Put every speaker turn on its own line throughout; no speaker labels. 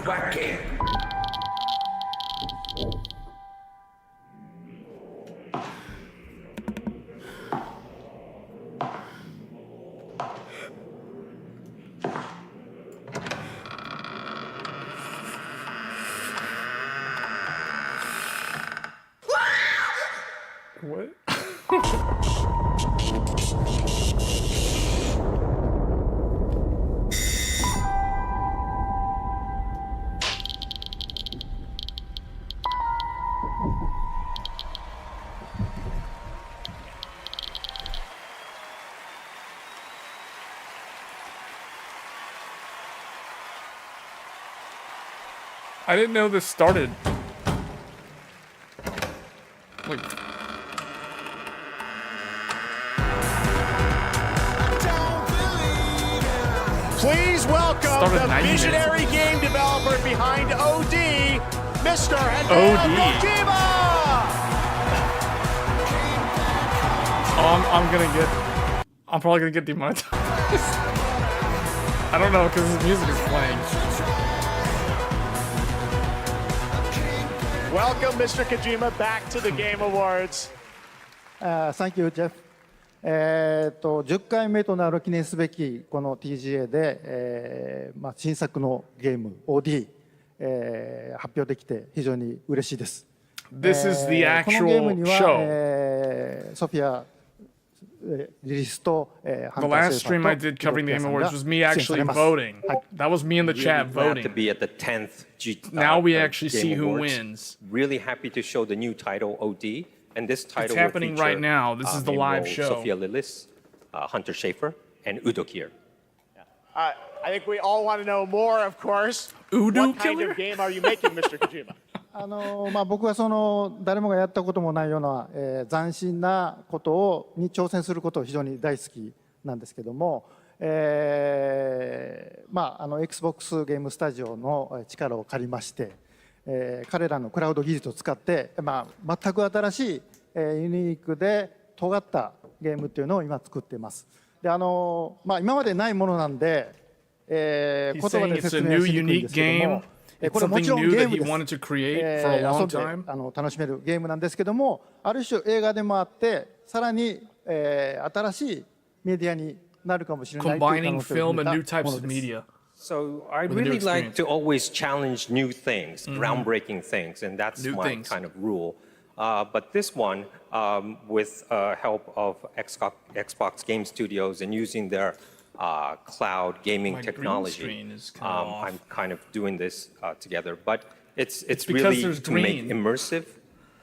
quacking.
What? I didn't know this started. Like,
please welcome the visionary game developer behind OD, Mr. Hideo Kojima!
oh, I'm probably gonna get demonetized. I don't know, because his music is playing.
Welcome, Mr. Kojima, back to the Game Awards.
Thank you, Jeff. 10回目となる記念すべきこの TGA で、新作のゲーム OD、発表できて非常に嬉しいです。
This is the
このゲーム
actual
には、
show.
ソフィアリリースと、
The last stream I did covering the Game Awards was me actually voting. That was me in the chat
Glad to
voting.
be at the 10th
Now we actually
Game
see who
Awards.
wins.
Really happy to show the new title OD, and this title
It's happening
will feature,
right now. This is the
main
live
role
show.
Sophia Lillis, Hunter Schafer, and Udo Kier.
I think we all want to know more, of course.
Udo
What kind
Killer?
of game are you making, Mr. Kojima?
僕はその誰もがやったこともないような、斬新なことに挑戦することを非常に大好きなんですけども、Xbox ゲームスタジオの力を借りまして、彼らのクラウド技術を使って、全く新しい、ユニークで尖ったゲームっていうのを今作っています。で今までないものなんで、言葉で説明はしにくいんですけども。これもちろんゲームです。遊んで楽しめるゲームなんですけども、ある種映画でもあって、さらに新しいメディアになるかもしれないという可能性を秘めたものです。
So I really like to always challenge new things, groundbreaking things, and that's my kind of rule. But this one, with help of Xbox Game Studios and using their cloud gaming technology, I'm kind of doing this together. But it's really to make immersive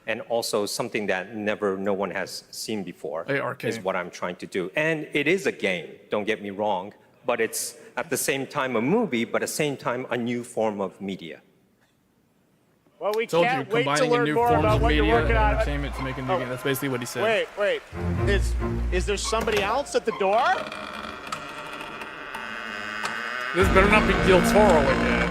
and also something that no one has seen before is what I'm trying to do. And it is a game, don't get me wrong, but it's at the same time a movie, but at the same time a new form of media.
Well, we
Told you,
can't wait to
combining a
learn
new
more
form
about
of
what you're
media
working
and
on.
entertainment to make a new game. That's basically what he said.
Wait. Is there somebody else at the door?
This better not be Del Toro again.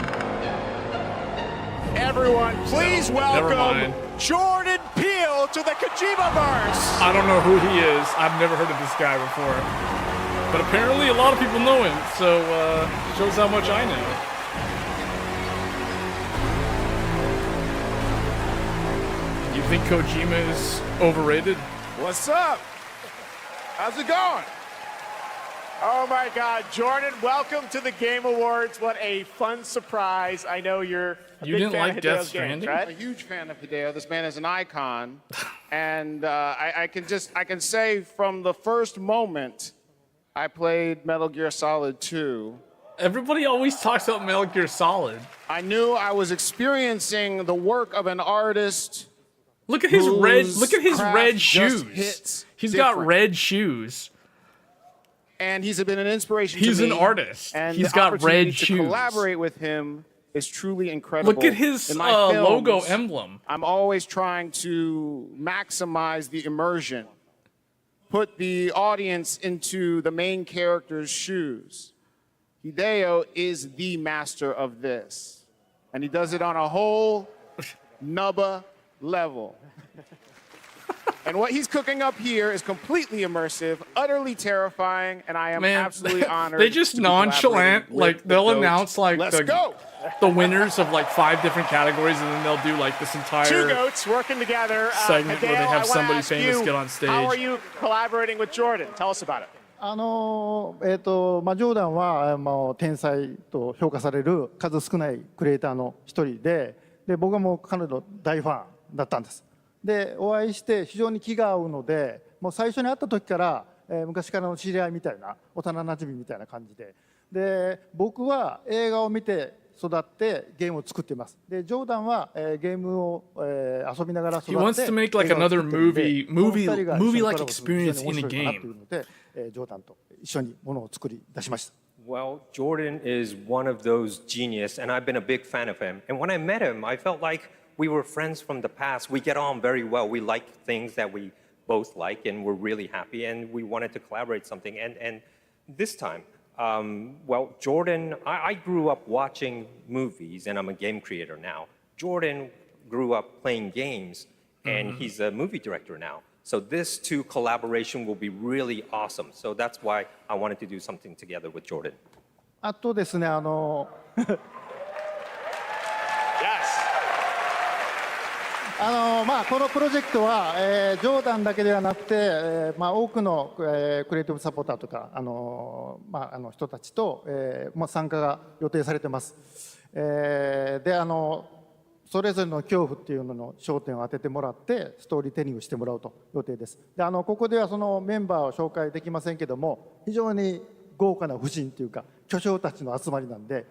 Everyone, please welcome Jordan Peele to the Kojima-verse.
I don't know who he is. I've never heard of this guy before. But apparently a lot of people know him, so shows how much I know. You think Kojima is overrated?
What's up? How's it going?
Oh my God, Jordan, welcome to the Game Awards. What a fun surprise. I know you're a big fan of Hideo's games, right?
I'm a huge fan of Hideo. This man is an icon. And I can say from the first moment I played Metal Gear Solid 2.
Everybody always talks about Metal Gear Solid.
I knew I was experiencing the work of an artist.
Look at his red shoes. He's got red shoes.
And he's been an inspiration
to me.
He's
an artist.
And
he's got red shoes.
To collaborate with him is truly incredible.
Look at his
in my films,
logo emblem.
I'm always trying to maximize the immersion, put the audience into the main character's shoes. Hideo is the master of this, and he does it on a whole nubba level. And what he's cooking up here is completely immersive, utterly terrifying, and I am absolutely honored.
They just nonchalant, like they'll announce like the winners of like 5 different categories, and then they'll do like this entire
2 goats working together
segment where they have somebody famous get on stage.
How are you collaborating with Jordan? Tell us about it.
ジョーダンは、天才と評価される数少ないクリエイターの一人で、僕はもう彼の大ファンだったんです。で、お会いして非常に気が合うので、もう最初に会った時から、昔からの知り合いみたいな、幼なじみみたいな感じで、僕は映画を見て育ってゲームを作っています。で、ジョーダンは、ゲームを、遊びながら育って。
He wants to make like another movie-like experience in a game.
ジョーダンと一緒にものを作り出しました。
Well, Jordan is one of those genius, and I've been a big fan of him. And when I met him, I felt like we were friends from the past. We get on very well. We like things that we both like, and we're really happy, and we wanted to collaborate something. And this time, well, Jordan, I grew up watching movies, and I'm a game creator now. Jordan grew up playing games, and he's a movie director now. So this 2 collaboration will be really awesome. So that's why I wanted to do something together with Jordan.
あとですね、
Yes.
このプロジェクトは、ジョーダンだけではなくて、多くの、クリエイティブサポーターとか、人たちと、参加が予定されてます。で、それぞれの恐怖っていうのの焦点を当ててもらってストーリーテリングしてもらうと予定です。で、ここではそのメンバーを紹介できませんけども、非常に豪華な夫人というか巨匠たちの集まりなんで、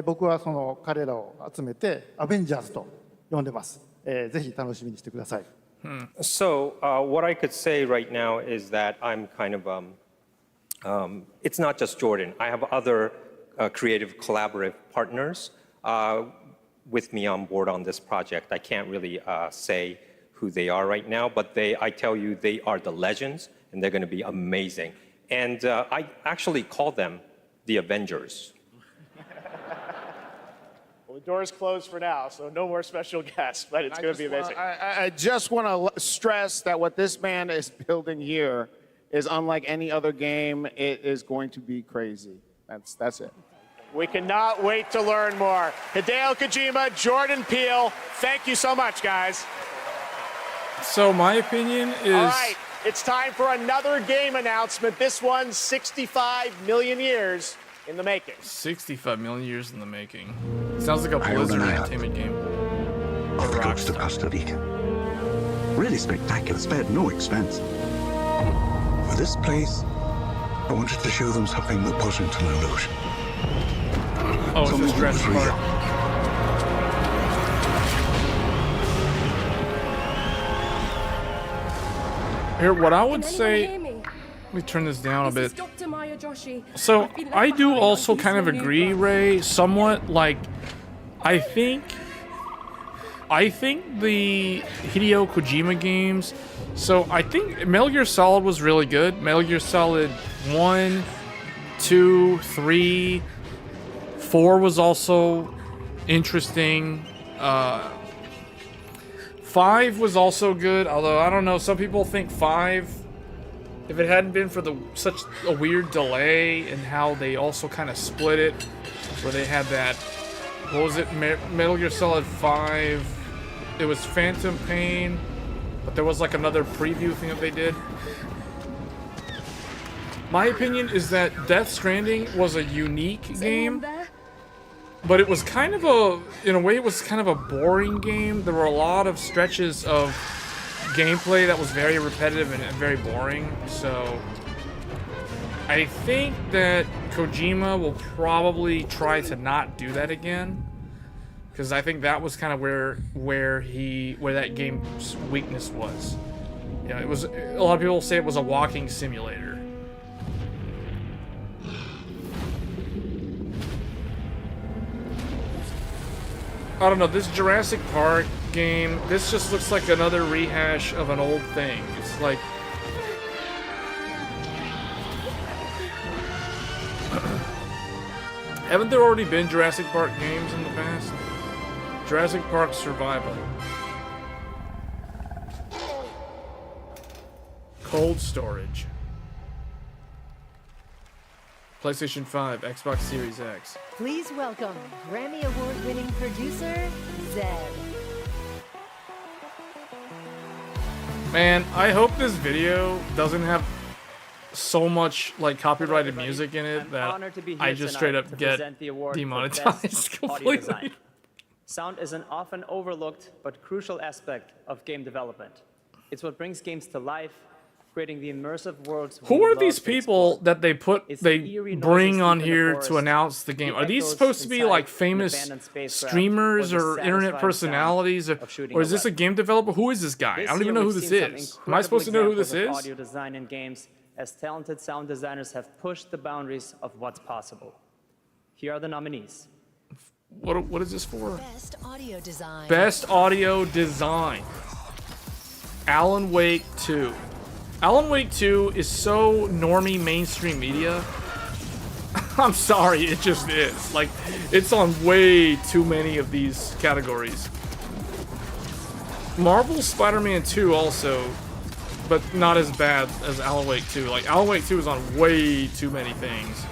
僕はその彼らを集めてアベンジャーズと呼んでます。ぜひ楽しみにしてください。
So what I could say right now is that I'm kind of it's not just Jordan. I have other creative collaborative partners. With me on board on this project. I can't really say who they are right now, but I tell you, they are the legends, and they're going to be amazing. And I actually call them the Avengers.
Well, the door is closed for now, so no more special guests, but it's going to be amazing.
I just want to stress that what this man is building here is unlike any other game. It is going to be crazy. That's it.
We cannot wait to learn more. Hideo Kojima, Jordan Peele, thank you so much, guys.
So my opinion is...
All right, it's time for another game announcement. This one's 65 million years in the making.
65 million years in the making. Sounds like a Blizzard Entertainment game.
Off the coast of Costa Rica. Really spectacular, spared no expense. For this place, I wanted to show them something that wasn't an illusion.
Oh, it's this Jurassic Park. Here, what I would say... Let me turn this down a bit. So, I do also kind of agree, Ray, somewhat, like, I think the Hideo Kojima games, so I think Metal Gear Solid was really good. Metal Gear Solid 1, 2, 3... 4 was also interesting. 5 was also good, although I don't know, some people think 5, if it hadn't been for such a weird delay and how they also kind of split it, where they had that, what was it, Metal Gear Solid 5, it was Phantom Pain, but there was like another preview thing that they did. My opinion is that Death Stranding was a unique game. But it was kind of in a way, it was kind of a boring game. There were a lot of stretches of gameplay that was very repetitive and very boring. So I think that Kojima will probably try to not do that again, because I think that was kind of where that game's weakness was. You know, it was, a lot of people say it was a walking simulator. I don't know, this Jurassic Park game, this just looks like another rehash of an old thing. It's like... Haven't there already been Jurassic Park games in the past? Jurassic Park Survival. Cold storage. PlayStation 5, Xbox Series X.
Please welcome Grammy Award-winning producer, Zed.
Man, I hope this video doesn't have so much like copyrighted music in it that I just straight up get demonetized completely.
Sound is an often overlooked but crucial aspect of game development. It's what brings games to life, creating the immersive worlds.
Who are these people that they bring on here to announce the game? Are these supposed to be like famous streamers or internet personalities, or is this a game developer? Who is this guy? I don't even know who this is. Am I supposed to know who this is?
Audio design in games, as talented sound designers have pushed the boundaries of what's possible. Here are the nominees.
What is this for?
Best audio design.
Best audio design. Alan Wake 2. Alan Wake 2 is so normie mainstream media. I'm sorry, it just is. Like, it's on way too many of these categories. Marvel's Spider-Man 2 also, but not as bad as Alan Wake 2. Like, Alan Wake 2 is on way too many things.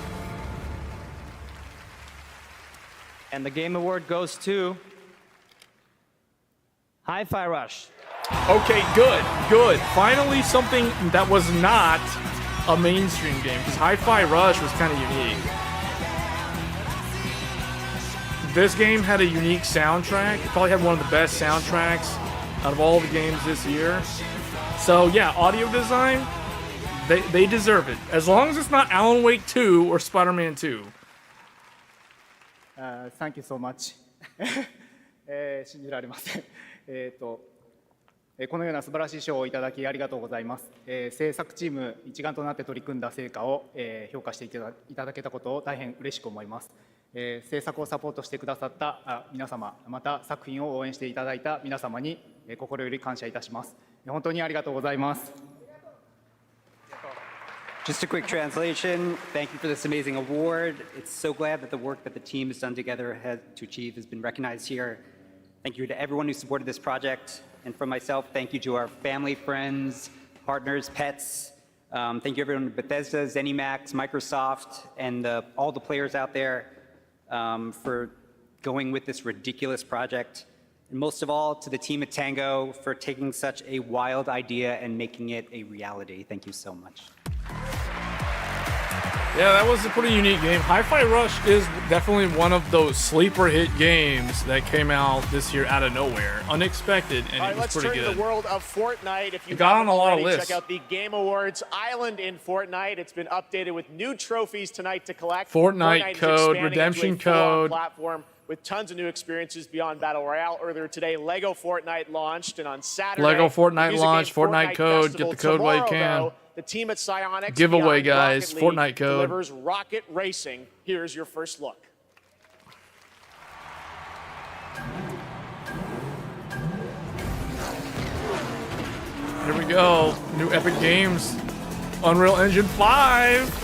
And the Game Award goes to Hi-Fi Rush.
Okay, good. Finally something that was not a mainstream game, because Hi-Fi Rush was kind of unique. This game had a unique soundtrack. It probably had one of the best soundtracks out of all the games this year. So yeah, audio design, they deserve it. As long as it's not Alan Wake 2 or Spider-Man 2.
Thank you so much. 信じられません。このような素晴らしい賞をいただきありがとうございます。制作チーム一丸となって取り組んだ成果を評価していただけたことを大変嬉しく思います。制作をサポートしてくださった皆様、また作品を応援していただいた皆様に心より感謝いたします。本当にありがとうございます。
Just a quick translation. Thank you for this amazing award. It's so glad that the work that the team has done together to achieve has been recognized here. Thank you to everyone who supported this project. And from myself, thank you to our family, friends, partners, pets. Thank you everyone at Bethesda, ZeniMax, Microsoft, and all the players out there for going with this ridiculous project. And most of all, to the team at Tango for taking such a wild idea and making it a reality. Thank you so much.
Yeah, that was a pretty unique game. Hi-Fi Rush is definitely one of those sleeper hit games that came out this year out of nowhere, unexpected, and it was pretty good.
Let's turn to the world of Fortnite. If you
got on a lot of
lists,
lists.
Check out the Game Awards Island in Fortnite. It's been updated with new trophies tonight to collect.
Fortnite code, redemption code.
Platform with tons of new experiences beyond Battle Royale. Earlier today, Lego Fortnite launched, and on Saturday,
Lego Fortnite launched, Fortnite code. Get the code while you can.
The team at Psionics
giveaway,
Beyond
guys.
Rocket League
Fortnite code
delivers Rocket Racing. Here's your first look.
Here we go. New Epic Games, Unreal Engine 5.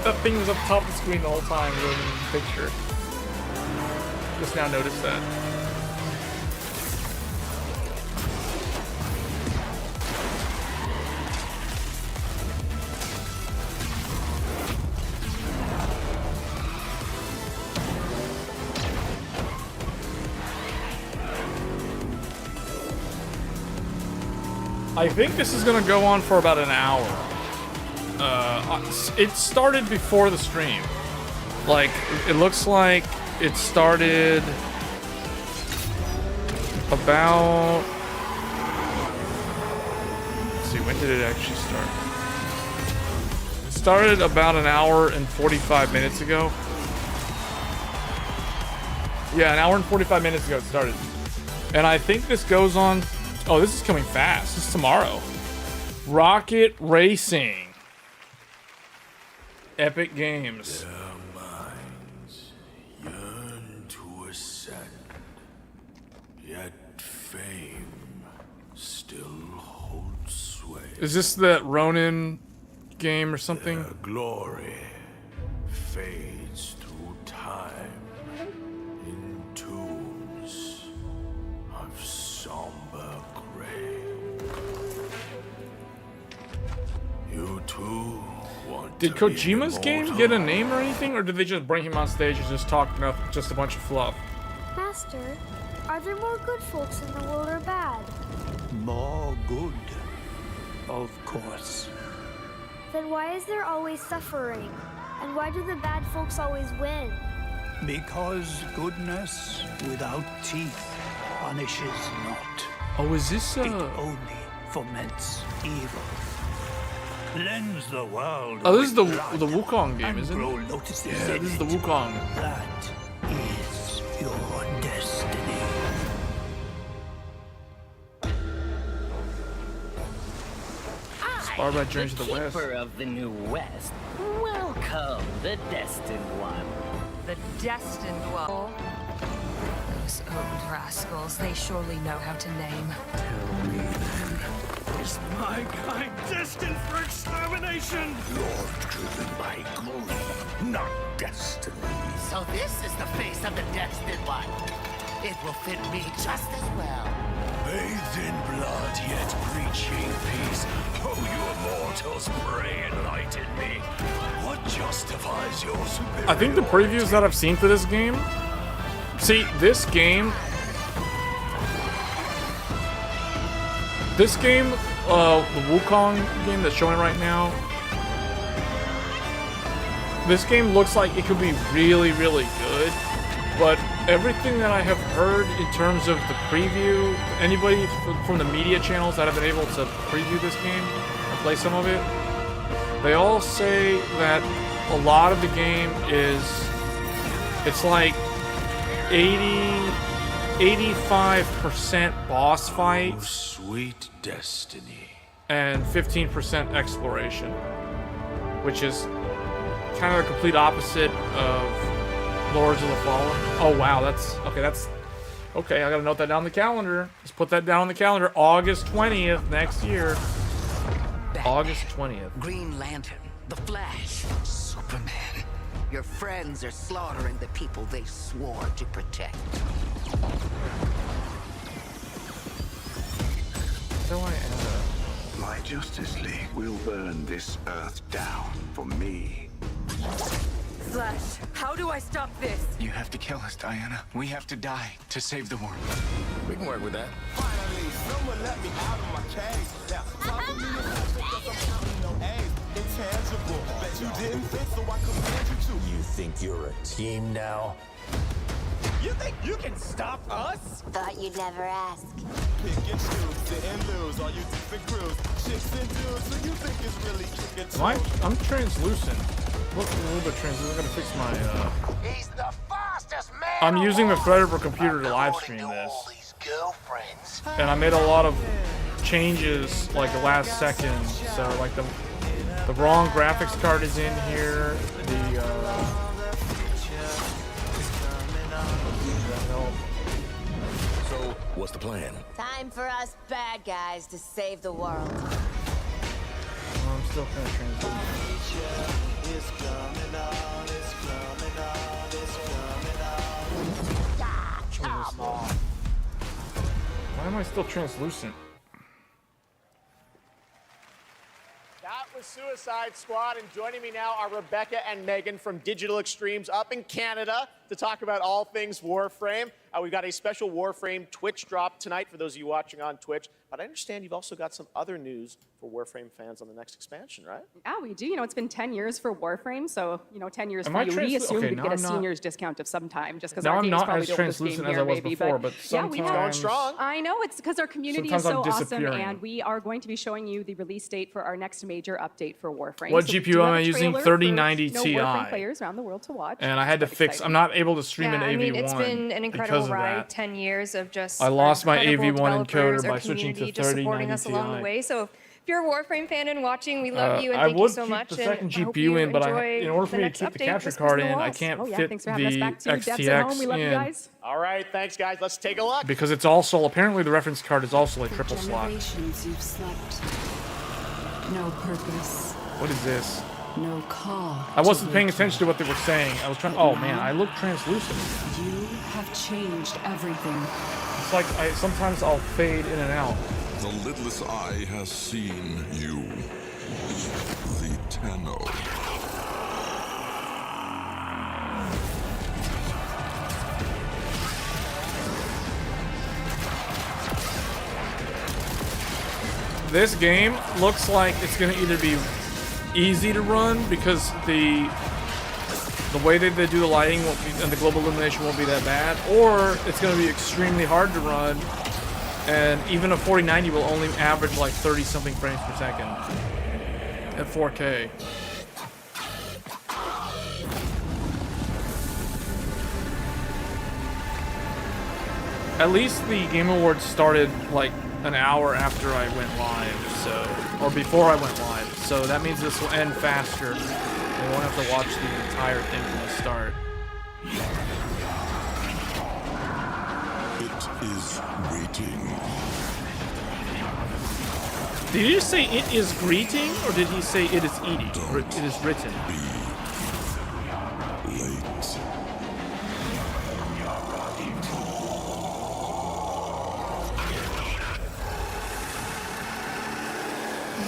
That thing was up top of the screen the whole time, wasn't in the picture. Just now noticed that. I think this is gonna go on for about an hour. It started before the stream. Like, it looks like it started about... Let's see, when did it actually start? It started about an hour and 45 minutes ago. Yeah, an hour and 45 minutes ago it started. And I think this goes on... Oh, this is coming fast. This is tomorrow. Rocket Racing. Epic Games.
Their minds yearn to ascend, yet fame still holds sway.
Is this that Ronin game or something?
Their glory fades through time,
Did Kojima's game get a name or anything, or did they just bring him on stage and just talk just a bunch of fluff?
Master, are there more good folks in the world or bad?
More good, of course.
Then why is there always suffering? And why do the bad folks always win?
Because goodness without teeth punishes not.
Oh, is this
It only foments evil. Cleanse the world.
Oh, this is the
with blood
Wukong game,
and
isn't
grow
it?
lotuses
Yeah,
in
this is the
it.
Wukong.
That is your destiny.
Far by Journey to the West.
Keeper of the New West. Welcome, the Destined One.
The Destined One. Those old rascals, they surely know how to name.
Tell me then, is my kind destined for extermination? You're driven by greed, not destiny.
So this is the face of the Destined One. It will fit me just as well.
Bathed in blood, yet preaching peace. Oh, you immortals, pray enlighten me. What justifies your superiority?
I think the previews that I've seen for this game. See, this game, the Wukong game that's showing right now, this game looks like it could be really, really good, but everything that I have heard in terms of the preview, anybody from the media channels that have been able to preview this game or play some of it, they all say that a lot of the game it's like 85% boss fights,
sweet destiny,
and 15% exploration, which is kind of the complete opposite of Lords of the Fallen. Oh wow, that's okay. I gotta note that down on the calendar. Let's put that down on the calendar. August 20th next year. August 20th.
Green Lantern, The Flash, Superman. Your friends are slaughtering the people they swore to protect.
So I
My Justice League will burn this Earth down for me.
Flash, how do I stop this?
You have to kill us, Diana. We have to die to save the world.
We can work with that.
Finally, someone let me out of my cage. Now, talk to me because I'm counting no A's. Intangible, bet you didn't fit, so I command you to.
You think you're a team now?
You think you can stop us?
Thought you'd never ask.
Pick and choose, sit and lose, all you different crews. Chicks and dudes, so you think it's really chicken too.
I'm translucent. Look a little bit translucent. I gotta fix my
He's the fastest man.
I'm using the Threadripper computer to live stream this. And I made a lot of changes like the last second. So like the wrong graphics card is in here.
So, what's the plan?
Time for us bad guys to save the world.
I'm still kind of translucent.
It's coming on, it's coming on, it's coming on. Come on.
Why am I still translucent?
That was Suicide Squad, and joining me now are Rebecca and Megan from Digital Extremes up in Canada to talk about all things Warframe. We've got a special Warframe Twitch drop tonight for those of you watching on Twitch, but I understand you've also got some other news for Warframe fans on the next expansion, right?
Yeah, we do. You know, it's been 10 years for Warframe, so, 10 years
Am
for
I
you. We assumed we'd
now
get a
I'm not-
senior's discount of some time, just because
Now
our
I'm
game is
not
probably
as
the oldest game
translucent as
here,
I was
maybe,
before,
but
but
yeah, we
sometimes-
have.
Going strong.
I know, it's because our community is
Sometimes
so
I'm
awesome,
disappearing.
and we are going to be showing you the release date for our next major update for Warframe.
What
So we
GPU
do have
am I
a
using?
trailer
3090
for,
Ti.
Warframe players around the world to watch.
And I had to fix. I'm not able to stream an
I
AV1
mean, it's been an incredible
because of
ride.
that.
10 years of just
I lost my
incredible
AV1 encoder
developers,
by
our
switching to
community just supporting
3090
us along the
Ti.
way. So if you're a Warframe fan and watching, we love you and
I
thank you
would
so
keep
much.
the second
and I hope
GPU
you
in, but
enjoy
in order for
the
me to
next
keep the
update,
capture
Whispers
card
in the
in, I
Walls.
can't
Oh, yeah,
fit
thanks for having us
the
back too. Devs at home,
XTX
we love you
in
guys.
All right, thanks, guys. Let's take a look.
because it's also apparently the reference card is also a triple slot.
Generations you've slept. No purpose.
What is this?
No call.
I wasn't paying attention to what they were saying. I was trying. Oh man, I look translucent.
You have changed everything.
It's like sometimes I'll fade in and out.
The lidless eye has seen you. The Tenno.
This game looks like it's gonna either be easy to run because the way that they do the lighting won't be, and the global illumination won't be that bad, or it's gonna be extremely hard to run, and even a 4090 will only average like 30 something frames per second at 4K. At least the Game Awards started like an hour after I went live, so, or before I went live, so that means this will end faster. They won't have to watch the entire thing from the start.
It is waiting.
Did he just say it is greeting, or did he say it is eating, or it is written?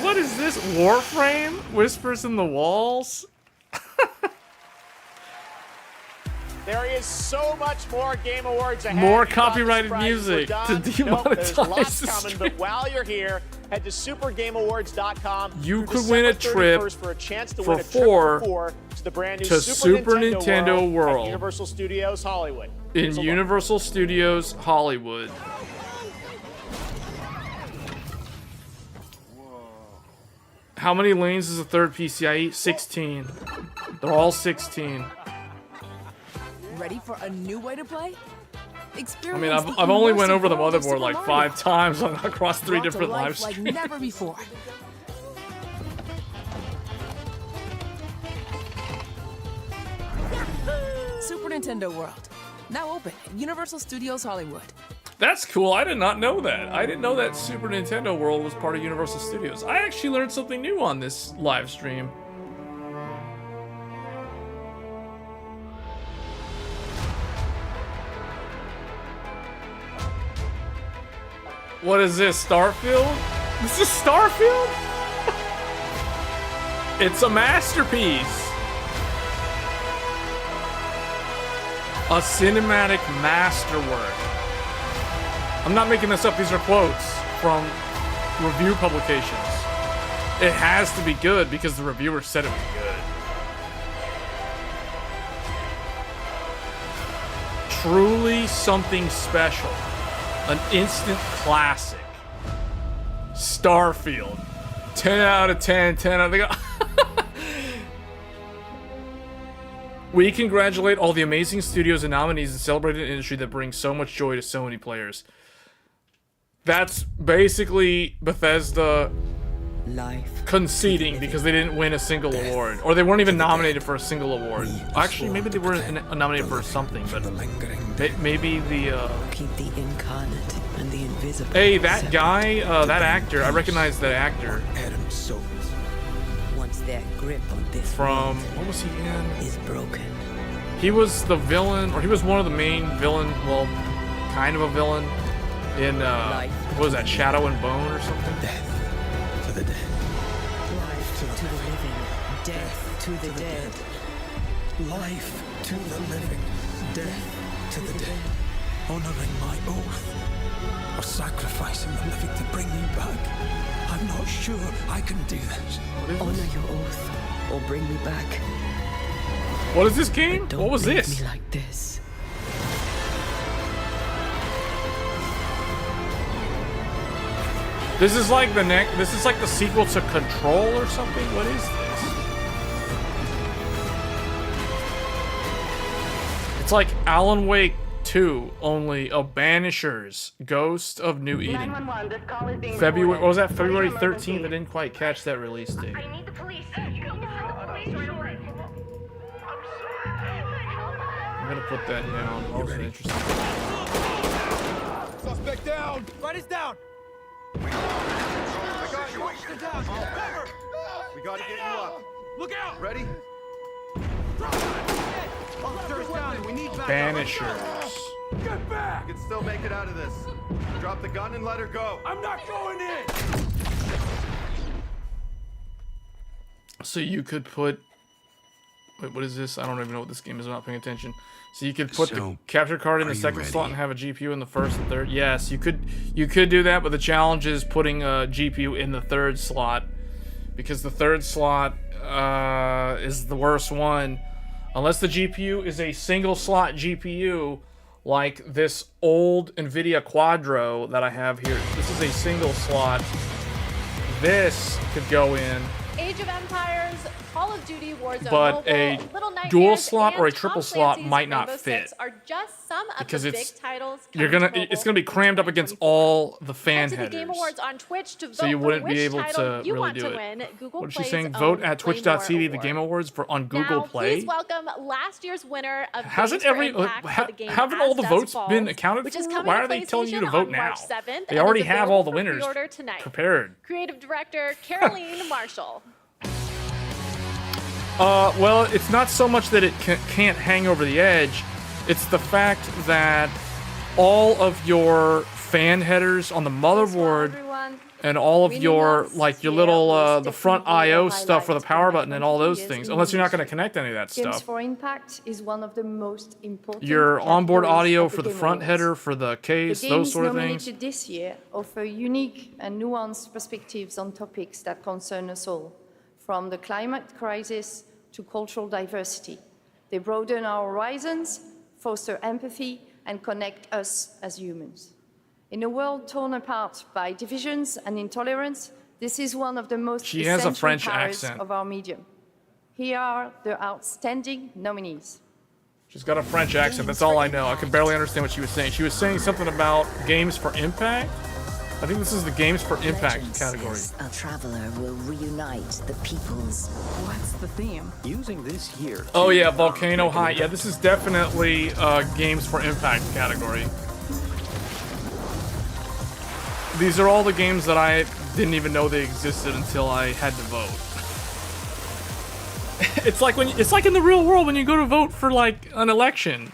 What is this? Warframe? Whispers in the walls?
There is so much more Game Awards ahead.
More
You thought the
copyrighted
surprises were
music to
done.
demonetize
Nope, there's lots
the
coming,
stream.
but while you're here, head to supergameawards.com.
You
through
could win a
December
trip
31st for a chance to
for
win a trip
four
for 4 to the brand new
to Super Nintendo World
at Universal Studios Hollywood.
in
Here's a look.
Universal Studios Hollywood. How many lanes is a third PCIe? 16. They're all 16.
Ready for a new way to play?
I
Experience
mean, I've
the
only went
immersive
over the
world of
motherboard
Super
like
Mario.
5 times across 3
Brought to
different live
life like
streams.
never before. Super Nintendo World, now open at Universal Studios Hollywood.
That's cool. I did not know that. I didn't know that Super Nintendo World was part of Universal Studios. I actually learned something new on this live stream. What is this, Starfield? This is Starfield? It's a masterpiece. A cinematic masterwork. I'm not making this up, these are quotes from review publications. It has to be good because the reviewer said it was good. Truly something special. An instant classic. Starfield. 10 out of 10, 10 out of 10. We congratulate all the amazing studios and nominees and celebrate an industry that brings so much joy to so many players. That's basically Bethesda conceding because they didn't win a single award. Or they weren't even nominated for a single award. Actually, maybe they were nominated for something, but maybe the...
Keep the incarnate and the invisible.
Hey, that guy, that actor, I recognize that actor.
Once their grip on this
From,
world
what was he in?
is broken.
He was the villain, or he was one of the main villain, well, kind of a villain, in, what was that, Shadow and Bone or something?
Death to the dead. Life to the living. Death to the dead.
Life to the living, death to the dead. Honoring my oath, or sacrificing the living to bring me back. I'm not sure I can do this.
Honor your oath, or bring me back.
What is this game? What was
leave
this?
Me like this.
This is like this is like the sequel to Control or something? What is this? It's like Alan Wake 2, only a Banisher's Ghost of New Eden. February, what was that? February 13th? I didn't quite catch that release date.
I need the police. You go to the police right away.
I'm gonna put that down. That was interesting.
Suspect down! Right is down! I got you. Down. Cover! We gotta get you up. Look out! Ready? Officer's down. We need backup.
Banishers.
Get back! You can still make it out of this. Drop the gun and let her go. I'm not going in!
So you could put Wait, what is this? I don't even know what this game is. I'm not paying attention. So you could put the
So,
capture card in the
are you
second slot
ready?
and have a GPU in the first and third. Yes, you could do that, but the challenge is putting a GPU in the third slot, because the third slot is the worst one. Unless the GPU is a single slot GPU, like this old NVIDIA Quadro that I have here. This is a single slot. This could go in.
Age of Empires, Call of Duty, Warzone
But
Mobile,
a
Little Nightmares,
dual slot
and
or a
Tom
triple slot
Clancy's
might not
Rainbow
fit.
Six are just some of
Because
the
it's
big titles
you're
coming
gonna
to mobile.
it's gonna be crammed up against all the fan
Head to the Game
headers.
Awards on Twitch to vote
So you wouldn't
for
be
which
able
title
to
you
really
want
do
to
it.
win Google
What is she
Play's
saying? Vote
own
at
Playmore
twitch.tv the
Award.
Game Awards on Google
Now,
Play.
please welcome last year's winner of
Hasn't
Games for
every
Impact for the game
haven't
As
all the
Dusk
votes
Falls,
been accounted
which is
for?
coming
Why
to
are they telling you to
PlayStation
vote
on
now?
March 7th,
They
and
already
is
have all the
available for
winners
pre-order tonight.
prepared.
Creative director Caroline Marshall.
Well, it's not so much that it can't hang over the edge. It's the fact that all of your fan headers on the motherboard and all of your your little the front I/O stuff for the power button and all those things, unless you're not going to connect any of that
Games
stuff.
for Impact is one of the most important
Your onboard
categories
audio
of the
for the
Game
front
Awards.
header, for the case,
The
those
games
sort of
nominated
things.
this year offer unique and nuanced perspectives on topics that concern us all, from the climate crisis to cultural diversity. They broaden our horizons, foster empathy, and connect us as humans. In a world torn apart by divisions and intolerance, this is one of the most
She has a
essential
French
powers
accent.
of our medium. Here are the outstanding nominees.
She's got a French accent. That's all I know. I could barely understand what she was saying. She was saying something about games for impact. I think this is the games for impact category.
A traveler will reunite the peoples.
What's the theme?
Using this here.
Oh yeah, Volcano High. Yeah, this is definitely games for impact category. These are all the games that I didn't even know they existed until I had to vote. It's like in the real world when you go to vote for like an election.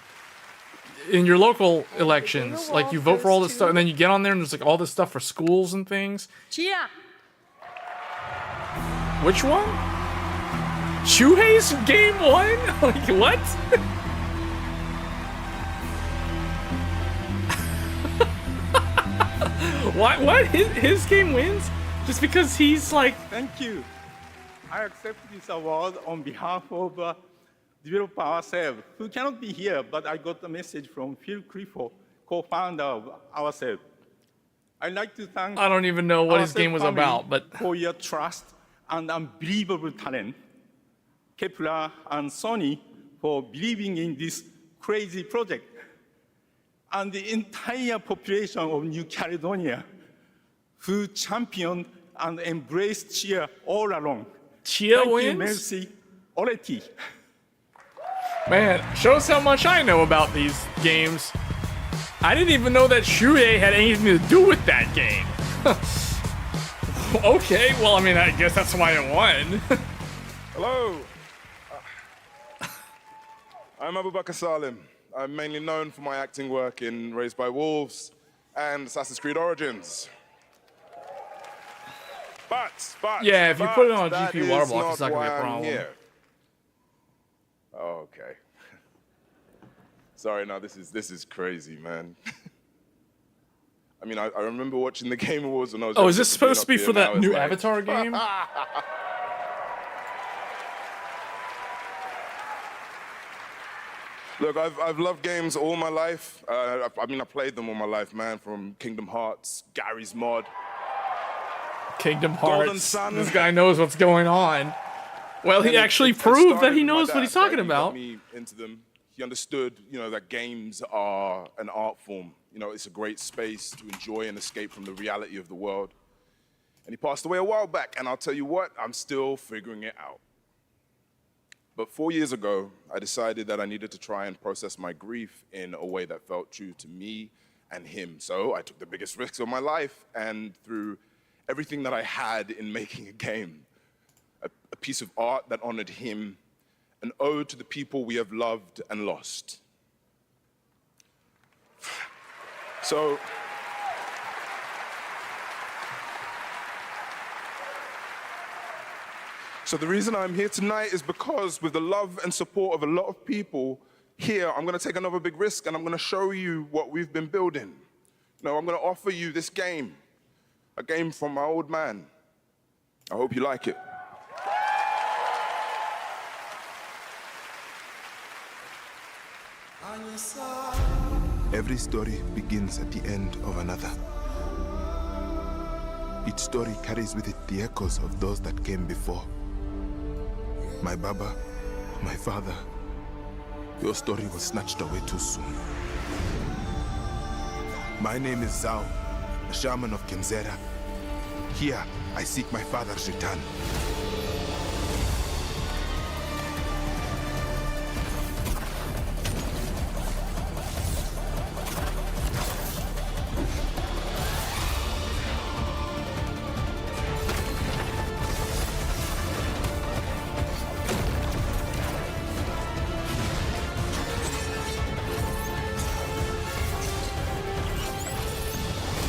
In your local elections, like you vote for all this stuff, and then you get on there and there's like all this stuff for schools and things.
Chia.
Which one? Shuhei's game one? Like what? What? His game wins? Just because he's like...
Thank you. I accept this award on behalf of developer ourselves, who cannot be here, but I got a message from Phil Clifford, co-founder of ourselves. I'd like to thank
I don't even know what his game was
family
about, but...
for your trust and unbelievable talent. Kepler and Sony for believing in this crazy project. And the entire population of New Caledonia, who championed and embraced Chia all along.
Chia
Thank
wins?
you, merci. Oreti.
Man, shows how much I know about these games. I didn't even know that Shuhei had anything to do with that game. Okay, well, I mean, I guess that's why it won.
Hello. I'm Abubakar Salim. I'm mainly known for my acting work in Raised by Wolves and Assassin's Creed Origins. But
Yeah, if you put it on a
that
GPU
is
water block, it's not gonna be a
why I'm
problem.
here. Oh, okay. Sorry, no, this is crazy, man. I mean, I remember watching the Game Awards when I was.
Oh, is this
just being
supposed to be
up
for
here,
that
now it's
new
like-
Avatar game?
Look, I've loved games all my life. I mean, I played them all my life, man. From Kingdom Hearts, Gary's Mod.
Kingdom
Golden
Hearts.
Sun.
This guy knows what's going on. Well, he
And
actually
it
proved that
started
he
with my
knows what he's
dad,
talking
right? He got
about.
me into them. He understood, that games are an art form. It's a great space to enjoy and escape from the reality of the world. And he passed away a while back, and I'll tell you what, I'm still figuring it out. But 4 years ago, I decided that I needed to try and process my grief in a way that felt true to me and him. So I took the biggest risks of my life, and through everything that I had in making a game, a piece of art that honored him, an ode to the people we have loved and lost. So, So the reason I'm here tonight is because with the love and support of a lot of people here, I'm gonna take another big risk and I'm gonna show you what we've been building. You know, I'm gonna offer you this game, a game from my old man. I hope you like it. Every story begins at the end of another. Each story carries with it the echoes of those that came before. My Baba, my father, your story was snatched away too soon. My name is Zhao, a shaman of Kenzera. Here, I seek my father's return.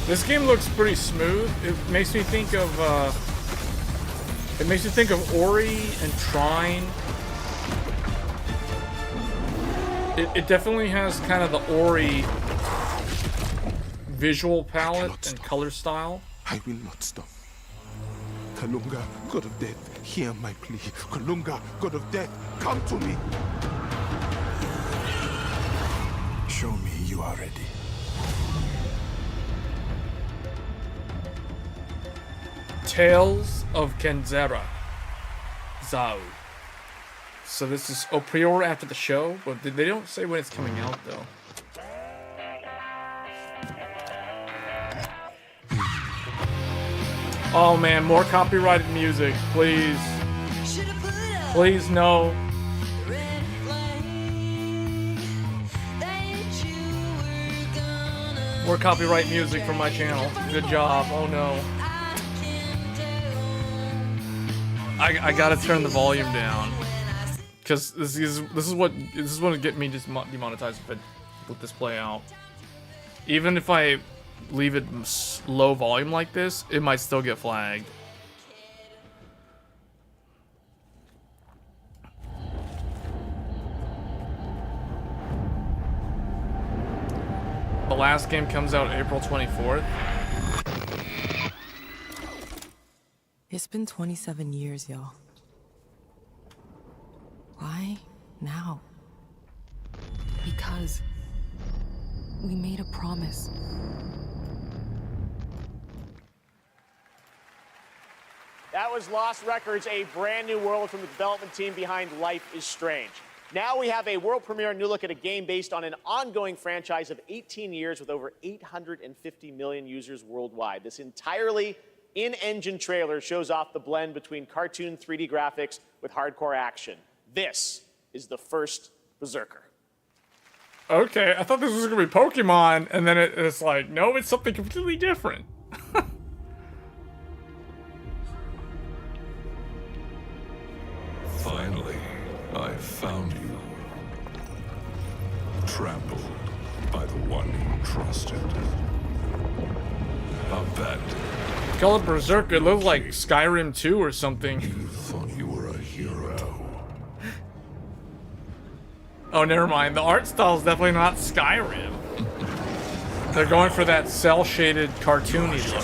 This game looks pretty smooth. It makes me think of Ori and Trine. It definitely has kind of the Ori visual palette and color style.
I will not stop. Kalunga, God of Death, hear my plea. Kalunga, God of Death, come to me.
Show me you are ready.
Tales of Kenzera. Zhao. So this is pre-order after the show, but they don't say when it's coming out though. Oh man, more copyrighted music, please. Please no. More copyright music from my channel. Good job. Oh no. I gotta turn the volume down because this is what would get me just demonetized if I let this play out. Even if I leave it low volume like this, it might still get flagged. The last game comes out April 24th.
It's been 27 years, y'all. Why now? Because we made a promise.
That was Lost Records, a brand new world from the development team behind Life is Strange. Now we have a world premiere new look at a game based on an ongoing franchise of 18 years with over 850 million users worldwide. This entirely in-engine trailer shows off the blend between cartoon 3D graphics with hardcore action. This is the first Berserker.
Okay, I thought this was gonna be Pokemon, and then it's like, no, it's something completely different.
Finally, I found you. Trampled by the one you trusted. Abandoned.
Call it Berserker. It looked like Skyrim 2 or something.
You thought you were a hero.
Oh, never mind. The art style is definitely not Skyrim. They're going for that cel-shaded, cartoony look.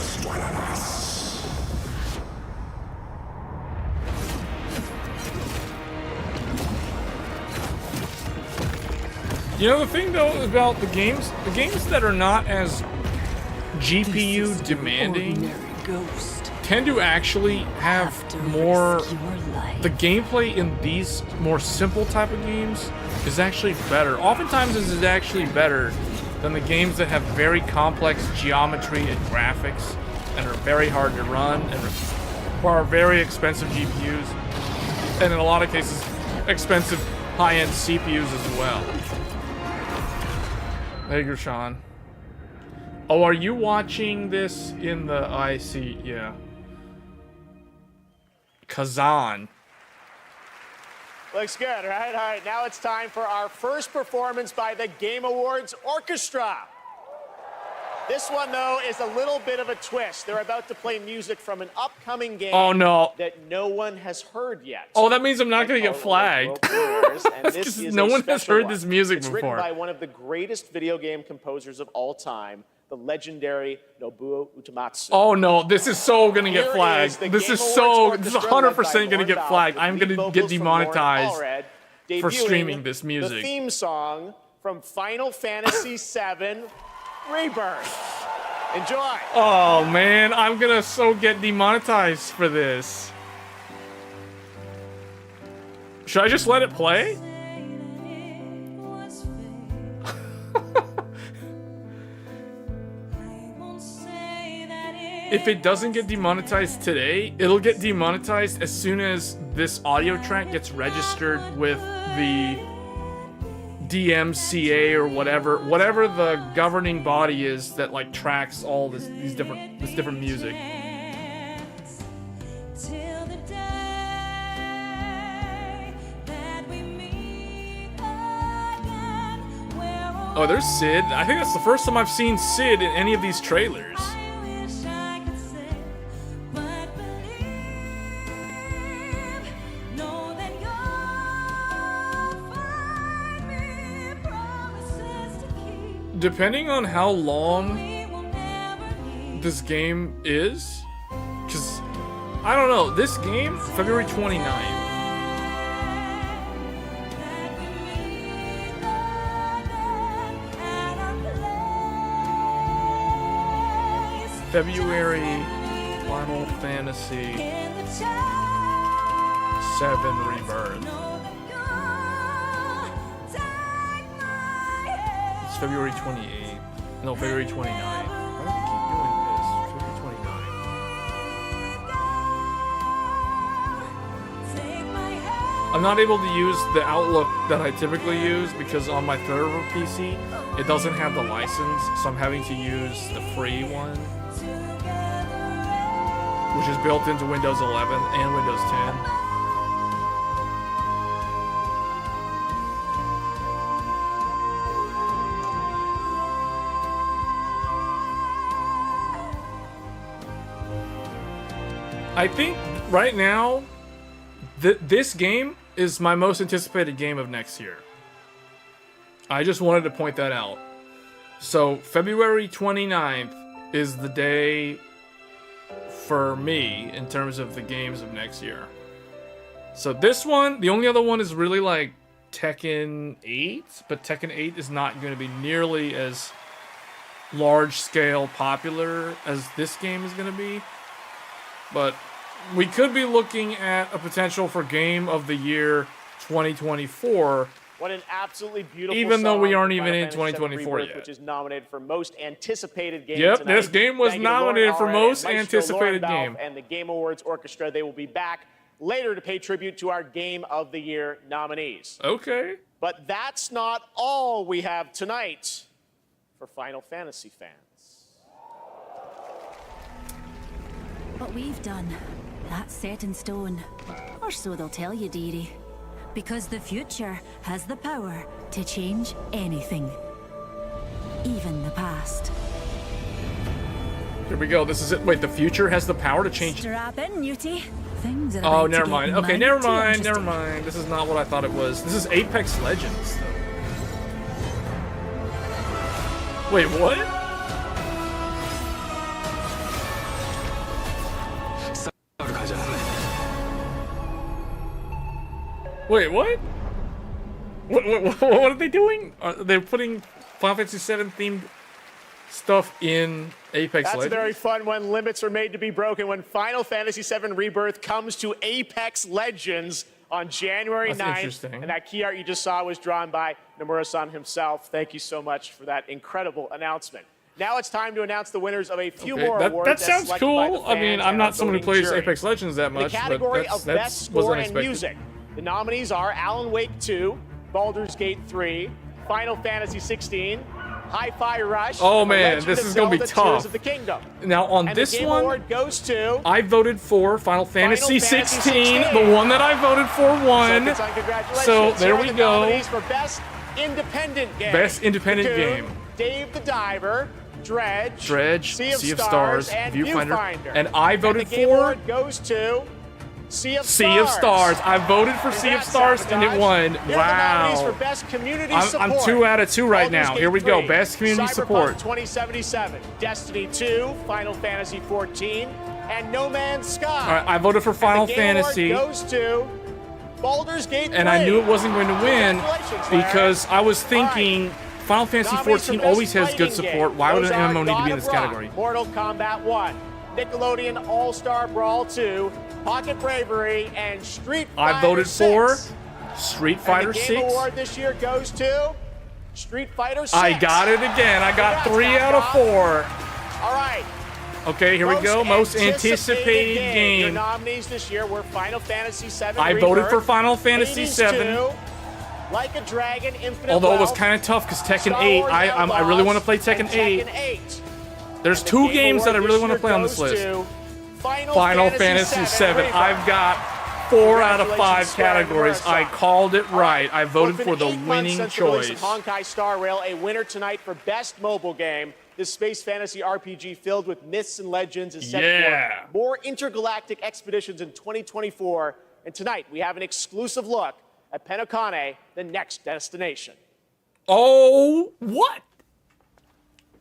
You know the thing though about the games that are not as GPU demanding tend to actually have more. The gameplay in these more simple type of games is actually better. Oftentimes this is actually better than the games that have very complex geometry and graphics and are very hard to run and require very expensive GPUs and in a lot of cases expensive high-end CPUs as well. Hey, Gershawn. Oh, are you watching this in the IC? Yeah. Kazan.
Looks good, right? All right, now it's time for our first performance by the Game Awards Orchestra. This one, though, is a little bit of a twist. They're about to play music from an upcoming game
Oh, no.
that no one has heard yet.
Oh, that means I'm not going to get flagged. Because no one has heard this music
it's
before.
Written by one of the greatest video game composers of all time, the legendary Nobuo Uematsu.
Oh no, this is so gonna get
Here
flagged.
is the
This
Game
is
Awards
this is
Orchestra led by
100% gonna
Lauren
get
Valve
flagged.
with
I'm
lead
gonna
vocals
get
from
demonetized
Lauren Allred,
for
debuting
streaming this music.
The theme song from Final Fantasy VII Rebirth. Enjoy.
Oh man, I'm gonna get demonetized for this. Should I just let it play? If it doesn't get demonetized today, it'll get demonetized as soon as this audio track gets registered with the DMCA or whatever the governing body is that like tracks all this different music. Oh, there's Sid. I think that's the first time I've seen Sid in any of these trailers. Depending on how long this game is, because I don't know, this game, February 29th. February Final Fantasy VII Rebirth. It's February 28th. No, February 29th. Why do they keep doing this? February 29th. I'm not able to use the Outlook that I typically use because on my Threadripper PC, it doesn't have the license, so I'm having to use the free one, which is built into Windows 11 and Windows 10. I think right now, this game is my most anticipated game of next year. I just wanted to point that out. So February 29th is the day for me in terms of the games of next year. So this one, the only other one is really like Tekken 8, but Tekken 8 is not going to be nearly as large scale popular as this game is going to be. But we could be looking at a potential for Game of the Year 2024.
What an absolutely beautiful
even though we
song
aren't
from
even
Final
in
Fantasy
2024
Rebirth,
yet.
Which is nominated for most anticipated game
Yep,
tonight.
this game was
Thank you to Lauren
nominated for
Allred
most
and Maestro
anticipated
Lauren
game.
Valve and the Game Awards Orchestra. They will be back later to pay tribute to our Game of the Year nominees.
Okay.
But that's not all we have tonight for Final Fantasy fans.
What we've done, that's set in stone. Or so they'll tell you, dearie. Because the future has the power to change anything. Even the past.
Here we go. This is it. Wait, the future has the power to change.
Strap in, Newty. Things are
Oh,
about to
never
get
mind. Okay,
mighty
never mind.
interesting.
Never mind. This is not what I thought it was. This is Apex Legends, though. Wait, what? Wait, what? What are they doing? They're putting Final Fantasy VII themed stuff in Apex
That's
Legends?
very fun when limits are made to be broken. When Final Fantasy VII Rebirth comes to Apex Legends on January
That's
9th.
interesting.
And that key art you just saw was drawn by Nomura-san himself. Thank you so much for that incredible announcement. Now it's time to announce the winners of a few more awards.
That
as
sounds
selected by the
cool. I mean,
fans
I'm
and
not
our
someone who
voting
plays
jury.
Apex Legends that
In the
much,
category
but
of
that
Best
was
Score and
unexpected.
Music, the nominees are Alan Wake 2, Baldur's Gate 3, Final Fantasy 16, Hi-Fi Rush.
Oh,
and The
man,
Legend
this
of
is gonna be
Zelda:
tough.
Tears of the Kingdom.
Now, on
And
this
the Game
one,
Award goes to
I voted for Final Fantasy
Fantasy
16.
16.
The one that I voted for won.
So, congratulations.
So there
Here are
we
the
go.
nominees for Best Independent Game.
Best Independent
Cocoon,
Game.
Dave the Diver,
Dredge,
Sea of
Stars,
and
Viewfinder. And I voted
and the Game
for
Award goes to Sea of
Stars. I voted for Sea of Stars and it won.
Here are the nominees for
Wow.
Best Community
I'm
Support.
2 out of 2 right
Baldur's
now.
Gate
Here we go.
3,
Best Community
Cyberpunk
Support.
2077, Destiny 2, Final Fantasy 14, and No Man's Sky.
All right, I voted for Final
And the Game
Fantasy.
Award goes to Baldur's Gate 3.
And I knew it wasn't going to win
Congratulations, Larry.
because I was thinking Final Fantasy
Nominees for
14
Best
always has good
Fighting
support.
Game.
Why would
Those
an
are
MMO need to
God
be in
of
this
Rock,
category?
Mortal Kombat 1, Nickelodeon All-Star Brawl 2, Pocket Bravery, and Street Fighter
I voted
6.
for Street Fighter
and the Game
6.
Award this year goes to Street Fighter 6.
I got it again. I got 3 out of 4.
All right.
Okay, here we go. Most anticipated
Your
game.
nominees this year were Final Fantasy 7
I voted for Final Fantasy 7.
2, Like a Dragon, Infinite
Although it was
Wealth,
kind of tough because Tekken
Star
8,
Wars
I really want to play
Outlaws,
Tekken 8.
and Tekken 8.
There's
And the
2
Game
games that I
Award
really
this
want to
year
play on this
goes
list.
to
Final Fantasy 7.
Rebirth.
I've got 4 out of 5
Congratulations, Square
categories.
Enix.
I called it right. I voted
Well,
for
it's
the
been 8 months
winning
since the release of
choice.
Honkai Star Rail, a winner tonight for Best Mobile Game. This space fantasy RPG filled with myths and legends is set
Yeah.
for more intergalactic expeditions in 2024. And tonight we have an exclusive look at Penokane, the next destination.
Oh, what?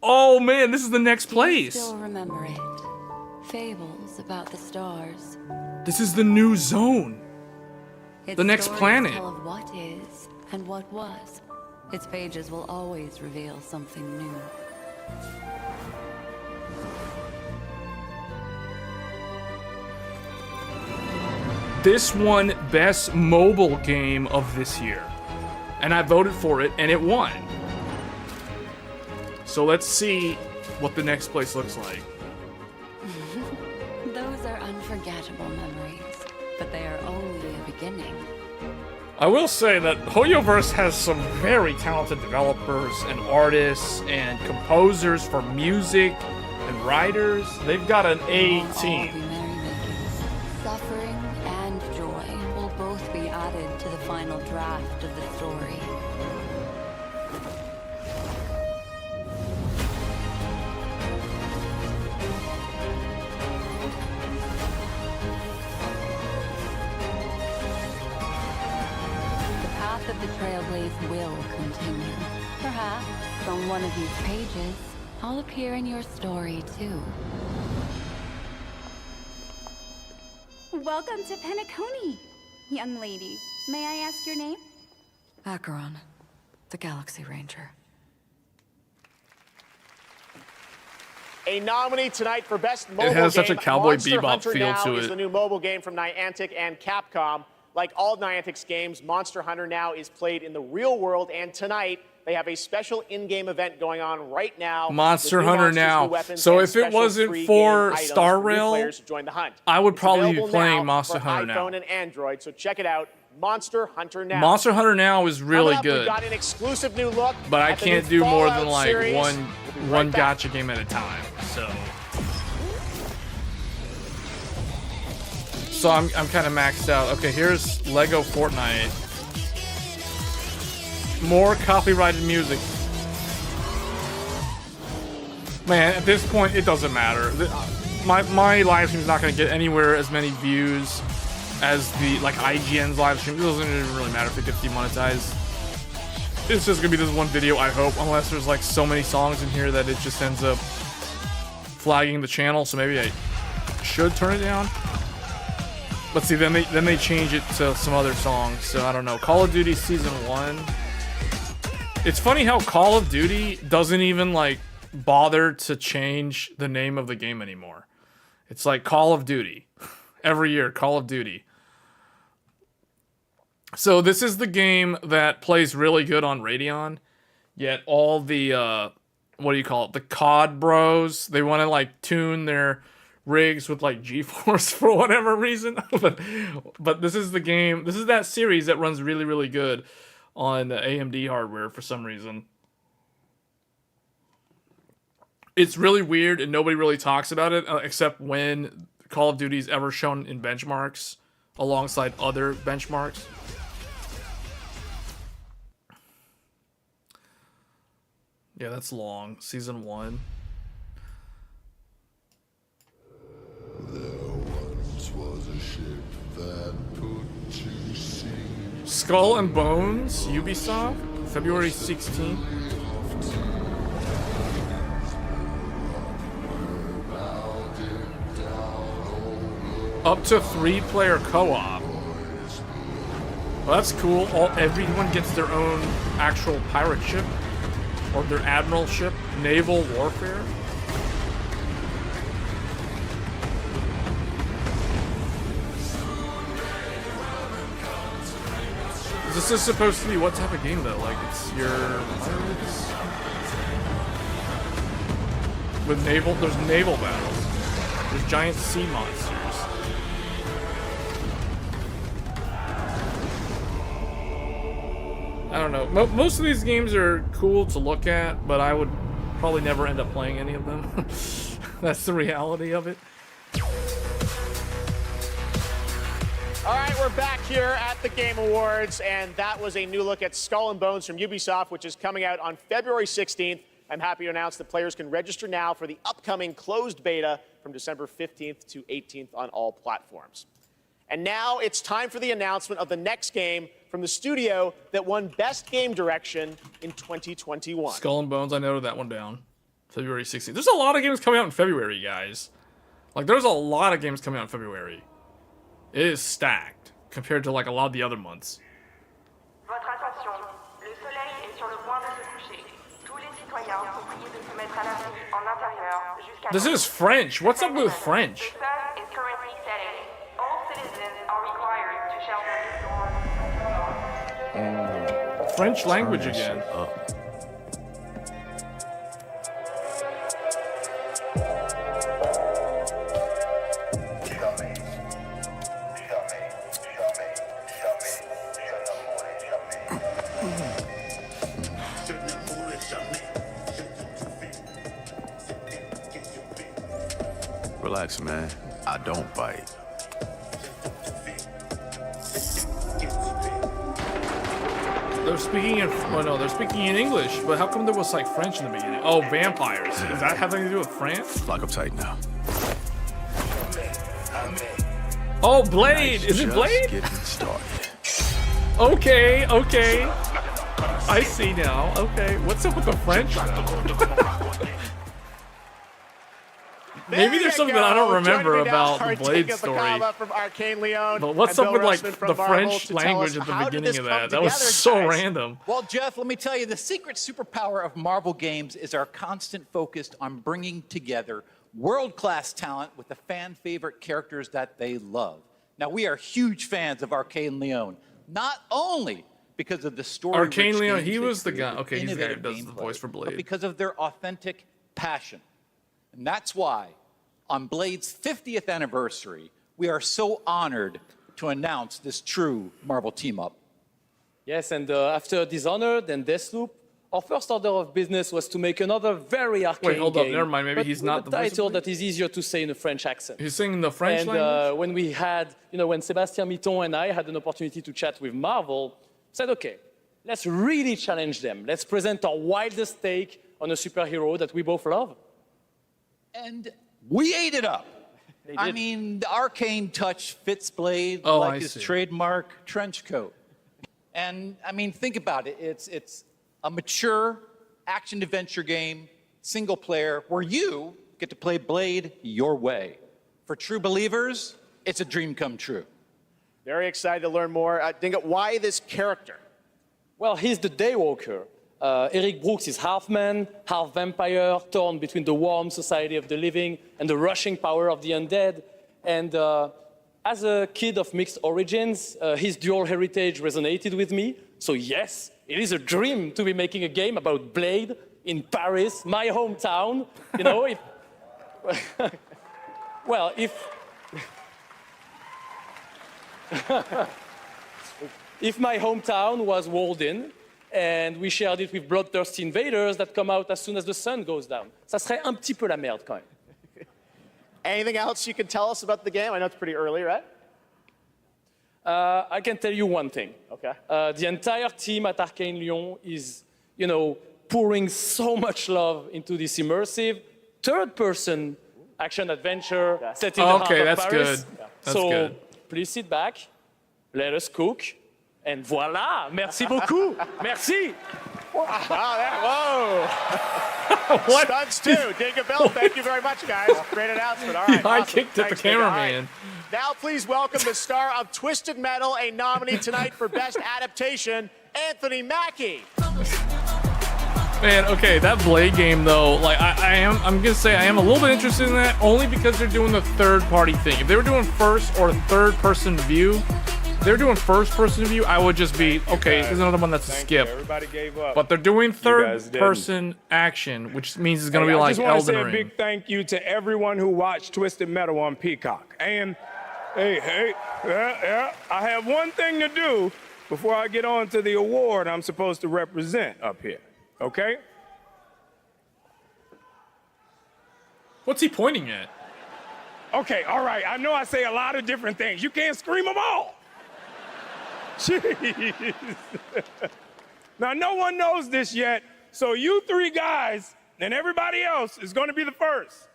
Oh man, this is the next place.
Still remember it. Fables about the stars.
This is the new zone.
Its
The next
stories
planet.
tell of what is and what was. Its pages will always reveal something new.
This won Best Mobile Game of this year. And I voted for it, and it won. So let's see what the next place looks like.
Those are unforgettable memories, but they are only a beginning.
I will say that Hoyoverse has some very talented developers and artists and composers for music and writers. They've got an A team.
Suffering and joy will both be added to the final draft of the story. The path of the Trailblaze will continue. Perhaps on one of these pages, I'll appear in your story too.
Welcome to Penacony, young lady. May I ask your name?
Acheron, the Galaxy Ranger.
A nominee tonight for Best Mobile Game.
It has such a Cowboy
Monster
Bebop
Hunter
feel
Now
to
is
it.
the new mobile game from Niantic and Capcom. Like all Niantic's games, Monster Hunter Now is played in the real world, and tonight they have a special in-game event going on right now.
Monster
with new
Hunter
monsters,
Now.
new weapons,
So
and
if it
special
wasn't
free
for
game items
Star
for new
Rail,
players to join the hunt.
I would
It's
probably be
available
playing
now
Monster
for
Hunter Now.
iPhone and Android, so check it out. Monster Hunter Now.
Monster Hunter Now is really
Coming up,
good,
We've got an exclusive new look
but I
at the new
can't do more than
Fallout
like
series.
one
We'll be right back.
gacha game at a time. So I'm kind of maxed out. Okay, here's Lego Fortnite. More copyrighted music. Man, at this point, it doesn't matter. My live stream is not going to get anywhere as many views as the IGN's live stream. It doesn't even really matter if it gets demonetized. It's just going to be this one video, I hope, unless there's like so many songs in here that it just ends up flagging the channel. So maybe I should turn it down. But see, then they change it to some other songs. So I don't know. Call of Duty Season 1. It's funny how Call of Duty doesn't even bother to change the name of the game anymore. It's like Call of Duty. Every year, Call of Duty. So this is the game that plays really good on Radeon. Yet all the, what do you call it? The COD bros, they want to tune their rigs with GeForce for whatever reason. but this is the game. This is that series that runs really, really good on the AMD hardware for some reason. It's really weird and nobody really talks about it except when Call of Duty's ever shown in benchmarks alongside other benchmarks. Yeah, that's long. Season 1. Skull and Bones, Ubisoft, February 16th. Up to 3-player co-op. Well, that's cool. Everyone gets their own actual pirate ship, or their admiral ship, naval warfare. This is supposed to be what type of game though? Like it's your pirates with naval. There's naval battles. There's giant sea monsters. I don't know. Most of these games are cool to look at, but I would probably never end up playing any of them. That's the reality of it.
All right, we're back here at the Game Awards, and that was a new look at Skull and Bones from Ubisoft, which is coming out on February 16th. I'm happy to announce that players can register now for the upcoming closed beta from December 15th to 18th on all platforms. And now it's time for the announcement of the next game from the studio that won Best Game Direction in 2021.
Skull and Bones, I noted that one down. February 16th. There's a lot of games coming out in February, guys. Like, there's a lot of games coming out in February. It is stacked compared to like a lot of the other months.
Votre attention, le soleil est sur le point de se coucher. Tous les citoyens sont priés de se mettre à l'abri en intérieur jusqu'à...
This is French. What's up with French?
The sun is currently setting. All citizens are required to shelter.
French language again.
Relax, man. I don't bite.
They're speaking in, well, no, they're speaking in English, but how come there was like French in the beginning? Oh, vampires. Does that have anything to do with France?
Lock up tight now.
Oh, Blade! Is it Blade?
Getting started.
Okay, okay. I see now. Okay, what's up with the French though? Maybe there's something that I don't remember about the Blade story. But what's up with like the French language at the beginning of that? That was so random.
Well, Jeff, let me tell you, the secret superpower of Marvel games is our constant focus on bringing together world-class talent with the fan-favorite characters that they love. Now, we are huge fans of Arcane Leon, not only because of the story.
Arcane Leon, he was the guy. Okay, he's the guy who does the voice for Blade.
But because of their authentic passion. And that's why, on Blade's 50th anniversary, we are so honored to announce this true Marvel team-up.
Yes, and after Dishonored and Deathloop, our first order of business was to make another very arcane
Wait, hold up,
game,
never mind. Maybe
but
he's
with
not
a
the voice of
title
Blade?
that is easier to say in a French accent.
He's singing the French
and,
language?
when we had, when Sébastien Mitton and I had an opportunity to chat with Marvel, said, okay, let's really challenge them. Let's present our wildest take on a superhero that we both love.
And we ate it up. I mean, the arcane touch fits Blade like his trademark trench coat. And I mean, think about it. It's a mature action-adventure game, single player, where you get to play Blade your way. For true believers, it's a dream come true.
Very excited to learn more. Dingo, why this character?
Well, he's the Daywalker. Eric Brooks is half man, half vampire, torn between the warm society of the living and the rushing power of the undead. And as a kid of mixed origins, his dual heritage resonated with me. So yes, it is a dream to be making a game about Blade in Paris, my hometown. You know, if well, if my hometown was walled in, and we shared it with bloodthirsty invaders that come out as soon as the sun goes down. Ça serait un petit peu la merde quand même.
Anything else you can tell us about the game? I know it's pretty early, right?
I can tell you one thing.
Okay.
The entire team at Arcane Lyon is, pouring so much love into this immersive third-person action adventure set in the heart
Okay,
of
that's
Paris.
good. That's
so
good.
please sit back, let us cook, and voila! Merci beaucoup. Merci.
Wow, whoa.
What?
Stunts too. Ding a bell. Thank you very much, guys. Great announcement. All right.
I
awesome.
kicked at the
Thanks, Digga. All right.
cameraman.
Now please welcome the star of Twisted Metal, a nominee tonight for Best Adaptation, Anthony Mackie.
Man, okay, that Blade game though, like I'm gonna say I am a little bit interested in that only because they're doing the third-party thing. If they were doing first or third-person view, if they were doing first-person view, I would just be okay. There's another one that's a skip.
Everybody gave up.
But they're doing
guys
third-person action, which means it's gonna be like
I just want to say
Elden
a
Ring.
big thank you to everyone who watched Twisted Metal on Peacock. And hey, I have one thing to do before I get on to the award I'm supposed to represent up here. Okay?
What's he pointing at?
Okay, all right. I know I say a lot of different things. You can't scream them all. Jeez. Now, no one knows this yet, so you three guys and everybody else is going to be the first.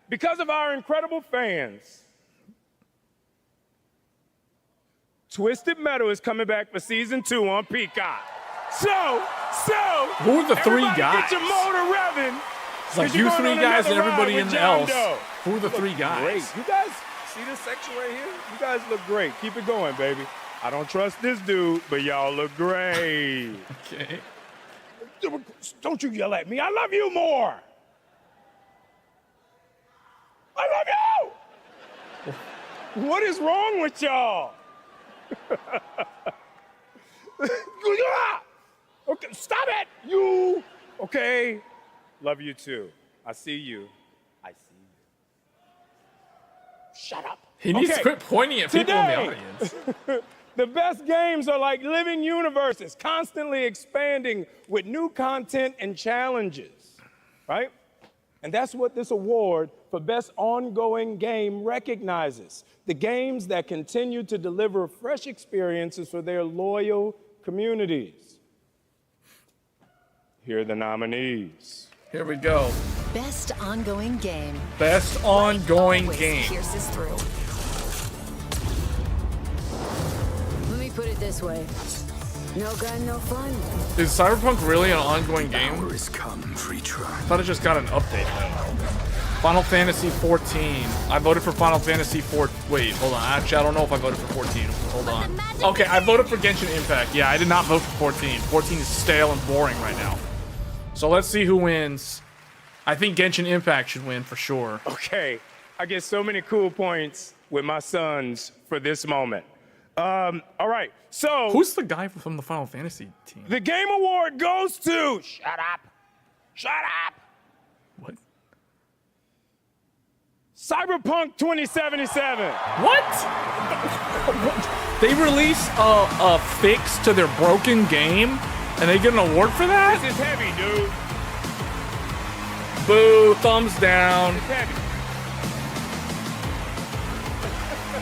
Because of our incredible fans, Twisted Metal is coming back for season 2 on Peacock. So,
who are the three
everybody
guys?
Get your motor revving.
It's like
'cause
you
you're going
three
on
guys and
another
everybody
ride
in
with
the
John
else.
Doe.
Who are the three guys?
Great. You guys see this section right here? You guys look great. Keep it going, baby. I don't trust this dude, but y'all look great.
Okay.
Don't you yell at me. I love you more. I love you. What is wrong with y'all? Okay, stop it. You. Okay. Love you too. I see you. I see you. Shut up.
He needs to
Okay.
quit pointing at people in the
Today,
audience.
The best games are like living universes, constantly expanding with new content and challenges, right? And that's what this award for Best Ongoing Game recognizes. The games that continue to deliver fresh experiences for their loyal communities. Here are the nominees.
Here we go.
Best ongoing game.
Best ongoing
Always
game.
pierces through. Let me put it this way. No gun, no fun.
Is Cyberpunk really an ongoing game?
Come, free try.
I thought it just got an update though. Final Fantasy 14. I voted for Final Fantasy 4. Wait, hold on. Actually, I don't know if I voted for 14. Hold on. Okay, I voted for Genshin Impact. Yeah, I did not vote for 14. 14 is stale and boring right now. So let's see who wins. I think Genshin Impact should win for sure.
Okay, I get so many cool points with my sons for this moment. All right, so
Who's the guy from the Final Fantasy team?
the game award goes to. Shut up. Shut up.
What?
Cyberpunk 2077.
What? They release a fix to their broken game, and they get an award for that?
This is heavy, dude.
Boo! Thumbs down.
It's heavy.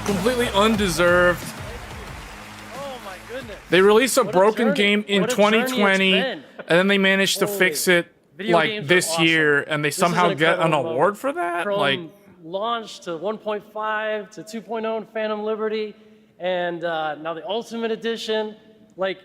Completely undeserved.
Oh my goodness.
They released a
What a
broken
journey.
game in
What a journey it's
2020,
been.
and then they managed to fix it
Video
like
games
this
are awesome.
year, and they
This is
somehow
an
get an
incredible
award
moment.
for that.
From
Like,
launch to 1.5 to 2.0 in Phantom Liberty, and now the Ultimate Edition. Like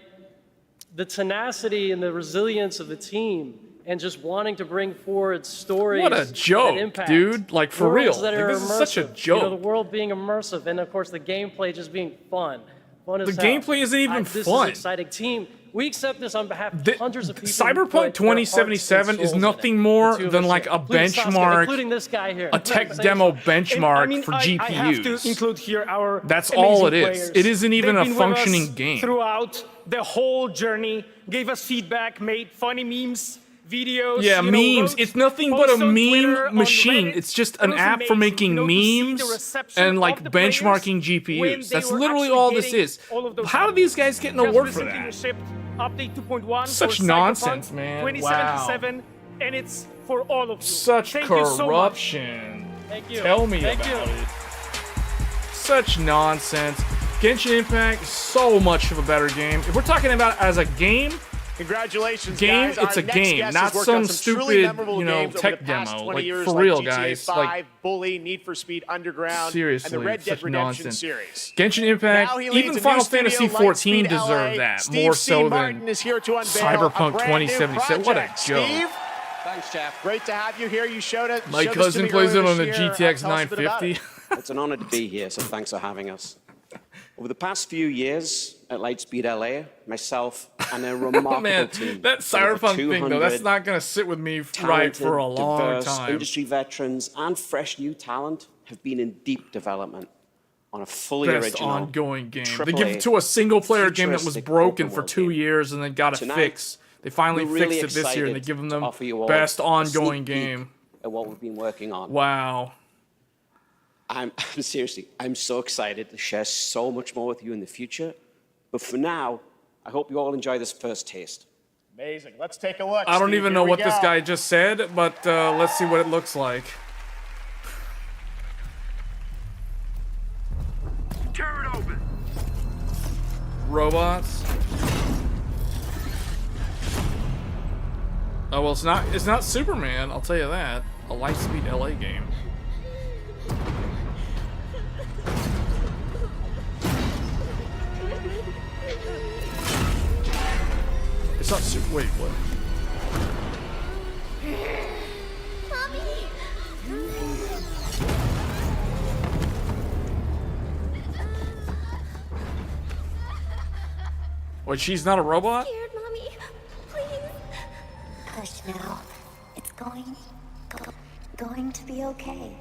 the tenacity and the resilience of the team, and just wanting to bring forward stories.
what a
that
joke,
impact.
dude! Like for real,
Worlds that
like,
are
this is such a
immersive.
joke.
You know, the world being immersive, and of course the gameplay just being fun. Fun as
The
hell.
gameplay isn't even
This
fun.
is exciting. Team, we accept this on behalf of hundreds of people. who
Cyberpunk
put their hearts
2077
and
is
souls in
nothing
it.
more
The two of
than
us
like
here.
a
Including Sasuke,
benchmark,
including this guy here.
a tech demo benchmark
I mean,
for
I have
GPUs.
to include here our
That's all it
amazing
is.
players.
It isn't even
They've
a
been with us
functioning game.
Throughout the whole journey, gave us feedback, made funny memes, videos.
Yeah,
you know,
memes.
wrote
it's nothing but a
posts on Twitter,
meme
on
machine.
Reddit.
It's just
It
an
was
app for
amazing,
making
you know, to see the
memes
reception
and
of
like
the players
benchmarking
when
GPUs.
they
That's
were
literally
actually
all this
getting
is.
all of those
How do these guys get an
Just
award for
recently
that?
shipped update 2.1
Such
for
nonsense,
Cyberpunk
man.
2077, and it's for all of you.
Such
Thank you so much.
corruption.
Thank you.
Tell me
Thank
about
you.
it. Such nonsense. Genshin Impact is so much of a better game. If we're talking about as a game,
Congratulations,
game,
guys.
it's
Our
a
next
game,
guest
not
has worked on
some
truly
stupid,
memorable
you know,
games over
tech
the past
demo.
20
Like,
years,
for
like
real,
GTA
guys.
5,
Like,
Bully, Need for Speed Underground,
seriously,
and the Red Dead
such
Redemption
nonsense.
series.
Genshin Impact,
Now he leads
even
a new
Final
studio,
Fantasy XIV
Lightspeed LA.
deserve that
Steve
more
C.
so
Martin
than
is here to unveil
Cyberpunk
a brand new
2077. What a
project.
go!
Steve?
Thanks, Jeff.
Great to have you here. You showed it.
My
showed
cousin
this to me
plays it
earlier
on the
this year.
GTX
Tell us a bit about
950.
it.
It's an honor to be here, so thanks for having us. Over the past few years at Lightspeed LA, myself and a remarkable
Oh man,
team.
that Cyberpunk thing though, that's not gonna sit with me right for a long
diverse
time.
industry veterans and fresh new talent have been in deep development on a fully
Best
original
ongoing game. They
AAA
give it to a single player game that was
futuristic
broken
open
for
world
2
game.
years and then got it
Tonight,
fixed. They finally
we're really
fixed it this year and they
excited
give them
to
the
offer you all
best
a
ongoing
sneak peek
game.
at what we've been working on.
Wow.
I'm seriously, I'm so excited to share so much more with you in the future. But for now, I hope you all enjoy this first taste.
Amazing. Let's take a look.
I don't
Steve.
even
Here
know
we
what this
go.
guy just said, but let's see what it looks like.
Tear it open.
Robots. Oh well, it's not Superman, I'll tell you that. A Lightspeed LA game. It's not super. Wait, what? Wait, she's not a robot?
Scared, Mommy. Please. Hush now. It's going to be okay.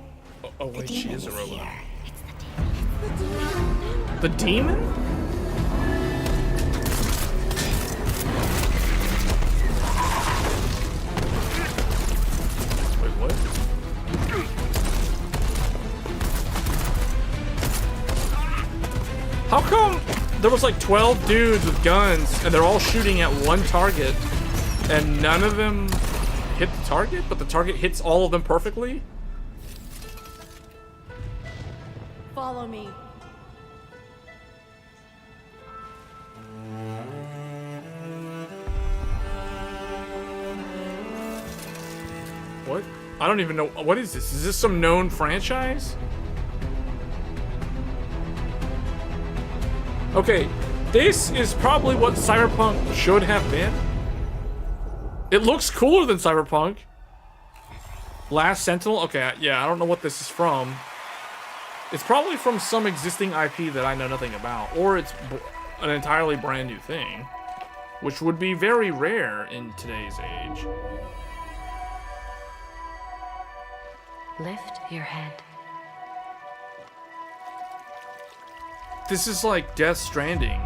Oh wait, she is a robot.
Here.
The demon? Wait, what? How come there was like 12 dudes with guns and they're all shooting at one target and none of them hit the target, but the target hits all of them perfectly?
Follow me.
What? I don't even know. What is this? Is this some known franchise? Okay, this is probably what Cyberpunk should have been. It looks cooler than Cyberpunk. Last Sentinel? Okay, yeah, I don't know what this is from. It's probably from some existing IP that I know nothing about. Or it's an entirely brand new thing. Which would be very rare in today's age.
Lift your head.
This is like Death Stranding.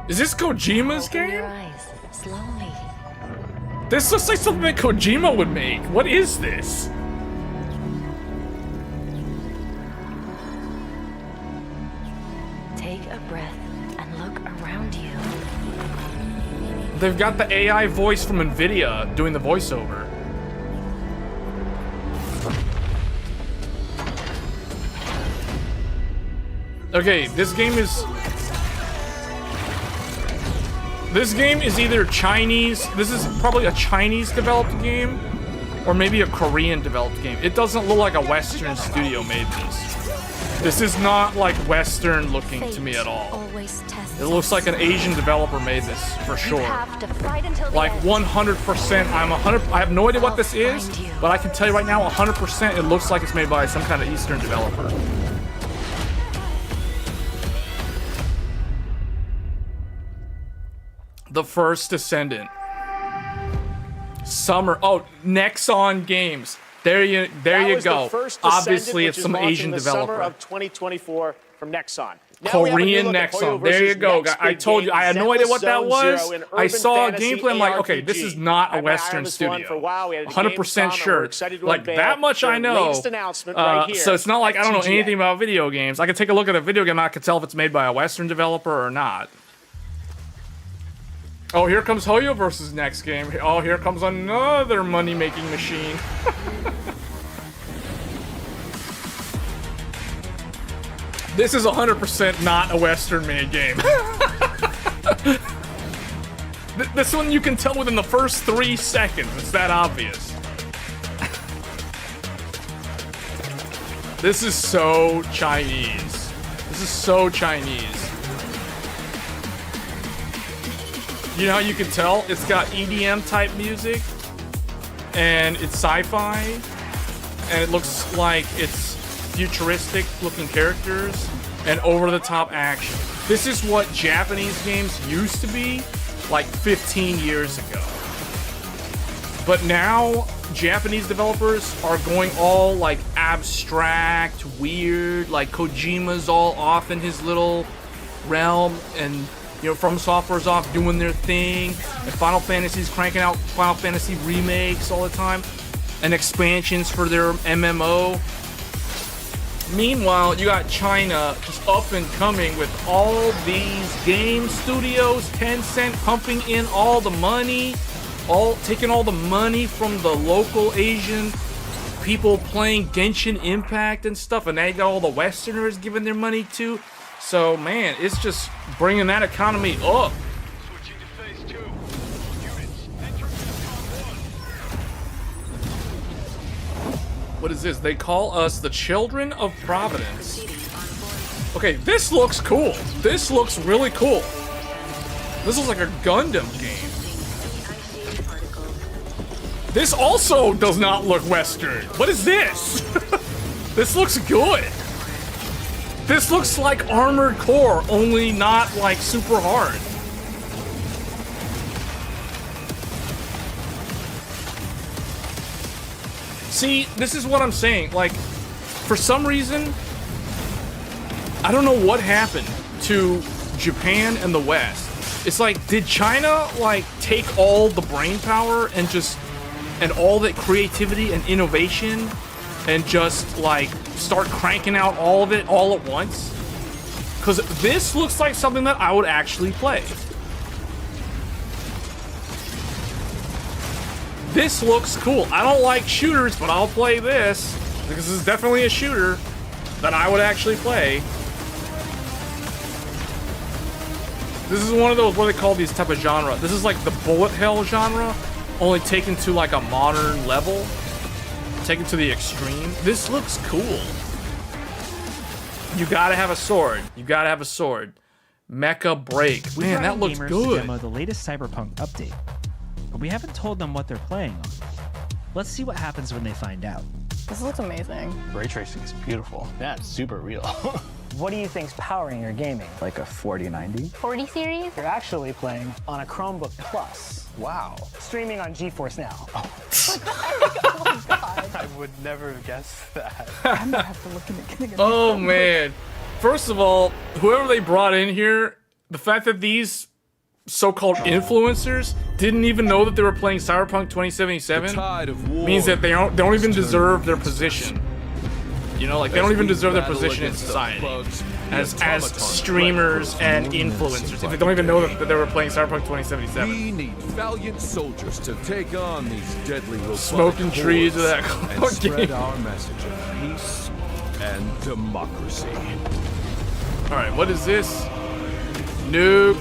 Is this Kojima's
Open your
game?
eyes slowly.
This looks like something that Kojima would make. What is this?
Take a breath and look around you.
They've got the AI voice from NVIDIA doing the voiceover. Okay, this game is either Chinese, this is probably a Chinese developed game, or maybe a Korean developed game. It doesn't look like a Western studio made this. This is not like Western looking to me at all. It looks like an Asian developer made this, for sure. Like 100%, I have no idea what this is, but I can tell you right now, 100% it looks like it's made by some kind of Eastern developer. The First Descendant. Summer. Oh, Nexon Games. There you go. Obviously, it's some Asian developer.
Summer of 2024 from Nexon.
Korean Nexon. There you go. I told you. I had no idea what that was. I saw a gameplay. I'm like, okay, this is not a Western studio. 100% sure. Like that much I know. So it's not like I don't know anything about video games. I can take a look at a video game and I can tell if it's made by a Western developer or not. Oh, here comes Hoyo versus next game. Oh, here comes another money-making machine. This is 100% not a Western-made game. This one you can tell within the first 3 seconds. It's that obvious. This is so Chinese. This is so Chinese. You know how you can tell? It's got EDM type music, and it's sci-fi, and it looks like it's futuristic looking characters, and over-the-top action. This is what Japanese games used to be like 15 years ago. But now, Japanese developers are going all like abstract, weird, like Kojima's all off in his little realm, and you know, From Software's off doing their thing, and Final Fantasy's cranking out Final Fantasy remakes all the time, and expansions for their MMO. Meanwhile, you got China just up and coming with all these game studios, Tencent pumping in all the money, taking all the money from the local Asian people playing Genshin Impact and stuff, and now you got all the Westerners giving their money too. So man, it's just bringing that economy up. What is this? They call us the Children of Providence. Okay, this looks cool. This looks really cool. This looks like a Gundam game. This also does not look Western. What is this? This looks good. This looks like Armored Core, only not like super hard. See, this is what I'm saying. Like, for some reason, I don't know what happened to Japan and the West. It's like, did China, like, take all the brain power and just, and all that creativity and innovation and just, like, start cranking out all of it all at once? Because this looks like something that I would actually play. This looks cool. I don't like shooters, but I'll play this because this is definitely a shooter that I would actually play. This is one of those, what do they call these type of genre? This is like the bullet hell genre, only taken to like a modern level, taken to the extreme. This looks cool. You gotta have a sword. You gotta have a sword. Mecha Break. Man, that looks good.
To demo the latest Cyberpunk update, but we haven't told them what they're playing on. Let's see what happens when they find out.
This looks amazing.
Ray tracing is beautiful. Yeah, it's super real.
What do you think's powering your gaming?
Like a 4090?
40 series?
You're actually playing on a Chromebook Plus.
Wow.
Streaming on GeForce Now.
Oh my god.
I would never have guessed that.
I'm gonna have to look into getting a
Oh man. First of all, whoever they brought in here, the fact that these so-called influencers didn't even know that they were playing Cyberpunk 2077 means that they don't even deserve their position. You know, like they don't even deserve their position in society as streamers and influencers. If they don't even know that they were playing Cyberpunk 2077.
We need valiant soldiers to take on these deadly robotic
smoking trees with that
and spread our message of peace and democracy.
All right, what is this? Nuke.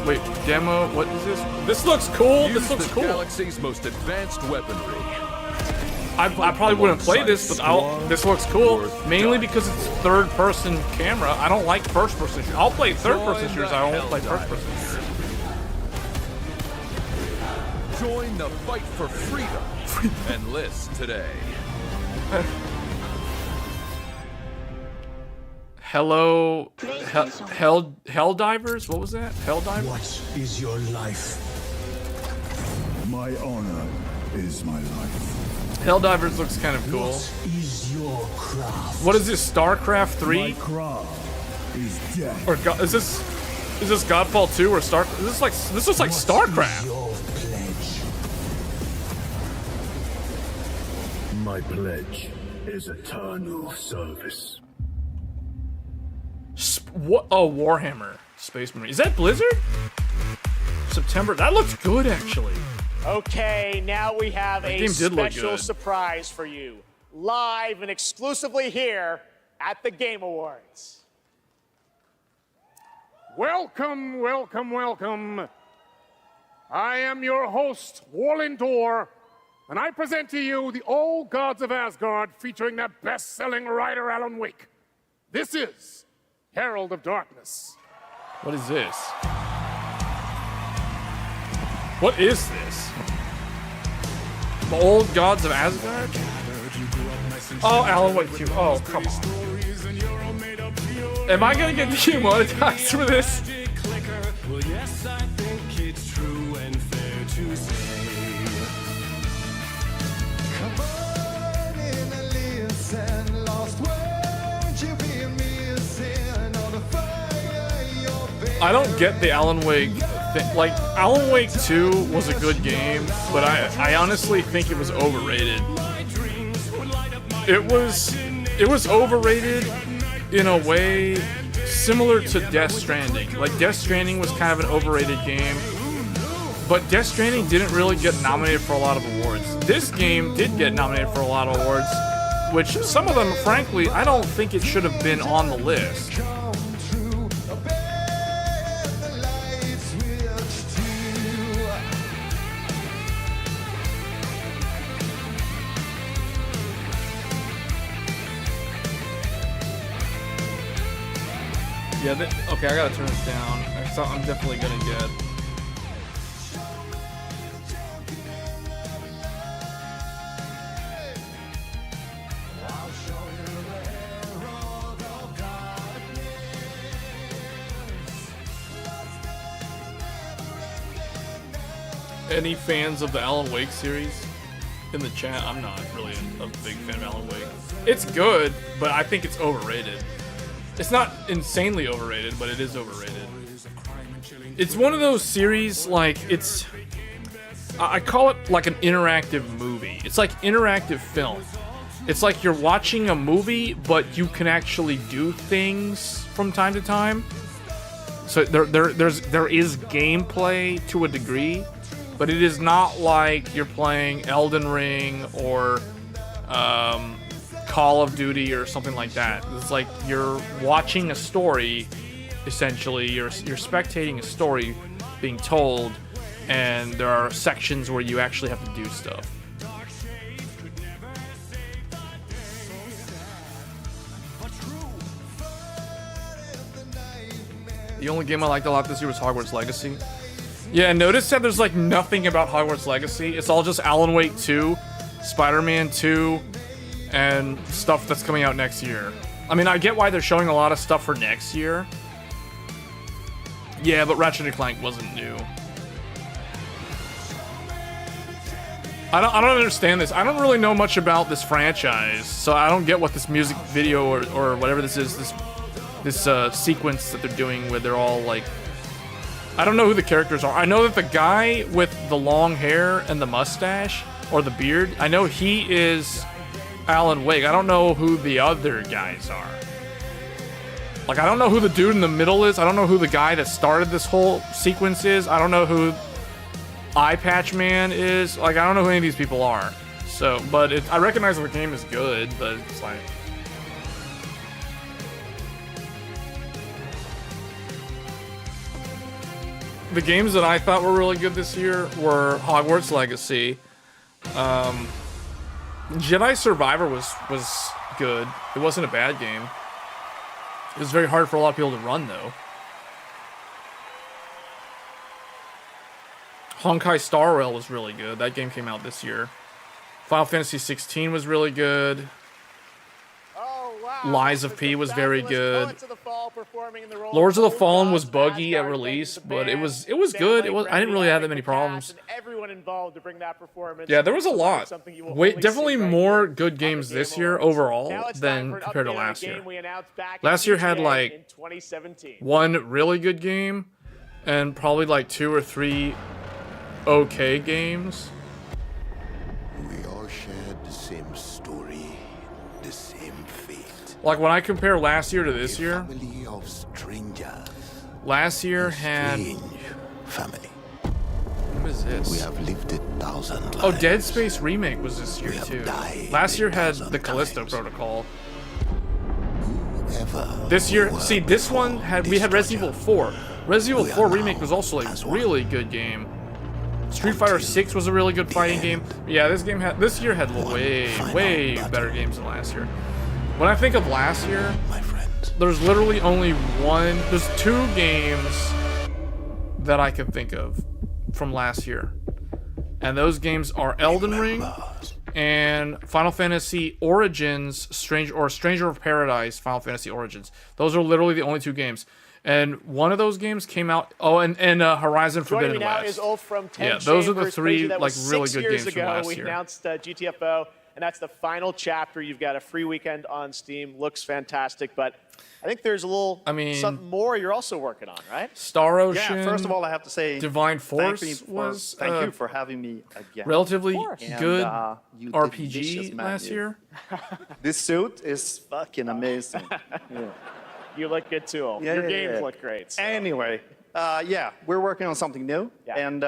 Wait, demo. What is this? This looks cool. This looks cool.
Galaxy's most advanced weaponry.
I probably wouldn't play this, but this looks cool. Mainly because it's third-person camera. I don't like first-person shooters. I'll play third-person shooters. I won't play first-person shooters.
Join the fight for freedom. Enlist today.
Hello, Hell Divers? What was that? Hell Divers?
What is your life? My honor is my life.
Helldivers looks kind of cool.
What is your craft?
What is this, StarCraft 3?
My craft is death.
Or is this Godfall 2 or Star? This looks like StarCraft.
Your pledge. My pledge is eternal service.
What? Oh, Warhammer Space Marine. Is that Blizzard? September. That looks good actually.
Okay, now we have a special surprise for you. Live and exclusively here at the Game Awards.
Welcome, welcome, welcome
I am your host, Warlindor, and I present to you the Old Gods of Asgard featuring that best-selling writer Alan Wake. This is Herald of Darkness.
What is this? What is this? The Old Gods of Asgard? Oh, Alan Wake 2. Oh, come on. Am I gonna get demonetized for this?
Well, yes, I think it's true and fair to say. Come on in and listen, lost words you've been missing on the fire you're
I don't get the Alan Wake thing. Like, Alan Wake 2 was a good game, but I honestly think it was overrated. It was overrated in a way similar to Death Stranding. Like, Death Stranding was kind of an overrated game, but Death Stranding didn't really get nominated for a lot of awards. This game did get nominated for a lot of awards, which some of them, frankly, I don't think it should have been on the list. Yeah, okay, I gotta turn this down. So I'm definitely gonna get. Any fans of the Alan Wake series in the chat? I'm not really a big fan of Alan Wake. It's good, but I think it's overrated. It's not insanely overrated, but it is overrated. It's one of those series, like, I call it like an interactive movie. It's like interactive film. It's like you're watching a movie, but you can actually do things from time to time. So there is gameplay to a degree, but it is not like you're playing Elden Ring or Call of Duty or something like that. It's like you're watching a story, essentially. You're spectating a story being told, and there are sections where you actually have to do stuff. The only game I liked a lot this year was Hogwarts Legacy. Yeah, notice that there's like nothing about Hogwarts Legacy. It's all just Alan Wake 2, Spider-Man 2, and stuff that's coming out next year. I mean, I get why they're showing a lot of stuff for next year. Yeah, but Ratchet & Clank wasn't new. I don't understand this. I don't really know much about this franchise, so I don't get what this music video or whatever this is, this sequence that they're doing where they're all like... I don't know who the characters are. I know that the guy with the long hair and the mustache, or the beard, I know he is Alan Wake. I don't know who the other guys are. Like, I don't know who the dude in the middle is. I don't know who the guy that started this whole sequence is. I don't know who Eye Patch Man is. Like, I don't know who any of these people are. So, but I recognize the game is good, but it's like... The games that I thought were really good this year were Hogwarts Legacy. Jedi Survivor was good. It wasn't a bad game. It was very hard for a lot of people to run, though. Honkai Star Rail was really good. That game came out this year. Final Fantasy 16 was really good. Lies of P was very good. Lords of the Fallen was buggy at release, but it was good. I didn't really have that many problems. Yeah, there was a lot. Definitely more good games this year overall than compared to last year. Last year had like one really good game and probably like 2 or 3 okay games.
We all shared the same story, the same fate.
Like, when I compare last year to this year, last year had...
Family.
What is this?
We have lived 1,000 lives.
Oh, Dead Space Remake was this year, too. Last year had the Callisto Protocol. This year... See, this one had... We had Resident Evil 4. Resident Evil 4 Remake was also a really good game. Street Fighter 6 was a really good fighting game. But yeah, this year had way better games than last year. When I think of last year, there's literally only there's 2 games that I can think of from last year. And those games are Elden Ring and Final Fantasy Origins, Stranger of Paradise, Final Fantasy Origins. Those are literally the only 2 games. And one of those games came out. Oh, and Horizon Forbidden West.
Joining me now is Ulf from 10
Yeah, those are the
Chambers.
3
That
like
was
really
6
good
years
games
ago.
from last
We
year.
announced GTFO, and that's the final chapter. You've got a free weekend on Steam. Looks fantastic, but I think there's a little something more you're also working on, right?
Star Ocean.
Yeah, first of all, I have to say
Divine Force
thank you for having me again.
relatively
And,
good
you
RPG
delicious man,
last
you.
year.
This suit is fucking amazing. Yeah.
You look good too. Ulf. Your games look great. So.
Anyway, yeah, we're working on something new, and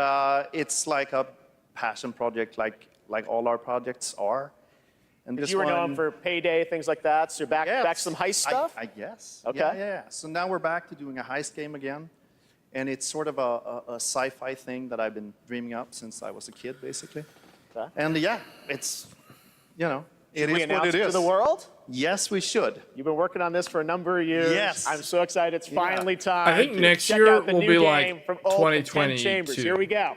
it's like a passion project, like all our projects are. And this
You were known
one,
for Payday, things like that. So you're back to some heist stuff?
I guess.
Okay.
Yeah. So now we're back to doing a heist game again. And it's sort of a sci-fi thing that I've been dreaming up since I was a kid, basically.
Okay.
And yeah, it's, it
Should
is
we
what
announce
it
it
is.
to the world?
Yes, we should.
You've been working on this for a number of years.
Yes.
I'm so excited. It's finally time.
I think next
Check
year
out the
will
new
be
game
like
from Ulf from 10
2022.
Chambers. Here we go.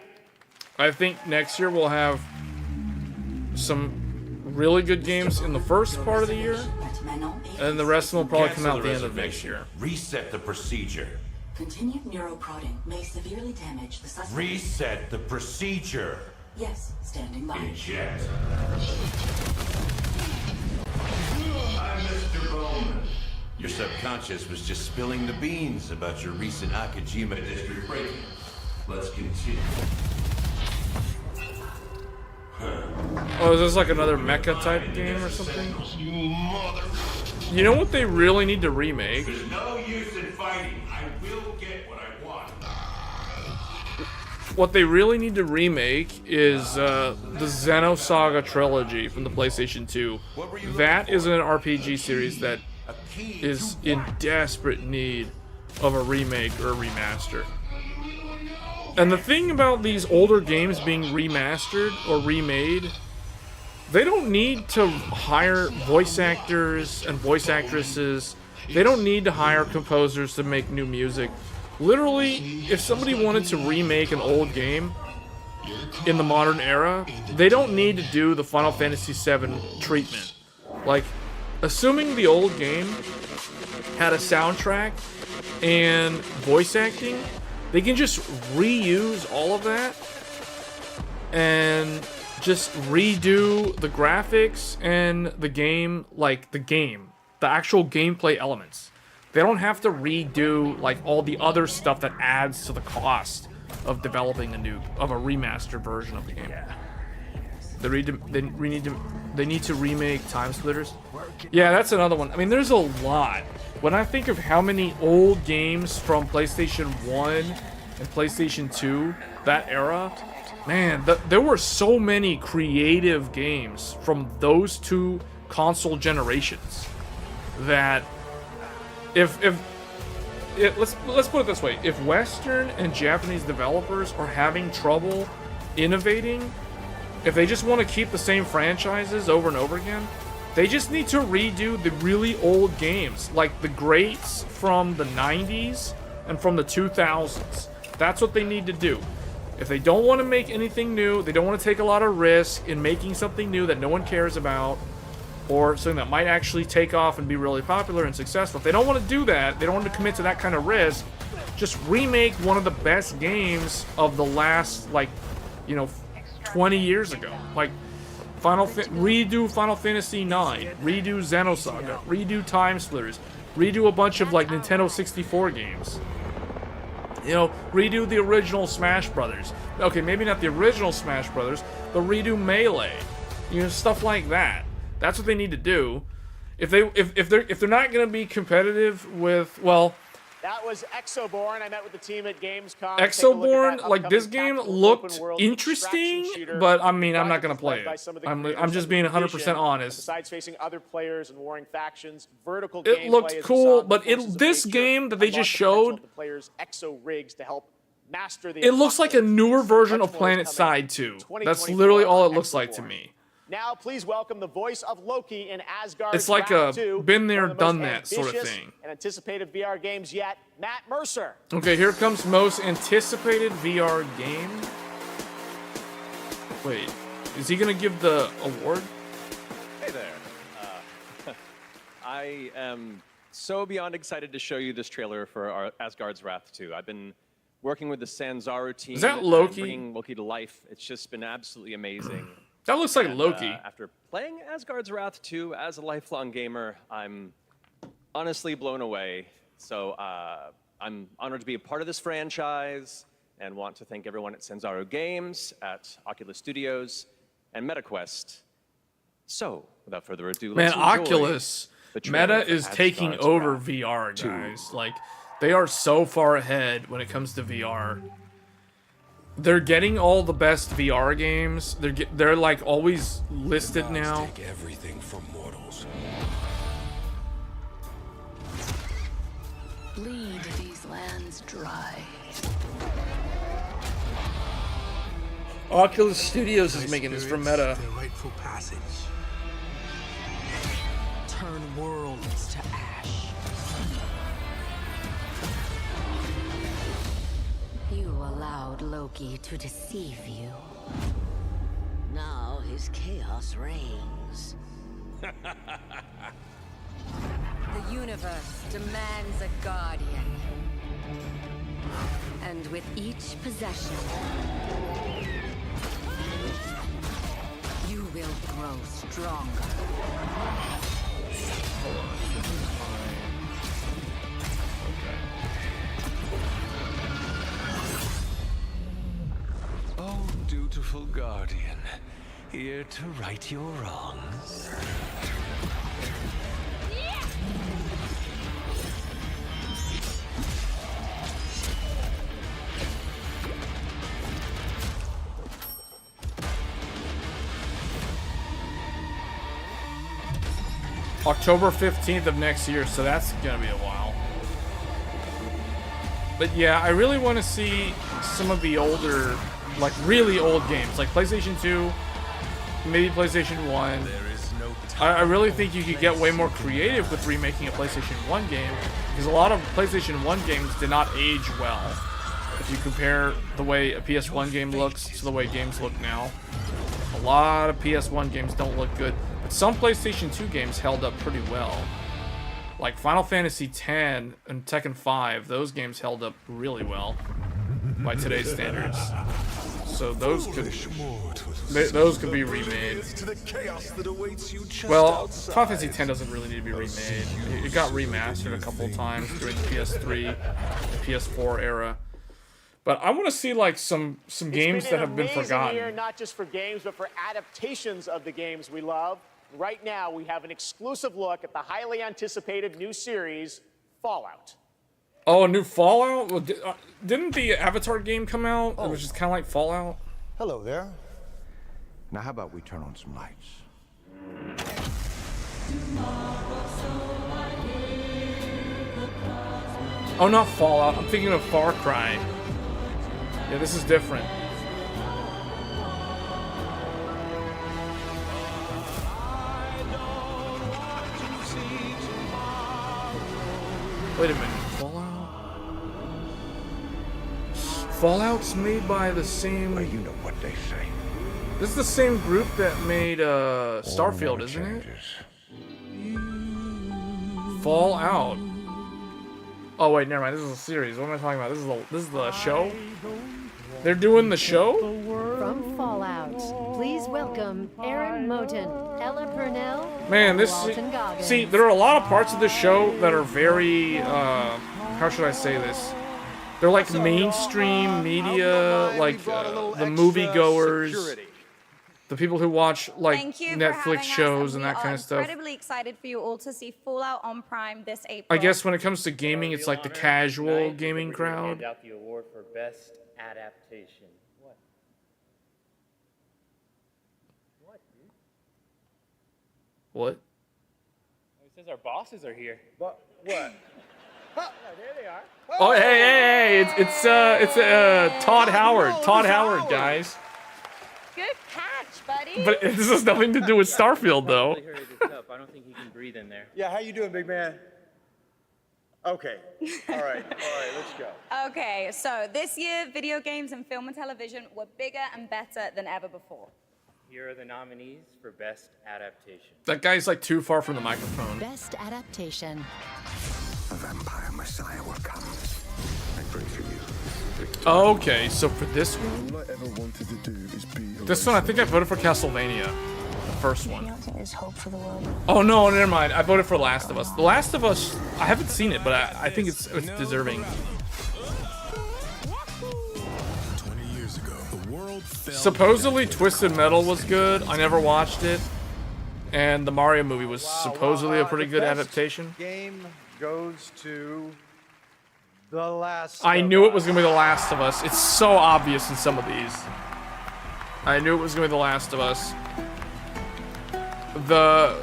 I think next year we'll have some really good games in the first part of the year, and the rest of them will probably come out at the end of next year.
Reset the procedure.
Continued neuroprodding may severely damage the suspect.
Reset the procedure.
Yes, standing by.
Eject. I'm Mr. Bowman. Your subconscious was just spilling the beans about your recent Akajima district break-in. Let's continue.
Oh, is this like another mecha type game or something? You know what they really need to remake?
There's no use in fighting. I will get what I want.
What they really need to remake is the Xenosaga trilogy from the PlayStation 2. That is an RPG series that is in desperate need of a remake or a remaster. And the thing about these older games being remastered or remade, they don't need to hire voice actors and voice actresses. They don't need to hire composers to make new music. Literally, if somebody wanted to remake an old game in the modern era, they don't need to do the Final Fantasy VII treatment. Like, assuming the old game had a soundtrack and voice acting, they can just reuse all of that and just redo the graphics and the game, the actual gameplay elements. They don't have to redo like all the other stuff that adds to the cost of developing a remastered version of the game. They need to remake Time Splitters. Yeah, that's another one. I mean, there's a lot. When I think of how many old games from PlayStation 1 and PlayStation 2, that era, man, there were so many creative games from those 2 console generations that let's put it this way, if Western and Japanese developers are having trouble innovating, if they just want to keep the same franchises over and over again, they just need to redo the really old games, like the greats from the 90s and from the 2000s. That's what they need to do. If they don't want to make anything new, they don't want to take a lot of risk in making something new that no one cares about, or something that might actually take off and be really popular and successful. If they don't want to do that, they don't want to commit to that kind of risk, just remake one of the best games of the last, 20 years ago. Like, redo Final Fantasy IX, redo Xenosaga, redo Time Splitters, redo a bunch of, Nintendo 64 games. Redo the original Smash Brothers. Okay, maybe not the original Smash Brothers, but redo Melee. Stuff like that. That's what they need to do. If they're not going to be competitive with, well,
That was Exoborn. I met with the team at Gamescom.
Exoborn, this game looked interesting, but I'm not going to play it. I'm just being 100% honest.
Besides facing other players and warring factions, vertical
it looked cool, but this game that they just showed,
the players' exo rigs to help master the
It looks like a newer version
Much
of
more is
Planet
coming
Side 2. That's
2024
literally all it
on
looks like to
Exoborn.
me.
Now, please welcome the voice of Loki in Asgard's
It's like
Wrath
a
2,
been there,
one of the
done
most
that sort of
ambitious
thing.
and anticipated VR games yet, Matt Mercer.
Okay, here comes most anticipated VR game. Wait, is he gonna give the award?
Hey there. I am so beyond excited to show you this trailer for our Asgard's Wrath 2. I've been working with the Sanzaru team.
Is that
and
Loki?
bringing Loki to life. It's just been absolutely amazing.
That looks like
And,
Loki.
After playing Asgard's Wrath 2 as a lifelong gamer, I'm honestly blown away. So I'm honored to be a part of this franchise and want to thank everyone at Sanzaru Games, at Oculus Studios, and MetaQuest. So, without further ado,
Man,
let's enjoy
Oculus,
the trailer
Meta
for
is taking
Asgard's
over
Wrath
VR,
2.
guys. Like, they are so far ahead when it comes to VR. They're getting all the best VR games. They're like always listed now.
Take everything from mortals.
Bleed these lands dry.
Oculus Studios is making this from Meta.
Their rightful passage.
Turn worlds to ash. You allowed Loki to deceive you. Now his chaos reigns.
The universe demands a guardian. And with each possession, you will grow stronger.
Oh, dutiful guardian, here to right your wrongs.
October 15th of next year, so that's gonna be a while. But yeah, I really want to see some of the older, like really old games, like PlayStation 2, maybe PlayStation 1. I really think you could get way more creative with remaking a PlayStation 1 game, because a lot of PlayStation 1 games did not age well. If you compare the way a PS1 game looks to the way games look now, a lot of PS1 games don't look good. But some PlayStation 2 games held up pretty well. Like Final Fantasy X and Tekken 5, those games held up really well by today's standards. So those could be remade. Well, Final Fantasy X doesn't really need to be remade. It got remastered a couple times during the PS3 and PS4 era. But I want to see like some games that have been forgotten.
Year, not just for games, but for adaptations of the games we love. Right now, we have an exclusive look at the highly anticipated new series, Fallout.
Oh, a new Fallout? Well, didn't the Avatar game come out? It was just kind of like Fallout.
Hello there. Now, how about we turn on some lights?
Oh, not Fallout. I'm thinking of Far Cry. Yeah, this is different. Wait a minute. Fallout's made by the same...
Well, you know what they say.
This is the same group that made Starfield, isn't it? Fallout. Oh wait, never mind. This is a series. What am I talking about? This is the show? They're doing the show?
From Fallout, please welcome Aaron Moten, Ella Purnell,
Man, this...
Walton Goggins.
See, there are a lot of parts of this show that are very... how should I say this? They're like mainstream media, like the moviegoers, the people who watch like
Thank you for
Netflix
having us,
shows and
we
that kind
are
of stuff.
Incredibly excited for you all to see Fallout on Prime this April.
I guess when it comes to gaming, it's like the casual gaming crowd.
Hand out the award for best adaptation. What? What, dude?
What?
It says our bosses are here.
What?
There they are.
Oh, hey, it's Todd Howard. Todd Howard, guys.
Good catch, buddy.
But this has nothing to do with Starfield, though.
I don't think he can breathe in there.
Yeah, how you doing, big man? Okay. All right, let's go.
Okay, so this year, video games and film and television were bigger and better than ever before.
Here are the nominees for Best Adaptation.
That guy's like too far from the microphone.
Best adaptation.
A vampire messiah will come and bring for you.
Okay, so for this one, this one I think I voted for Castlevania, the first one.
I don't think there's hope for the world.
Oh no, never mind. I voted for Last of Us. The Last of Us, I haven't seen it, but I think it's deserving.
20 years ago, the world fell.
Supposedly Twisted Metal was good. I never watched it, and the Mario movie was supposedly a pretty good adaptation.
Game goes to The Last.
I knew it was gonna be The Last of Us. It's so obvious in some of these. I knew it was gonna be The Last of Us. The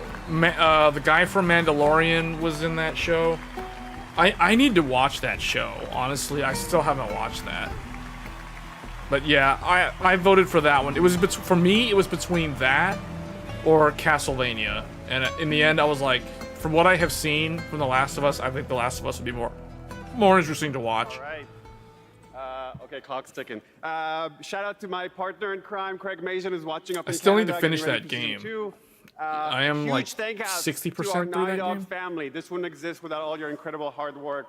guy from Mandalorian was in that show. I need to watch that show. Honestly, I still haven't watched that. But yeah, I voted for that one. It was for me. It was between that or Castlevania, and in the end, I was like, from what I have seen from The Last of Us, I think The Last of Us would be more interesting to watch.
All right. Okay, clock's ticking. Shout out to my partner in crime, Craig Mason, who's watching up in
I still need
Canada,
to finish
getting
that
ready for season
game.
2.
I am
huge
like
thank outs
60%
to our
through
Naughty
that
Dog
game.
family. This wouldn't exist without all your incredible hard work.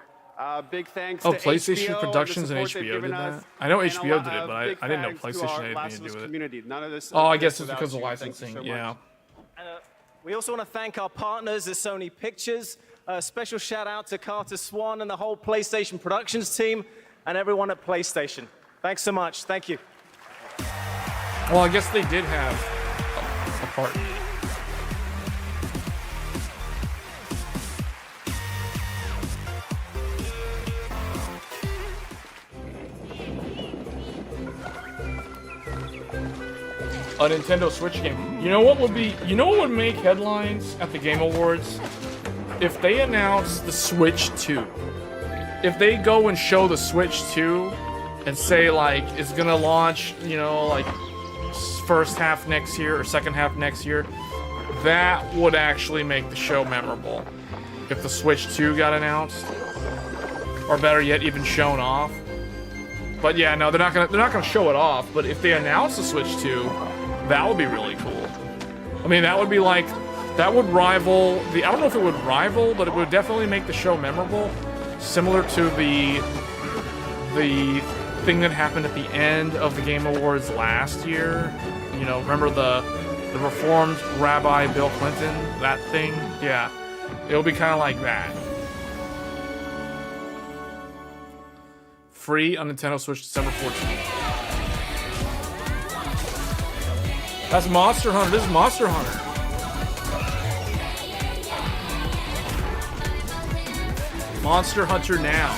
Big thanks
Oh,
to
PlayStation
HBO
Productions and
the support they've
HBO did
given us,
that? I know
and
HBO did it, but
big
I didn't know
thanks to
PlayStation
our
had
Last
anything to
of Us
do with it.
community. None of this
Oh, I guess
exists
it's because of
without you. Thank you
licensing.
so much.
Yeah.
We also want to thank our partners at Sony Pictures. A special shout out to Carter Swan and the whole PlayStation Productions team and everyone at PlayStation. Thanks so much. Thank you.
Well, I guess they did have a part. A Nintendo Switch game. You know what would make headlines at the Game Awards? If they announce the Switch 2. If they go and show the Switch 2 and say like it's gonna launch, you know, like first half next year or second half next year, that would actually make the show memorable. If the Switch 2 got announced, or better yet, even shown off. But yeah, no, they're not gonna show it off. But if they announce the Switch 2, that would be really cool. I mean, that would be like, that would rival the. I don't know if it would rival, but it would definitely make the show memorable. Similar to the thing that happened at the end of the Game Awards last year. You know, remember the reformed Rabbi Bill Clinton, that thing? Yeah, it'll be kind of like that. Free on Nintendo Switch December 14th. That's Monster Hunter. This is Monster Hunter. Monster Hunter now.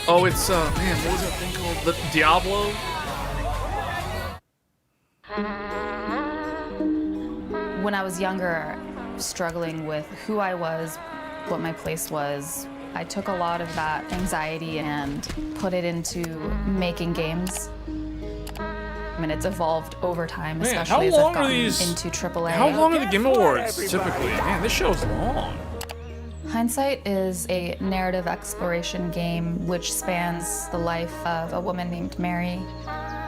Oh, it's man, what was that thing called? The Diablo?
When I was younger, struggling with who I was, what my place was, I took a lot of that anxiety and put it into making games. I mean, it's evolved over time,
Man,
especially as I've gotten into AAA.
How long are the Game Awards typically? Man, this show's long.
Hindsight is a narrative exploration game which spans the life of a woman named Mary,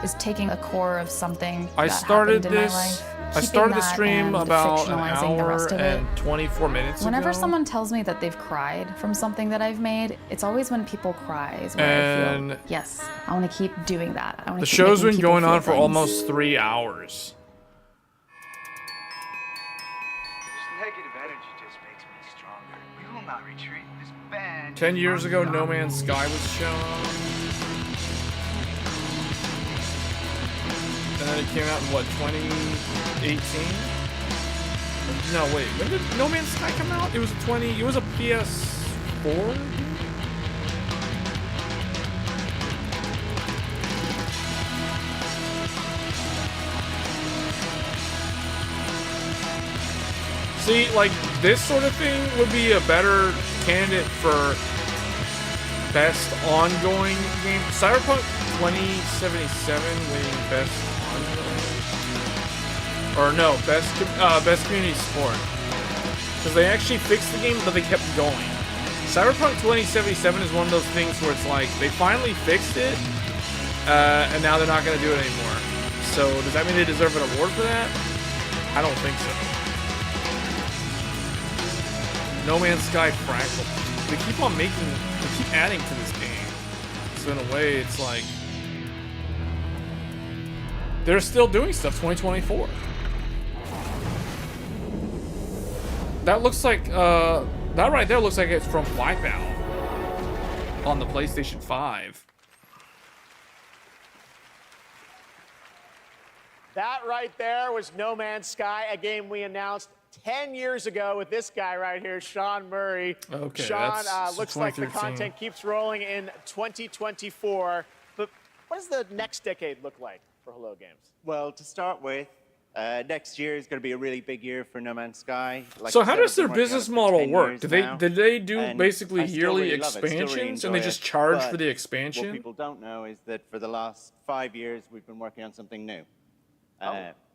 is taking a core of something
I
that
started
happened in
this.
my life.
I started the stream
and
about an
fictionalizing the
hour
rest of it.
and 24 minutes
Whenever
ago.
someone tells me that they've cried from something that I've made, it's always when people cry is where I
And
feel, yes, I want to keep doing that. I want
the
to keep
show's
making
been
people
going
feel
on for
things.
almost 3 hours.
This negative energy just makes me stronger. We will not retreat. This band
10 years ago, No Man's Sky was shown. And then it came out in what, 2018? No, wait. When did No Man's Sky come out? It was a PS4? See, like, this sort of thing would be a better candidate for best ongoing game. Cyberpunk 2077 winning best ongoing. Or no, best community support. Because they actually fixed the game, but they kept going. Cyberpunk 2077 is one of those things where it's like, they finally fixed it, and now they're not going to do it anymore. So, does that mean they deserve an award for that? I don't think so. No Man's Sky Fractal. They keep on they keep adding to this game. So in a way, it's like, they're still doing stuff 2024. That looks like, that right there looks like it's from Wipeout on the PlayStation 5.
That right there was No Man's Sky, a game we announced 10 years ago with this guy right here, Sean Murray.
Okay,
Sean,
that's
looks like the
2013.
content keeps rolling in 2024. But what does the next decade look like for Hello Games?
Well, to start with, next year is going to be a really big year for No Man's Sky. Like
So
I
how
said,
does
I've
their
been working on
business
it for
model
10
work?
years
Did
now,
they do
and
basically
I still
yearly
really love it, still really
expansions and they
enjoy
just
it.
charge
But
for the expansion?
What people don't know is that for the last 5 years, we've been working on something new.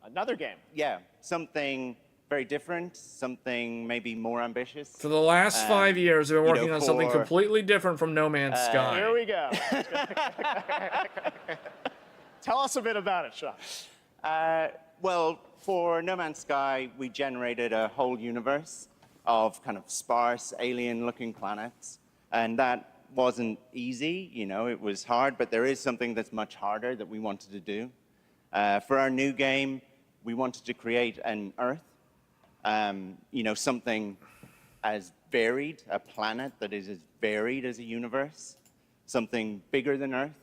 Another game.
Yeah, something very different, something maybe more ambitious.
For the last 5 years, they've been
you
working
know,
on something
for-
completely different from No Man's Sky.
Here we go. Tell us a bit about it, Sean.
Well, for No Man's Sky, we generated a whole universe of kind of sparse, alien-looking planets, and that wasn't easy. You know, it was hard, but there is something that's much harder that we wanted to do. For our new game, we wanted to create an Earth, you know, something as varied, a planet that is as varied as a universe, something bigger than Earth,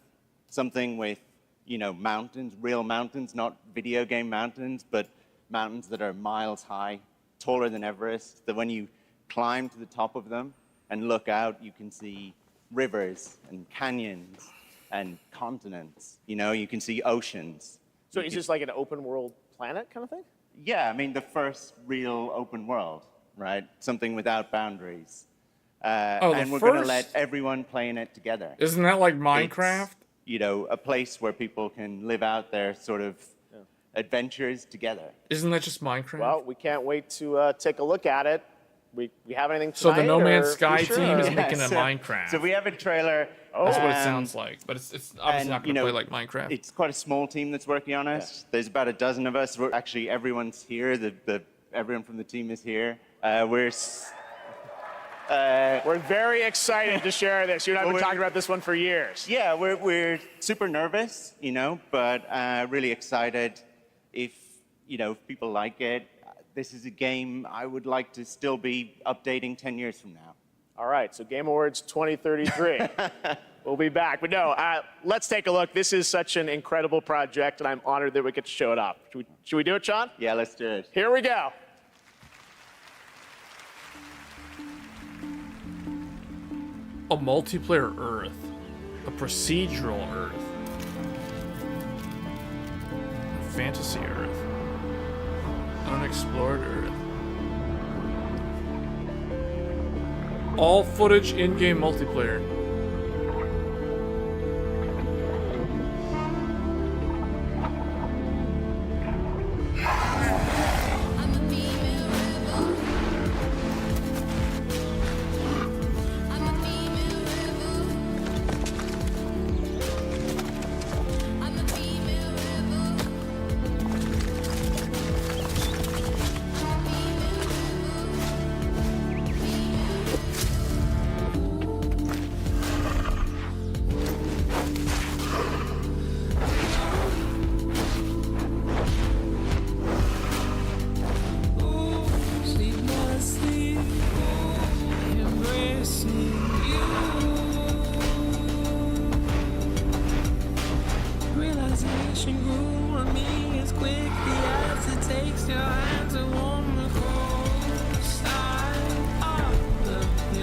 something with, you know, mountains, real mountains, not video game mountains, but mountains that are miles high, taller than Everest, that when you climb to the top of them and look out, you can see rivers and canyons and continents. You know, you can see oceans.
So is this like an open world planet kind of thing?
Yeah, I mean, the first real open world, right? Something without boundaries. And we're going to let everyone play in it together.
Isn't that like Minecraft?
It's, you know, a place where people can live out their sort of adventures together.
Isn't that just Minecraft?
Well, we can't wait to take a look at it. We have anything
So
tonight?
the No Man's
or-
Sky
You sure?
team is
Yeah,
making a
so-
Minecraft.
So we have a trailer.
That's what it sounds like, but it's obviously
and,
not
you
going to
know,
play like Minecraft.
It's quite a small team that's working on it. There's about a dozen of us. Actually, everyone's here. Everyone from the team is here. We're
very excited to share this. You and I have been talking about this one for years.
Yeah, we're super nervous, you know, but really excited. If, you know, if people like it, this is a game I would like to still be updating 10 years from now.
All right, so Game Awards 2033. We'll be back. But no, let's take a look. This is such an incredible project, and I'm honored that we get to show it off. Should we do it, Sean?
Yeah, let's do it.
Here we go.
A multiplayer Earth. A procedural Earth. A fantasy Earth. Unexplored Earth. All footage in-game multiplayer.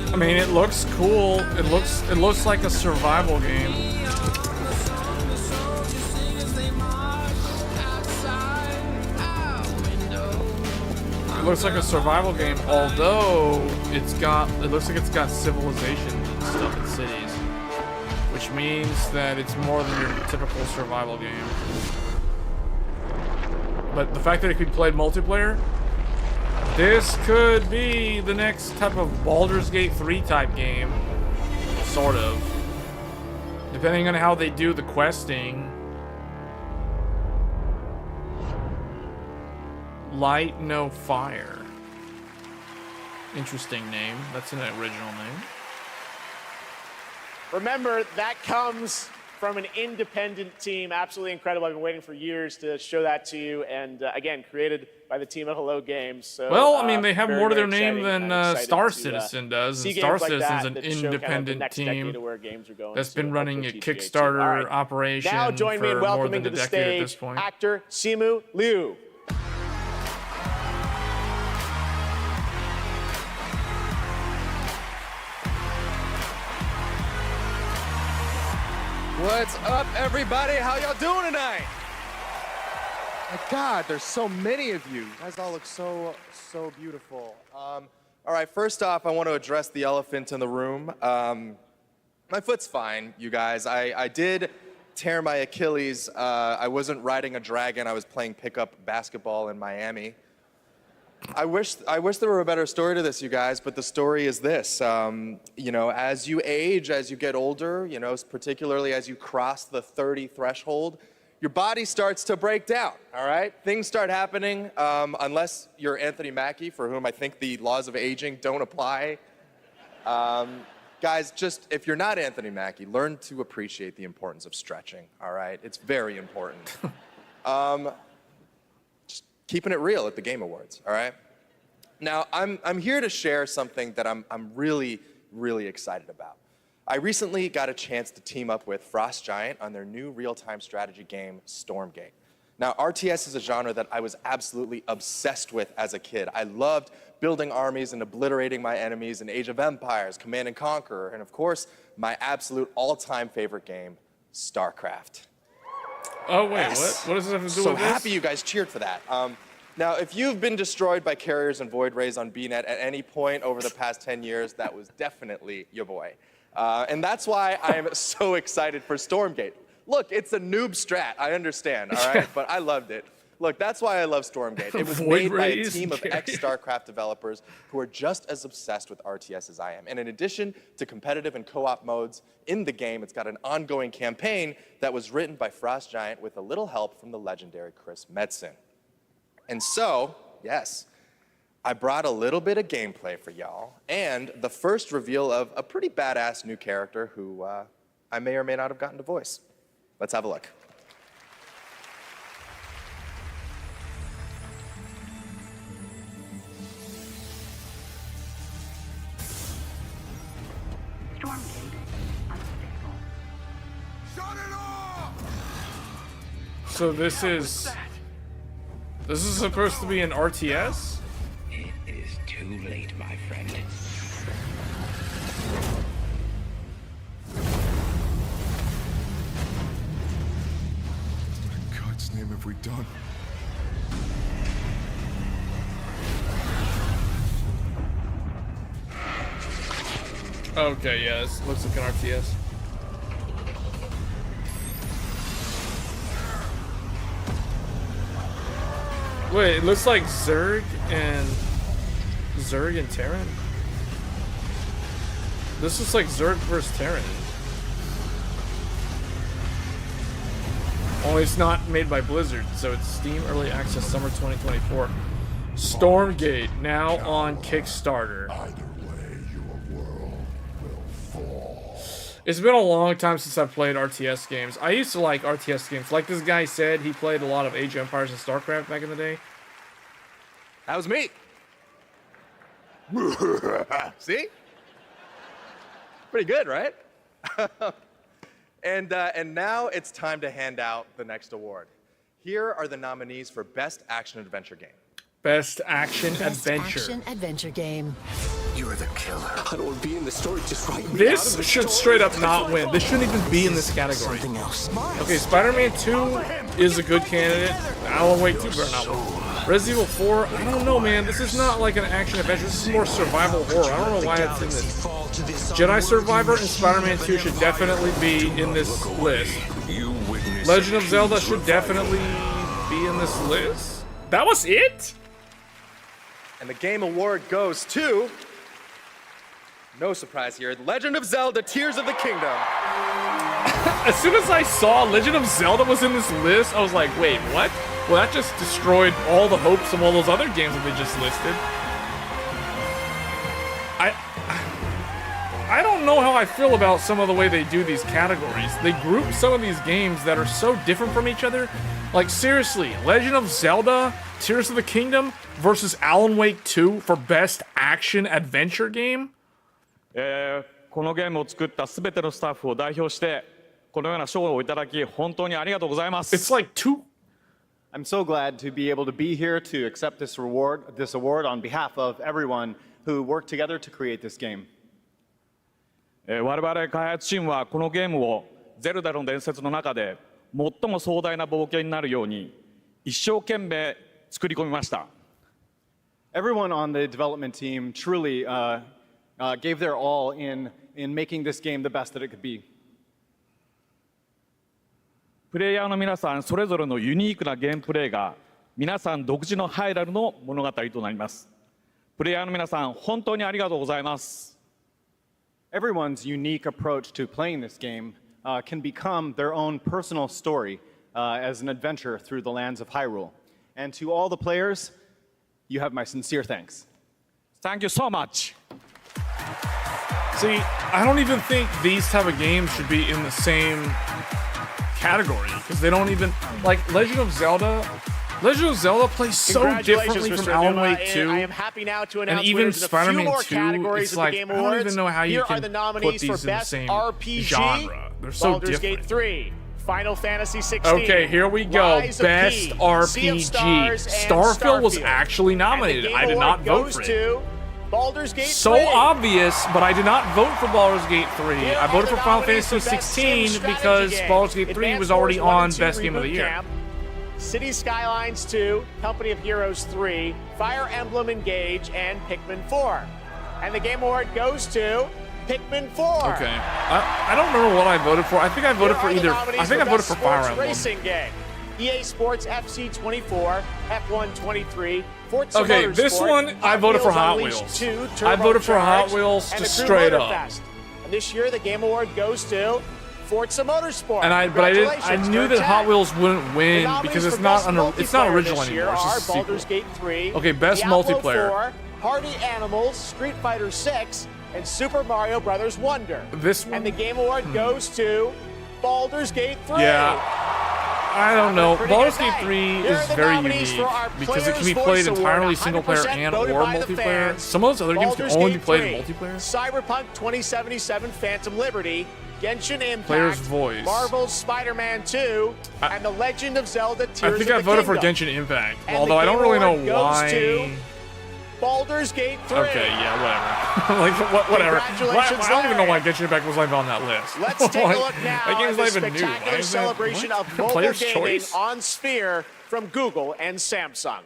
I mean, it looks cool. It looks like a survival game. looks like a survival game, although it looks like it's got civilization stuff in cities, which means that it's more than your typical survival game. But the fact that it could be played multiplayer, this could be the next type of Baldur's Gate 3 type game, sort of. Depending on how they do the questing. Light No Fire. Interesting name. That's an original name.
Remember, that comes from an independent team. Absolutely incredible. I've been waiting for years to show that to you. And again, created by the team at Hello Games. So,
well, I mean, they have
very,
more to their
very
name
exciting.
than Star
to,
Citizen does. And
see
Star
games like
Citizen's an
that show kind of the
independent
next
team
decade of where games are going
that's
to
been running a
TGA2.
Kickstarter
All right.
operation
Now join me in
for more
welcoming
than
to
a
the
decade at this
stage
point.
actor Simu Liu.
What's up, everybody? How y'all doing tonight? My God, there's so many of you. You guys all look so beautiful. All right, first off, I want to address the elephant in the room. My foot's fine, you guys. I did tear my Achilles. I wasn't riding a dragon. I was playing pickup basketball in Miami. I wish there were a better story to this, you guys, but the story is this. You know, as you age, as you get older, you know, particularly as you cross the 30 threshold, your body starts to break down, all right? Things start happening, unless you're Anthony Mackie, for whom I think the laws of aging don't apply. Guys, just, if you're not Anthony Mackie, learn to appreciate the importance of stretching, all right? It's very important. Keeping it real at the Game Awards, all right? Now, I'm here to share something that I'm really, really excited about. I recently got a chance to team up with Frost Giant on their new real-time strategy game, Stormgate. Now, RTS is a genre that I was absolutely obsessed with as a kid. I loved building armies and obliterating my enemies in Age of Empires, Command and Conquer, and of course, my absolute all-time favorite game, StarCraft.
Oh, wait,
Yes.
what does this have to do
So
with this?
happy you guys cheered for that. Now, if you've been destroyed by carriers and void rays on BNet at any point over the past 10 years, that was definitely your boy. And that's why I'm so excited for Stormgate. Look, it's a noob strat, I understand, all right? But I loved it. Look, that's why I love Stormgate. It was
Void
made by a
rays
team of
and
ex-StarCraft developers who are just as obsessed with RTS as I am. And in addition to competitive and co-op modes in the game, it's got an ongoing campaign that was written by Frost Giant with a little help from the legendary Chris Metzen. And so, yes, I brought a little bit of gameplay for y'all, and the first reveal of a pretty badass new character who I may or may not have gotten to voice. Let's have a look.
So this is supposed to be an RTS?
It is too late, my friend.
What in God's name have we done?
Okay, yeah, this looks like an RTS. Wait, it looks like Zerg and Terran. This looks like Zerg versus Terran. Only it's not made by Blizzard, so it's Steam Early Access Summer 2024. Stormgate, now on Kickstarter. It's been a long time since I've played RTS games. I used to like RTS games. Like this guy said, he played a lot of Age of Empires and StarCraft back in the day.
That was me. See? Pretty good, right? And now it's time to hand out the next award. Here are the nominees for Best Action Adventure Game.
Best Action Adventure.
Action Adventure Game.
You're the killer.
I don't want to be in the story. Just write me out of
This
the
should
story.
straight up not win. This shouldn't even be in this category.
Something else.
Okay, Spider-Man 2 is a good candidate. Alan Wake 2 better not win. Resident Evil 4, I don't know, man. This is not like an action adventure. This is more survival horror. I don't know why it's in this. Jedi Survivor and Spider-Man 2 should definitely be in this list. Legend of Zelda should definitely be in this list. That was it?
And the Game Award goes to, no surprise here, Legend of Zelda Tears of the Kingdom.
As soon as I saw Legend of Zelda was in this list, I was like, wait, what? Well, that just destroyed all the hopes of all those other games that they just listed. I don't know how I feel about some of the way they do these categories. They group some of these games that are so different from each other. Like, seriously, Legend of Zelda, Tears of the Kingdom versus Alan Wake 2 for Best Action Adventure Game?
このゲームを作ったすべてのスタッフを代表して、このような賞をいただき、本当にありがとうございます。
It's like two.
I'm so glad to be able to be here to accept this award on behalf of everyone who worked together to create this game.
我々開発チームはこのゲームをゼルダの伝説の中で最も壮大な冒険になるように一生懸命作り込みました。
Everyone on the development team truly gave their all in making this game the best that it could be.
プレイヤーの皆さんそれぞれのユニークなゲームプレイが皆さん独自のハイラルの物語となります。プレイヤーの皆さん本当にありがとうございます。
Everyone's unique approach to playing this game can become their own personal story as an adventure through the lands of Hyrule. And to all the players, you have my sincere thanks.
Thank you so much.
See, I don't even think these type of games should be in the same category because they don't even like Legend of Zelda. Legend of Zelda plays so differently from Alan Wake 2,
I am happy now to announce
and even
winners in a few
Spider-Man
more
2.
categories
It's
of
like
the Game
I don't
Awards.
even know how you
Here
can
are the
put
nominees
these
for
in the
Best
same
RPG,
genre. They're so
Baldur's
different.
Gate 3, Final Fantasy 16.
Okay, here we go.
Rise of
Best
P,
RPG.
Sea of Stars, and
Starfield was
Starfield.
actually nominated.
And the
I
Game
did not
Award
vote
goes
for it.
to Baldur's Gate
So
3.
obvious, but I did not vote for Baldur's Gate 3.
Here
I voted
are
for
the
Final
nominees
Fantasy
for Best Sim
16
Strategy
because
Game.
Baldur's Gate 3
Advance
was already
Wars 1
on
and 2
Best Game of the
Reboot
Year.
Camp, City Skylines 2, Company of Heroes 3, Fire Emblem Engage, and Pikmin 4. And the Game Award goes to Pikmin 4.
Okay. I don't remember what I voted for. I think I voted for either. I think I voted for Fire Emblem.
Racing game. EA Sports FC 24, F1 23, Forza
Okay,
Motorsport,
this one I voted for Hot
Unleashed
Wheels.
2
I voted for Hot
Turbocharged,
Wheels
and
just
the Crew
straight up.
Motorfest. And this year the Game Award goes to Forza Motorsport.
And I
Congratulations,
knew that
Dirk
Hot
Jack.
Wheels wouldn't
The
win
nominees
because it's
for
not
Best
it's not
Multiplayer
original
this year
anymore. It's just a
are Baldur's
sequel.
Gate 3,
Okay, Best
Diablo
Multiplayer.
4, Party Animals, Street Fighter 6, and Super Mario Brothers Wonder.
This one?
And the Game Award goes to Baldur's Gate 3.
Yeah. I don't know.
Pretty
Baldur's
good
Gate
night.
3
Here are
is
the
very
nominees
unique
for our
because it can be
Players'
played
Voice
entirely
Award,
single player
100%
and
voted
or
by the
multiplayer.
fans.
Some of those other games can
Baldur's
only be
Gate
played in
3,
multiplayer.
Cyberpunk 2077 Phantom Liberty, Genshin Impact,
Player's Voice.
Marvel's Spider-Man 2, and The Legend of Zelda Tears
I think
of
I
the
voted for
Kingdom.
Genshin Impact,
And
although
the
I don't
Game
really know
Award goes to
why.
Baldur's Gate 3.
Okay, yeah, whatever. like, whatever.
Congratulations,
I don't even know why
Larry.
Genshin Impact was even on that list.
Let's take
Like,
a look now
that game's
at
not
the
even new. Why
spectacular
is that-
celebration
what?
of mobile
Player's
gaming
choice?
on Sphere from Google and Samsung.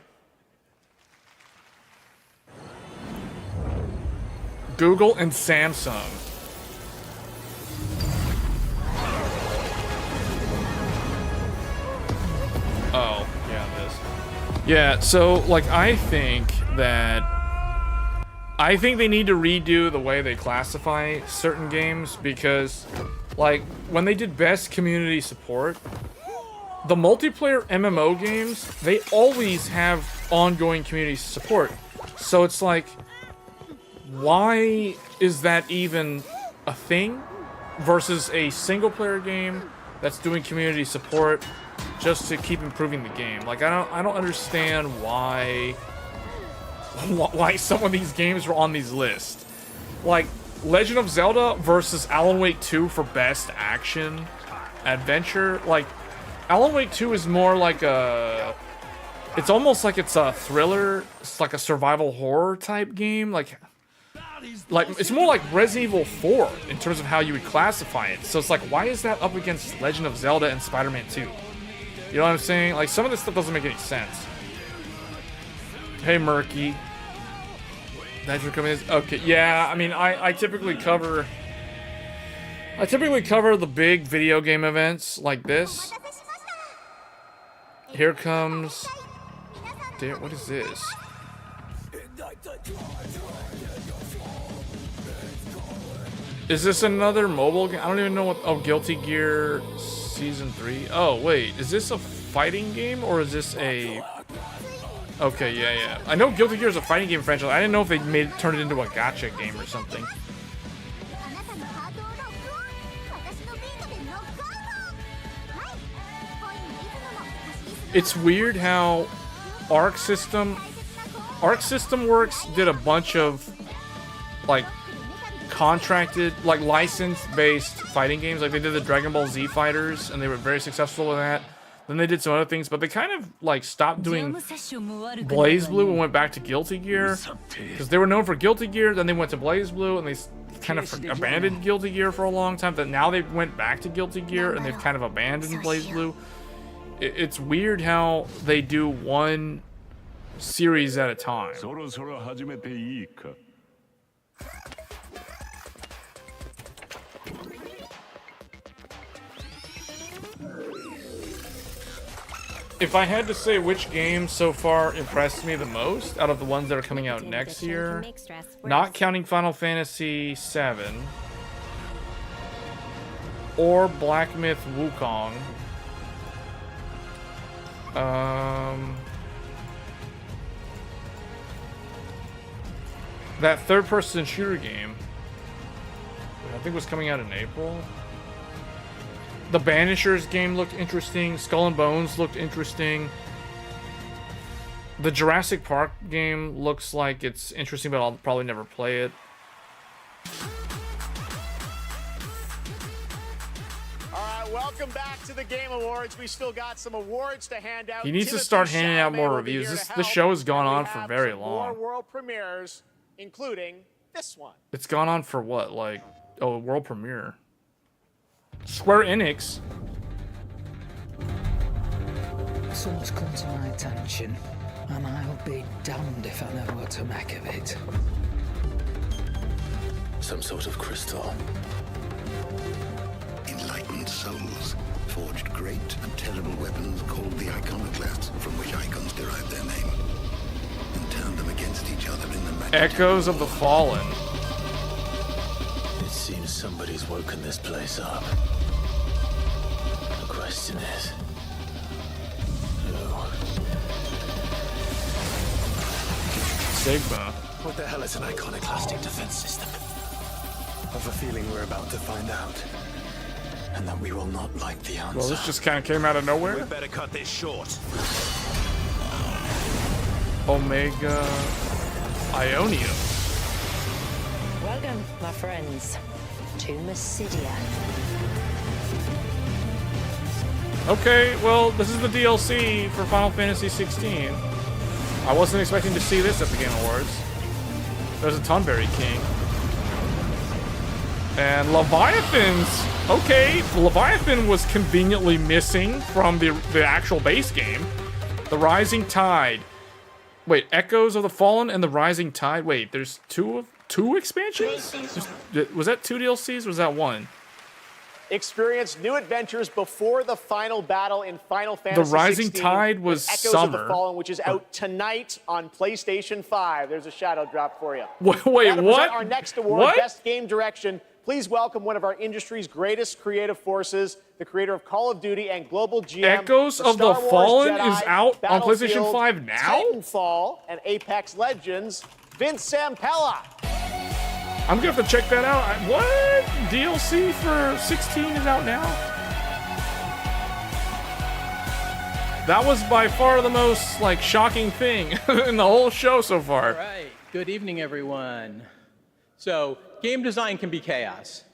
Google and Samsung. Oh, yeah, this. Yeah, so, like, I think they need to redo the way they classify certain games because, like, when they did best community support, the multiplayer MMO games, they always have ongoing community support. So it's like, why is that even a thing versus a single player game that's doing community support just to keep improving the game? Like, I don't understand why some of these games were on these lists. Like Legend of Zelda versus Alan Wake 2 for best action adventure. Like Alan Wake 2 is more like it's almost like it's a thriller. It's like a survival horror type game. Like like, it's more like Resident Evil 4 in terms of how you would classify it. So it's like, why is that up against Legend of Zelda and Spider-Man 2? You know what I'm saying? Like, some of this stuff doesn't make any sense. Hey, Murky. Thanks for coming in. Okay, yeah, I mean, I typically cover the big video game events like this. Here comes... What is this? Is this another mobile game? I don't even know what... Oh, Guilty Gear Season 3. Oh, wait. Is this a fighting game or is this a... Okay, yeah. I know Guilty Gear is a fighting game franchise. I didn't know if they turned it into a gacha game or something. It's weird how Arc System Works did a bunch of like contracted, like licensed-based fighting games. Like they did the Dragon Ball Z Fighters, and they were very successful in that. Then they did some other things, but they kind of like stopped doing Blaze Blue and went back to Guilty Gear because they were known for Guilty Gear. Then they went to Blaze Blue, and they kind of abandoned Guilty Gear for a long time. But now they went back to Guilty Gear, and they've kind of abandoned Blaze Blue. It's weird how they do one series at a time. If I had to say which game so far impressed me the most out of the ones that are coming out next year, not counting Final Fantasy VII or Black Myth Wukong, that third-person shooter game, I think was coming out in April. The Banishers game looked interesting. Skull and Bones looked interesting. The Jurassic Park game looks like it's interesting, but I'll probably never play it.
Welcome back to the Game Awards. We still got some awards to hand out.
He needs to start handing out more reviews. This show has gone on for very long.
More world premieres, including this one.
It's gone on for what? Like, oh, world premiere. Square Enix.
Something's come to my attention, and I'll be damned if I know what to make of it.
Some sort of crystal. Enlightened souls forged great and terrible weapons called the iconoclasts, from which icons derive their name, and turned them against each other in the
Echoes of the Fallen.
It seems somebody's woken this place up. The question is, who?
Sigma.
What the hell is an iconoclastic defense system? I've a feeling we're about to find out. And that we will not like the answer.
Well, this just kind of came out of nowhere.
We better cut this short.
Omega Ionium.
Welcome, my friends, to Mysidia.
Okay, well, this is the DLC for Final Fantasy 16. I wasn't expecting to see this at the Game Awards. There's a Tonberry King. And Leviathans. Okay, Leviathan was conveniently missing from the actual base game. The Rising Tide. Wait, Echoes of the Fallen and the Rising Tide. Wait, there's two expansions? Was that 2 DLCs or was that 1?
Experience new adventures before the final battle in Final Fantasy 16.
The Rising Tide was
Echoes
summer.
of the Fallen, which is out tonight on PlayStation 5. There's a shadow drop for you.
Wait,
what? Our next award, Best Game Direction. Please welcome one of our industry's greatest creative forces, the creator of Call of Duty and global GM.
Echoes of the Fallen is out on PlayStation 5 now?
Titanfall and Apex Legends, Vince Zampella.
I'm gonna have to check that out. What? DLC for 16 is out now? That was by far the most, like, shocking thing in the whole show so far.
All right. Good evening, everyone. So, game design can be chaos.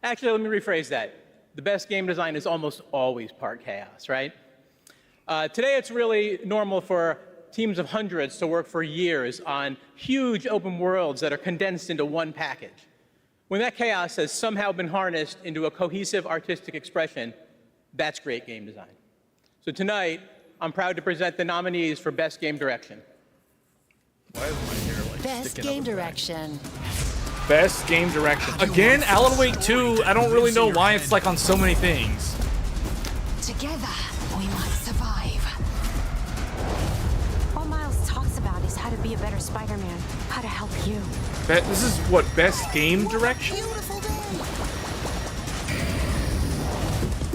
Actually, let me rephrase that. The best game design is almost always part chaos, right? Today, it's really normal for teams of hundreds to work for years on huge open worlds that are condensed into one package. When that chaos has somehow been harnessed into a cohesive artistic expression, that's great game design. So tonight, I'm proud to present the nominees for Best Game Direction.
Why is my hair like
Best
sticking
game
up the back?
direction.
Best game direction. Again, Alan Wake 2, I don't really know why it's like on so many things.
Together, we must survive. All Miles talks about is how to be a better Spider-Man, how to help you.
This is what, best game direction?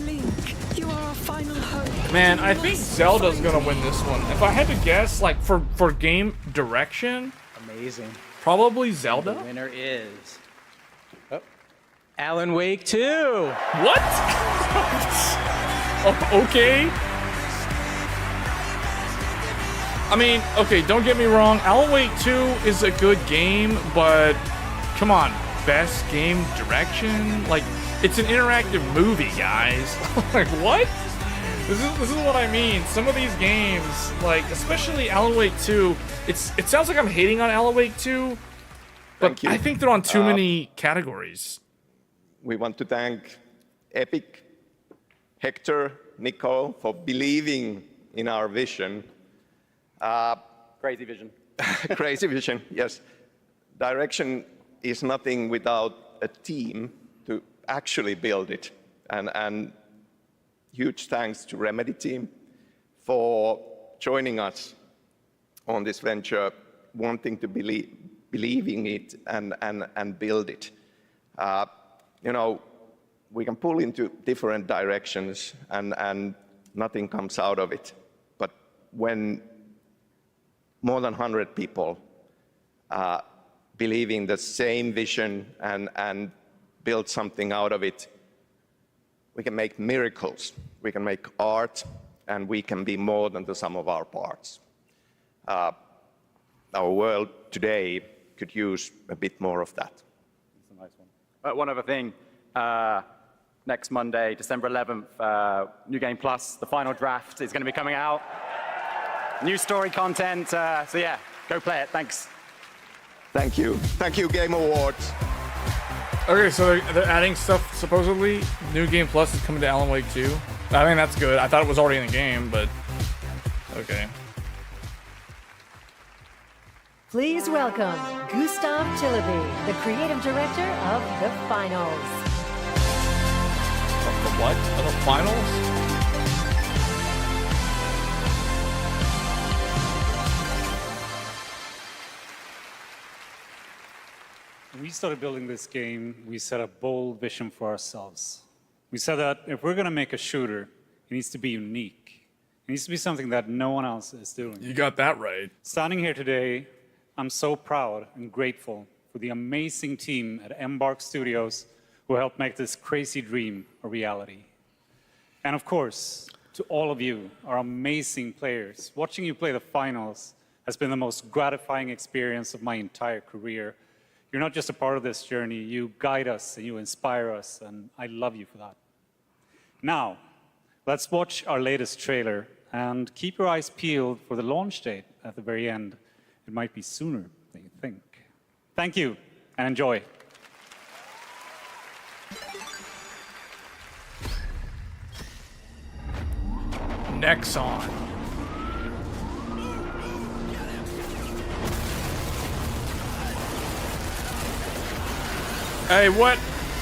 Link, you are our final hope.
Man, I think Zelda's gonna win this one. If I had to guess, like for game direction,
Amazing.
probably Zelda.
The winner is Alan Wake 2.
What? Oh, okay. I mean, okay, don't get me wrong. Alan Wake 2 is a good game, but come on, best game direction? Like, it's an interactive movie, guys. Like, what? This is what I mean. Some of these games, like, especially Alan Wake 2, it sounds like I'm hating on Alan Wake 2, but I think they're on too many categories.
We want to thank Epic, Hector, Nicole for believing in our vision.
Crazy vision.
Crazy vision, yes. Direction is nothing without a team to actually build it. And huge thanks to Remedy team for joining us on this venture, wanting to believe in it and build it. You know, we can pull into different directions and nothing comes out of it. But when more than 100 people believe in the same vision and build something out of it, we can make miracles. We can make art, and we can be more than the sum of our parts. Our world today could use a bit more of that.
That's a nice one. One other thing. Next Monday, December 11th, New Game Plus, the final draft is going to be coming out. New story content. So yeah, go play it. Thanks.
Thank you. Thank you, Game Awards.
Okay, so they're adding stuff, supposedly. New Game Plus is coming to Alan Wake 2. I mean, that's good. I thought it was already in the game, but okay.
Please welcome Gustav Tilleby, the creative director of the finals.
Of the what? Of the finals?
When we started building this game, we set a bold vision for ourselves. We said that if we're going to make a shooter, it needs to be unique. It needs to be something that no one else is doing.
You got that right.
Standing here today, I'm so proud and grateful for the amazing team at Embark Studios who helped make this crazy dream a reality. And of course, to all of you, our amazing players, watching you play the finals has been the most gratifying experience of my entire career. You're not just a part of this journey, you guide us and you inspire us, and I love you for that. Now, let's watch our latest trailer and keep your eyes peeled for the launch date at the very end. It might be sooner than you think. Thank you, and enjoy.
Nexon. Hey, what?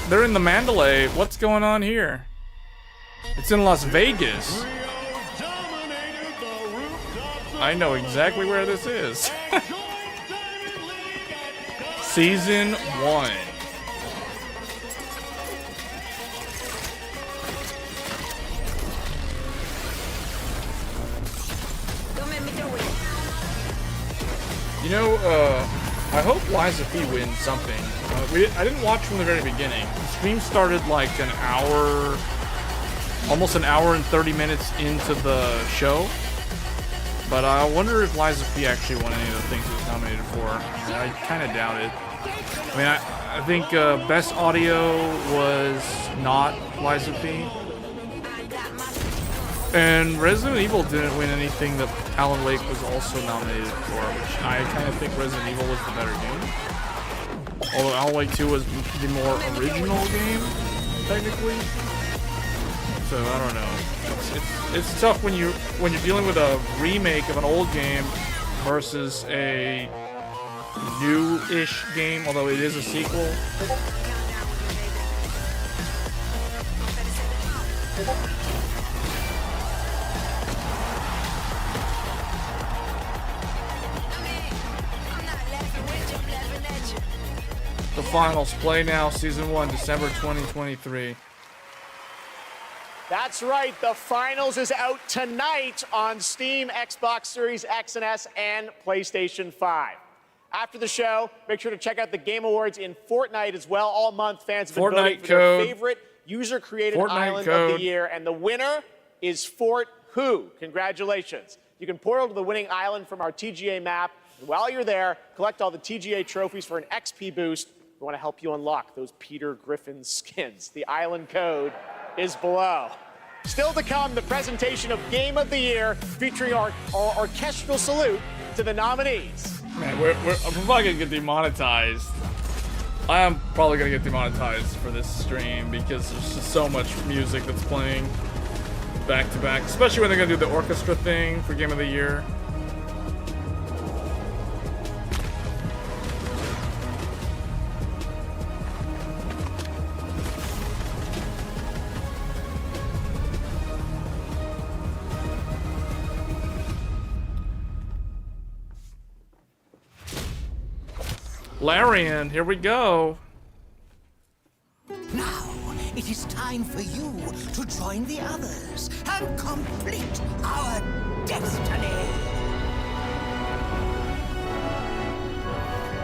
They're in the Mandalay. What's going on here? It's in Las Vegas. I know exactly where this is. Season 1. You know, I hope Liza P wins something. I didn't watch from the very beginning. The stream started like an hour, almost an hour and 30 minutes into the show. But I wonder if Liza P actually won any of the things it was nominated for. I kind of doubt it. I mean, I think Best Audio was not Liza P. And Resident Evil didn't win anything that Alan Wake was also nominated for, which I kind of think Resident Evil was the better game. Although Alan Wake 2 was the more original game, technically. So I don't know. It's tough when you're dealing with a remake of an old game versus a new-ish game, although it is a sequel. The finals play now, season 1, December 2023.
That's right, the finals is out tonight on Steam, Xbox Series X and S, and PlayStation 5. After the show, make sure to check out the Game Awards in Fortnite as well. All month, fans have been voting for their favorite user-created island of the year, and the winner is Fort Who. Congratulations. You can portal to the winning island from our TGA map, and while you're there, collect all the TGA trophies for an XP boost. We want to help you unlock those Peter Griffin skins. The island code is below. Still to come, the presentation of Game of the Year, featuring our orchestral salute to the nominees.
Man, we're probably gonna get demonetized. I am probably gonna get demonetized for this stream because there's just so much music that's playing back to back, especially when they're gonna do the orchestra thing for Game of the Year. Larian, here we go.
Now, it is time for you to join the others and complete our destiny.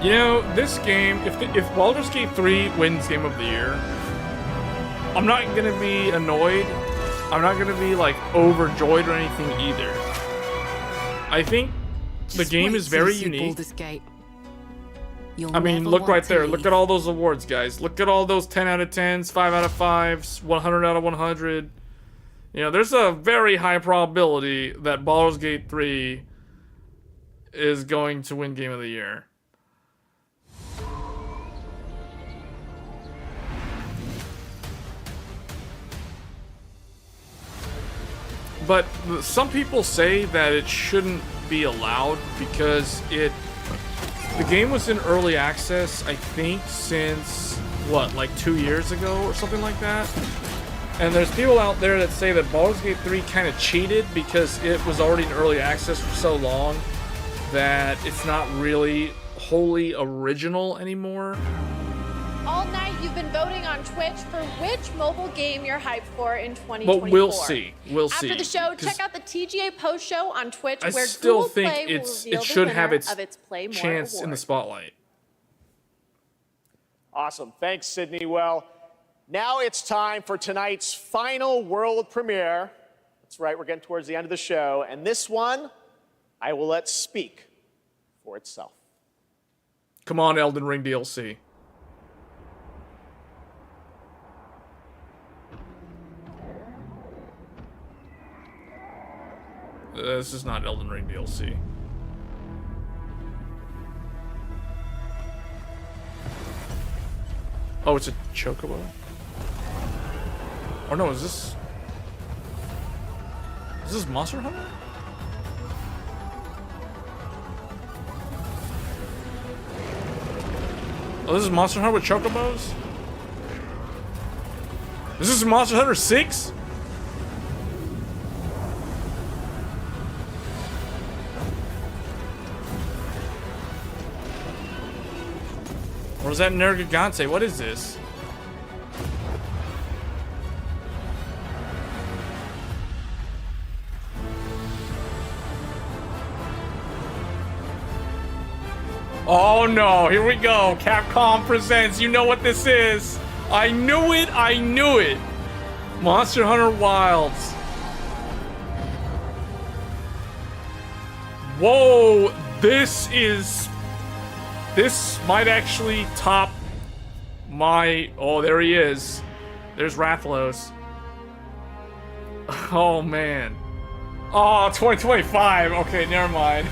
You know, this game, if Baldur's Gate 3 wins Game of the Year, I'm not gonna be annoyed. I'm not gonna be like overjoyed or anything either. I think the game is very unique. I mean, look right there. Look at all those awards, guys. Look at all those 10 out of 10s, 5 out of 5s, 100 out of 100. You know, there's a very high probability that Baldur's Gate 3 is going to win Game of the Year. But some people say that it shouldn't be allowed because the game was in early access, I think, since, what, like 2 years ago or something like that? And there's people out there that say that Baldur's Gate 3 kind of cheated because it was already in early access for so long that it's not really wholly original anymore.
All night you've been voting on Twitch for which mobile game you're hyped for in 2024.
But we'll see. We'll see.
After the show, check out the TGA post show on Twitch,
I
where
still
Google
think
Play will reveal
it should have
the
its
winner of its Play More
chance
award.
in the spotlight.
Awesome. Thanks, Sydney. Well, now it's time for tonight's final world premiere. That's right, we're getting towards the end of the show. And this one, I will let speak for itself.
Come on, Elden Ring DLC. This is not Elden Ring DLC. Oh, it's a chocobo? Or no, is this Monster Hunter? Oh, this is Monster Hunter with chocobos? Is this Monster Hunter 6? Or is that Nergigante? What is this? Oh no, here we go. Capcom presents. You know what this is. I knew it. I knew it. Monster Hunter Wilds. Whoa, this might actually top my... Oh, there he is. There's Rathlos. Oh man. Oh, 2025. Okay, never mind.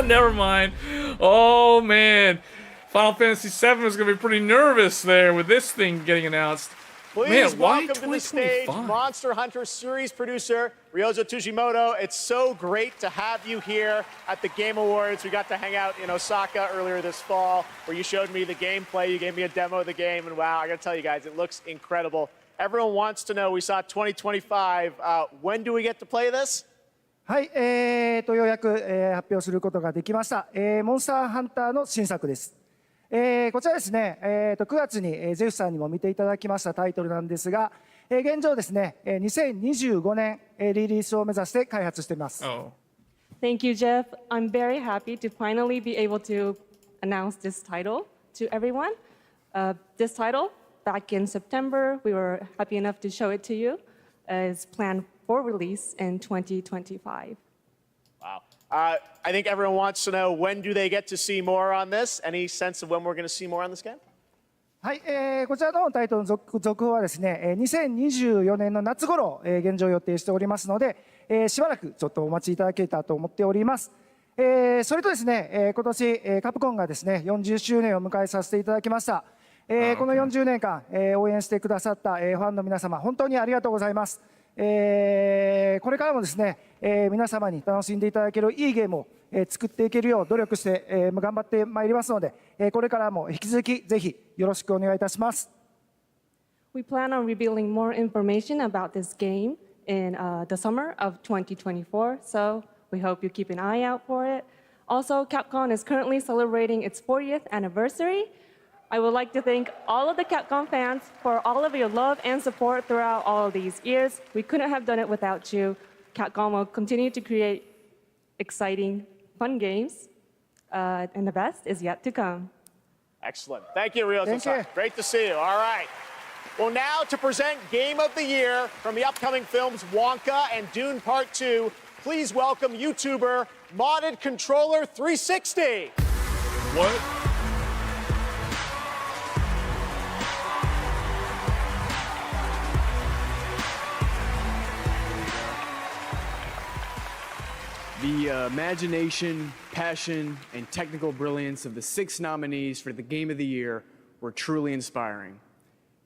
Never mind. Oh man. Final Fantasy VII is going to be pretty nervous there with this thing getting announced.
Please
Man, why
welcome to the stage
2025?
Monster Hunter series producer Ryozo Tujimoto. It's so great to have you here at the Game Awards. We got to hang out in Osaka earlier this fall where you showed me the gameplay. You gave me a demo of the game, and wow, I got to tell you guys, it looks incredible. Everyone wants to know, we saw 2025. When do we get to play this?
はい、ようやく、発表することができました。モンスターハンターの新作です。こちらですね、9月に、ゼフさんにも見ていただきましたタイトルなんですが、現状ですね、2025年、リリースを目指して開発しています。
Thank you, Jeff. I'm very happy to finally be able to announce this title to everyone. This title, back in September, we were happy enough to show it to you, is planned for release in 2025.
Wow. I think everyone wants to know, when do they get to see more on this? Any sense of when we're going to see more on this game?
はい、こちらのタイトルの続報はですね、2024年の夏頃、現状予定しておりますので、しばらくちょっとお待ちいただけたらと思っております。それとですね、今年、カプコンがですね、40周年を迎えさせていただきました。この40年間、応援してくださった、ファンの皆様、本当にありがとうございます。これからもですね、皆様に楽しんでいただけるいいゲームを、作っていけるよう努力して、頑張ってまいりますので、これからも引き続きぜひよろしくお願いいたします。
We plan on revealing more information about this game in the summer of 2024, so we hope you keep an eye out for it. Also, Capcom is currently celebrating its 40th anniversary. I would like to thank all of the Capcom fans for all of your love and support throughout all of these years. We couldn't have done it without you. Capcom will continue to create exciting, fun games, and the best is yet to come.
Excellent. Thank you, Ryozo-san. Great to see you. All right. Well, now to present Game of the Year from the upcoming films Wonka and Dune Part 2, please welcome YouTuber Modded Controller 360.
What?
The imagination, passion, and technical brilliance of the 6 nominees for the Game of the Year were truly inspiring.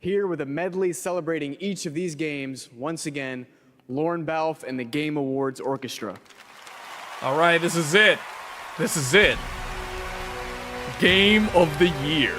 Here with a medley celebrating each of these games, once again, Lauren Balfe and the Game Awards Orchestra.
All right, this is it. This is it. Game of the Year.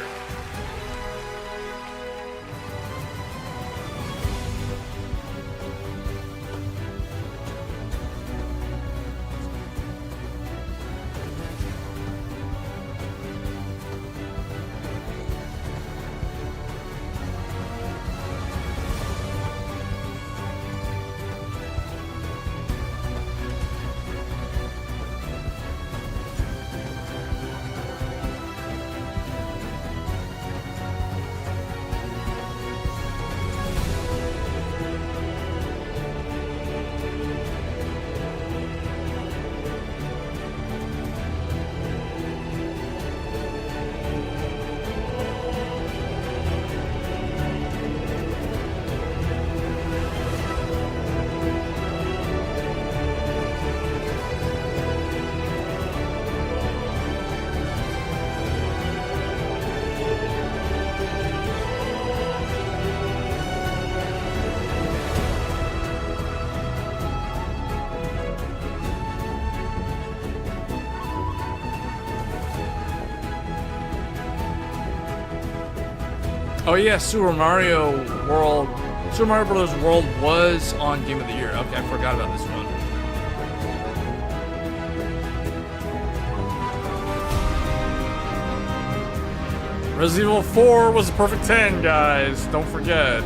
Oh yeah, Super Mario Bros. World was on Game of the Year. Okay, I forgot about this one. Resident Evil 4 was a perfect 10, guys. Don't forget.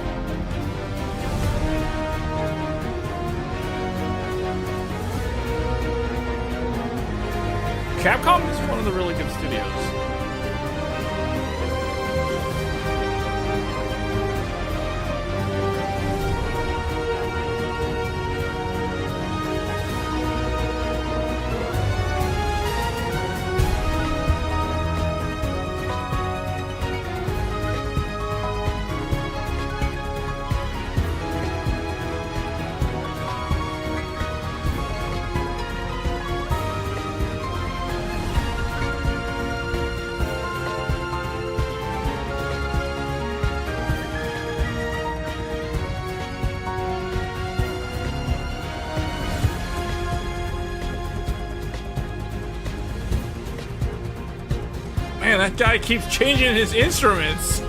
Capcom is one of the really good studios. Man, that guy keeps changing his instruments.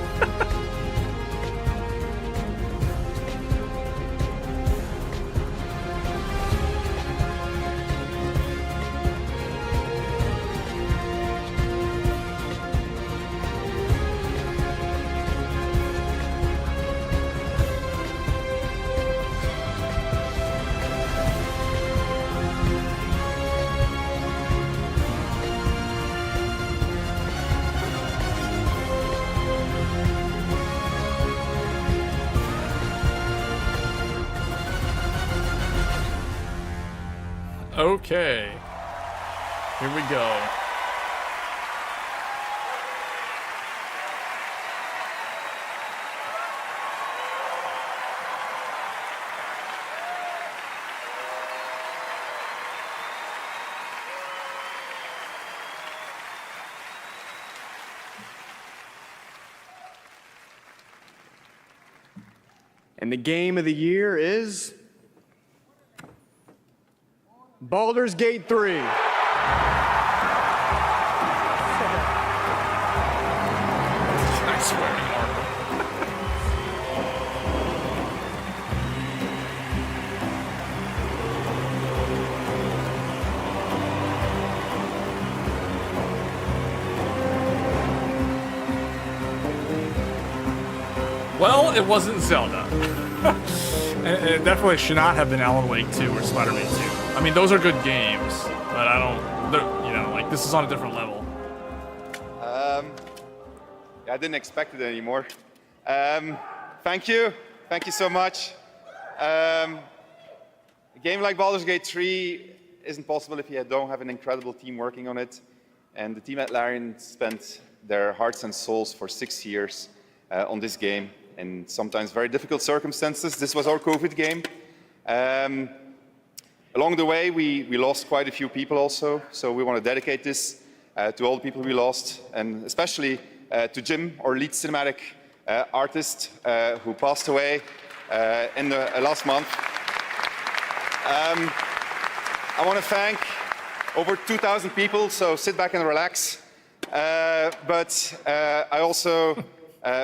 Okay. Here we go.
And the game of the year is Baldur's Gate 3.
I swear to Well, it wasn't Zelda. And it definitely should not have been Alan Wake 2 or Spider-Man 2. I mean, those are good games, but I don't, you know, like, this is on a different level.
Yeah, I didn't expect it anymore. Thank you so much. A game like Baldur's Gate 3 isn't possible if you don't have an incredible team working on it. And the team at Larian spent their hearts and souls for 6 years on this game in sometimes very difficult circumstances. This was our COVID game. Along the way, we lost quite a few people also, so we want to dedicate this to all the people we lost, and especially to Jim, our lead cinematic artist, who passed away in the last month. I want to thank over 2,000 people, so sit back and relax. But I also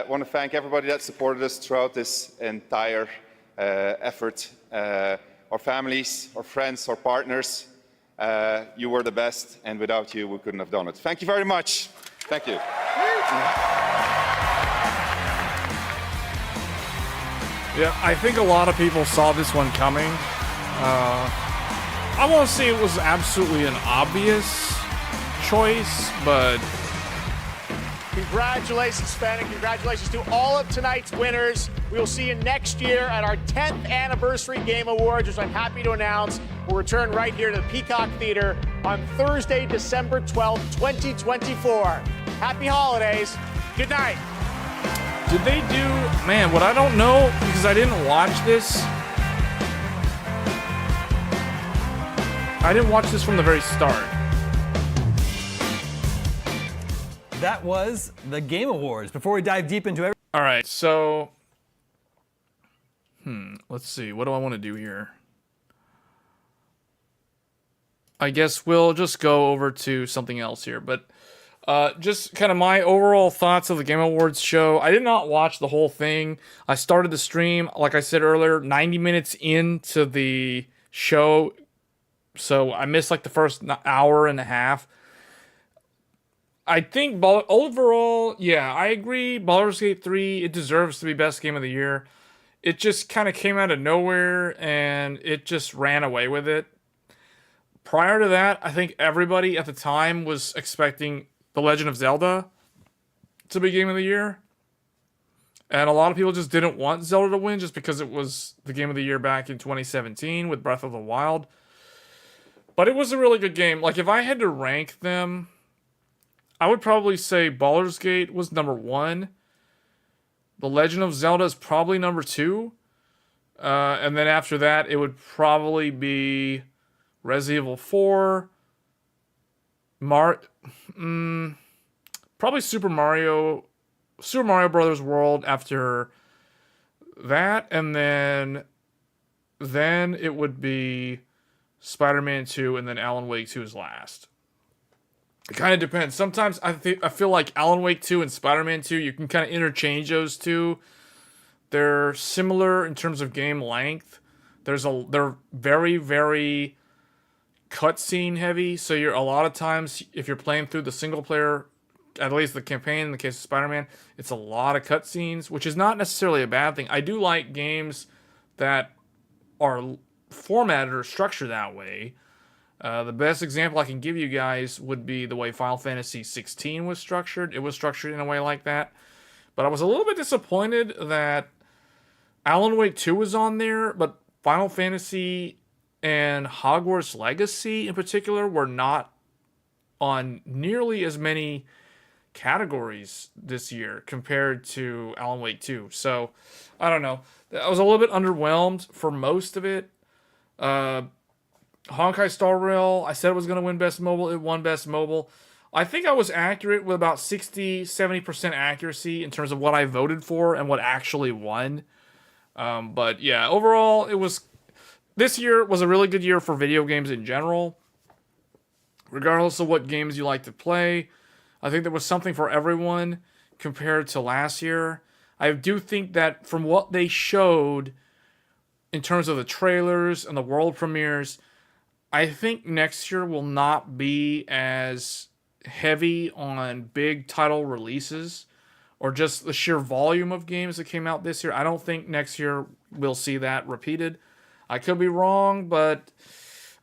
want to thank everybody that supported us throughout this entire effort. Our families, our friends, our partners, you were the best, and without you, we couldn't have done it. Thank you very much. Thank you.
Yeah, I think a lot of people saw this one coming. I won't say it was absolutely an obvious choice, but...
Congratulations, Sven, and congratulations to all of tonight's winners. We will see you next year at our 10th Anniversary Game Awards, which I'm happy to announce will return right here to the Peacock Theater on Thursday, December 12th, 2024. Happy holidays. Good night.
Did they do... Man, what I don't know, because I didn't watch this... I didn't watch this from the very start.
That was the Game Awards. Before we dive deep into every...
All right, so... let's see. What do I want to do here? I guess we'll just go over to something else here, but... just kind of my overall thoughts of the Game Awards show. I did not watch the whole thing. I started the stream, like I said earlier, 90 minutes into the show. So I missed like the first hour and a half. I think overall, yeah, I agree. Baldur's Gate 3, it deserves to be best game of the year. It just kind of came out of nowhere and it just ran away with it. Prior to that, I think everybody at the time was expecting The Legend of Zelda to be game of the year. And a lot of people just didn't want Zelda to win just because it was the game of the year back in 2017 with Breath of the Wild. But it was a really good game. Like, if I had to rank them, I would probably say Baldur's Gate was number 1. The Legend of Zelda is probably number 2. And then after that, it would probably be Resident Evil 4. Probably Super Mario Brothers World after that, and then it would be Spider-Man 2, and then Alan Wake 2 is last. It kind of depends. Sometimes I feel like Alan Wake 2 and Spider-Man 2, you can kind of interchange those two. They're similar in terms of game length. They're very, very cutscene heavy. So you're a lot of times, if you're playing through the single player, at least the campaign in the case of Spider-Man, it's a lot of cutscenes, which is not necessarily a bad thing. I do like games that are formatted or structured that way. The best example I can give you guys would be the way Final Fantasy 16 was structured. It was structured in a way like that. But I was a little bit disappointed that Alan Wake 2 was on there, but Final Fantasy and Hogwarts Legacy in particular were not on nearly as many categories this year compared to Alan Wake 2. So, I don't know. I was a little bit underwhelmed for most of it. Honkai Star Rail, I said it was going to win Best Mobile. It won Best Mobile. I think I was accurate with about 60-70% accuracy in terms of what I voted for and what actually won. But yeah, overall, this year was a really good year for video games in general. Regardless of what games you like to play, I think there was something for everyone compared to last year. I do think that from what they showed in terms of the trailers and the world premieres, I think next year will not be as heavy on big title releases or just the sheer volume of games that came out this year. I don't think next year we'll see that repeated. I could be wrong, but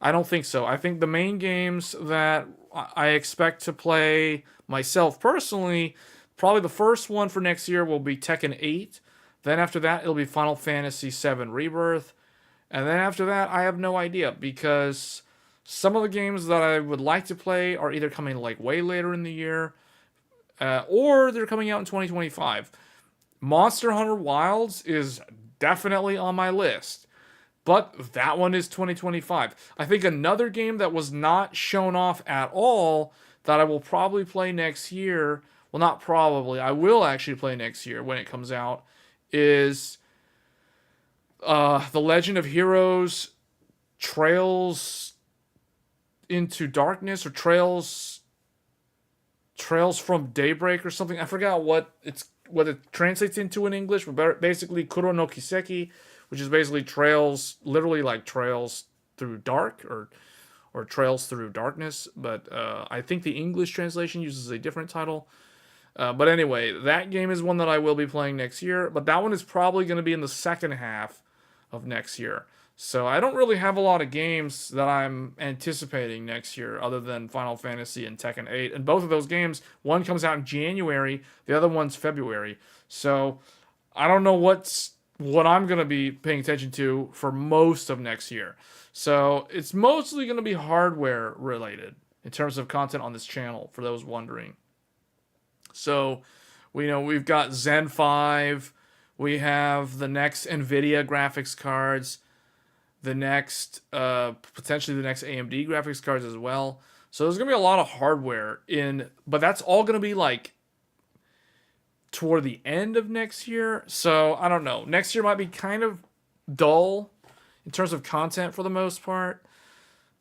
I don't think so. I think the main games that I expect to play myself personally, probably the first one for next year will be Tekken 8. Then after that, it'll be Final Fantasy VII Rebirth. And then after that, I have no idea, because some of the games that I would like to play are either coming like way later in the year, or they're coming out in 2025. Monster Hunter Wilds is definitely on my list, but that one is 2025. I think another game that was not shown off at all that I will probably play next year, well, not probably, I will actually play next year when it comes out, is The Legend of Heroes Trails into Darkness, or Trails from Daybreak or something. I forgot what it translates into in English, but basically Kuro no Kiseki, which is basically trails, literally like trails through dark, or trails through darkness. But I think the English translation uses a different title. But anyway, that game is one that I will be playing next year, but that one is probably going to be in the second half of next year. So I don't really have a lot of games that I'm anticipating next year other than Final Fantasy and Tekken 8. And both of those games, one comes out in January, the other one's February. So I don't know what I'm going to be paying attention to for most of next year. So it's mostly going to be hardware related in terms of content on this channel, for those wondering. So we've got Zen 5, we have the next NVIDIA graphics cards, the next, potentially the next AMD graphics cards as well. So there's going to be a lot of hardware but that's all going to be like toward the end of next year. So I don't know. Next year might be kind of dull in terms of content for the most part.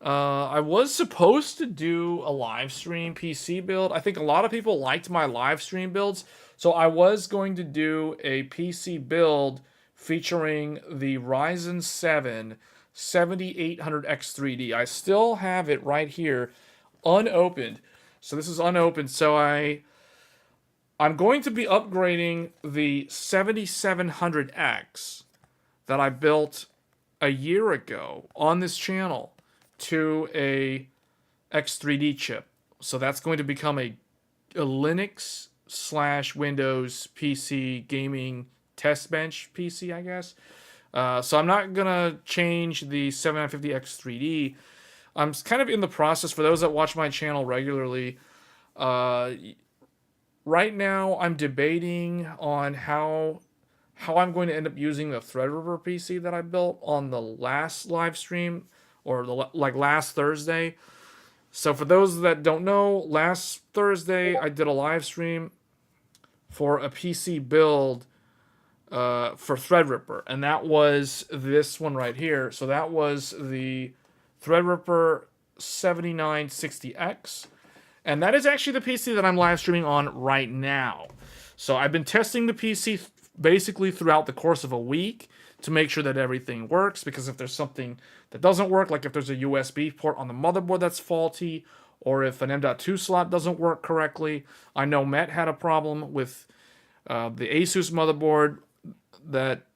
I was supposed to do a live stream PC build. I think a lot of people liked my live stream builds. So I was going to do a PC build featuring the Ryzen 7 7800X3D. I still have it right here, unopened. So this is unopened. So I'm going to be upgrading the 7700X that I built a year ago on this channel to a X3D chip. So that's going to become a Linux / Windows PC gaming test bench PC, I guess. So I'm not going to change the 750X3D. I'm kind of in the process, for those that watch my channel regularly, right now I'm debating on how I'm going to end up using the Threadripper PC that I built on the last live stream, or last Thursday. So for those that don't know, last Thursday I did a live stream for a PC build for Threadripper, and that was this one right here. So that was the Threadripper 7960X, And that is actually the PC that I'm live streaming on right now. So I've been testing the PC basically throughout the course of a week to make sure that everything works, because if there's something that doesn't work, like if there's a USB port on the motherboard that's faulty, or if an M.2 slot doesn't work correctly. I know Met had a problem with the Asus motherboard that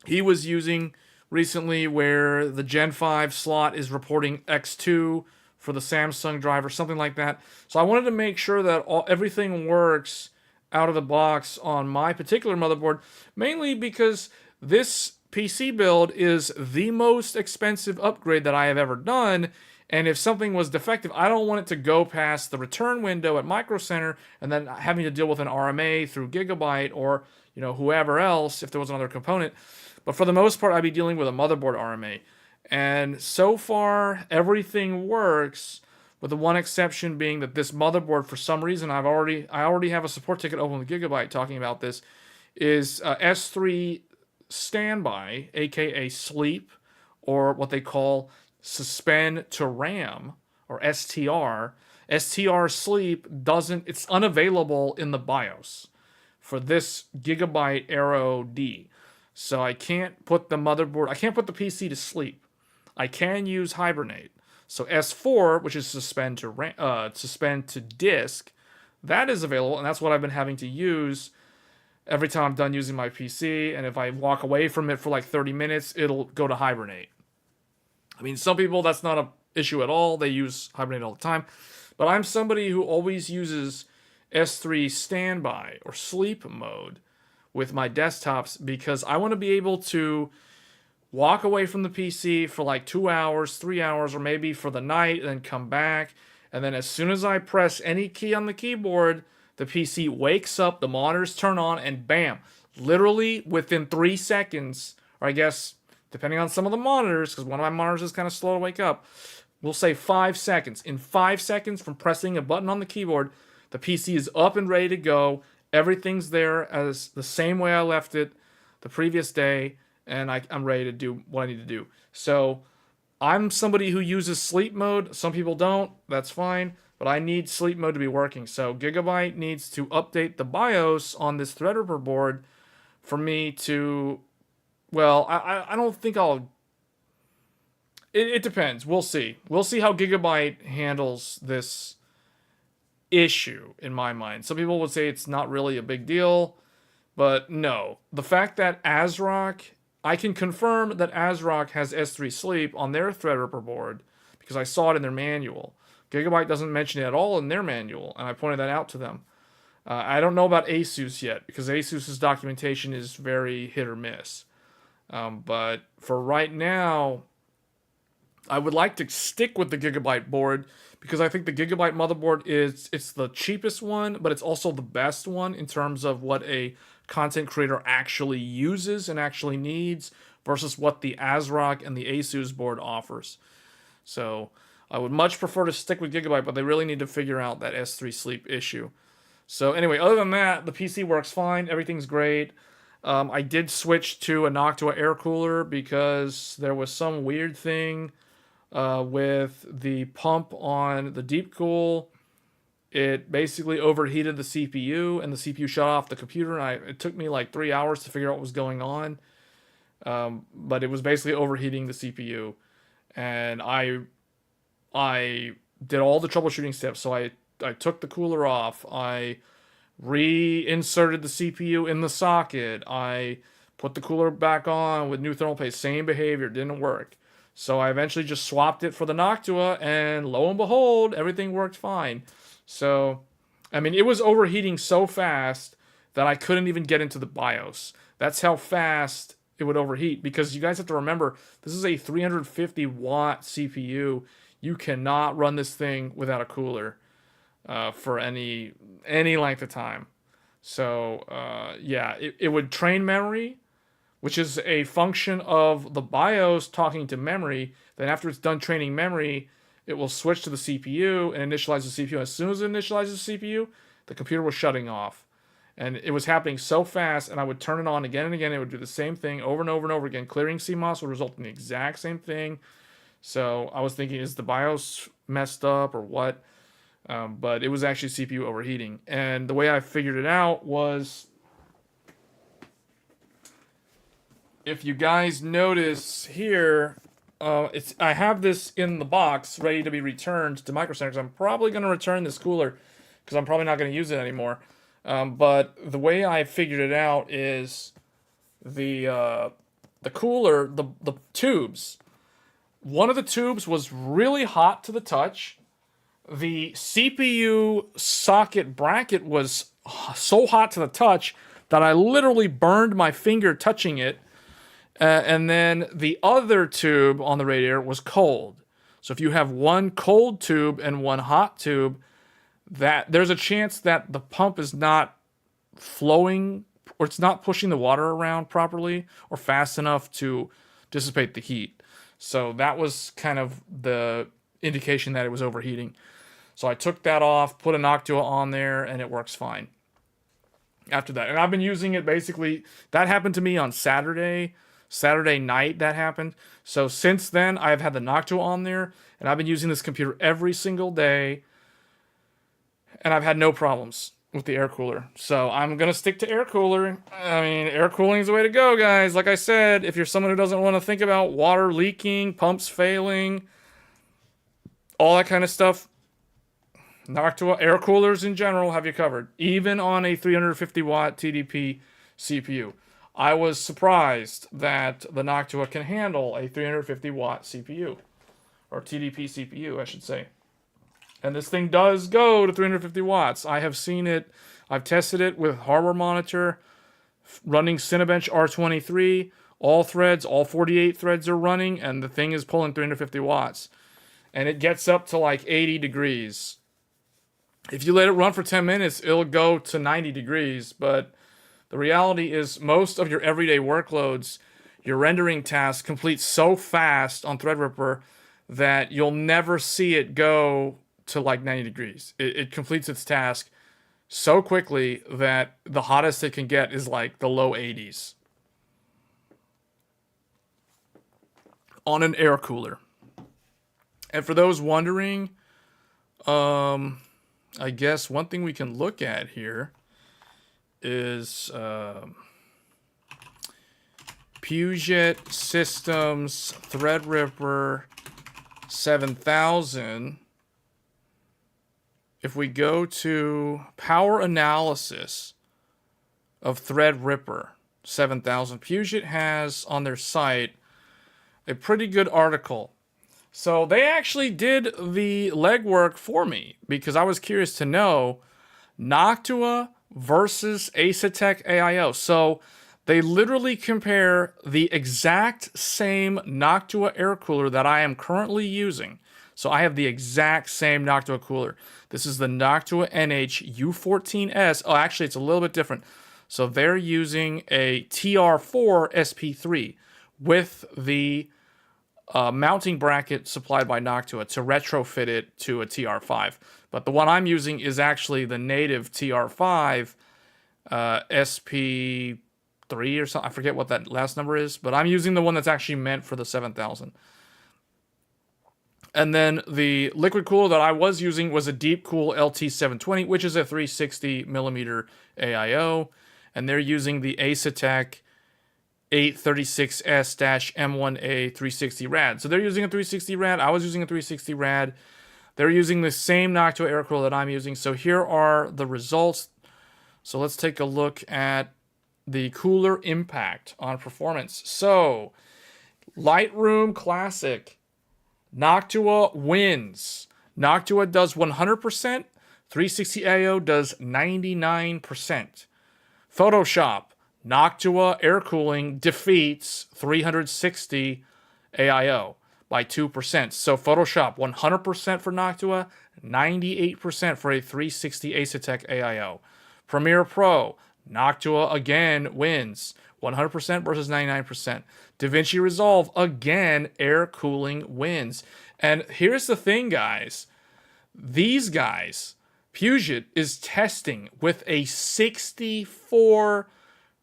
he was using recently, where the Gen 5 slot is reporting X2 for the Samsung drive or something like that. So I wanted to make sure that everything works out of the box on my particular motherboard, mainly because this PC build is the most expensive upgrade that I have ever done, and if something was defective, I don't want it to go past the return window at Micro Center and then having to deal with an RMA through Gigabyte or, you know, whoever else if there was another component. But for the most part, I'd be dealing with a motherboard RMA. And so far, everything works, with the one exception being that this motherboard, for some reason, I already have a support ticket open with Gigabyte talking about this, is S3 standby, aka sleep, or what they call suspend to RAM, or STR. STR sleep it's unavailable in the BIOS for this Gigabyte Aero D. So I can't put the PC to sleep. I can use Hibernate. So S4, which is suspend to disk, that is available, and that's what I've been having to use every time I'm done using my PC, and if I walk away from it for like 30 minutes, it'll go to Hibernate. I mean, some people, that's not an issue at all. They use Hibernate all the time. But I'm somebody who always uses S3 standby or sleep mode with my desktops, because I want to be able to walk away from the PC for like 2 hours, 3 hours, or maybe for the night, and then come back. And then as soon as I press any key on the keyboard, the PC wakes up, the monitors turn on, and bam, literally within 3 seconds, or I guess depending on some of the monitors, because one of my monitors is kind of slow to wake up, we'll say 5 seconds. In 5 seconds from pressing a button on the keyboard, the PC is up and ready to go. Everything's there as the same way I left it the previous day, and I'm ready to do what I need to do. So I'm somebody who uses sleep mode. Some people don't. That's fine. But I need sleep mode to be working. So Gigabyte needs to update the BIOS on this Threadripper board for me to... Well, I don't think I'll... It depends. We'll see. We'll see how Gigabyte handles this issue, in my mind. Some people would say it's not really a big deal, but no. The fact that ASRock... I can confirm that ASRock has S3 Sleep on their Threadripper board because I saw it in their manual. Gigabyte doesn't mention it at all in their manual, and I pointed that out to them. I don't know about Asus yet, because Asus's documentation is very hit or miss. But for right now, I would like to stick with the Gigabyte board, because I think the Gigabyte motherboard it's the cheapest one, but it's also the best one in terms of what a content creator actually uses and actually needs versus what the ASRock and the Asus board offers. So I would much prefer to stick with Gigabyte, but they really need to figure out that S3 sleep issue. So anyway, other than that, the PC works fine. Everything's great. I did switch to a Noctua air cooler because there was some weird thing with the pump on the Deep Cool. It basically overheated the CPU, and the CPU shut off the computer. And it took me like 3 hours to figure out what was going on. But it was basically overheating the CPU. And I did all the troubleshooting steps. So I took the cooler off. I reinserted the CPU in the socket. I put the cooler back on with new thermal paste. Same behavior. Didn't work. So I eventually just swapped it for the Noctua, and lo and behold, everything worked fine. So, I mean, it was overheating so fast that I couldn't even get into the BIOS. That's how fast it would overheat, because you guys have to remember, this is a 350 watt CPU. You cannot run this thing without a cooler for any length of time. So, yeah, it would train memory, which is a function of the BIOS talking to memory. Then after it's done training memory, it will switch to the CPU and initialize the CPU. As soon as it initializes the CPU, the computer was shutting off. And it was happening so fast, and I would turn it on again and again. It would do the same thing over and over and over again. Clearing CMOS would result in the exact same thing. So I was thinking, is the BIOS messed up or what? But it was actually CPU overheating. And the way I figured it out was, if you guys notice here, I have this in the box ready to be returned to Micro Center, because I'm probably going to return this cooler because I'm probably not going to use it anymore. But the way I figured it out is the cooler, the tubes. One of the tubes was really hot to the touch. The CPU socket bracket was so hot to the touch that I literally burned my finger touching it. And then the other tube on the radiator was cold. So if you have one cold tube and one hot tube, that there's a chance that the pump is not flowing, or it's not pushing the water around properly or fast enough to dissipate the heat. So that was kind of the indication that it was overheating. So I took that off, put a Noctua on there, and it works fine after that. And I've been using it basically, that happened to me on Saturday night that happened. So since then, I've had the Noctua on there, and I've been using this computer every single day, and I've had no problems with the air cooler. So I'm going to stick to air cooler. I mean, air cooling is the way to go, guys. Like I said, if you're someone who doesn't want to think about water leaking, pumps failing, all that kind of stuff, Noctua air coolers in general have you covered, even on a 350 watt TDP CPU. I was surprised that the Noctua can handle a 350 watt CPU, or TDP CPU, I should say. And this thing does go to 350 watts. I have seen it. I've tested it with hardware monitor, running Cinebench R23. All threads, all 48 threads are running, and the thing is pulling 350 watts. And it gets up to like 80 degrees. If you let it run for 10 minutes, it'll go to 90 degrees. But the reality is, most of your everyday workloads, your rendering tasks complete so fast on Threadripper that you'll never see it go to like 90 degrees. It completes its task so quickly that the hottest it can get is like the low 80s on an air cooler. And for those wondering, I guess one thing we can look at here is Puget Systems Threadripper 7000. If we go to power analysis of Threadripper 7000, Puget has on their site a pretty good article. So they actually did the legwork for me, because I was curious to know Noctua versus Asetek AIO. So they literally compare the exact same Noctua air cooler that I am currently using. So I have the exact same Noctua cooler. This is the Noctua NH U14S. Oh, actually, it's a little bit different. So they're using a TR4 SP3 with the mounting bracket supplied by Noctua to retrofit it to a TR5. But the one I'm using is actually the native TR5 SP3 or something. I forget what that last number is, but I'm using the one that's actually meant for the 7000. And then the liquid cooler that I was using was a Deepcool LT720, which is a 360 millimeter AIO. And they're using the Asetek 836S-M1A 360 rad. So they're using a 360 rad. I was using a 360 rad. They're using the same Noctua air cooler that I'm using. So here are the results. So let's take a look at the cooler impact on performance. So Lightroom Classic, Noctua wins. Noctua does 100%. 360 AO does 99%. Photoshop, Noctua air cooling defeats 360 AIO by 2%. So Photoshop 100% for Noctua, 98% for a 360 Asetek AIO. Premiere Pro, Noctua again wins 100% versus 99%. DaVinci Resolve again air cooling wins. And here's the thing, guys. These guys, Puget is testing with a 64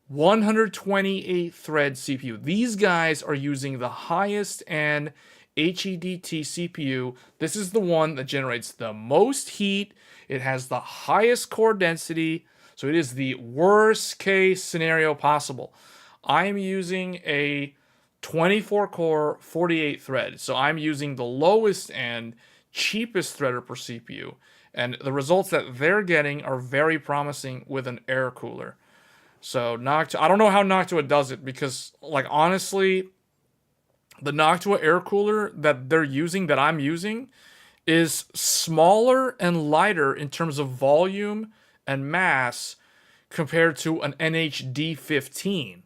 128 thread CPU. These guys are using the highest end HEDT CPU. This is the one that generates the most heat. It has the highest core density. So it is the worst case scenario possible. I am using a 24 core, 48 thread. So I'm using the lowest end, cheapest Threadripper CPU. And the results that they're getting are very promising with an air cooler. So Noctua, I don't know how Noctua does it because, like, honestly, the Noctua air cooler that they're using, that I'm using, is smaller and lighter in terms of volume and mass compared to an NHD15.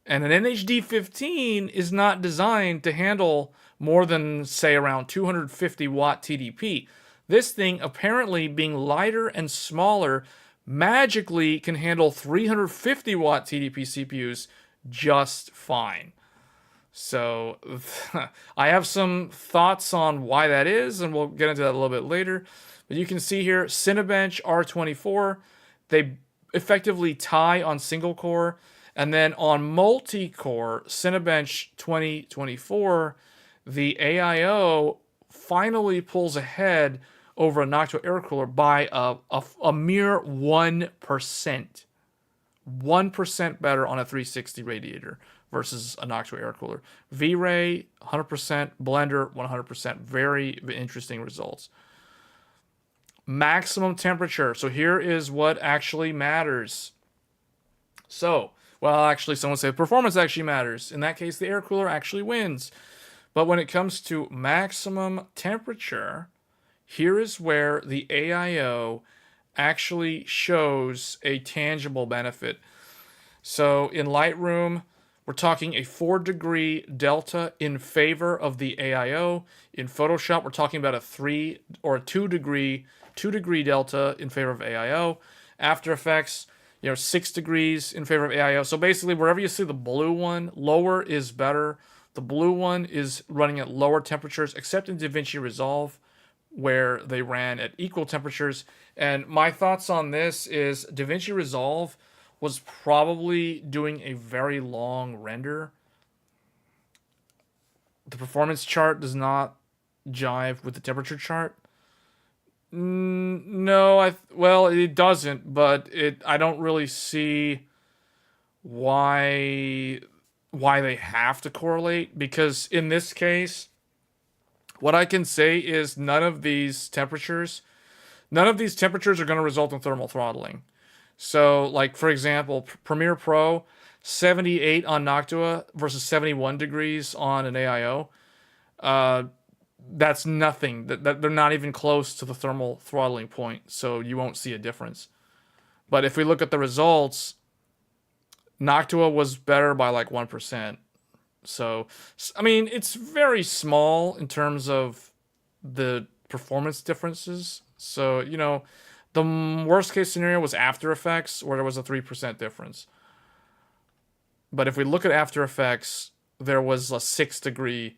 And an NHD15 is not designed to handle more than, say, around 250 watt TDP. This thing, apparently being lighter and smaller, magically can handle 350 watt TDP CPUs just fine. So I have some thoughts on why that is, and we'll get into that a little bit later. But you can see here, Cinebench R24, they effectively tie on single core. And then on multi-core, Cinebench 2024, the AIO finally pulls ahead over a Noctua air cooler by a mere 1%. 1% better on a 360 radiator versus a Noctua air cooler. V-Ray, 100%. Blender, 100%. Very interesting results. Maximum temperature. So here is what actually matters. So, well, actually, someone said performance actually matters. In that case, the air cooler actually wins. But when it comes to maximum temperature, here is where the AIO actually shows a tangible benefit. So in Lightroom, we're talking a 4-degree delta in favor of the AIO. In Photoshop, we're talking about a 3 or a 2-degree delta in favor of AIO. After Effects, 6 degrees in favor of AIO. So basically, wherever you see the blue one, lower is better. The blue one is running at lower temperatures, except in DaVinci Resolve, where they ran at equal temperatures. And my thoughts on this is DaVinci Resolve was probably doing a very long render. The performance chart does not jive with the temperature chart. No, well, it doesn't, but I don't really see why they have to correlate, because in this case, what I can say is none of these temperatures are going to result in thermal throttling. So, like, for example, Premiere Pro, 78 on Noctua versus 71 degrees on an AIO. That's nothing. That they're not even close to the thermal throttling point, so you won't see a difference. But if we look at the results, Noctua was better by like 1%. So, I mean, it's very small in terms of the performance differences. So, the worst case scenario was After Effects, where there was a 3% difference. But if we look at After Effects, there was a 6-degree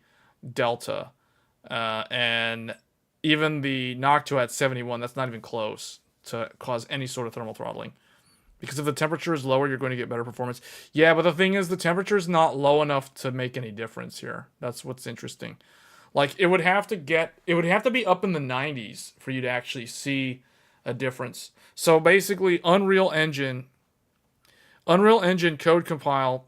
delta. And even the Noctua at 71, that's not even close to cause any sort of thermal throttling. Because if the temperature is lower, you're going to get better performance. Yeah, but the thing is, the temperature is not low enough to make any difference here. That's what's interesting. Like, it would have to be up in the 90s for you to actually see a difference. So basically, Unreal Engine code compile,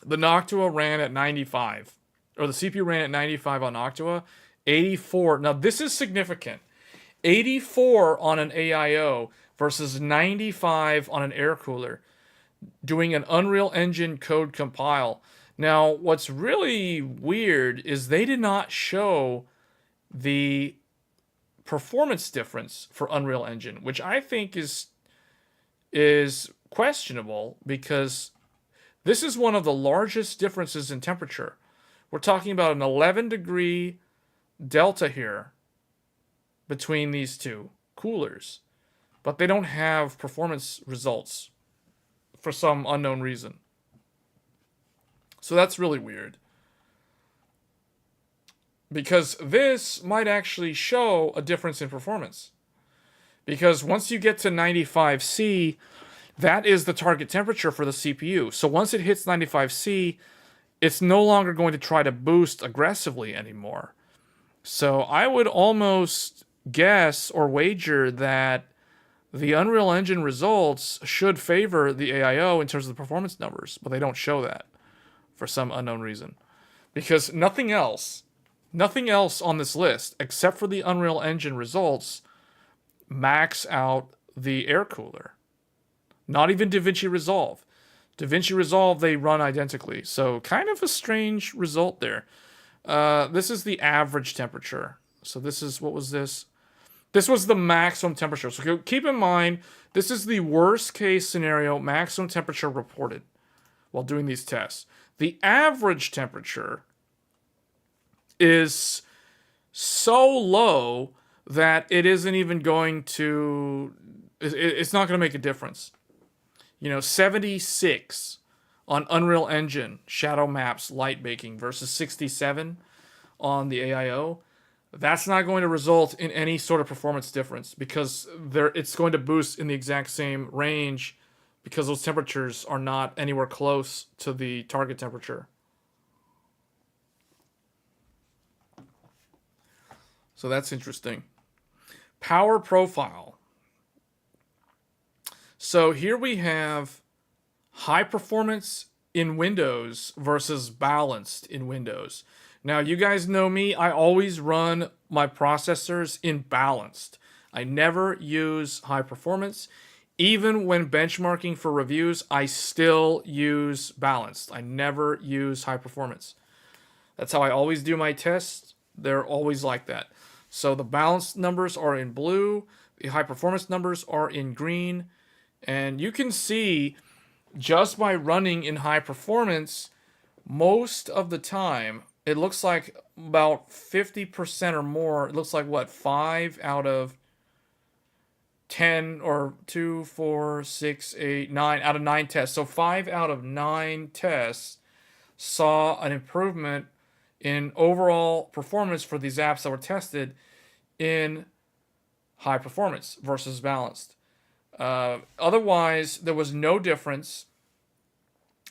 the Noctua ran at 95, or the CPU ran at 95 on Noctua, 84. Now this is significant. 84 on an AIO versus 95 on an air cooler, doing an Unreal Engine code compile. Now, what's really weird is they did not show the performance difference for Unreal Engine, which I think is questionable, because this is one of the largest differences in temperature. We're talking about an 11-degree delta here between these two coolers, but they don't have performance results for some unknown reason. So that's really weird, because this might actually show a difference in performance. Because once you get to 95C, that is the target temperature for the CPU. So once it hits 95C, it's no longer going to try to boost aggressively anymore. So I would almost guess or wager that the Unreal Engine results should favor the AIO in terms of the performance numbers, but they don't show that for some unknown reason. Because nothing else on this list, except for the Unreal Engine results, max out the air cooler. Not even DaVinci Resolve. DaVinci Resolve, they run identically. So kind of a strange result there. This is the average temperature. So this is, what was this? This was the maximum temperature. So keep in mind, this is the worst case scenario maximum temperature reported while doing these tests. The average temperature is so low that it isn't even going to, it's not going to make a difference. 76 on Unreal Engine, shadow maps, light baking versus 67 on the AIO. That's not going to result in any sort of performance difference because it's going to boost in the exact same range because those temperatures are not anywhere close to the target temperature. So that's interesting. Power profile. So here we have high performance in Windows versus balanced in Windows. Now, you guys know me. I always run my processors in balanced. I never use high performance. Even when benchmarking for reviews, I still use balanced. I never use high performance. That's how I always do my tests. They're always like that. So the balanced numbers are in blue. The high performance numbers are in green. And you can see just by running in high performance, most of the time, it looks like about 50% or more. It looks like, what, 5 out of 10 or 2, 4, 6, 8, 9 out of 9 tests. So 5 out of 9 tests saw an improvement in overall performance for these apps that were tested in high performance versus balanced. Otherwise, there was no difference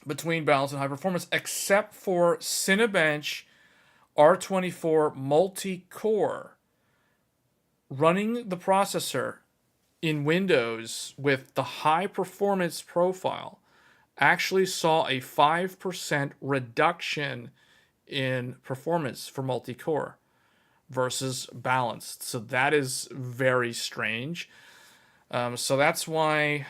between balanced and high performance except for Cinebench R24 multi-core. Running the processor in Windows with the high performance profile actually saw a 5% reduction in performance for multi-core versus balanced. So that is very strange. So that's why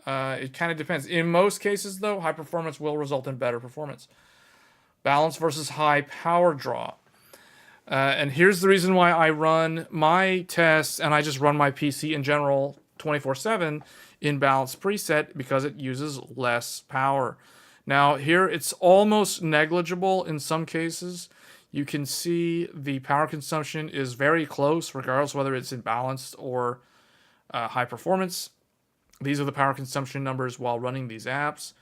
it kind of depends. In most cases, though, high performance will result in better performance. Balance versus high power draw. And here's the reason why I run my tests and I just run my PC in general 24/7 in balanced preset because it uses less power. Now here it's almost negligible in some cases. You can see the power consumption is very close regardless whether it's in balanced or high performance. These are the power consumption numbers while running these apps.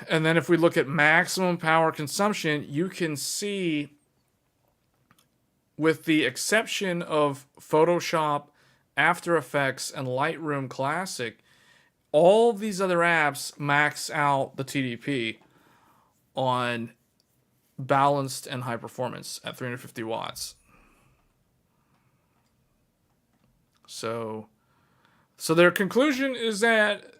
And then if we look at maximum power consumption, you can see, with the exception of Photoshop, After Effects, and Lightroom Classic, all these other apps max out the TDP on balanced and high performance at 350 watts. So their conclusion is that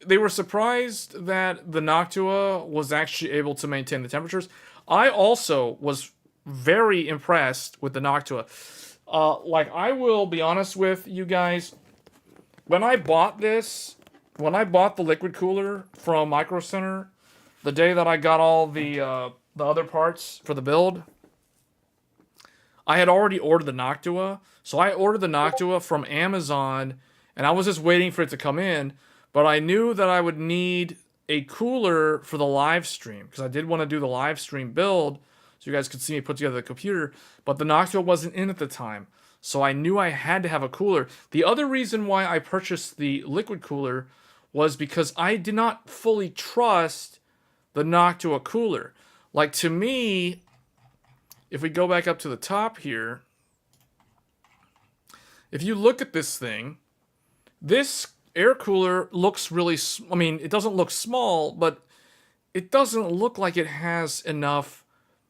they were surprised that the Noctua was actually able to maintain the temperatures. I also was very impressed with the Noctua. I will be honest with you guys, when I bought the liquid cooler from Micro Center, the day that I got all the other parts for the build, I had already ordered the Noctua. So I ordered the Noctua from Amazon, and I was just waiting for it to come in. But I knew that I would need a cooler for the live stream, because I did want to do the live stream build, so you guys could see me put together the computer. But the Noctua wasn't in at the time, so I knew I had to have a cooler. The other reason why I purchased the liquid cooler was because I did not fully trust the Noctua cooler. Like, to me, if we go back up to the top here, if you look at this thing, this air cooler looks really, it doesn't look small, but it doesn't look like it has enough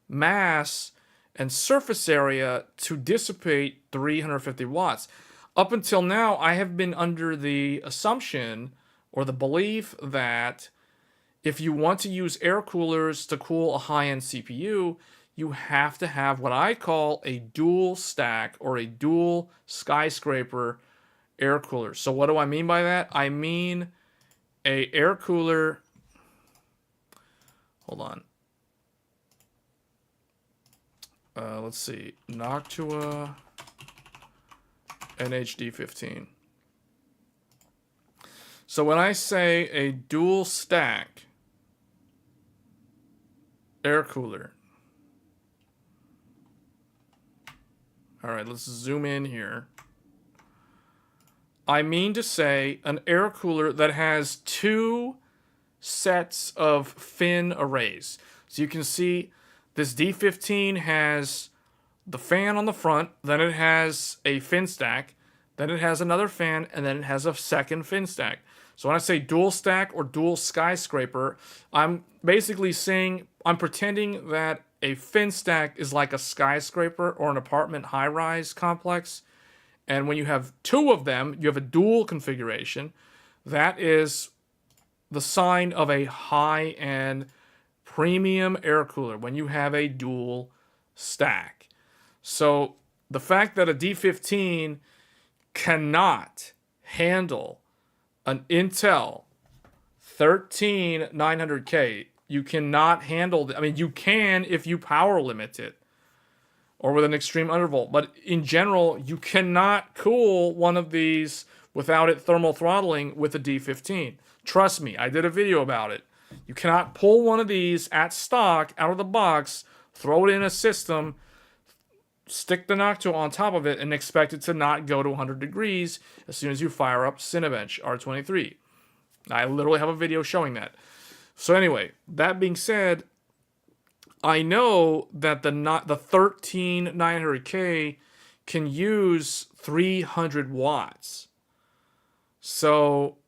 mass and surface area to dissipate 350 watts. Up until now, I have been under the assumption or the belief that if you want to use air coolers to cool a high-end CPU, you have to have what I call a dual stack or a dual skyscraper air cooler. So what do I mean by that? I mean a air cooler. Hold on. Let's see. Noctua NHD15. So when I say a dual stack air cooler. All right, let's zoom in here. I mean to say an air cooler that has two sets of fin arrays. So you can see this D15 has the fan on the front, then it has a fin stack, then it has another fan, and then it has a second fin stack. So when I say dual stack or dual skyscraper, I'm basically saying, I'm pretending that a fin stack is like a skyscraper or an apartment high-rise complex. And when you have two of them, you have a dual configuration. That is the sign of a high-end premium air cooler when you have a dual stack. So the fact that a D15 cannot handle an Intel 13900K, you cannot handle I mean, you can if you power limit it or with an extreme undervolt, but in general, you cannot cool one of these without it thermal throttling with a D15. Trust me, I did a video about it. You cannot pull one of these at stock out of the box, throw it in a system, stick the Noctua on top of it, and expect it to not go to 100 degrees as soon as you fire up Cinebench R23. I literally have a video showing that. So anyway, that being said, I know that the 13900K can use 300 watts. So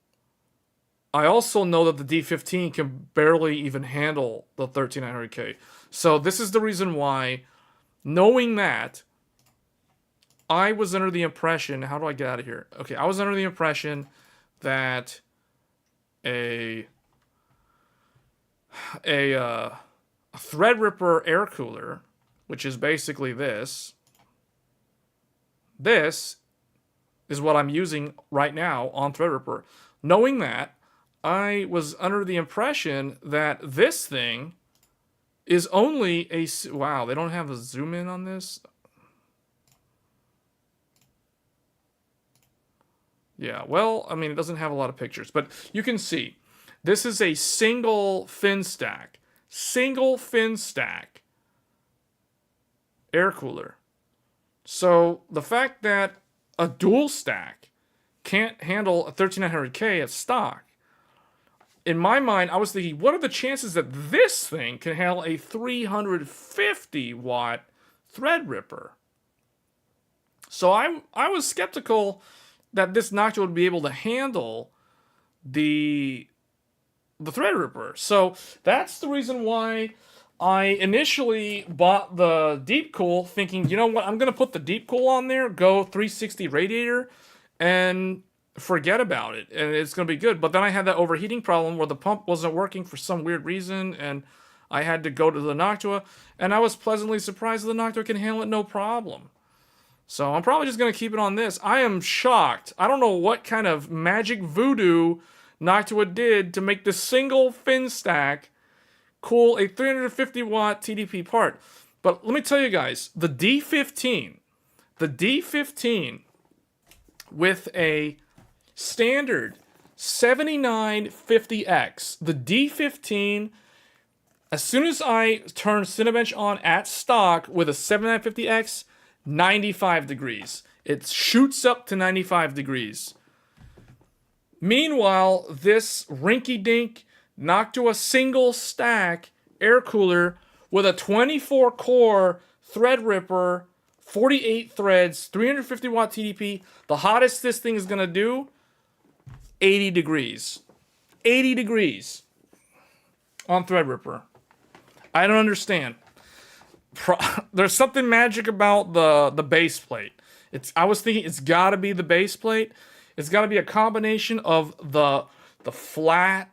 I also know that the D15 can barely even handle the 13900K. So this is the reason why, knowing that, I was under the impression, how do I get out of here? Okay, I was under the impression that a Threadripper air cooler, which is basically this is what I'm using right now on Threadripper. Knowing that, I was under the impression that this thing is only a... Wow, they don't have a zoom in on this? Yeah, well, I mean, it doesn't have a lot of pictures, but you can see. This is a single fin stack. Single fin stack air cooler. So the fact that a dual stack can't handle a 13900K at stock, in my mind, I was thinking, what are the chances that this thing can handle a 350 watt Threadripper? So I was skeptical that this Noctua would be able to handle the Threadripper. So that's the reason why I initially bought the Deep Cool, thinking, you know what, I'm going to put the Deep Cool on there, go 360 radiator, and forget about it, and it's going to be good. But then I had that overheating problem where the pump wasn't working for some weird reason, and I had to go to the Noctua, and I was pleasantly surprised that the Noctua can handle it no problem. So I'm probably just going to keep it on this. I am shocked. I don't know what kind of magic voodoo Noctua did to make the single fin stack cool a 350 watt TDP part. But let me tell you guys, the D15 with a standard 7950X, the D15, as soon as I turn Cinebench on at stock with a 7950X, 95 degrees. It shoots up to 95 degrees. Meanwhile, this rinky-dink Noctua single stack air cooler with a 24-core Threadripper, 48 threads, 350 watt TDP, the hottest this thing is going to do, 80 degrees. 80 degrees. on Threadripper. I don't understand. There's something magic about the base plate. I was thinking it's got to be the base plate. It's got to be a combination of the flat,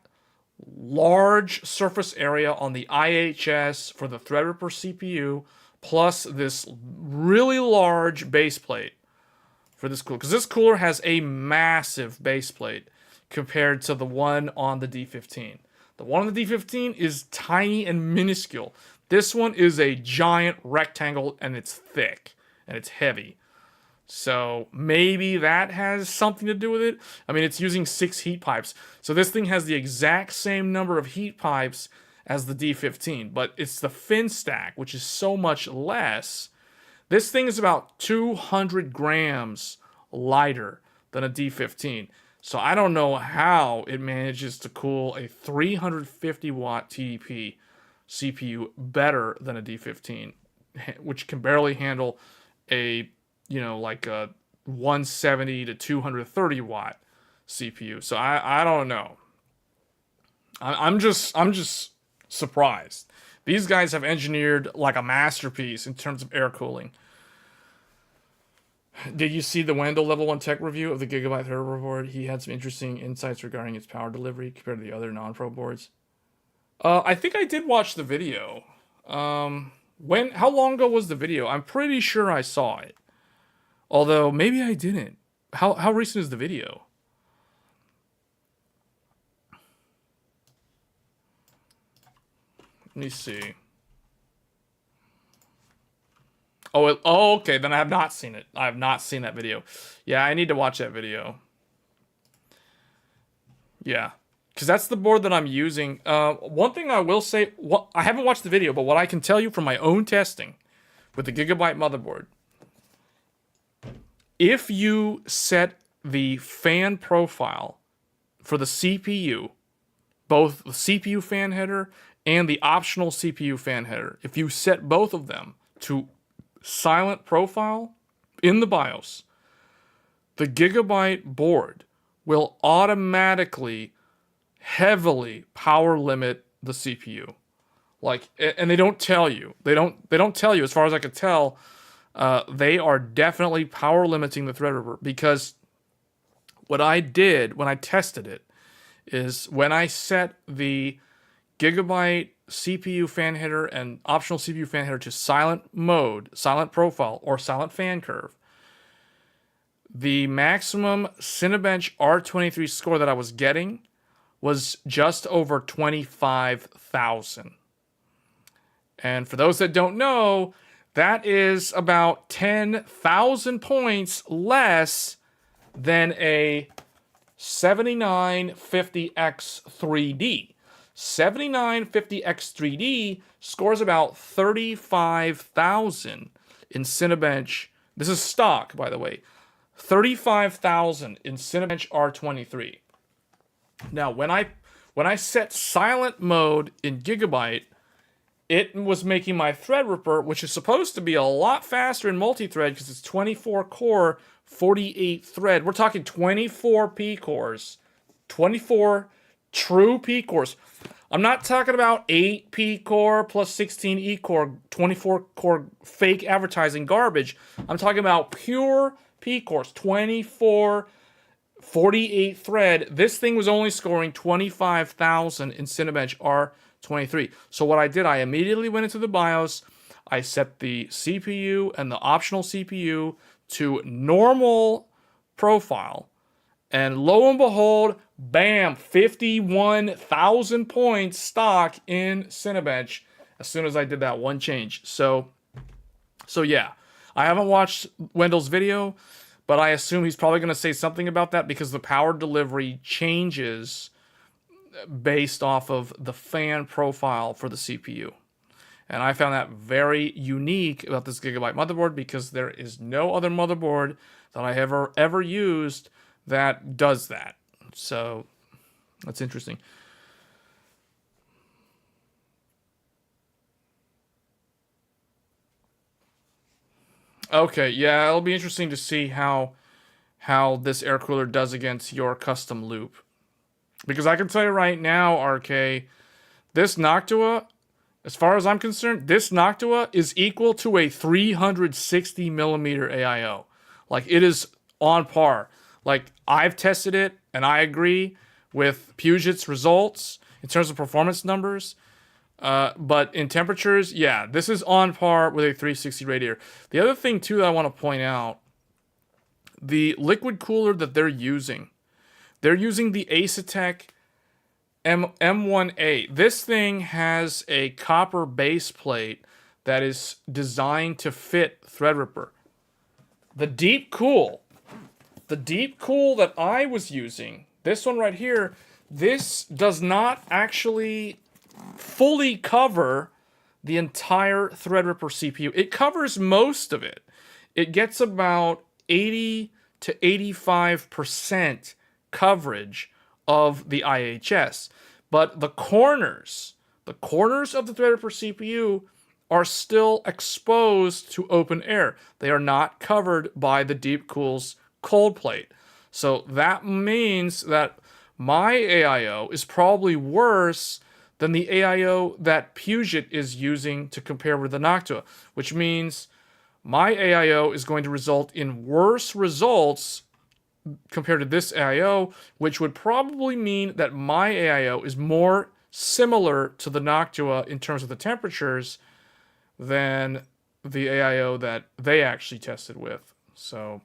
large surface area on the IHS for the Threadripper CPU, plus this really large base plate for this cooler. Because this cooler has a massive base plate compared to the one on the D15. The one on the D15 is tiny and minuscule. This one is a giant rectangle, and it's thick, and it's heavy. So maybe that has something to do with it. I mean, it's using 6 heat pipes. So this thing has the exact same number of heat pipes as the D15, but it's the fin stack, which is so much less. This thing is about 200 grams lighter than a D15. So I don't know how it manages to cool a 350 watt TDP CPU better than a D15, which can barely handle a, like a 170 to 230 watt CPU. So I don't know. I'm just surprised. These guys have engineered like a masterpiece in terms of air cooling. Did you see the Wendell Level 1 tech review of the Gigabyte Threadripper board? He had some interesting insights regarding its power delivery compared to the other non-pro boards. I think I did watch the video. How long ago was the video? I'm pretty sure I saw it. Although, maybe I didn't. How recent is the video? Let me see. Oh, okay. Then I have not seen it. I have not seen that video. Yeah, I need to watch that video. Yeah. Because that's the board that I'm using. One thing I will say, I haven't watched the video, but what I can tell you from my own testing with the Gigabyte motherboard, if you set the fan profile for the CPU, both the CPU fan header and the optional CPU fan header, if you set both of them to silent profile in the BIOS, the Gigabyte board will automatically heavily power limit the CPU. And they don't tell you. They don't tell you. As far as I could tell, they are definitely power limiting the Threadripper, because what I did when I tested it is when I set the Gigabyte CPU fan header and optional CPU fan header to silent mode, silent profile, or silent fan curve, the maximum Cinebench R23 score that I was getting was just over 25,000. And for those that don't know, that is about 10,000 points less than a 7950X3D. 7950X3D scores about 35,000 in Cinebench. This is stock, by the way. 35,000 in Cinebench R23. Now, when I set silent mode in Gigabyte, it was making my Threadripper, which is supposed to be a lot faster in multi-thread because it's 24 core, 48 thread. We're talking 24 P cores, 24 true P cores. I'm not talking about 8 P core plus 16 E core, 24 core fake advertising garbage. I'm talking about pure P cores, 24, 48 thread. This thing was only scoring 25,000 in Cinebench R23. So what I did, I immediately went into the BIOS. I set the CPU and the optional CPU to normal profile. And lo and behold, bam, 51,000 points stock in Cinebench as soon as I did that one change. So yeah, I haven't watched Wendell's video, but I assume he's probably going to say something about that because the power delivery changes based off of the fan profile for the CPU. And I found that very unique about this Gigabyte motherboard because there is no other motherboard that I ever used that does that. So that's interesting. Okay, yeah, it'll be interesting to see how this air cooler does against your custom loop. Because I can tell you right now, RK, This Noctua, as far as I'm concerned, this Noctua is equal to a 360 millimeter AIO. Like, it is on par. Like, I've tested it, and I agree with Puget's results in terms of performance numbers. But in temperatures, yeah, this is on par with a 360 radiator. The other thing, too, that I want to point out, the liquid cooler that they're using the Asetek M1A. This thing has a copper base plate that is designed to fit Threadripper. The deep cool that I was using, this one right here, this does not actually fully cover the entire Threadripper CPU. It covers most of it. It gets about 80 to 85% coverage of the IHS. But the corners of the Threadripper CPU are still exposed to open air. They are not covered by the Deep Cool's cold plate. So that means that my AIO is probably worse than the AIO that Puget is using to compare with the Noctua, which means my AIO is going to result in worse results compared to this AIO, which would probably mean that my AIO is more similar to the Noctua in terms of the temperatures than the AIO that they actually tested with. So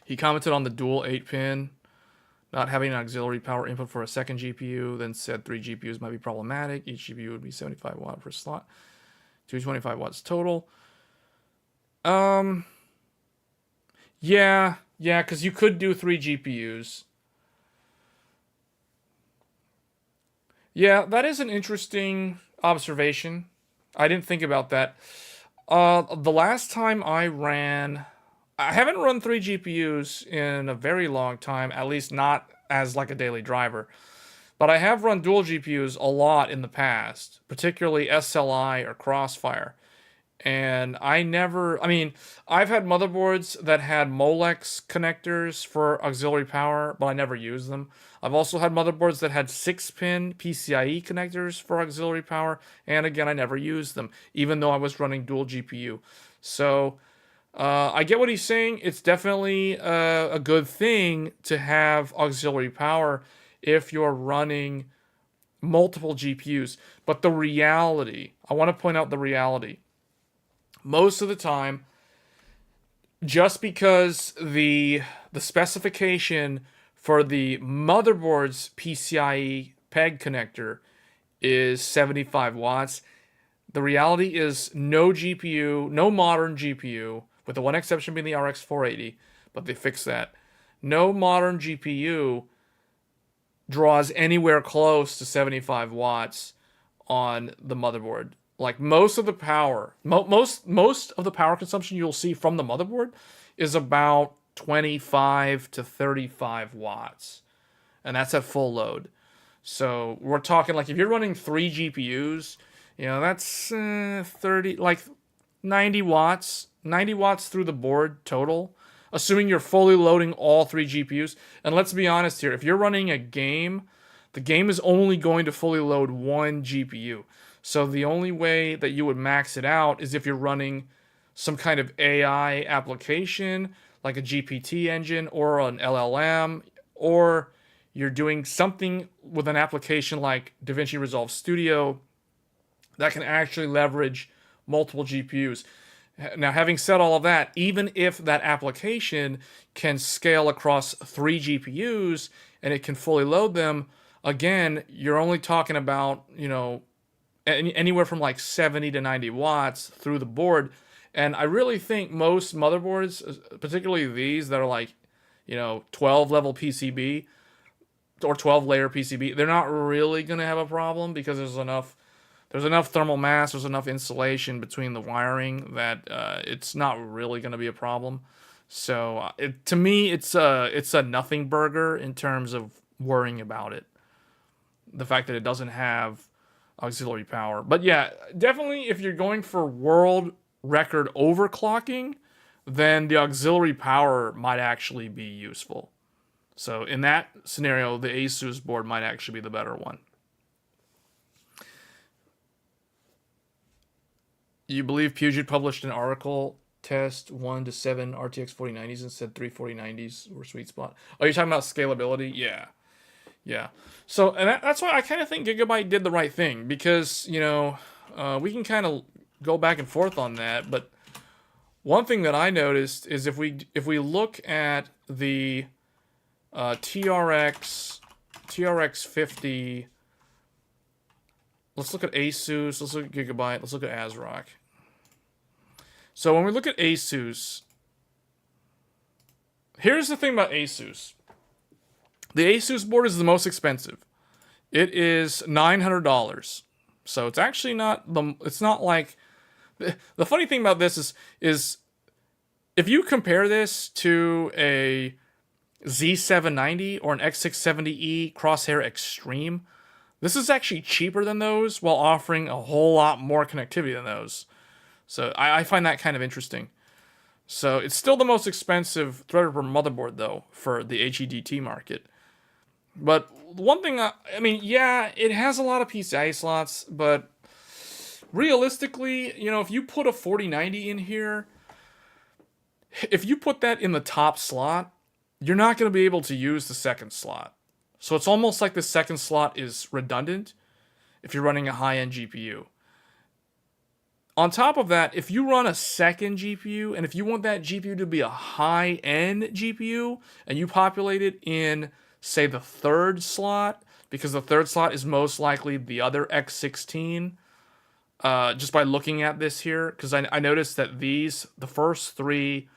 he commented on the dual 8-pin, not having an auxiliary power input for a second GPU, then said 3 GPUs might be problematic. Each GPU would be 75 watt per slot, 225 watts total. Yeah, because you could do 3 GPUs. Yeah, that is an interesting observation. I didn't think about that. The last time I haven't run 3 GPUs in a very long time, at least not as like a daily driver. But I have run dual GPUs a lot in the past, particularly SLI or Crossfire. And I've had motherboards that had Molex connectors for auxiliary power, but I never used them. I've also had motherboards that had 6-pin PCIe connectors for auxiliary power, and again, I never used them, even though I was running dual GPU. So I get what he's saying. It's definitely a good thing to have auxiliary power if you're running multiple GPUs. But the reality, I want to point out the reality. Most of the time, just because the specification for the motherboard's PCIe PEG connector is 75 watts, the reality is no GPU, no modern GPU, with the one exception being the RX 480, but they fixed that. No modern GPU draws anywhere close to 75 watts on the motherboard. Like, most of the power, most of the power consumption you'll see from the motherboard is about 25 to 35 watts. And that's at full load. So we're talking, like, if you're running 3 GPUs, that's 90 watts through the board total, assuming you're fully loading all 3 GPUs. And let's be honest here, if you're running a game, the game is only going to fully load 1 GPU. So the only way that you would max it out is if you're running some kind of AI application, like a GPT engine or an LLM, or you're doing something with an application like DaVinci Resolve Studio that can actually leverage multiple GPUs. Now, having said all of that, even if that application can scale across 3 GPUs and it can fully load them, again, you're only talking about, anywhere from like 70 to 90 watts through the board. And I really think most motherboards, particularly these that are like, 12 level PCB or 12 layer PCB, they're not really going to have a problem because there's enough thermal mass, there's enough insulation between the wiring that it's not really going to be a problem. So to me, it's a nothing burger in terms of worrying about it. The fact that it doesn't have auxiliary power. But yeah, definitely if you're going for world record overclocking, then the auxiliary power might actually be useful. So in that scenario, the Asus board might actually be the better one. You believe Puget published an article, test 1 to 7 RTX 4090s and said 3 4090s were sweet spot. Oh, you're talking about scalability? Yeah. Yeah. So, and that's why I kind of think Gigabyte did the right thing, because, you know, we can kind of go back and forth on that, but one thing that I noticed is if we look at the TRX50, let's look at Asus, let's look at Gigabyte, let's look at ASRock. So when we look at Asus, here's the thing about Asus. The Asus board is the most expensive. It is $900. So it's actually not it's not like, the funny thing about this is if you compare this to a Z790 or an X670E Crosshair Extreme, this is actually cheaper than those while offering a whole lot more connectivity than those. So I find that kind of interesting. So it's still the most expensive Threadripper motherboard, though, for the HEDT market. But one thing, I mean, yeah, it has a lot of PCIe slots, but realistically, you know, if you put a 4090 in here, if you put that in the top slot, you're not going to be able to use the second slot. So it's almost like the second slot is redundant if you're running a high-end GPU. On top of that, if you run a second GPU, and if you want that GPU to be a high-end GPU, and you populate it in, say, the third slot, because the third slot is most likely the other X16, just by looking at this here, because I noticed that the first three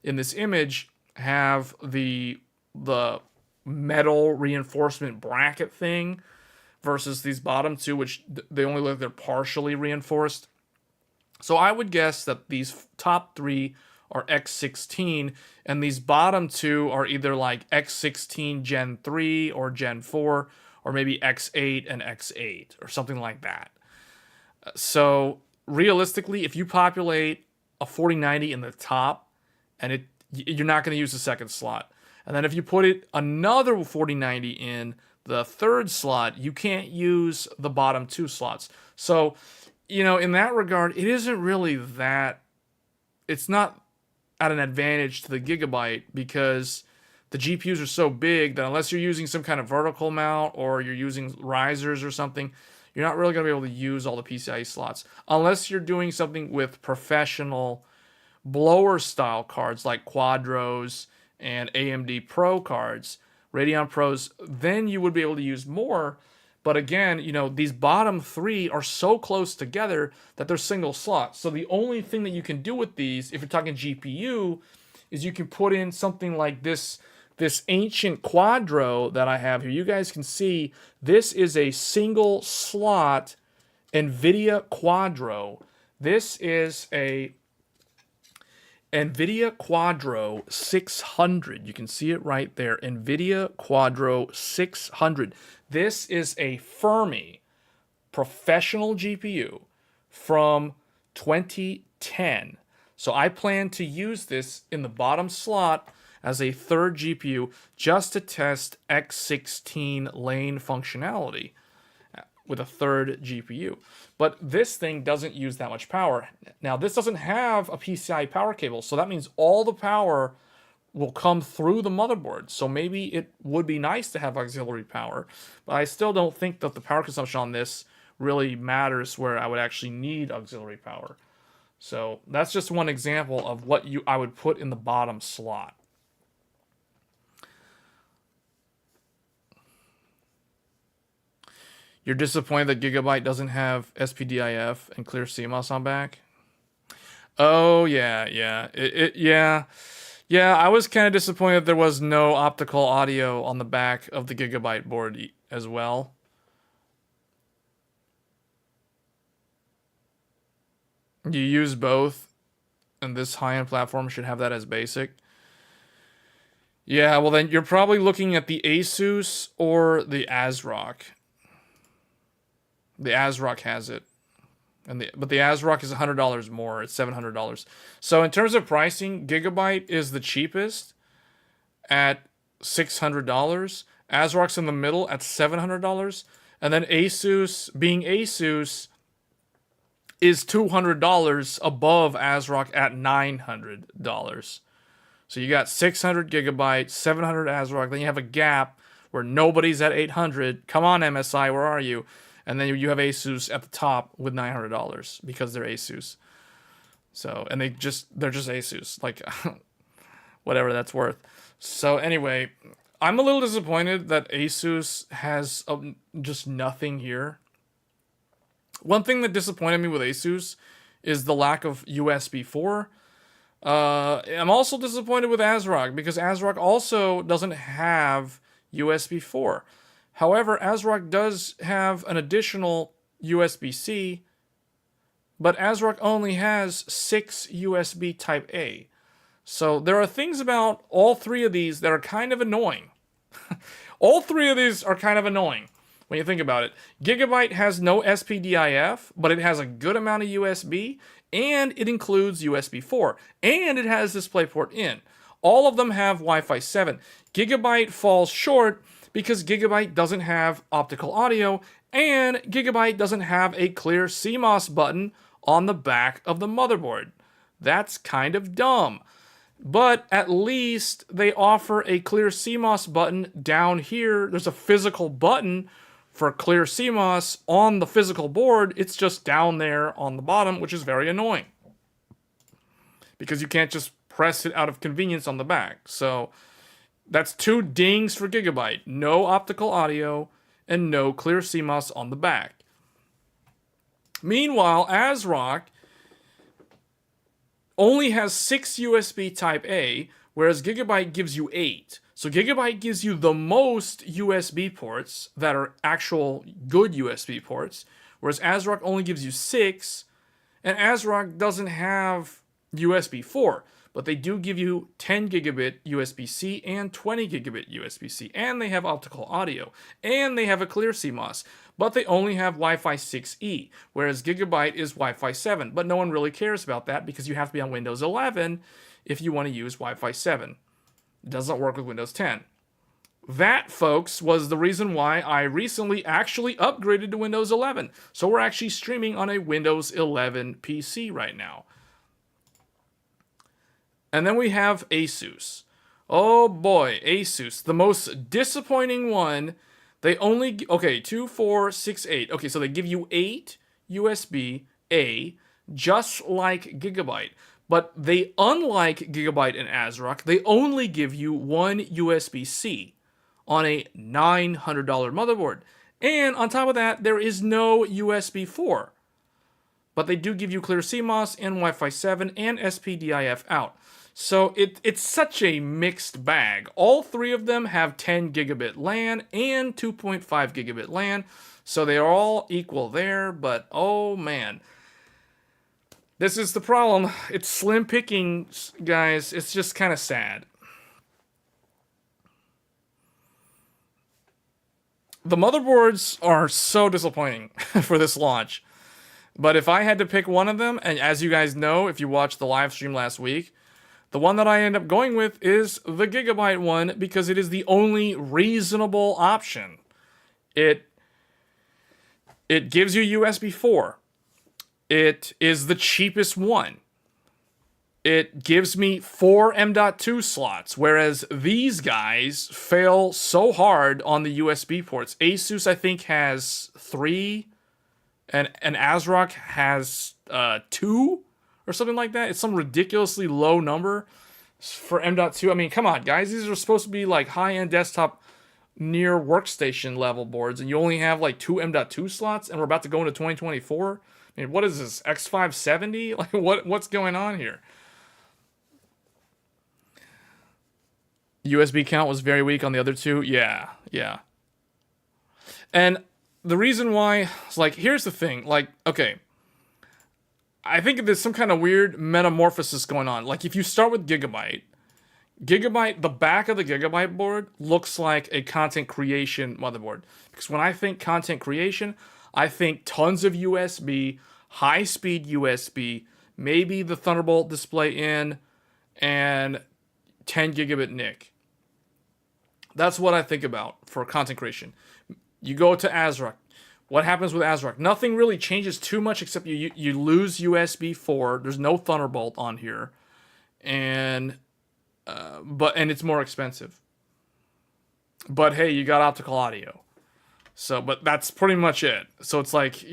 in this image have the metal reinforcement bracket thing, versus these bottom two, which they only look like they're partially reinforced. So I would guess that these top three are X16, and these bottom two are either like X16 Gen 3 or Gen 4, or maybe X8 and X8, or something like that. So realistically, if you populate a 4090 in the top, and you're not going to use the second slot. And then if you put another 4090 in the third slot, you can't use the bottom two slots. So, you know, in that regard, it isn't really that, it's not at an advantage to the Gigabyte, because the GPUs are so big that unless you're using some kind of vertical mount or you're using risers or something, you're not really going to be able to use all the PCIe slots. Unless you're doing something with professional blower style cards like Quadros and AMD Pro cards, Radeon Pros, then you would be able to use more. But again, you know, these bottom three are so close together that they're single slots. So the only thing that you can do with these, if you're talking GPU, is you can put in something like this ancient Quadro that I have here. You guys can see this is a single slot NVIDIA Quadro. This is a NVIDIA Quadro 600. You can see it right there. NVIDIA Quadro 600. This is a Fermi professional GPU from 2010. So I plan to use this in the bottom slot as a third GPU just to test X16 lane functionality with a third GPU. But this thing doesn't use that much power. Now, this doesn't have a PCI power cable, so that means all the power will come through the motherboard. So maybe it would be nice to have auxiliary power, but I still don't think that the power consumption on this really matters where I would actually need auxiliary power. So that's just one example of what I would put in the bottom slot. You're disappointed that Gigabyte doesn't have SPDIF and clear CMOS on back? Oh, yeah. Yeah, I was kind of disappointed there was no optical audio on the back of the Gigabyte board as well. You use both, and this high-end platform should have that as basic. Yeah, well then you're probably looking at the Asus or the ASRock. The ASRock has it. But the ASRock is $100 more. It's $700. So in terms of pricing, Gigabyte is the cheapest at $600. ASRock's in the middle at $700. And then Asus, being Asus, is $200 above ASRock at $900. So you got 600 gigabyte, 700 ASRock, then you have a gap where nobody's at 800. Come on, MSI, where are you? And then you have Asus at the top with $900 because they're Asus. So, and they're just Asus, like whatever that's worth. So anyway, I'm a little disappointed that Asus has just nothing here. One thing that disappointed me with Asus is the lack of USB 4. I'm also disappointed with ASRock because ASRock also doesn't have USB 4. However, ASRock does have an additional USB-C, but ASRock only has 6 USB Type-A. So there are things about all three of these that are kind of annoying. All three of these are kind of annoying when you think about it. Gigabyte has no SPDIF, but it has a good amount of USB, and it includes USB 4, and it has DisplayPort in. All of them have Wi-Fi 7. Gigabyte falls short because Gigabyte doesn't have optical audio, and Gigabyte doesn't have a clear CMOS button on the back of the motherboard. That's kind of dumb. But at least they offer a clear CMOS button down here. There's a physical button for clear CMOS on the physical board. It's just down there on the bottom, which is very annoying. Because you can't just press it out of convenience on the back. So that's 2 dings for Gigabyte. No optical audio and no clear CMOS on the back. Meanwhile, ASRock only has 6 USB Type-A, whereas Gigabyte gives you 8. So Gigabyte gives you the most USB ports that are actual good USB ports, whereas ASRock only gives you 6, and ASRock doesn't have USB 4, but they do give you 10 gigabit USB-C and 20 gigabit USB-C, and they have optical audio, and they have a clear CMOS, but they only have Wi-Fi 6E, whereas Gigabyte is Wi-Fi 7, but no one really cares about that because you have to be on Windows 11 if you want to use Wi-Fi 7. It doesn't work with Windows 10. That, folks, was the reason why I recently actually upgraded to Windows 11. So we're actually streaming on a Windows 11 PC right now. And then we have Asus. Oh boy, Asus, the most disappointing one. They only, okay, 2, 4, 6, 8. Okay, so they give you 8 USB-A, just like Gigabyte. But they, unlike Gigabyte and ASRock, they only give you 1 USB-C on a $900 motherboard. And on top of that, there is no USB 4. But they do give you clear CMOS and Wi-Fi 7 and SPDIF out. So it's such a mixed bag. All three of them have 10 gigabit LAN and 2.5 gigabit LAN. So they are all equal there, but oh man. This is the problem. It's slim pickings, guys. It's just kind of sad. The motherboards are so disappointing for this launch. But if I had to pick one of them, and as you guys know, if you watched the live stream last week, the one that I end up going with is the Gigabyte one because it is the only reasonable option. It gives you USB 4. It is the cheapest one. It gives me 4 M.2 slots, whereas these guys fail so hard on the USB ports. Asus, I think, has 3, and ASRock has 2, or something like that. It's some ridiculously low number for M.2. I mean, come on, guys. These are supposed to be like high-end desktop near workstation level boards, and you only have like 2 M.2 slots, and we're about to go into 2024. I mean, what is this, X570? Like, what's going on here? USB count was very weak on the other two. Yeah. And the reason why, it's like, here's the thing. Like, okay, I think there's some kind of weird metamorphosis going on. Like, if you start with Gigabyte, the back of the Gigabyte board looks like a content creation motherboard. Because when I think content creation, I think tons of USB, high-speed USB, maybe the Thunderbolt display in, and 10 gigabit NIC. That's what I think about for content creation. You go to ASRock. What happens with ASRock? Nothing really changes too much except you lose USB 4. There's no Thunderbolt on here, and it's more expensive. But hey, you got optical audio. So, but that's pretty much it. So it's like,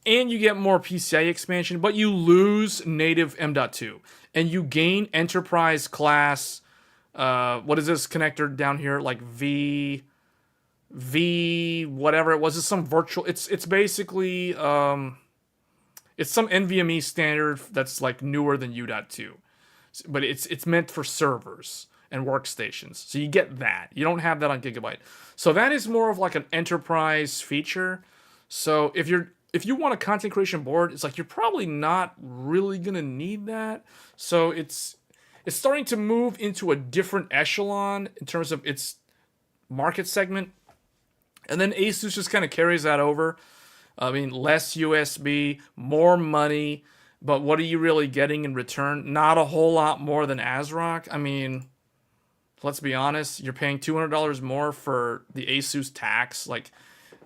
and you get more PCIe expansion, but you lose native M.2, and you gain enterprise class. What is this connector down here? Like V whatever it was. It's some virtual. It's basically it's some NVMe standard that's like newer than U.2, but it's meant for servers and workstations. So you get that. You don't have that on Gigabyte. So that is more of like an enterprise feature. So if you want a content creation board, it's like you're probably not really gonna need that. So it's starting to move into a different echelon in terms of its market segment. And then Asus just kind of carries that over. I mean, less USB, more money, but what are you really getting in return? Not a whole lot more than ASRock. I mean, let's be honest, you're paying $200 more for the Asus tax. Like,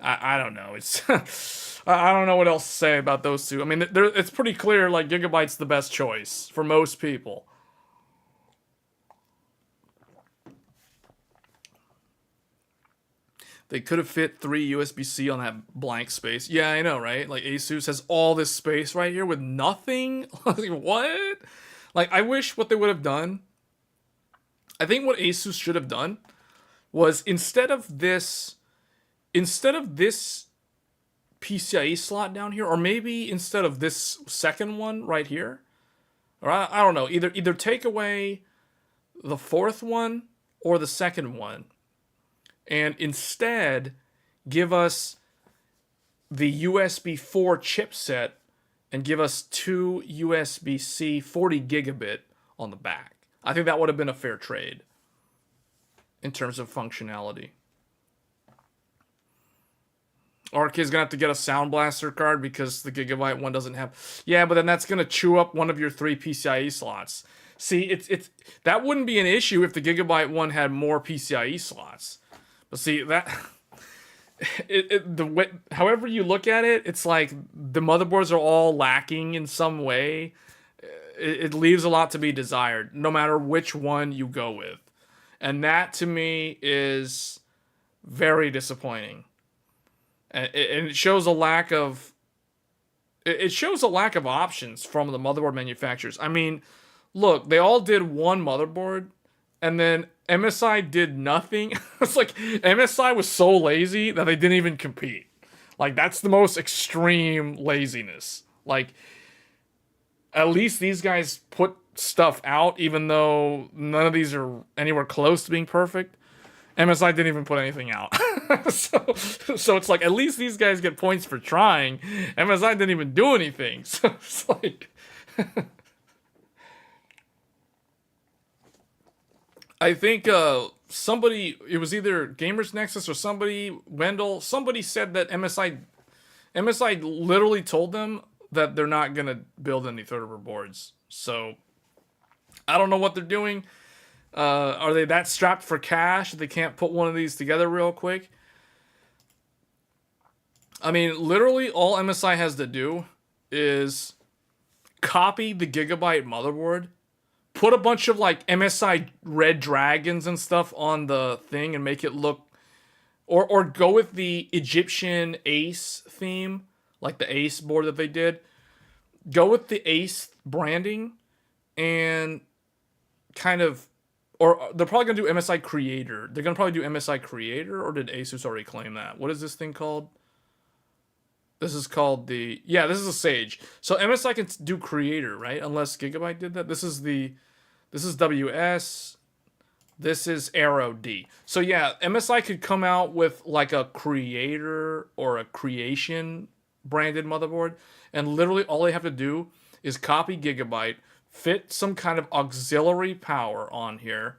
I don't know. It's I don't know what else to say about those two. I mean, it's pretty clear, like, Gigabyte's the best choice for most people. They could have fit 3 USB-C on that blank space. Yeah, I know, right? Like, Asus has all this space right here with nothing. Like, what? Like, I wish what they would have done. I think what Asus should have done was instead of this PCIe slot down here, or maybe instead of this second one right here, or I don't know, either take away the fourth one or the second one, and instead give us the USB 4 chipset and give us 2 USB-C 40 gigabit on the back. I think that would have been a fair trade in terms of functionality. RK's gonna have to get a Sound Blaster card because the Gigabyte one doesn't have. Yeah, but then that's gonna chew up one of your 3 PCIe slots. See, it's that wouldn't be an issue if the Gigabyte one had more PCIe slots. But see that the way, however you look at it, it's like the motherboards are all lacking in some way. It leaves a lot to be desired, no matter which one you go with, and that to me is very disappointing. And it shows a lack of options from the motherboard manufacturers. I mean, look, they all did one motherboard, and then MSI did nothing. It's like MSI was so lazy that they didn't even compete. Like, that's the most extreme laziness. Like, at least these guys put stuff out, even though none of these are anywhere close to being perfect. MSI didn't even put anything out. So it's like, at least these guys get points for trying. MSI didn't even do anything. So it's like... I think somebody, it was either Gamers Nexus or somebody, Wendell, somebody said that MSI literally told them that they're not going to build any Threadripper boards. So, I don't know what they're doing. Are they that strapped for cash that they can't put one of these together real quick? I mean, literally all MSI has to do is copy the Gigabyte motherboard, put a bunch of like MSI red dragons and stuff on the thing and make it look, or go with the Egyptian Ace theme, like the Ace board that they did. Go with the Ace branding and kind of, or they're probably gonna do MSI Creator. They're gonna probably do MSI Creator, or did Asus already claim that? What is this thing called? This is called the, yeah, this is a Sage. So MSI can do Creator, right? Unless Gigabyte did that. This is WS. This is Aero D. So yeah, MSI could come out with like a Creator or a Creation branded motherboard, and literally all they have to do is copy Gigabyte, fit some kind of auxiliary power on here,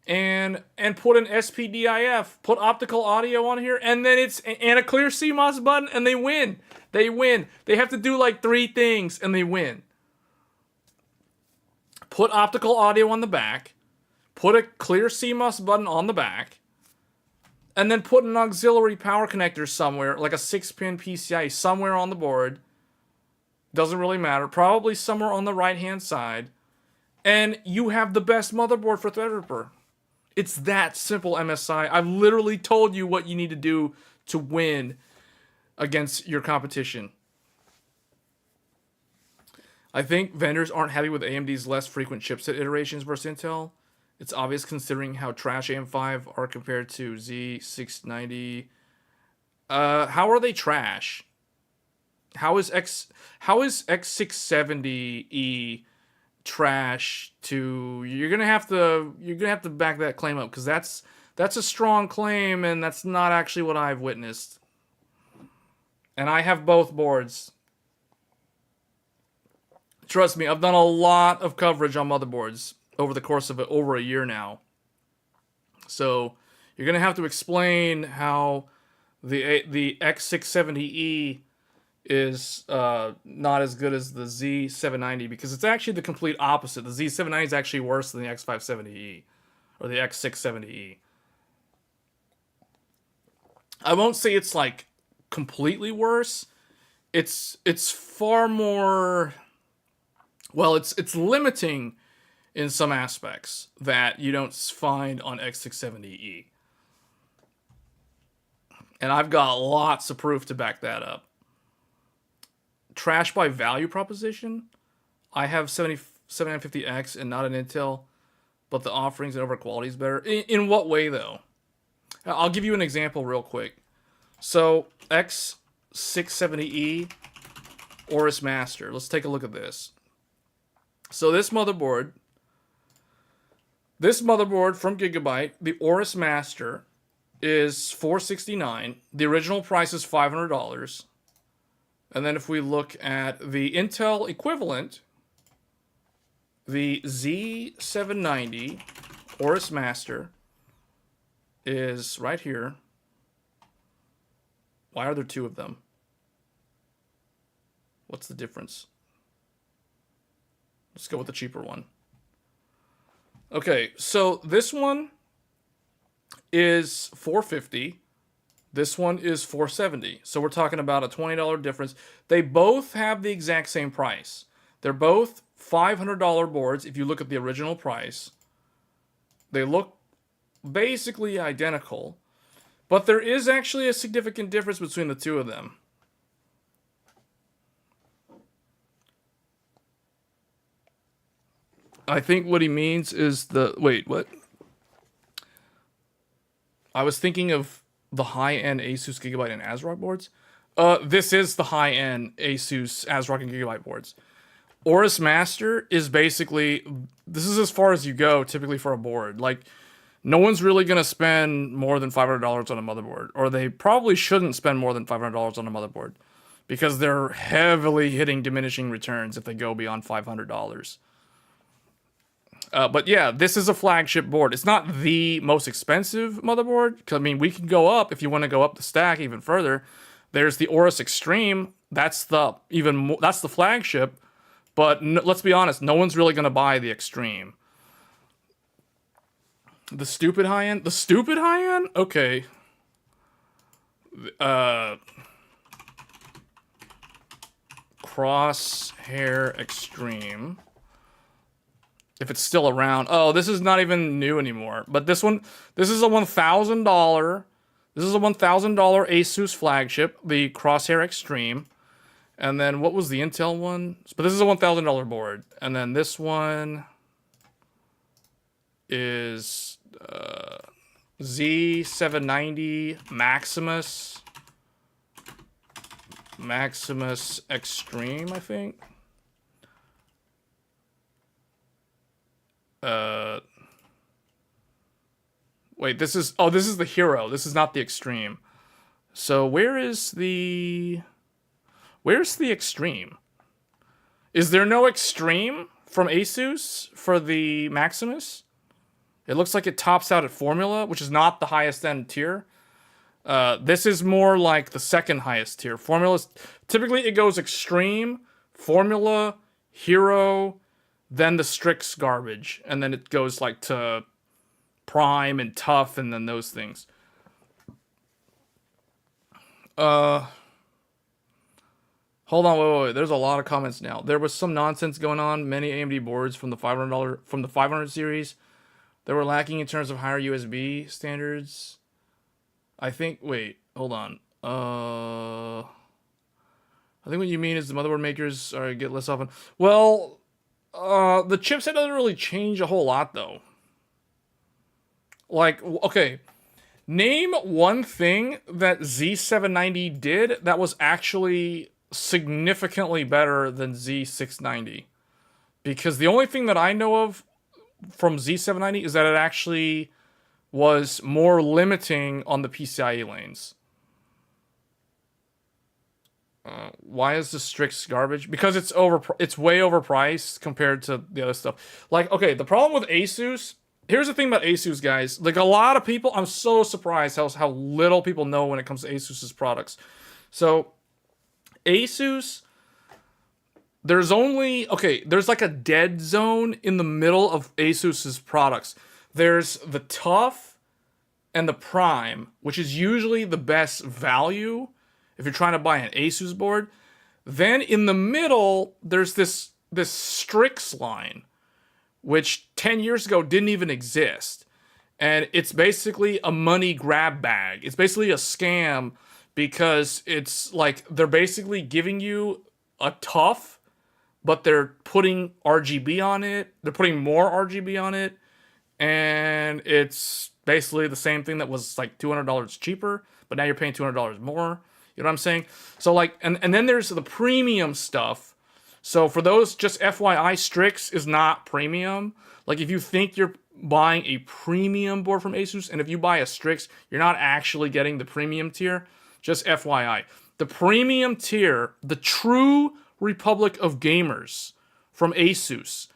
and put an SPDIF, put optical audio on here, and then and a clear CMOS button, and they win. They win. They have to do like 3 things, and they win. Put optical audio on the back, put a clear CMOS button on the back, and then put an auxiliary power connector somewhere, like a 6-pin PCIe somewhere on the board. Doesn't really matter. Probably somewhere on the right-hand side. And you have the best motherboard for Threadripper. It's that simple, MSI. I've literally told you what you need to do to win against your competition. I think vendors aren't happy with AMD's less frequent chipset iterations versus Intel. It's obvious considering how trash AM5 are compared to Z690. How are they trash? How is X670E trash to... You're gonna have to back that claim up, because that's a strong claim, and that's not actually what I've witnessed. And I have both boards. Trust me, I've done a lot of coverage on motherboards over the course of over a year now. So you're gonna have to explain how the X670E is not as good as the Z790, because it's actually the complete opposite. The Z790 is actually worse than the X570E or the X670E. I won't say it's like completely worse. It's far more, well, it's limiting in some aspects that you don't find on X670E. And I've got lots of proof to back that up. Trash by value proposition. I have 7950X and not an Intel, but the offerings and overall quality is better. In what way, though? I'll give you an example real quick. So, X670E Aorus Master. Let's take a look at this. So this motherboard from Gigabyte, the Aorus Master, is $469. The original price is $500. And then if we look at the Intel equivalent, the Z790 Aorus Master is right here. Why are there two of them? What's the difference? Let's go with the cheaper one. Okay, so this one is $450. This one is $470. So we're talking about a $20 difference. They both have the exact same price. They're both $500 boards if you look at the original price. They look basically identical, but there is actually a significant difference between the two of them. I think what he means is the... Wait, what? I was thinking of the high-end Asus Gigabyte and ASRock boards. This is the high-end Asus ASRock and Gigabyte boards. Aorus Master is basically... This is as far as you go, typically, for a board. Like, no one's really going to spend more than $500 on a motherboard. Or they probably shouldn't spend more than $500 on a motherboard. Because they're heavily hitting diminishing returns if they go beyond $500. But yeah, this is a flagship board. It's not the most expensive motherboard. 'Cause, I mean, we can go up if you want to go up the stack even further. There's the Aorus Extreme. That's the that's the flagship. But let's be honest, no one's really going to buy the Extreme. The stupid high end. The stupid high end. Okay. Crosshair Extreme. If it's still around. Oh, this is not even new anymore. But this one, this is a $1,000. This is a $1,000 Asus flagship, the Crosshair Extreme. And then what was the Intel one? But this is a $1,000 board. And then this one is Z790 Maximus Extreme, I think. Wait, this is the Hero. This is not the Extreme. So where's the Extreme? Is there no Extreme from Asus for the Maximus? It looks like it tops out at Formula, which is not the highest end tier. This is more like the second highest tier. Formula, typically it goes Extreme, Formula, Hero, then the Strix garbage, and then it goes like to Prime and Tough, and then those things. Hold on, wait. There's a lot of comments now. There was some nonsense going on. Many AMD boards from the $500 series that were lacking in terms of higher USB standards. I think. Wait, hold on. I think what you mean is the motherboard makers get less often. Well, the chipset doesn't really change a whole lot though. Like, okay, name one thing that Z790 did that was actually significantly better than Z690. Because the only thing that I know of from Z790 is that it actually was more limiting on the PCIe lanes. Why is the Strix garbage? Because it's way overpriced compared to the other stuff. Like, okay, the problem with Asus, here's the thing about Asus, guys. Like, a lot of people, I'm so surprised how little people know when it comes to Asus's products. So, Asus, there's like a dead zone in the middle of Asus's products. There's the Tough and the Prime, which is usually the best value if you're trying to buy an Asus board. Then in the middle, there's this Strix line, which 10 years ago didn't even exist. And it's basically a money grab bag. It's basically a scam because it's like they're basically giving you a Tough, but they're putting RGB on it. They're putting more RGB on it. And it's basically the same thing that was like $200 cheaper, but now you're paying $200 more. You know what I'm saying? So like, and then there's the premium stuff. So for those, just FYI, Strix is not premium. Like if you think you're buying a premium board from Asus, and if you buy a Strix, you're not actually getting the premium tier. Just FYI. The premium tier, the true Republic of Gamers from Asus,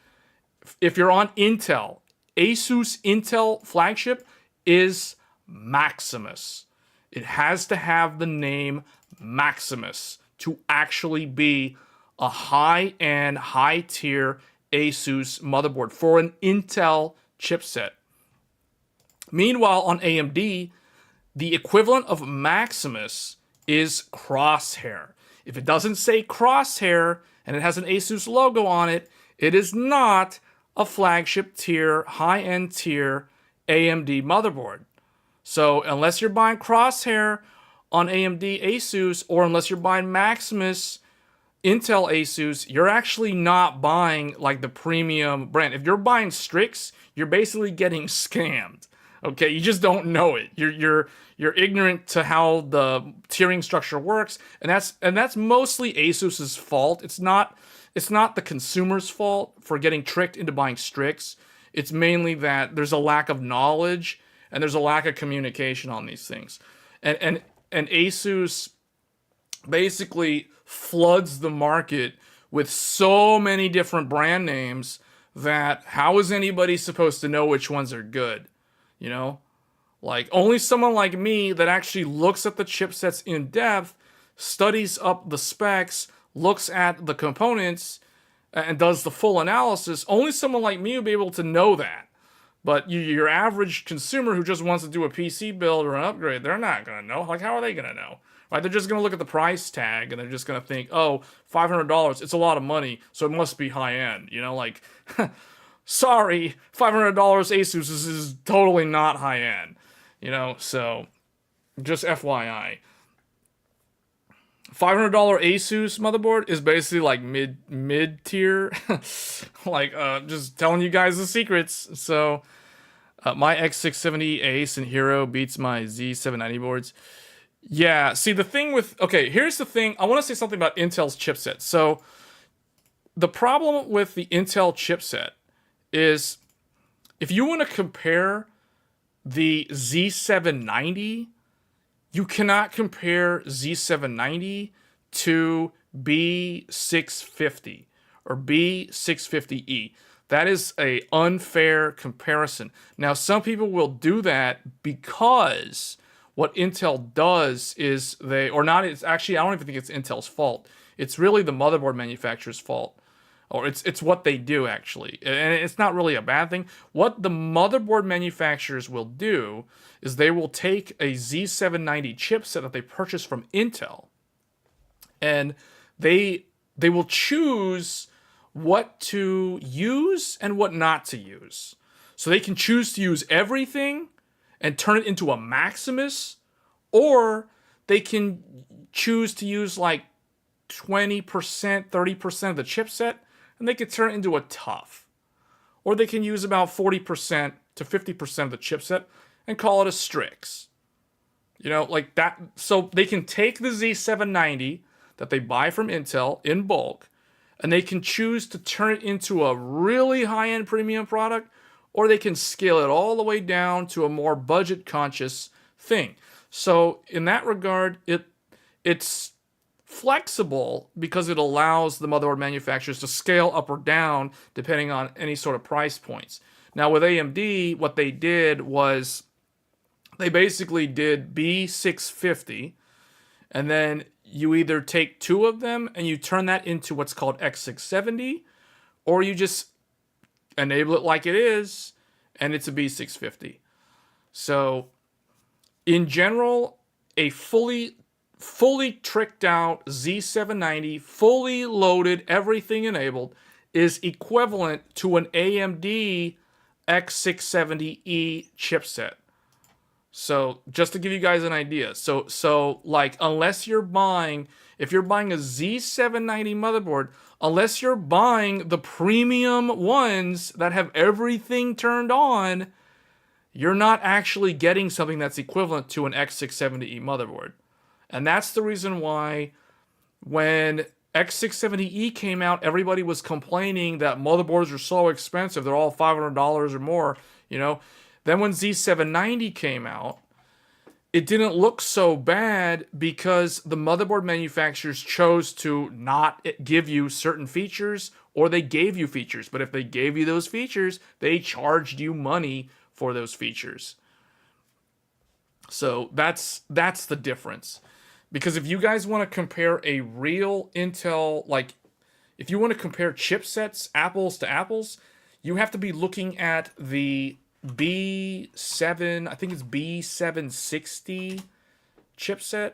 if you're on Intel, Asus Intel flagship is Maximus. It has to have the name Maximus to actually be a high-end, high-tier Asus motherboard for an Intel chipset. Meanwhile, on AMD, the equivalent of Maximus is Crosshair. If it doesn't say Crosshair and it has an Asus logo on it, it is not a flagship tier, high-end tier AMD motherboard. So unless you're buying Crosshair on AMD Asus, or unless you're buying Maximus Intel Asus, you're actually not buying like the premium brand. If you're buying Strix, you're basically getting scammed. Okay, you just don't know it. You're ignorant to how the tiering structure works, and that's mostly Asus's fault. It's not the consumer's fault for getting tricked into buying Strix. It's mainly that there's a lack of knowledge and there's a lack of communication on these things. And Asus basically floods the market with so many different brand names that how is anybody supposed to know which ones are good? You know? Like, only someone like me that actually looks at the chipsets in depth, studies up the specs, looks at the components, and does the full analysis, only someone like me would be able to know that. But your average consumer who just wants to do a PC build or an upgrade, they're not going to know. Like, how are they going to know? Right? They're just going to look at the price tag and they're just going to think, oh, $500, it's a lot of money, so it must be high-end. You know, like, sorry, $500 Asus is totally not high-end. You know, so just FYI. $500 Asus motherboard is basically like mid tier, like just telling you guys the secrets. So my X670 Ace and Hero beats my Z790 boards. Yeah, see the thing with, okay, here's the thing. I want to say something about Intel's chipset. So the problem with the Intel chipset is if you want to compare the Z790, you cannot compare Z790 to B650 or B650E. That is an unfair comparison. Now, some people will do that because what Intel does is it's actually, I don't even think it's Intel's fault. It's really the motherboard manufacturer's fault. or it's what they do actually, and it's not really a bad thing. What the motherboard manufacturers will do is they will take a Z790 chipset that they purchase from Intel, and they will choose what to use and what not to use. So they can choose to use everything and turn it into a Maximus, or they can choose to use like 20%, 30% of the chipset, and they could turn it into a Tough. Or they can use about 40% to 50% of the chipset and call it a Strix. You know, like that. So they can take the Z790 that they buy from Intel in bulk, and they can choose to turn it into a really high-end premium product, or they can scale it all the way down to a more budget-conscious thing. So in that regard, it's flexible because it allows the motherboard manufacturers to scale up or down depending on any sort of price points. Now with AMD, what they did was they basically did B650, and then you either take two of them and you turn that into what's called X670, or you just enable it like it is, and it's a B650. So, in general, a fully tricked out Z790, fully loaded, everything enabled, is equivalent to an AMD X670E chipset. So, just to give you guys an idea. So like, unless you're buying, if you're buying a Z790 motherboard, unless you're buying the premium ones that have everything turned on, you're not actually getting something that's equivalent to an X670E motherboard. And that's the reason why when X670E came out, everybody was complaining that motherboards are so expensive. They're all $500 or more, you know. Then when Z790 came out, it didn't look so bad because the motherboard manufacturers chose to not give you certain features, or they gave you features. But if they gave you those features, they charged you money for those features. So that's the difference. Because if you guys want to compare a real Intel, like if you want to compare chipsets, apples to apples, you have to be looking at the B7, I think it's B760 chipset.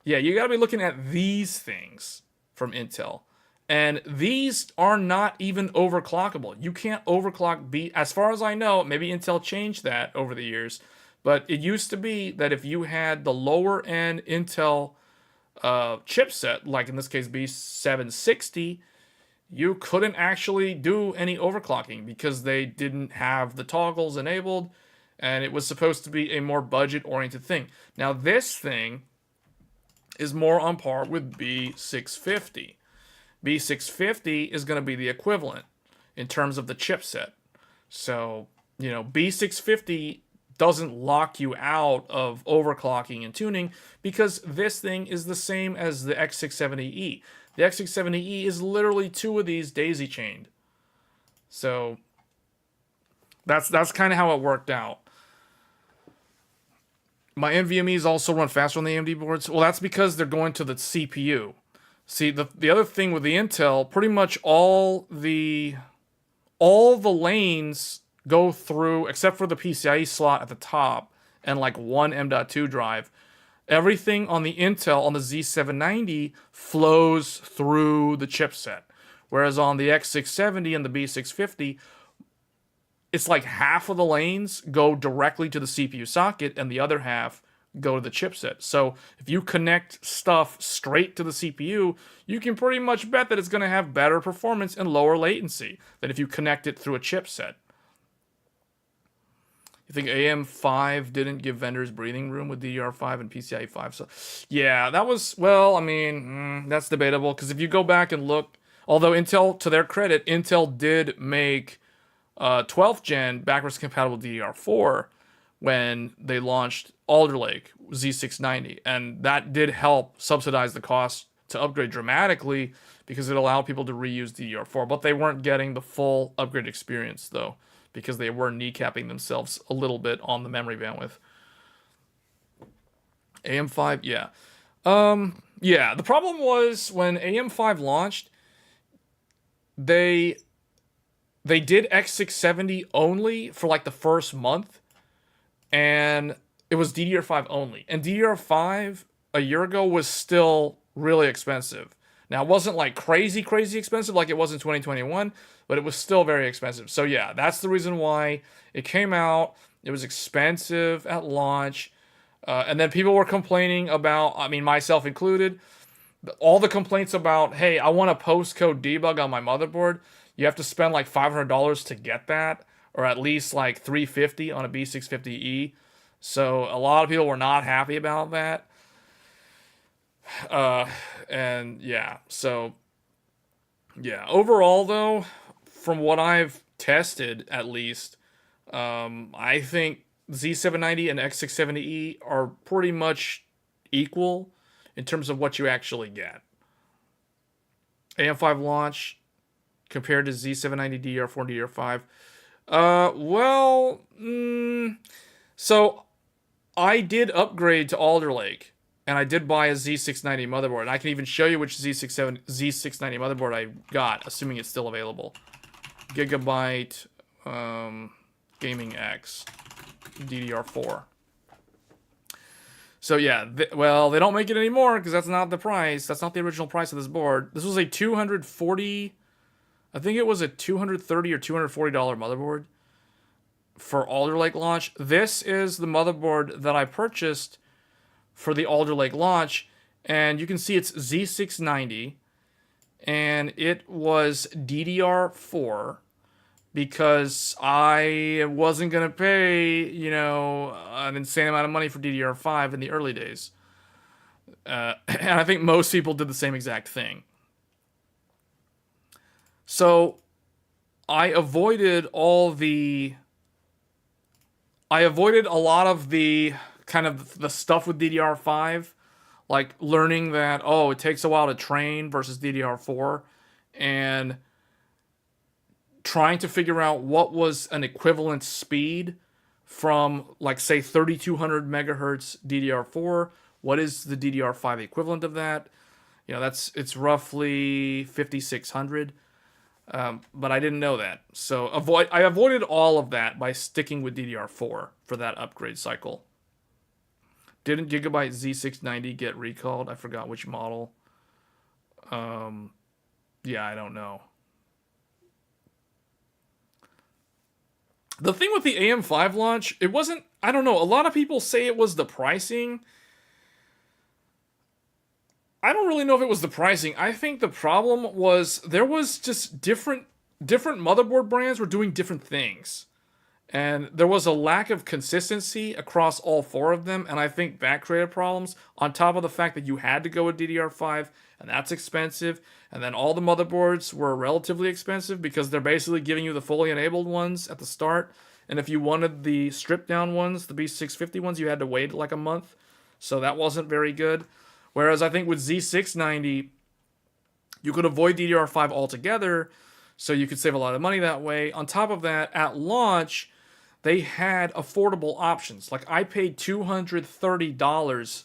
Yeah, you got to be looking at these things from Intel. And these are not even overclockable. You can't overclock as far as I know, maybe Intel changed that over the years, but it used to be that if you had the lower end Intel chipset, like in this case B760, you couldn't actually do any overclocking because they didn't have the toggles enabled, and it was supposed to be a more budget-oriented thing. Now this thing is more on par with B650. B650 is going to be the equivalent in terms of the chipset. So, you know, B650 doesn't lock you out of overclocking and tuning because this thing is the same as the X670E. The X670E is literally two of these daisy-chained. So that's kind of how it worked out. My NVMe's also run faster on the AMD boards. Well, that's because they're going to the CPU. See, the other thing with the Intel, pretty much all the lanes go through, except for the PCIe slot at the top and like one M.2 drive. Everything on the Intel, on the Z790, flows through the chipset. Whereas on the X670 and the B650, it's like half of the lanes go directly to the CPU socket and the other half go to the chipset. So if you connect stuff straight to the CPU, you can pretty much bet that it's going to have better performance and lower latency than if you connect it through a chipset. You think AM5 didn't give vendors breathing room with DDR5 and PCIe 5? So, yeah, that was, well, I mean, that's debatable, because if you go back and look, although Intel, to their credit, Intel did make 12th gen backwards compatible DDR4 when they launched Alder Lake Z690, and that did help subsidize the cost to upgrade dramatically because it allowed people to reuse DDR4, but they weren't getting the full upgrade experience, though, because they were kneecapping themselves a little bit on the memory bandwidth. AM5, yeah. Yeah, the problem was when AM5 launched, they did X670 only for like the first month, and it was DDR5 only. And DDR5 a year ago was still really expensive. Now, it wasn't like crazy expensive like it was in 2021, but it was still very expensive. So yeah, that's the reason why it came out. It was expensive at launch. And then people were complaining about, I mean, myself included, all the complaints about, hey, I want a postcode debug on my motherboard. You have to spend like $500 to get that, or at least like $350 on a B650E. So a lot of people were not happy about that. And yeah, so yeah, overall though, from what I've tested at least, I think Z790 and X670E are pretty much equal in terms of what you actually get. AM5 launch compared to Z790 DDR4 and DDR5. So I did upgrade to Alder Lake, and I did buy a Z690 motherboard. And I can even show you which Z690 motherboard I got, assuming it's still available. Gigabyte Gaming X DDR4. So yeah, well, they don't make it anymore because that's not the price. That's not the original price of this board. This was a 240, I think it was a $230 or $240 motherboard for Alder Lake launch. This is the motherboard that I purchased for the Alder Lake launch, and you can see it's Z690, and it was DDR4 because I wasn't going to pay, you know, an insane amount of money for DDR5 in the early days. And I think most people did the same exact thing. So I avoided a lot of the kind of the stuff with DDR5, like learning that, oh, it takes a while to train versus DDR4, and trying to figure out what was an equivalent speed from, like, say, 3200 megahertz DDR4. What is the DDR5 equivalent of that? You know, it's roughly 5600. But I didn't know that. So I avoided all of that by sticking with DDR4 for that upgrade cycle. Didn't Gigabyte Z690 get recalled? I forgot which model. Yeah, I don't know. The thing with the AM5 launch, it wasn't, I don't know, a lot of people say it was the pricing. I don't really know if it was the pricing. I think the problem was there was just different motherboard brands were doing different things. And there was a lack of consistency across all four of them, and I think that created problems, on top of the fact that you had to go with DDR5, and that's expensive, and then all the motherboards were relatively expensive because they're basically giving you the fully enabled ones at the start, and if you wanted the stripped down ones, the B650 ones, you had to wait like a month, so that wasn't very good. Whereas I think with Z690, you could avoid DDR5 altogether, so you could save a lot of money that way. On top of that, at launch, they had affordable options. Like, I paid $230,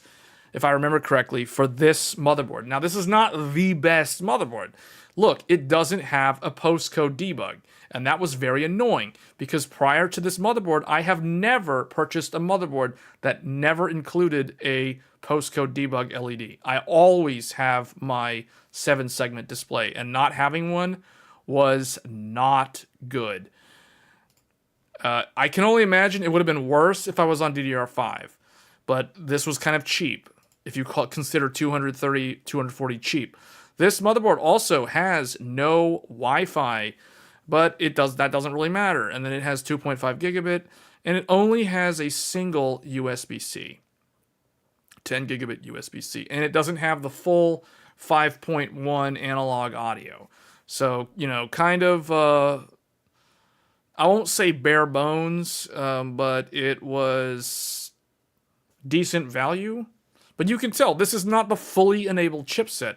if I remember correctly, for this motherboard. Now, this is not the best motherboard. Look, it doesn't have a postcode debug, and that was very annoying, because prior to this motherboard, I have never purchased a motherboard that never included a postcode debug LED. I always have my 7-segment display, and not having one was not good. I can only imagine it would have been worse if I was on DDR5, but this was kind of cheap, if you consider 230, 240 cheap. This motherboard also has no Wi-Fi, but that doesn't really matter. And then it has 2.5 gigabit, and it only has a single USB-C, 10 gigabit USB-C, and it doesn't have the full 5.1 analog audio. So, you know, kind of, I won't say bare bones, but it was decent value. But you can tell this is not the fully enabled chipset.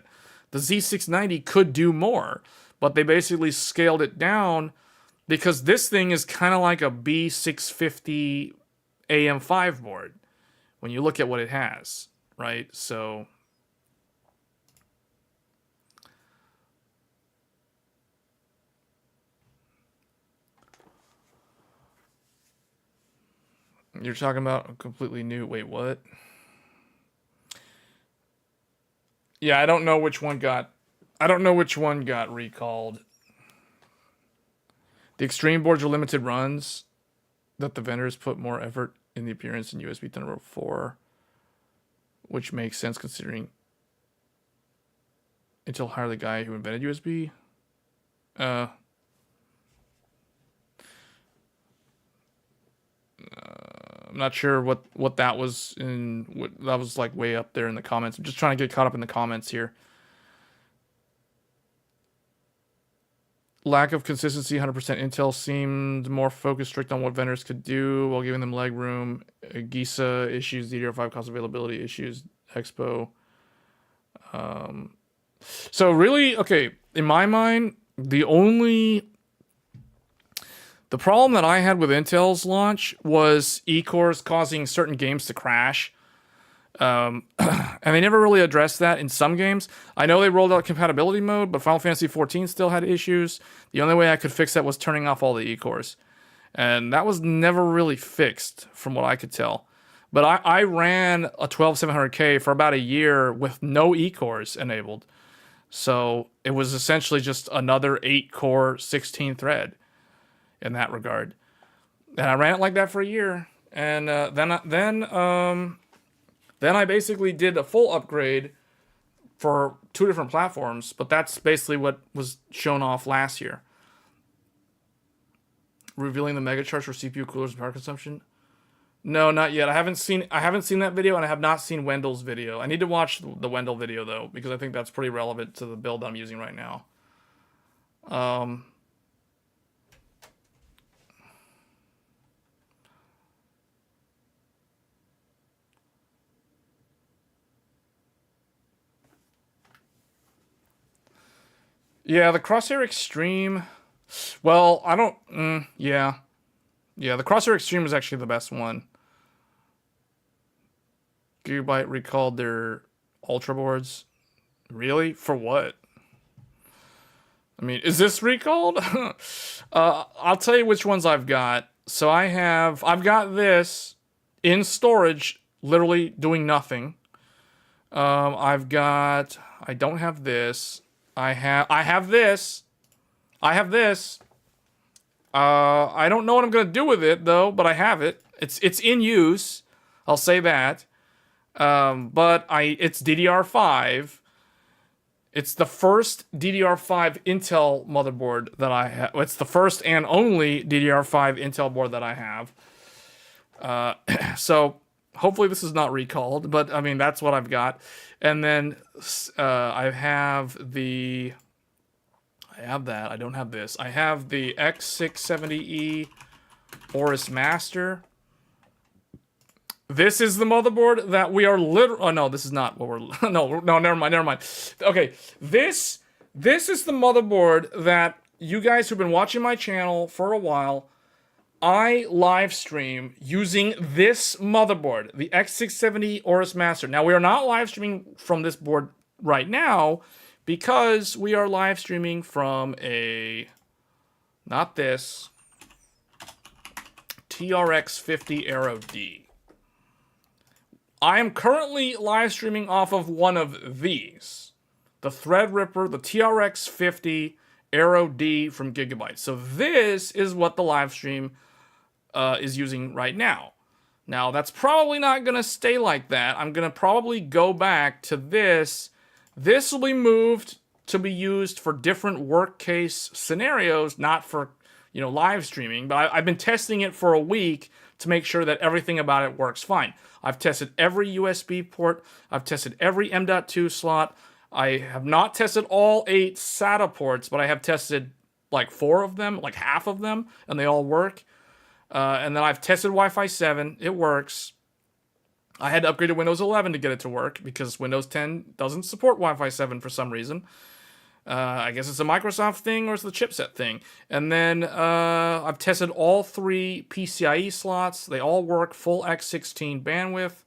The Z690 could do more, but they basically scaled it down because this thing is kind of like a B650 AM5 board when you look at what it has, right? So You're talking about a completely new... Wait, what? Yeah, I don't know which one got... I don't know which one got recalled. The extreme boards are limited runs that the vendors put more effort in the appearance in USB Thunderbolt 4, which makes sense considering Intel hired the guy who invented USB. I'm not sure what that was in. What that was like way up there in the comments. I'm just trying to get caught up in the comments here. Lack of consistency. 100% Intel seemed more focused, strict on what vendors could do while giving them leg room. GISA issues, DDR5 cost availability issues, Expo. So really, okay, in my mind, the problem that I had with Intel's launch was E-cores causing certain games to crash. And they never really addressed that in some games. I know they rolled out compatibility mode, but Final Fantasy XIV still had issues. The only way I could fix that was turning off all the E-cores. And that was never really fixed, from what I could tell. But I ran a 12700K for about a year with no E-cores enabled. So it was essentially just another 8-core 16-thread in that regard. And I ran it like that for a year. And then I basically did a full upgrade for 2 different platforms, but that's basically what was shown off last year. Revealing the mega charge for CPU coolers and power consumption. No, not yet. I haven't seen that video, and I have not seen Wendell's video. I need to watch the Wendell video though, because I think that's pretty relevant to the build I'm using right now. Yeah, the Crosshair Extreme. Well, I don't. Yeah, the Crosshair Extreme is actually the best one. Gigabyte recalled their Ultra boards. Really? For what? I mean, is this recalled? I'll tell you which ones I've got. So I've got this in storage, literally doing nothing. I don't have this. I have this. I don't know what I'm gonna do with it though, but I have it. It's in use. I'll say that. But it's DDR5. It's the first DDR5 Intel motherboard that I have. It's the first and only DDR5 Intel board that I have. So hopefully this is not recalled, but I mean, that's what I've got. And then I have that. I don't have this. I have the X670E Aorus Master. This is the motherboard that we are literally... Oh, no, this is not what we're... No, never mind. Okay, this is the motherboard that you guys who've been watching my channel for a while, I live stream using this motherboard, the X670 Aorus Master. Now, we are not live streaming from this board right now because we are live streaming from not this, TRX50 Aero D. I am currently live streaming off of one of these, the Threadripper, the TRX50 Aero D from Gigabyte. So this is what the live stream is using right now. Now, that's probably not going to stay like that. I'm going to probably go back to this. This will be moved to be used for different work case scenarios, not for, live streaming. But I've been testing it for a week to make sure that everything about it works fine. I've tested every USB port. I've tested every M.2 slot. I have not tested all 8 SATA ports, but I have tested like 4 of them, like half of them, and they all work. And then I've tested Wi-Fi 7. It works. I had to upgrade to Windows 11 to get it to work because Windows 10 doesn't support Wi-Fi 7 for some reason. I guess it's a Microsoft thing or it's the chipset thing. And then I've tested all 3 PCIe slots. They all work full X16 bandwidth.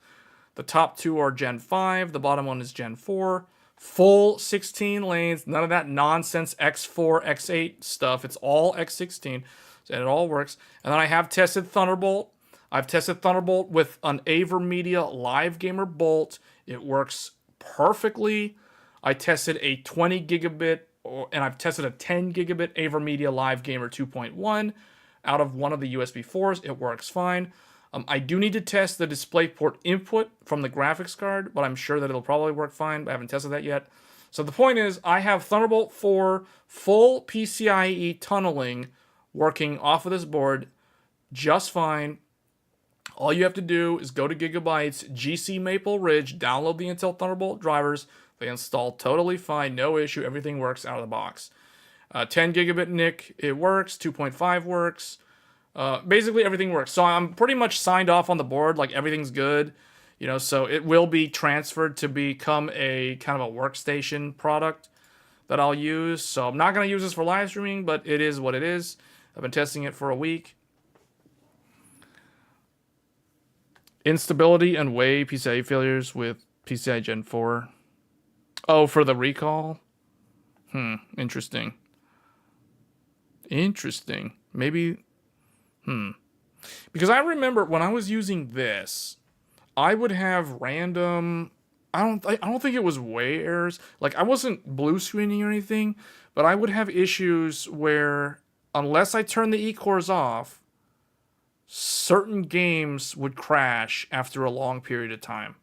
The top 2 are Gen 5. The bottom one is Gen 4. Full 16 lanes. None of that nonsense X4, X8 stuff. It's all X16. And it all works. And then I have tested Thunderbolt. I've tested Thunderbolt with an AverMedia Live Gamer Bolt. It works perfectly. I tested a 20 gigabit and I've tested a 10 gigabit AverMedia Live Gamer 2.1 out of one of the USB 4s. It works fine. I do need to test the DisplayPort input from the graphics card, but I'm sure that it'll probably work fine. I haven't tested that yet. So the point is, I have Thunderbolt 4 full PCIe tunneling working off of this board just fine. All you have to do is go to Gigabyte's GC Maple Ridge, download the Intel Thunderbolt drivers. They install totally fine, no issue. Everything works out of the box. 10 gigabit NIC, it works. 2.5 works. Basically everything works. So I'm pretty much signed off on the board, like everything's good. You know, so it will be transferred to become a kind of a workstation product that I'll use. So I'm not going to use this for live streaming, but it is what it is. I've been testing it for a week. Instability and way PCIe failures with PCI Gen 4. Oh, for the recall? Interesting. Interesting. Maybe... Because I remember when I was using this, I would have random... I don't think it was way errors. Like, I wasn't blue screening or anything, but I would have issues where, unless I turned the E-cores off, certain games would crash after a long period of time.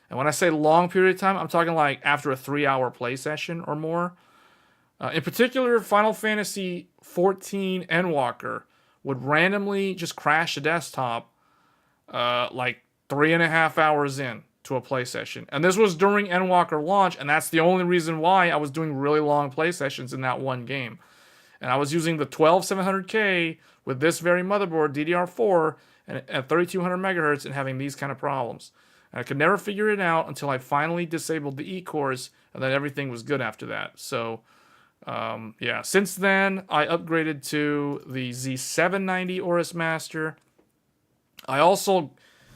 And when I say long period of time, I'm talking like after a 3-hour play session or more. In particular, Final Fantasy XIV Endwalker would randomly just crash the desktop like 3.5 hours in to a play session. And this was during Endwalker launch, and that's the only reason why I was doing really long play sessions in that one game. And I was using the 12700K with this very motherboard, DDR4, and at 3200 megahertz, and having these kind of problems. And I could never figure it out until I finally disabled the E-cores, and then everything was good after that. So, yeah, since then, I upgraded to the Z790 Aorus Master. I also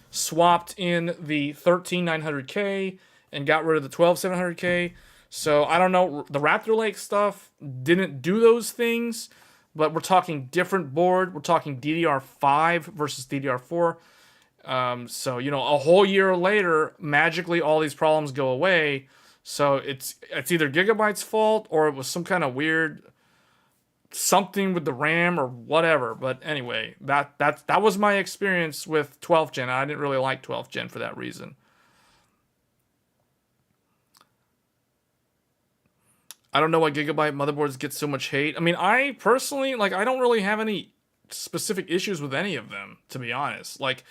swapped in the 13900K and got rid of the 12700K. So, I don't know, the Raptor Lake stuff didn't do those things, but we're talking different board. We're talking DDR5 versus DDR4. So, you know, a whole year later, magically all these problems go away. So it's either Gigabyte's fault or it was some kind of weird something with the RAM or whatever. But anyway, that was my experience with 12th gen. I didn't really like 12th gen for that reason. I don't know why Gigabyte motherboards get so much hate. I mean, I personally, like, I don't really have any specific issues with any of them, to be honest. Like,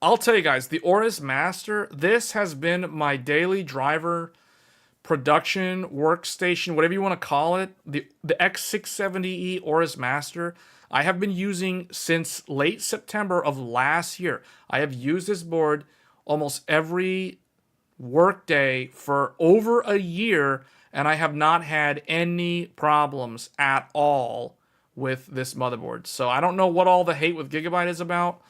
I'll tell you guys, the Aorus Master, this has been my daily driver production workstation, whatever you want to call it. The X670E Aorus Master, I have been using since late September of last year. I have used this board almost every workday for over a year, and I have not had any problems at all with this motherboard. So I don't know what all the hate with Gigabyte is about.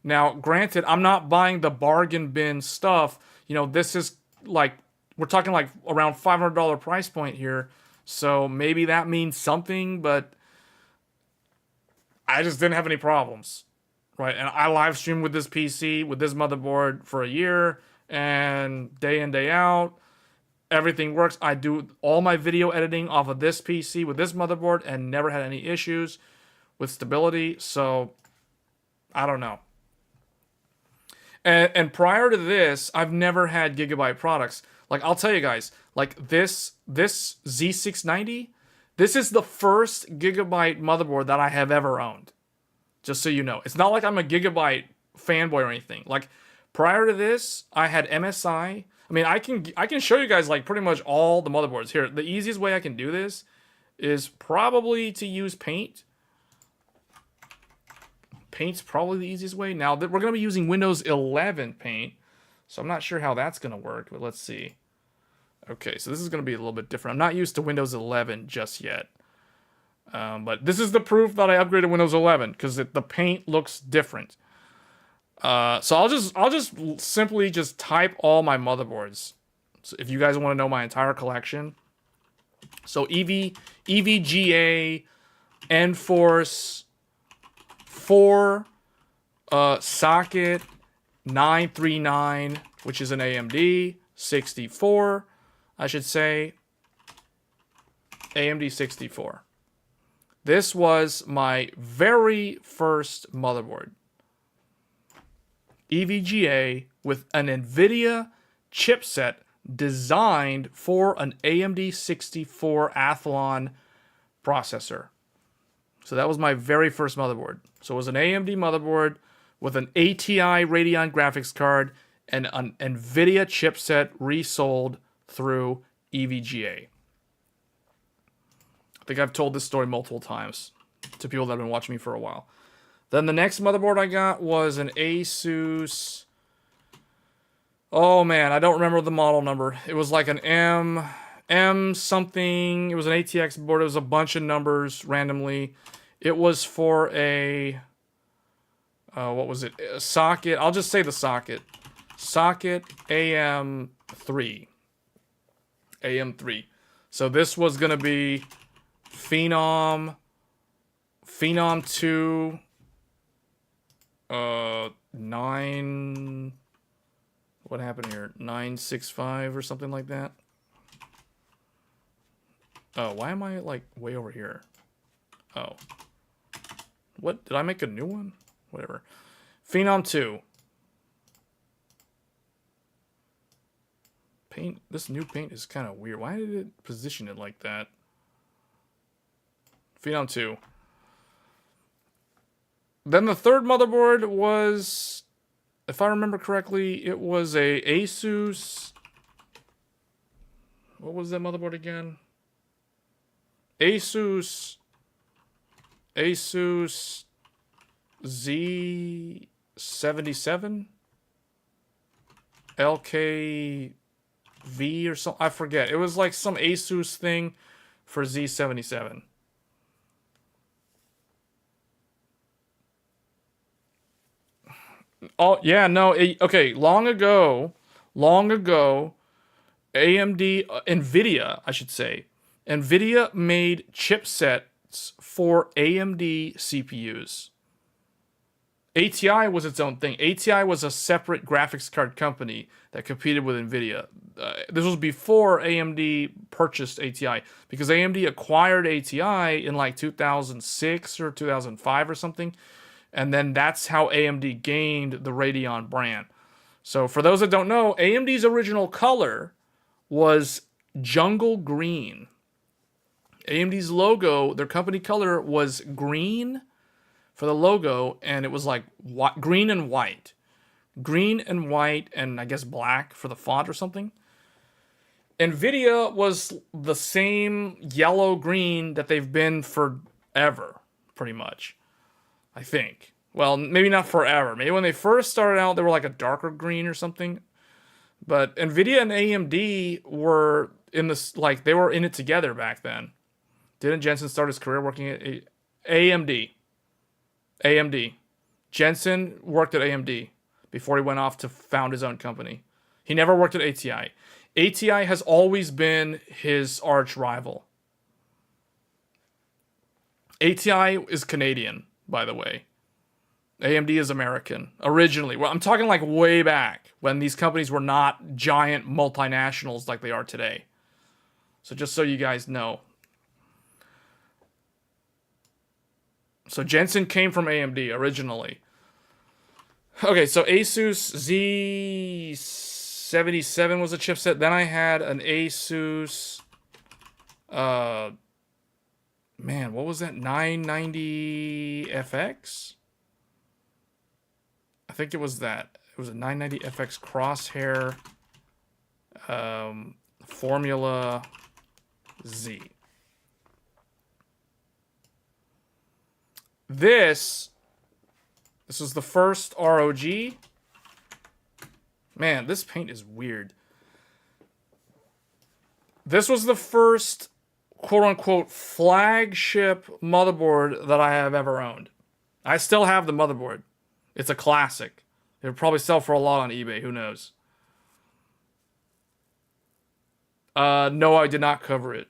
Now, granted, I'm not buying the bargain bin stuff. You know, this is like, we're talking like around $500 price point here. So maybe that means something, but I just didn't have any problems, right? And I live streamed with this PC, with this motherboard for a year, and day in, day out, everything works. I do all my video editing off of this PC with this motherboard and never had any issues with stability. So I don't know. And prior to this, I've never had Gigabyte products. Like, I'll tell you guys, like this Z690, this is the first Gigabyte motherboard that I have ever owned. Just so you know. It's not like I'm a Gigabyte fanboy or anything. Like, prior to this, I had MSI. I mean, I can show you guys, like, pretty much all the motherboards. Here, the easiest way I can do this is probably to use Paint. Paint's probably the easiest way. Now, we're going to be using Windows 11 Paint, so I'm not sure how that's going to work, but let's see. Okay, so this is going to be a little bit different. I'm not used to Windows 11 just yet. But this is the proof that I upgraded Windows 11, because the Paint looks different. So I'll just simply just type all my motherboards. So if you guys want to know my entire collection. So EVGA, Enforce, 4, socket 939, which is an AMD 64, I should say. AMD 64. This was my very first motherboard. EVGA with an NVIDIA chipset designed for an AMD 64 Athlon processor. So that was my very first motherboard. So it was an AMD motherboard with an ATI Radeon graphics card and an NVIDIA chipset resold through EVGA. I think I've told this story multiple times to people that have been watching me for a while. Then the next motherboard I got was an Asus. Oh man, I don't remember the model number. It was like an M something. It was an ATX board. It was a bunch of numbers randomly. It was for a what was it? A socket. I'll just say the socket. Socket AM3. AM3. So this was gonna be Phenom 2 9, what happened here? 965 or something like that. Oh, why am I like way over here? Oh. What? Did I make a new one? Whatever. Phenom 2. Paint. This new paint is kind of weird. Why did it position it like that? Phenom 2. Then the third motherboard was, if I remember correctly, it was a Asus. What was that motherboard again? Asus Z77? LKV or something. I forget. It was like some Asus thing for Z77. Oh, yeah, no, okay, long ago, AMD, NVIDIA, I should say, NVIDIA made chipsets for AMD CPUs. ATI was its own thing. ATI was a separate graphics card company that competed with NVIDIA. This was before AMD purchased ATI, because AMD acquired ATI in like 2006 or 2005 or something. And then that's how AMD gained the Radeon brand. So for those that don't know, AMD's original color was jungle green. AMD's logo, their company color was green for the logo, and it was like green and white. Green and white, and I guess black for the font or something. NVIDIA was the same yellow-green that they've been forever, pretty much. I think. Well, maybe not forever. Maybe when they first started out, they were like a darker green or something. But NVIDIA and AMD were in this, like, they were in it together back then. Didn't Jensen start his career working at AMD? AMD. Jensen worked at AMD before he went off to found his own company. He never worked at ATI. ATI has always been his arch rival. ATI is Canadian, by the way. AMD is American, originally. Well, I'm talking like way back, when these companies were not giant multinationals like they are today. So just so you guys know. So Jensen came from AMD originally. Okay, so Asus Z77 was a chipset. Then I had an Asus... man, what was that? 990FX? I think it was that. It was a 990FX crosshair Formula Z. This was the first ROG. Man, this paint is weird. This was the first quote-unquote flagship motherboard that I have ever owned. I still have the motherboard. It's a classic. It would probably sell for a lot on eBay. Who knows? No, I did not cover it.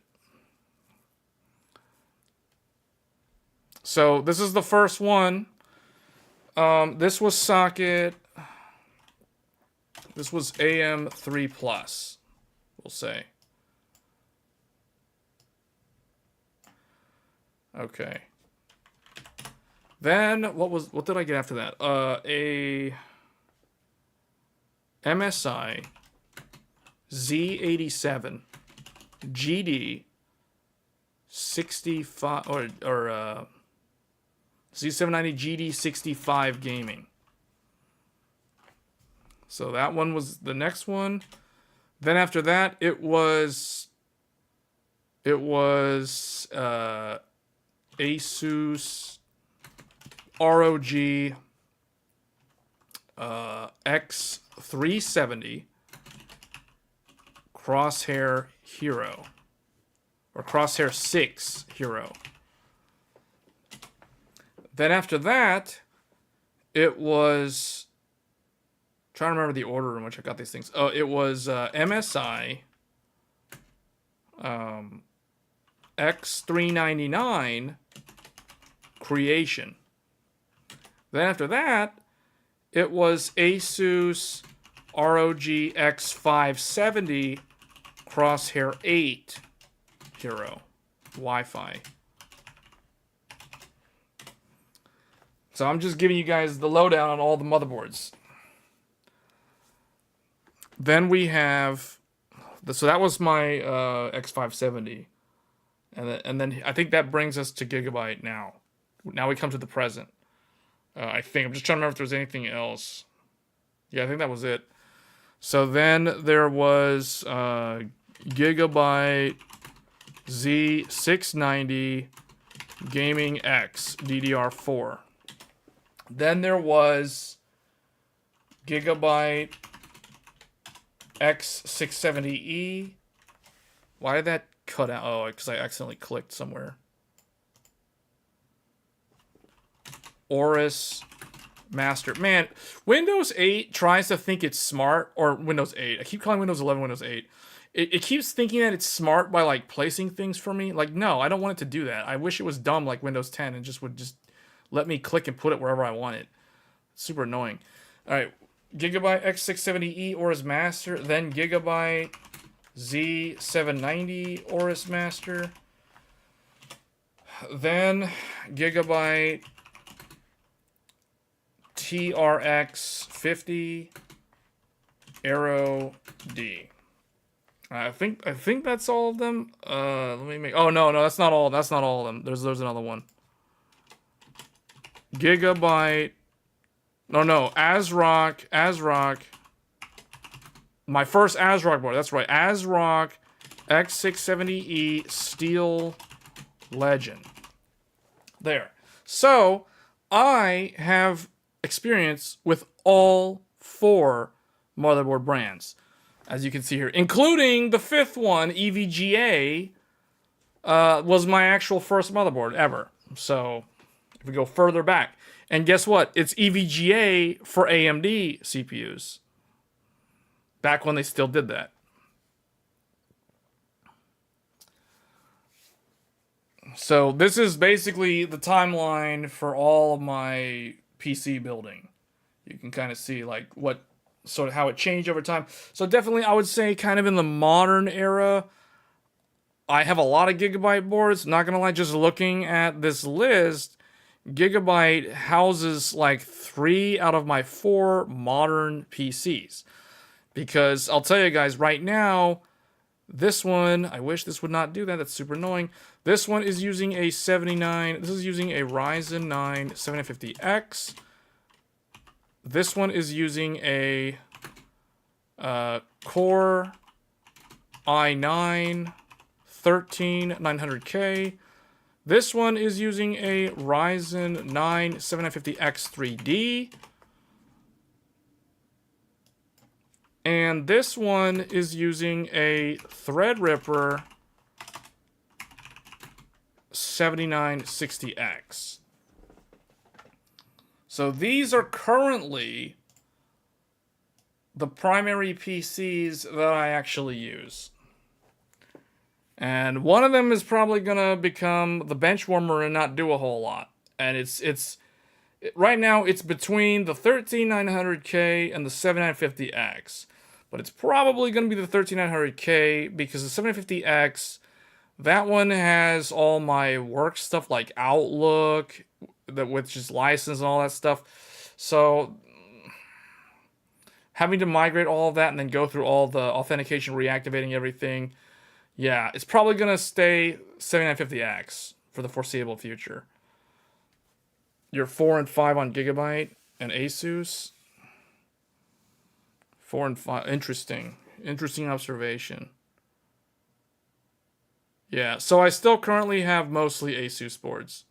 So this is the first one. This was socket. This was AM3 plus, we'll say. Okay. Then what did I get after that? A MSI Z87 GD 65 or Z790 GD 65 gaming. So that one was the next one. Then after that, it was Asus ROG X370 Crosshair Hero, or Crosshair 6 Hero. Then after that, it was, trying to remember the order in which I got these things. Oh, it was MSI X399 Creation. Then after that, it was Asus ROG X570 Crosshair 8 Hero Wi-Fi. So I'm just giving you guys the lowdown on all the motherboards. Then we have, so that was my X570. And then I think that brings us to Gigabyte now. Now we come to the present. I think, I'm just trying to remember if there was anything else. Yeah, I think that was it. So then there was Gigabyte Z690 Gaming X DDR4. Then there was Gigabyte X670E. Why did that cut out? Oh, because I accidentally clicked somewhere. Aorus Master. Man, Windows 8 tries to think it's smart, or Windows 8. I keep calling Windows 11 Windows 8. It keeps thinking that it's smart by like placing things for me. Like, no, I don't want it to do that. I wish it was dumb like Windows 10 and just would let me click and put it wherever I want it. Super annoying. All right, Gigabyte X670E Aorus Master, then Gigabyte Z790 Aorus Master, then Gigabyte TRX50 Aero D. I think that's all of them. Let me make. Oh no, that's not all. That's not all of them. There's another one. Gigabyte. No, ASRock. My first ASRock board. That's right, ASRock X670E Steel Legend. There. So I have experience with all 4 motherboard brands, as you can see here, including the 5th one, EVGA, was my actual first motherboard ever. So if we go further back, and guess what? It's EVGA for AMD CPUs. Back when they still did that. So this is basically the timeline for all of my PC building. You can kind of see like what sort of how it changed over time. So definitely I would say kind of in the modern era, I have a lot of Gigabyte boards. Not gonna lie, just looking at this list, Gigabyte houses like 3 out of my 4 modern PCs. Because I'll tell you guys right now, this one, I wish this would not do that. That's super annoying. This one is using a 79. This is using a Ryzen 9 7950X. This one is using a Core i9 13900K. This one is using a Ryzen 9 7950X 3D. And this one is using a Threadripper 7960X. So these are currently the primary PCs that I actually use. And one of them is probably going to become the bench warmer and not do a whole lot. And it's Right now, it's between the 13900K and the 7950X. But it's probably going to be the 13900K because the 750X, that one has all my work stuff like Outlook, which is licensed and all that stuff. So having to migrate all of that and then go through all the authentication, reactivating everything, yeah, it's probably going to stay 7950X for the foreseeable future. You're 4 and 5 on Gigabyte and Asus. 4 and 5. Interesting observation. Yeah, so I still currently have mostly Asus boards.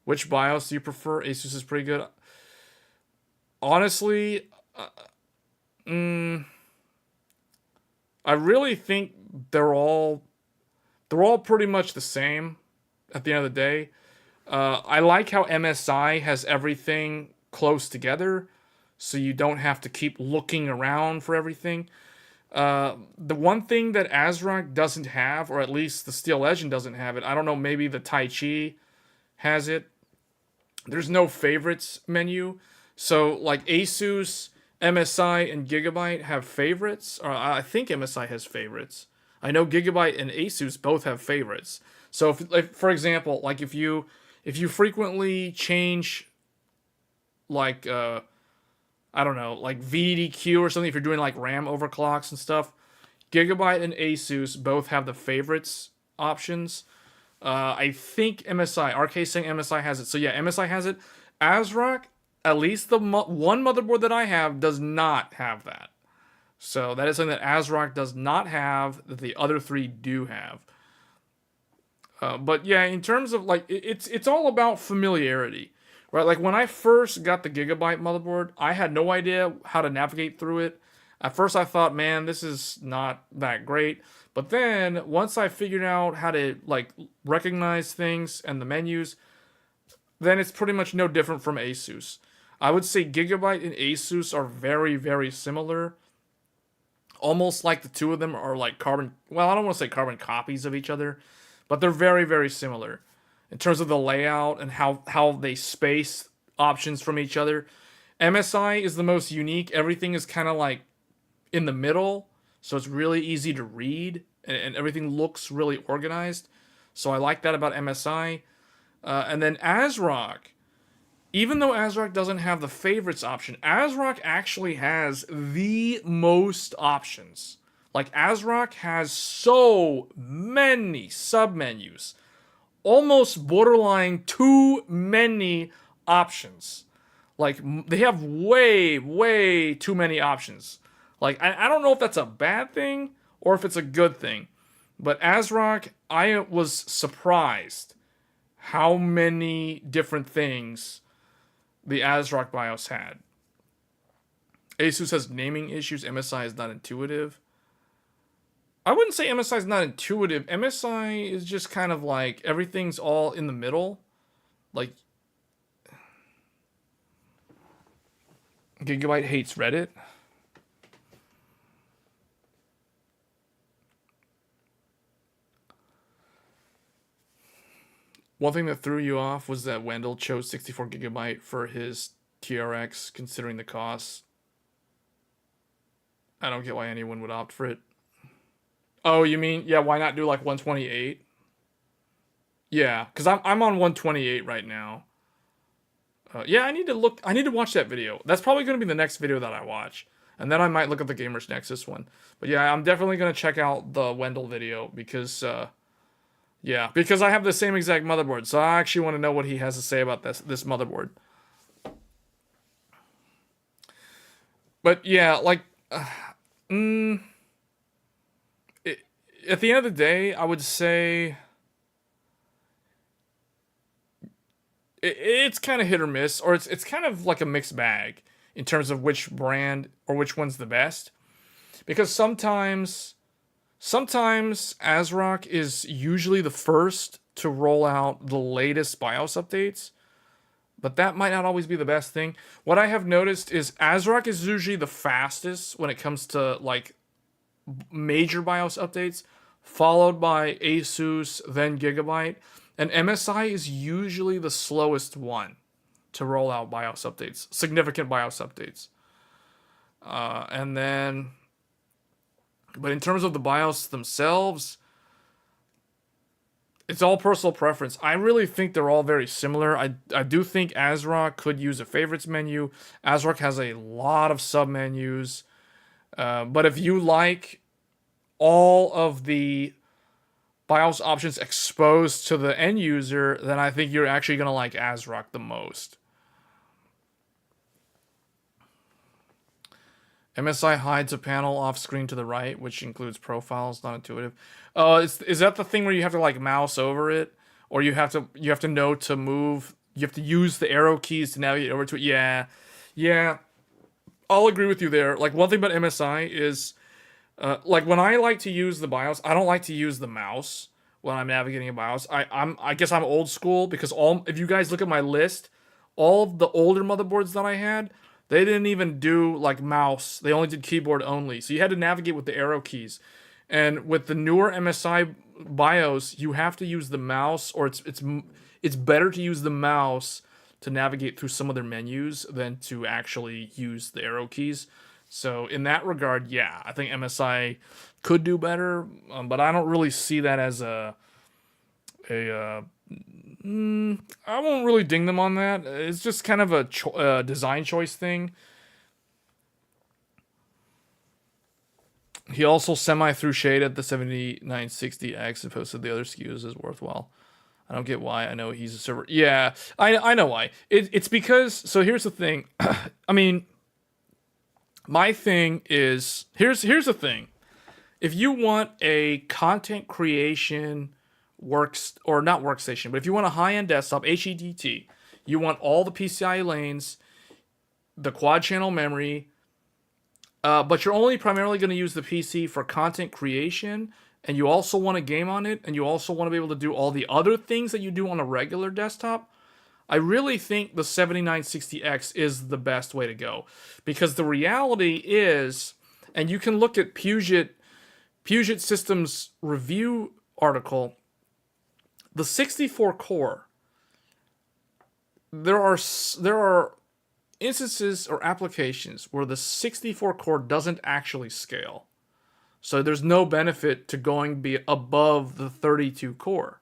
Which BIOS do you prefer? Asus is pretty good. Honestly, I really think they're all pretty much the same at the end of the day. I like how MSI has everything close together, so you don't have to keep looking around for everything. The one thing that ASRock doesn't have, or at least the Steel Legend doesn't have it, I don't know, maybe the Tai Chi has it. There's no favorites menu. So like Asus, MSI, and Gigabyte have favorites. Or I think MSI has favorites. I know Gigabyte and Asus both have favorites. So if for example, like if you frequently change like I don't know, like VDQ or something, if you're doing like RAM overclocks and stuff, Gigabyte and Asus both have the favorites options. I think MSI, RK saying MSI has it. So yeah, MSI has it. ASRock, at least the one motherboard that I have, does not have that. So that is something that ASRock does not have that the other three do have. But yeah, in terms of like, it's all about familiarity. Right, like when I first got the Gigabyte motherboard, I had no idea how to navigate through it. At first I thought, man, this is not that great. But then once I figured out how to like recognize things and the menus, then it's pretty much no different from Asus. I would say Gigabyte and Asus are very, very similar. Almost like the two of them are like carbon, well, I don't want to say carbon copies of each other, but they're very, very similar in terms of the layout and how they space options from each other. MSI is the most unique. Everything is kind of like in the middle, so it's really easy to read, and everything looks really organized. So I like that about MSI. And then ASRock, even though ASRock doesn't have the favorites option, ASRock actually has the most options. Like ASRock has so many submenus. Almost borderline too many options. Like, they have way, way too many options. Like, I don't know if that's a bad thing or if it's a good thing. But ASRock, I was surprised how many different things the ASRock BIOS had. Asus has naming issues. MSI is not intuitive. I wouldn't say MSI is not intuitive. MSI is just kind of like everything's all in the middle. Like, Gigabyte hates Reddit. One thing that threw you off was that Wendell chose 64 Gigabyte for his TRX, considering the costs. I don't get why anyone would opt for it. Oh, you mean, yeah, why not do like 128? Yeah, because I'm on 128 right now. Yeah, I need to watch that video. That's probably going to be the next video that I watch. And then I might look at the Gamers Nexus one. But yeah, I'm definitely going to check out the Wendell video because, yeah, because I have the same exact motherboard. So I actually want to know what he has to say about this motherboard. But yeah, like, at the end of the day, I would say it's kind of hit or miss, or it's kind of like a mixed bag in terms of which brand or which one's the best. Because sometimes ASRock is usually the first to roll out the latest BIOS updates, but that might not always be the best thing. What I have noticed is ASRock is usually the fastest when it comes to like major BIOS updates, followed by Asus, then Gigabyte, and MSI is usually the slowest one to roll out BIOS updates, significant BIOS updates. And then, but in terms of the BIOS themselves, it's all personal preference. I really think they're all very similar. I do think ASRock could use a favorites menu. ASRock has a lot of sub-menus. But if you like all of the BIOS options exposed to the end user, then I think you're actually going to like ASRock the most. MSI hides a panel off screen to the right, which includes profiles, not intuitive. Is that the thing where you have to like mouse over it, or you have to know to move? You have to use the arrow keys to navigate over to it. Yeah. I'll agree with you there. Like, one thing about MSI is, like, when I like to use the BIOS, I don't like to use the mouse when I'm navigating a BIOS. I guess I'm old school, because if you guys look at my list, all of the older motherboards that I had, they didn't even do like mouse. They only did keyboard only. So you had to navigate with the arrow keys. And with the newer MSI BIOS, you have to use the mouse, or it's better to use the mouse to navigate through some of their menus than to actually use the arrow keys. So in that regard, yeah, I think MSI could do better, but I don't really see that as I won't really ding them on that. It's just kind of a design choice thing. He also semi-threw shade at the 7960X and posted the other SKUs as worthwhile. I don't get why. I know he's a server. Yeah, I know why. It's because, so here's the thing. I mean, my thing is, here's the thing. If you want a content creation not workstation, but if you want a high-end desktop, HEDT, you want all the PCIe lanes, the quad channel memory, but you're only primarily going to use the PC for content creation, and you also want to game on it, and you also want to be able to do all the other things that you do on a regular desktop, I really think the 7960X is the best way to go. Because the reality is, and you can look at Puget Systems review article, the 64 core, there are instances or applications where the 64 core doesn't actually scale. So there's no benefit to going above the 32 core.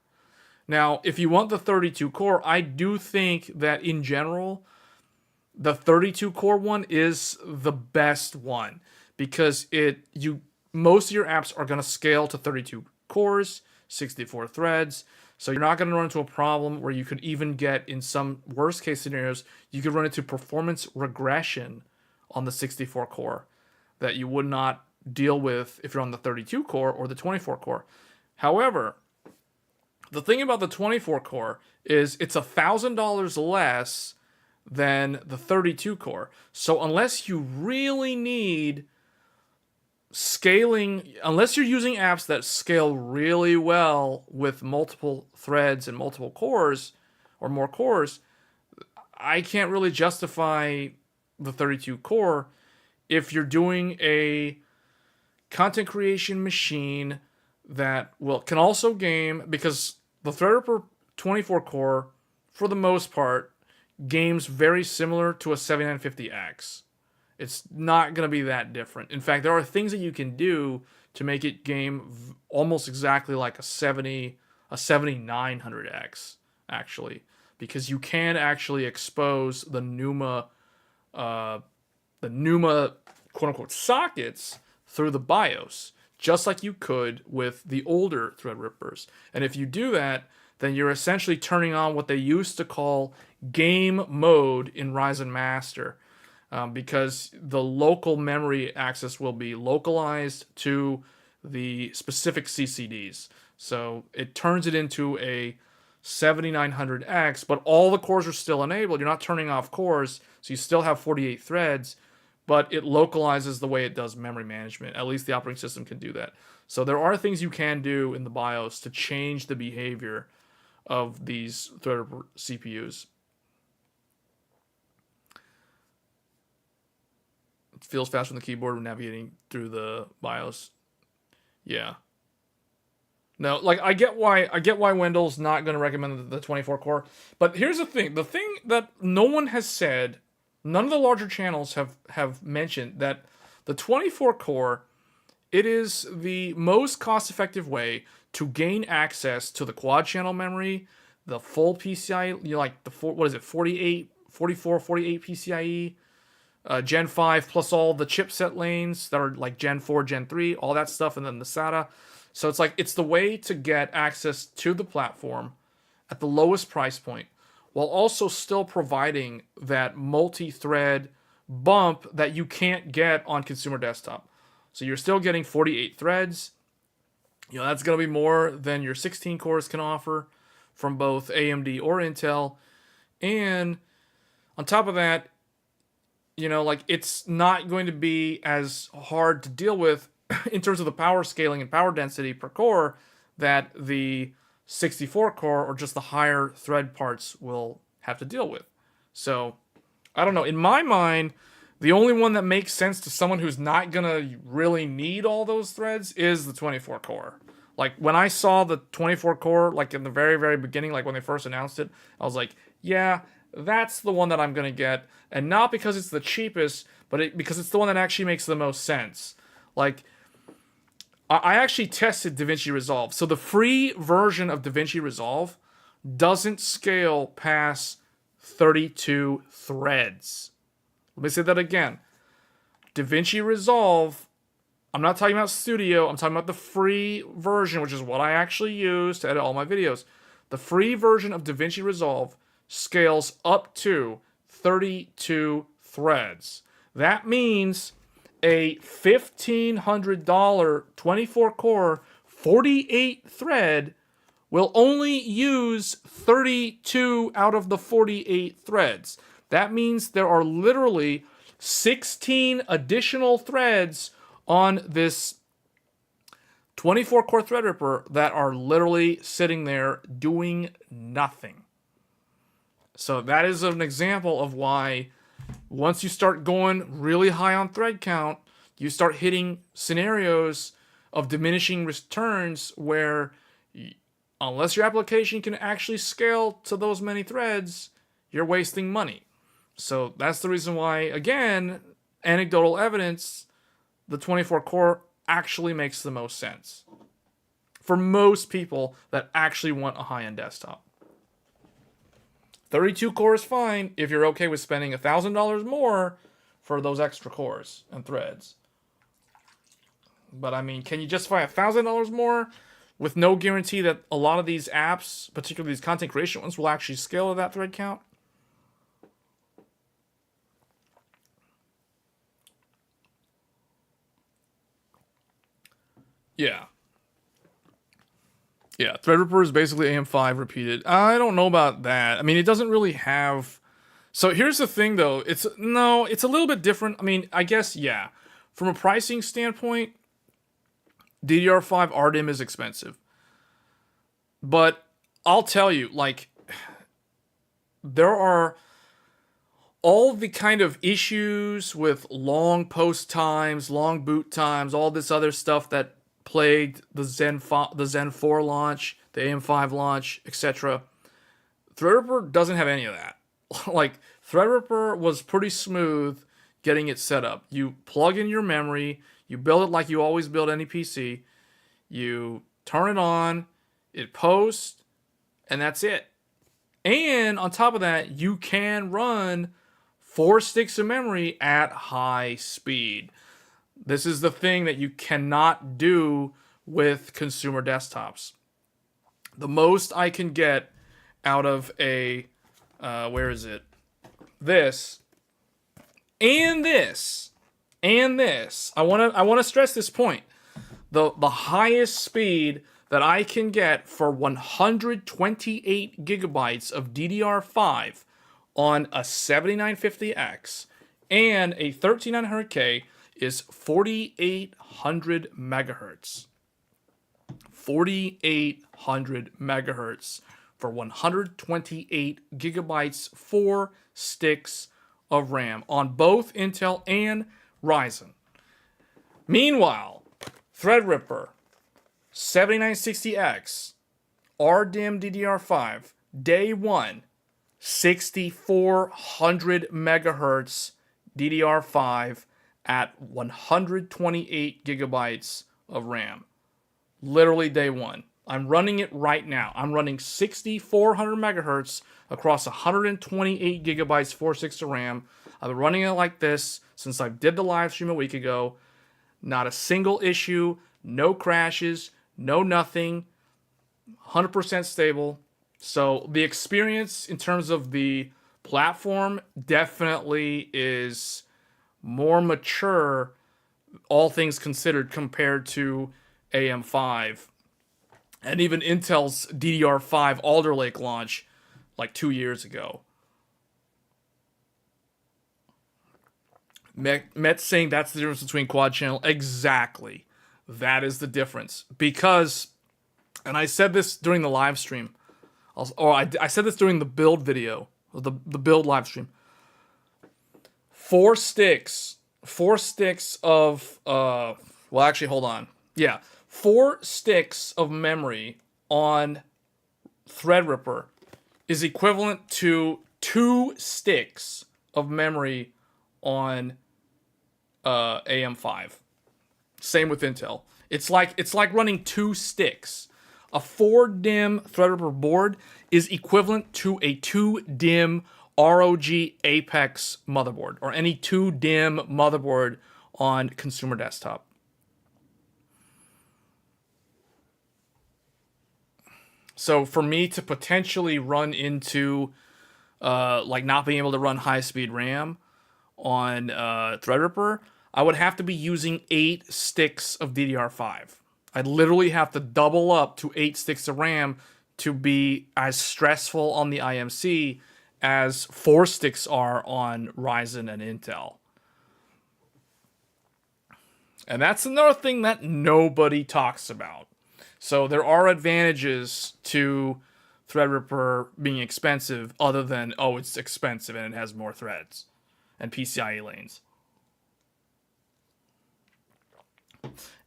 Now, if you want the 32 core, I do think that in general, the 32 core one is the best one, because most of your apps are going to scale to 32 cores, 64 threads. So you're not going to run into a problem where you could even get, in some worst case scenarios, you could run into performance regression on the 64 core that you would not deal with if you're on the 32 core or the 24 core. However, the thing about the 24 core is it's $1,000 less than the 32 core. So unless you really need scaling, unless you're using apps that scale really well with multiple threads and multiple cores or more cores, I can't really justify the 32 core if you're doing a content creation machine that can also game, because the Threadripper 24 core, for the most part, games very similar to a 7950X. It's not going to be that different. In fact, there are things that you can do to make it game almost exactly like a 7900X, actually, because you can actually expose the NUMA quote-unquote sockets through the BIOS, just like you could with the older Threadrippers. And if you do that, then you're essentially turning on what they used to call game mode in Ryzen Master, because the local memory access will be localized to the specific CCDs. So it turns it into a 7900X, but all the cores are still enabled. You're not turning off cores, so you still have 48 threads, but it localizes the way it does memory management. At least the operating system can do that. So there are things you can do in the BIOS to change the behavior of these Threadripper CPUs. It feels faster on the keyboard when navigating through the BIOS. Yeah. No, like I get why Wendell's not going to recommend the 24 core. But here's the thing that no one has said, none of the larger channels have mentioned that the 24 core, it is the most cost-effective way to gain access to the quad channel memory, the full PCIe, like the 44, 48 PCIe, Gen 5 plus all the chipset lanes that are like Gen 4, Gen 3, all that stuff, and then the SATA. So it's like, it's the way to get access to the platform at the lowest price point, while also still providing that multi-thread bump that you can't get on consumer desktop. So you're still getting 48 threads. That's going to be more than your 16 cores can offer from both AMD or Intel. And on top of that, like it's not going to be as hard to deal with in terms of the power scaling and power density per core that the 64 core or just the higher thread parts will have to deal with. So, I don't know. In my mind, the only one that makes sense to someone who's not going to really need all those threads is the 24 core. Like, when I saw the 24 core, like in the very, very beginning, like when they first announced it, I was like, yeah, that's the one that I'm going to get. And not because it's the cheapest, but because it's the one that actually makes the most sense. Like, I actually tested DaVinci Resolve. So the free version of DaVinci Resolve doesn't scale past 32 threads. Let me say that again. DaVinci Resolve, I'm not talking about Studio, I'm talking about the free version, which is what I actually use to edit all my videos. The free version of DaVinci Resolve scales up to 32 threads. That means a $1,500 24 core 48 thread will only use 32 out of the 48 threads. That means there are literally 16 additional threads on this 24 core Threadripper that are literally sitting there doing nothing. So that is an example of why once you start going really high on thread count, you start hitting scenarios of diminishing returns where unless your application can actually scale to those many threads, you're wasting money. So that's the reason why, again, anecdotal evidence, the 24 core actually makes the most sense for most people that actually want a high-end desktop. 32 core is fine if you're okay with spending $1,000 more for those extra cores and threads. But I mean, can you justify $1,000 more with no guarantee that a lot of these apps, particularly these content creation ones, will actually scale to that thread count? Yeah. Yeah, Threadripper is basically AM5 repeated. I don't know about that. I mean, it doesn't really have... So here's the thing, though. It's a little bit different. I mean, I guess, yeah. From a pricing standpoint, DDR5 RDIMM is expensive. But I'll tell you, like, there are all the kind of issues with long post times, long boot times, all this other stuff that plagued the Zen 4 launch, the AM5 launch, etc. Threadripper doesn't have any of that. Like, Threadripper was pretty smooth getting it set up. You plug in your memory, you build it like you always build any PC, you turn it on, it posts, and that's it. And on top of that, you can run 4 sticks of memory at high speed. This is the thing that you cannot do with consumer desktops. The most I can get out of a, where is it? This, and this, and this. I want to stress this point. The highest speed that I can get for 128 gigabytes of DDR5 on a 7950X and a 13900K is 4,800 megahertz. 4,800 megahertz for 128 gigabytes, 4 sticks of RAM on both Intel and Ryzen. Meanwhile, Threadripper, 7960X, RDIMM DDR5, day one, 6400 megahertz DDR5 at 128 gigabytes of RAM. Literally day one. I'm running it right now. I'm running 6400 megahertz across 128 gigabytes 4/6 of RAM. I've been running it like this since I did the live stream a week ago. Not a single issue, no crashes, no nothing. 100% stable. So the experience in terms of the platform definitely is more mature, all things considered, compared to AM5 and even Intel's DDR5 Alder Lake launch like 2 years ago. Met saying that's the difference between quad channel. Exactly. That is the difference. Because, and I said this during the live stream, I said this during the build video, the build live stream. 4 sticks of, well, actually, hold on. Yeah, 4 sticks of memory on Threadripper is equivalent to 2 sticks of memory on AM5. Same with Intel. It's like running 2 sticks. A 4-DIMM Threadripper board is equivalent to a 2-DIMM ROG Apex motherboard, or any 2-DIMM motherboard on consumer desktop. So for me to potentially run into like not being able to run high-speed RAM on Threadripper, I would have to be using 8 sticks of DDR5. I'd literally have to double up to 8 sticks of RAM to be as stressful on the IMC as 4 sticks are on Ryzen and Intel. And that's another thing that nobody talks about. So there are advantages to Threadripper being expensive other than, oh, it's expensive and it has more threads and PCIe lanes.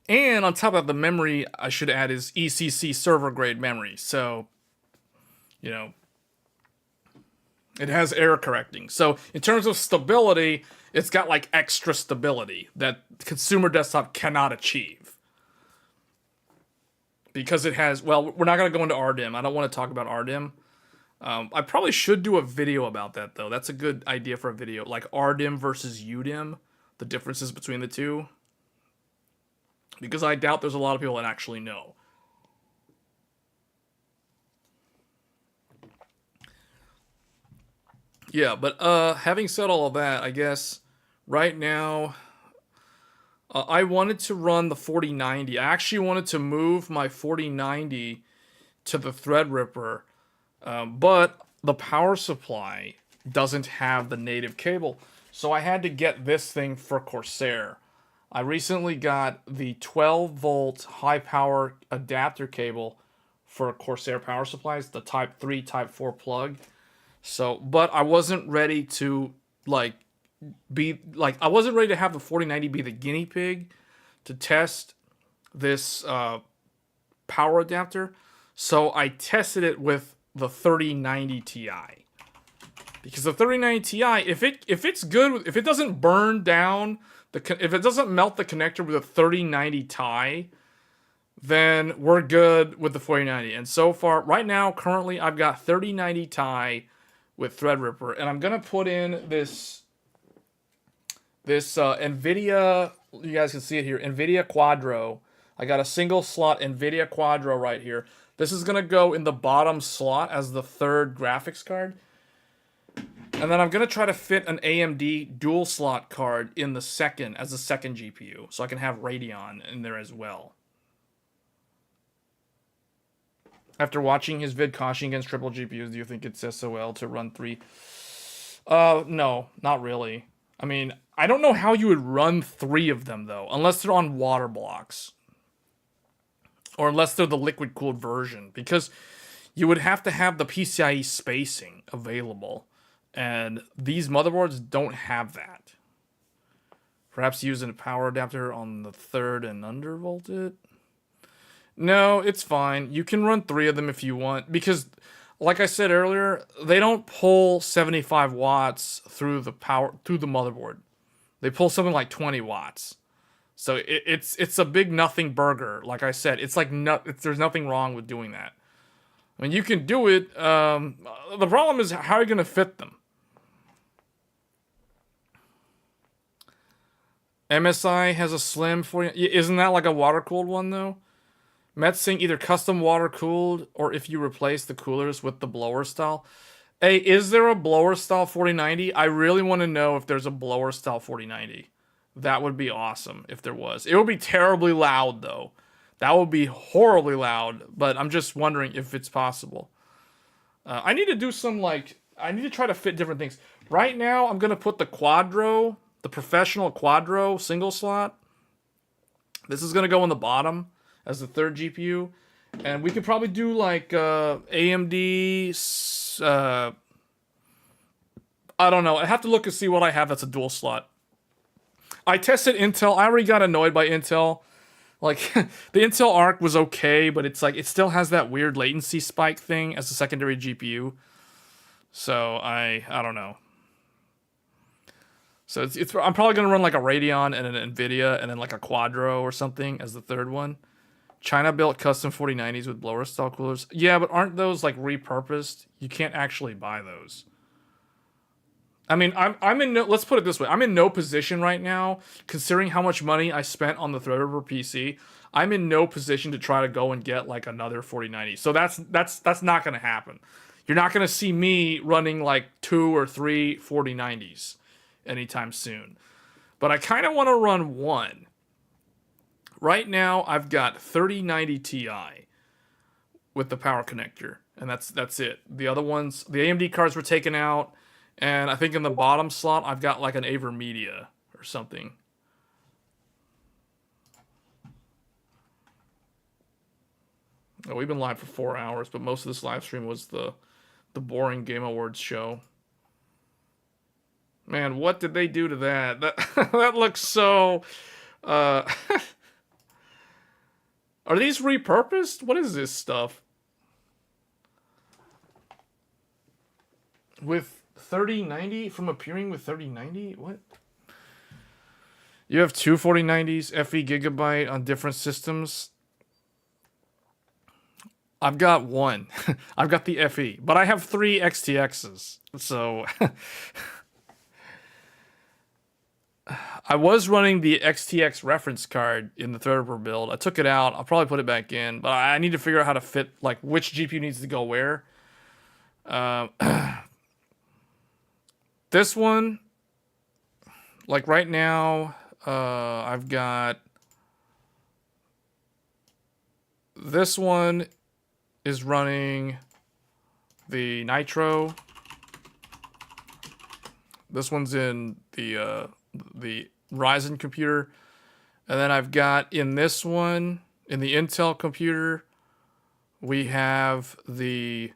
And on top of the memory, I should add is ECC server grade memory. So, you know, it has error correcting. So in terms of stability, it's got like extra stability that consumer desktop cannot achieve. Because it has, well, we're not going to go into RDIMM. I don't want to talk about RDIMM. I probably should do a video about that, though. That's a good idea for a video. Like RDIMM versus UDIMM, the differences between the two. Because I doubt there's a lot of people that actually know. Yeah, but having said all of that, I guess right now I wanted to run the 4090. I actually wanted to move my 4090 to the Threadripper, but the power supply doesn't have the native cable. So I had to get this thing for Corsair. I recently got the 12-volt high-power adapter cable for Corsair power supplies, the Type 3, Type 4 plug. So, but I wasn't ready to, I wasn't ready to have the 4090 be the guinea pig to test this power adapter. So I tested it with the 3090 Ti. Because the 3090 Ti, if it's good, if it doesn't burn down, if it doesn't melt the connector with a 3090 Ti, then we're good with the 4090. And so far, right now, currently, I've got 3090 Ti with Threadripper, and I'm gonna put in this NVIDIA, you guys can see it here, NVIDIA Quadro. I got a single slot NVIDIA Quadro right here. This is gonna go in the bottom slot as the third graphics card. And then I'm gonna try to fit an AMD dual slot card in the second, as the second GPU, so I can have Radeon in there as well. After watching his vid cautioning against triple GPUs, do you think it's SOL to run 3? No, not really. I mean, I don't know how you would run 3 of them, though, unless they're on water blocks. Or unless they're the liquid-cooled version, because you would have to have the PCIe spacing available. And these motherboards don't have that. Perhaps using a power adapter on the third and undervolted. No, it's fine. You can run 3 of them if you want, because like I said earlier, they don't pull 75 watts through the motherboard. They pull something like 20 watts. So it's a big nothing burger. Like I said, it's like there's nothing wrong with doing that. I mean, you can do it. The problem is how are you going to fit them? MSI has a slim for you. Isn't that like a water-cooled one, though? Met's saying either custom water-cooled or if you replace the coolers with the blower style. Hey, is there a blower style 4090? I really want to know if there's a blower style 4090. That would be awesome if there was. It would be terribly loud, though. That would be horribly loud, but I'm just wondering if it's possible. I need to do some, like... I need to try to fit different things. Right now, I'm going to put the Quadro, the professional Quadro single slot. This is going to go on the bottom as the third GPU. And we could probably do, like, AMD... I don't know. I have to look and see what I have that's a dual slot. I tested Intel. I already got annoyed by Intel. Like, the Intel Arc was okay, but it's like, it still has that weird latency spike thing as a secondary GPU. So, I don't know. So, I'm probably going to run like a Radeon and an NVIDIA and then like a Quadro or something as the third one. China-built custom 4090s with blower-style coolers. Yeah, but aren't those like repurposed? You can't actually buy those. I mean, I'm in no, let's put it this way. I'm in no position right now, considering how much money I spent on the Threadripper PC. I'm in no position to try to go and get like another 4090. So that's not going to happen. You're not going to see me running like 2 or 3 4090s anytime soon. But I kind of want to run one. Right now, I've got 3090 Ti with the power connector, and that's it. The other ones, the AMD cards were taken out. And I think in the bottom slot, I've got like an AverMedia or something. Oh, we've been live for 4 hours, but most of this live stream was the boring Game Awards show. Man, what did they do to that? That looks so... Are these repurposed? What is this stuff? With 3090 from appearing with 3090? What? You have 2 4090s, FE Gigabyte on different systems. I've got one. I've got the FE, but I have 3 XTXs. So I was running the XTX reference card in the Threadripper build. I took it out. I'll probably put it back in, but I need to figure out how to fit like which GPU needs to go where. This one, like right now, I've got this one is running the Nitro. This one's in the Ryzen computer, and then I've got in this one in the Intel computer, we have the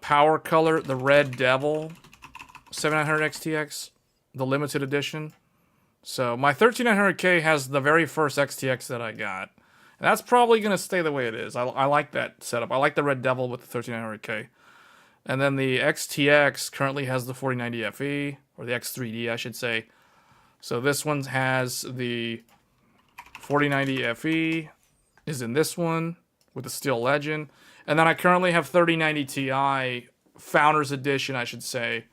power color, the Red Devil 7900 XTX, the limited edition. So my 13900K has the very first XTX that I got. And that's probably going to stay the way it is. I like that setup. I like the Red Devil with the 13900K. And then the XTX currently has the 4090 FE, or the X3D, I should say. So this one has the 4090 FE, is in this one, with the Steel Legend. And then I currently have 3090 Ti, Founders Edition, I should say.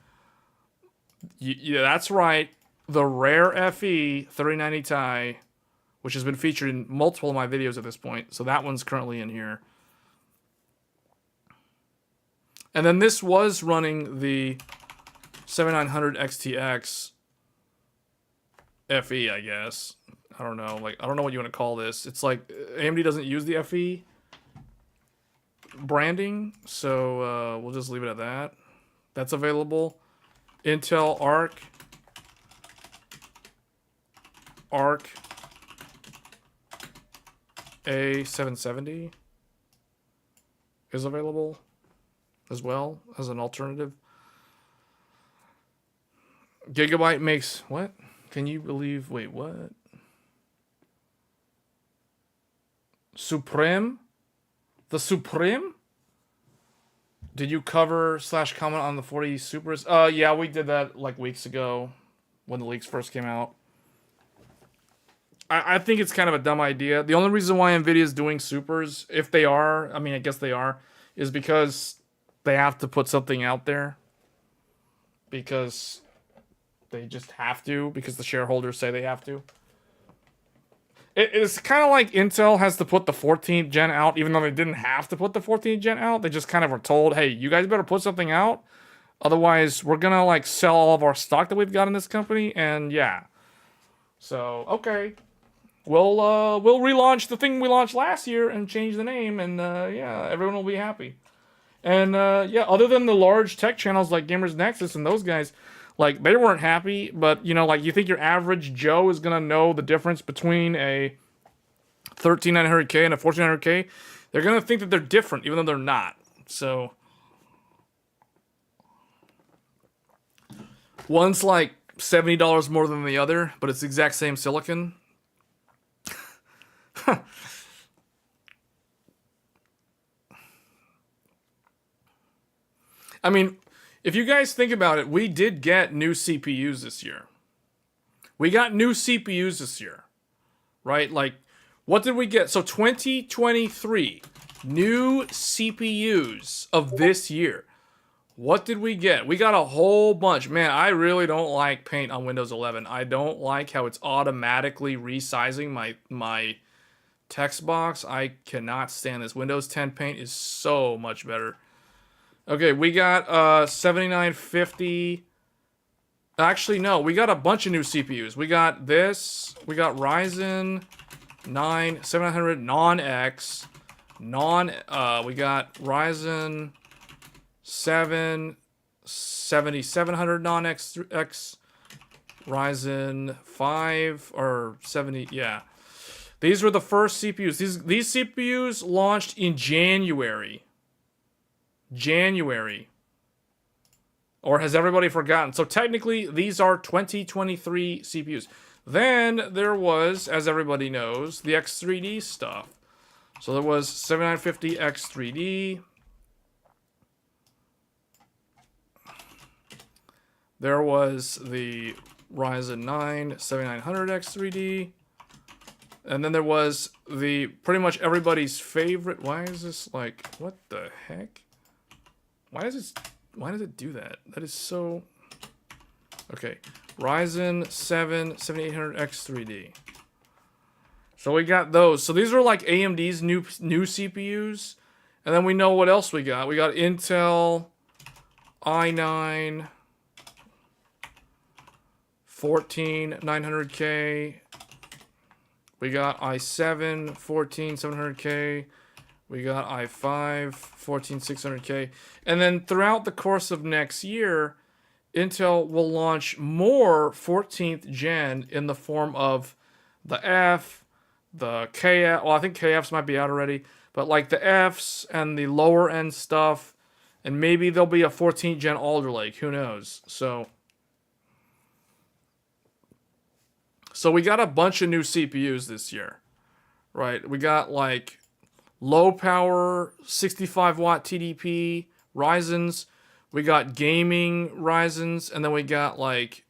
Yeah, that's right. The rare FE 3090 Ti, which has been featured in multiple of my videos at this point. So that one's currently in here. And then this was running the 7900 XTX FE, I guess. I don't know. Like, I don't know what you want to call this. It's like AMD doesn't use the FE branding, so we'll just leave it at that. That's available. Intel Arc A770 is available as well as an alternative. Gigabyte makes what? Can you believe? Wait, what? Supreme? The Supreme? Did you cover / comment on the 40 Supers? Yeah, we did that like weeks ago when the leaks first came out. I think it's kind of a dumb idea. The only reason why NVIDIA is doing Supers, if they are, I mean, I guess they are, is because they have to put something out there. Because they just have to, because the shareholders say they have to. It's kind of like Intel has to put the 14th gen out, even though they didn't have to put the 14th gen out. They just kind of were told, hey, you guys better put something out. Otherwise, we're going to like sell all of our stock that we've got in this company. And yeah. So, okay. We'll relaunch the thing we launched last year and change the name. And yeah, everyone will be happy. And yeah, other than the large tech channels like Gamers Nexus and those guys, like, they weren't happy, but, you know, like, you think your average Joe is going to know the difference between a 13900K and a 1400K? They're going to think that they're different, even though they're not. So, one's like $70 more than the other, but it's the exact same silicon. I mean, if you guys think about it, we did get new CPUs this year. We got new CPUs this year, right? Like, what did we get? So 2023, new CPUs of this year. What did we get? We got a whole bunch. Man, I really don't like Paint on Windows 11. I don't like how it's automatically resizing my text box. I cannot stand this. Windows 10 Paint is so much better. Okay, we got 7950. Actually, no, we got a bunch of new CPUs. We got this. We got Ryzen 9 7900 non-X. We got Ryzen 7 7700 non-X. Ryzen 5 or 70, yeah. These were the first CPUs. These CPUs launched in January. Or has everybody forgotten? So technically, these are 2023 CPUs. Then there was, as everybody knows, the X3D stuff. So there was 7950 X3D. There was the Ryzen 9 7900 X3D. And then there was the pretty much everybody's favorite. Why is this like, what the heck? Why does it do that? That is so... Okay. Ryzen 7 7800 X3D. So we got those. So these are like AMD's new CPUs. And then we know what else we got. We got Intel i9 14900K. We got i7 14700K. We got i5 14600K. And then throughout the course of next year, Intel will launch more 14th gen in the form of the F, the KF. Well, I think KFs might be out already. But like the Fs and the lower end stuff. And maybe there'll be a 14th gen Alder Lake. Who knows? So we got a bunch of new CPUs this year. Right? We got like low power 65 watt TDP Ryzens. We got gaming Ryzens, and then we got like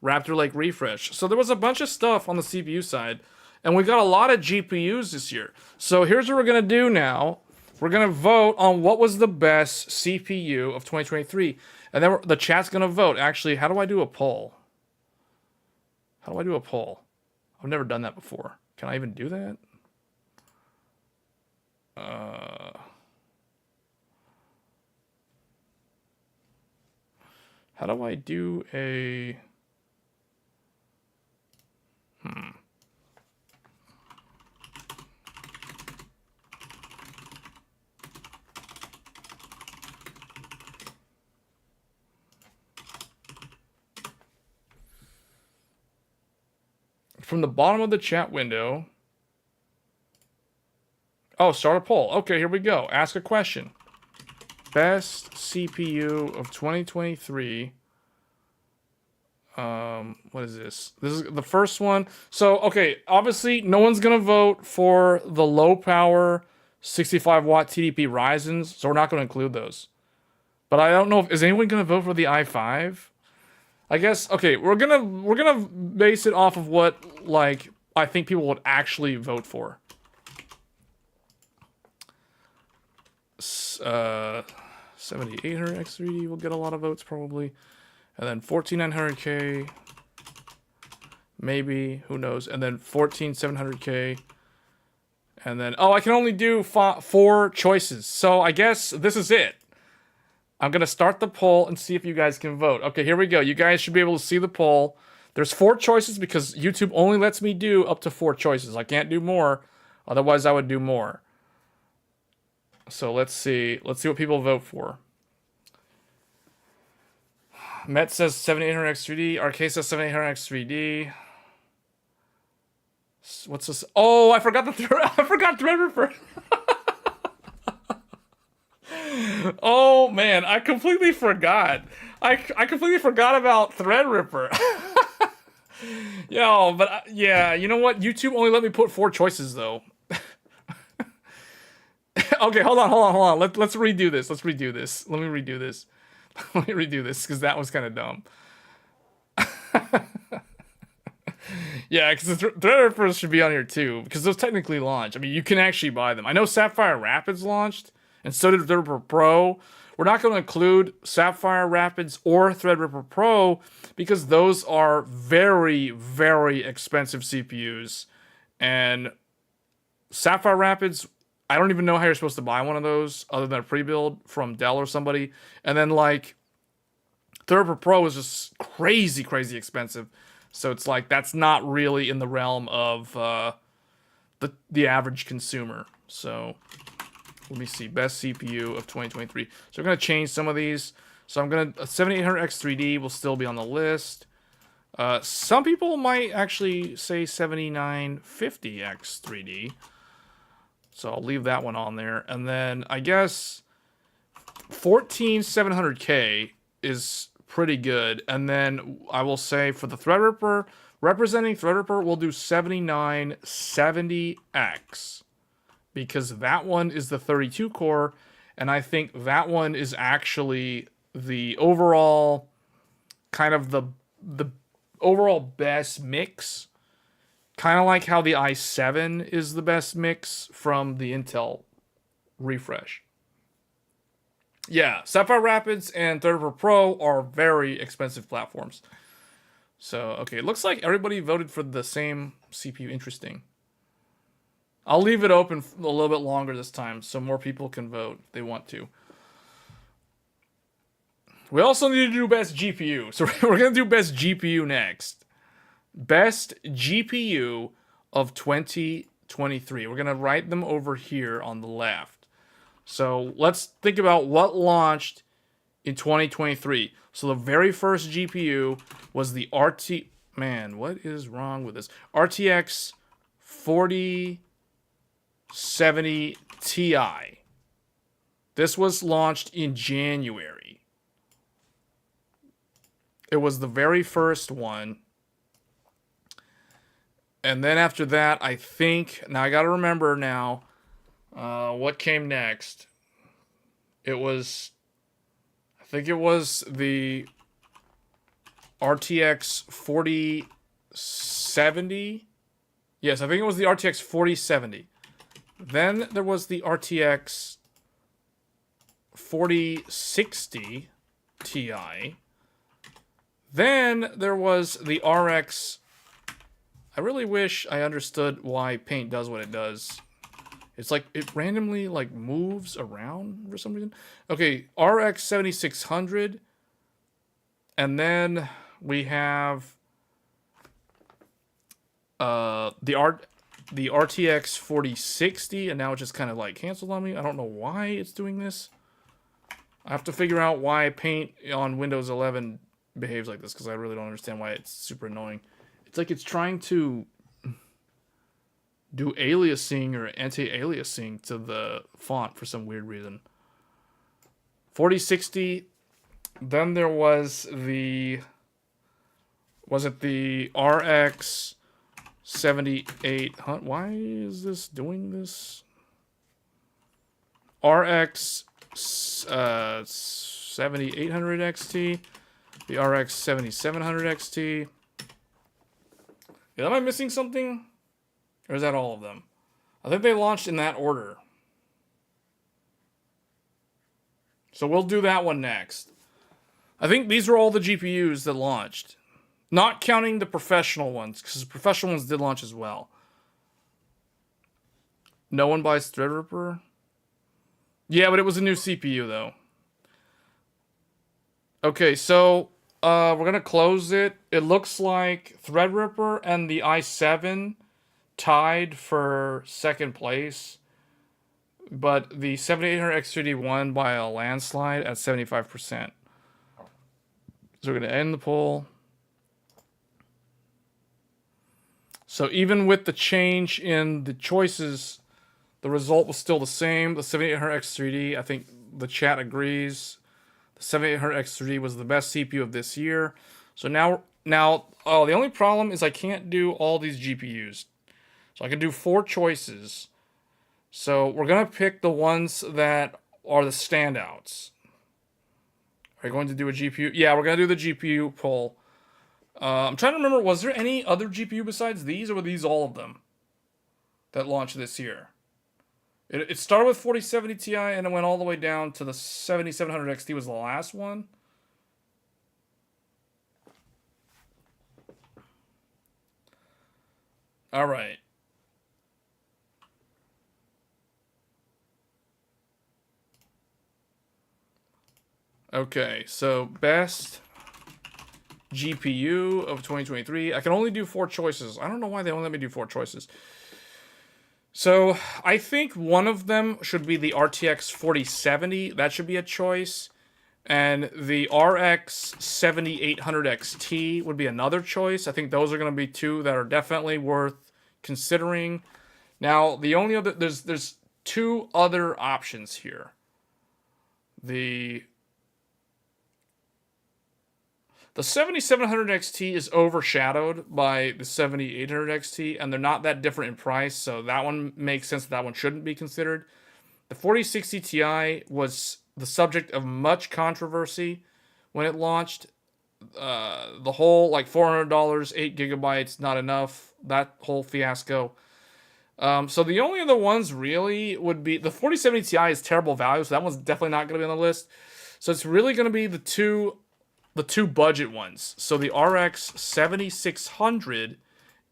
Raptor Lake refresh. So there was a bunch of stuff on the CPU side, and we got a lot of GPUs this year. So here's what we're gonna do now. We're gonna vote on what was the best CPU of 2023, and then the chat's gonna vote. Actually, how do I do a poll? How do I do a poll? I've never done that before. Can I even do that? How do I do a... From the bottom of the chat window... Oh, start a poll. Okay, here we go. Ask a question. Best CPU of 2023. What is this? This is the first one. So, okay, obviously no one's gonna vote for the low power 65 watt TDP Ryzens, so we're not gonna include those. But I don't know if is anyone gonna vote for the i5? I guess okay, we're gonna base it off of what like I think people would actually vote for. 7800 X3D will get a lot of votes probably. And then 14900K, maybe, who knows. And then 14700K. And then, oh, I can only do 4 choices. So I guess this is it. I'm going to start the poll and see if you guys can vote. Okay, here we go. You guys should be able to see the poll. There's 4 choices because YouTube only lets me do up to 4 choices. I can't do more. Otherwise, I would do more. So let's see. Let's see what people vote for. Met says 7800X3D. Arcade says 7800X3D. What's this? Oh, I forgot I forgot Threadripper. Oh man, I completely forgot. I completely forgot about Threadripper. Yo, but yeah, you know what? YouTube only let me put 4 choices though. Okay, hold on. Let's redo this. Let me redo this. Let me redo this because that was kind of dumb. Yeah, because the Threadrippers should be on here too because those technically launched. I mean, you can actually buy them. I know Sapphire Rapids launched, and so did Threadripper Pro. We're not going to include Sapphire Rapids or Threadripper Pro because those are very, very expensive CPUs. And Sapphire Rapids, I don't even know how you're supposed to buy one of those other than a pre-build from Dell or somebody. And then like Threadripper Pro is just crazy, crazy expensive. So it's like that's not really in the realm of the average consumer. So let me see, best CPU of 2023. So we're gonna change some of these. So I'm gonna 7800X3D will still be on the list. Some people might actually say 7950X3D. So I'll leave that one on there. And then I guess 14700K is pretty good. And then I will say for the Threadripper, representing Threadripper, we'll do 7970X. Because that one is the 32 core. And I think that one is actually the overall kind of the overall best mix. Kind of like how the i7 is the best mix from the Intel refresh. Yeah, Sapphire Rapids and Threadripper Pro are very expensive platforms. So, okay, it looks like everybody voted for the same CPU. Interesting. I'll leave it open a little bit longer this time so more people can vote if they want to. We also need to do best GPU. So we're going to do best GPU next. Best GPU of 2023. We're going to write them over here on the left. So let's think about what launched in 2023. So the very first GPU was the Man, what is wrong with this? RTX 4070 Ti. This was launched in January. It was the very first one. And then after that, I think... Now, I got to remember now what came next. It was... I think it was the RTX 4070. Yes, I think it was the RTX 4070. Then there was the RTX 4060 Ti. Then there was the RX... I really wish I understood why Paint does what it does. It's like it randomly like moves around for some reason. Okay, RX 7600. And then we have the RTX 4060, and now it just kind of like canceled on me. I don't know why it's doing this. I have to figure out why Paint on Windows 11 behaves like this, because I really don't understand why it's super annoying. It's like it's trying to do aliasing or anti-aliasing to the font for some weird reason. 4060. Then there was the Was it the RX 7800? Why is this doing this? RX 7800 XT, the RX 7700 XT. Yeah, am I missing something? Or is that all of them? I think they launched in that order. So we'll do that one next. I think these are all the GPUs that launched. Not counting the professional ones, because the professional ones did launch as well. No one buys Threadripper? Yeah, but it was a new CPU, though. Okay, so we're going to close it. It looks like Threadripper and the i7 tied for second place. But the 7800 X3D won by a landslide at 75%. So we're going to end the poll. So even with the change in the choices, the result was still the same. The 7800 X3D, I think the chat agrees. The 7800 X3D was the best CPU of this year. So now, the only problem is I can't do all these GPUs. So I can do 4 choices. So we're going to pick the ones that are the standouts. Are you going to do a GPU? Yeah, we're going to do the GPU poll. I'm trying to remember, was there any other GPU besides these, or were these all of them that launched this year? It started with 4070 Ti and it went all the way down to the 7700 XT was the last one. All right. Okay, so best GPU of 2023. I can only do 4 choices. I don't know why they only let me do 4 choices. So I think one of them should be the RTX 4070. That should be a choice. And the RX 7800 XT would be another choice. I think those are going to be 2 that are definitely worth considering. Now, the only other... There's 2 other options here. The 7700 XT is overshadowed by the 7800 XT, and they're not that different in price, so that one makes sense that one shouldn't be considered. The 4060 Ti was the subject of much controversy when it launched. The whole, like, $400, 8 gigabytes, not enough, that whole fiasco. So the only other ones really would be... The 4070 Ti is terrible value, so that one's definitely not going to be on the list. So it's really going to be the two budget ones. So the RX 7600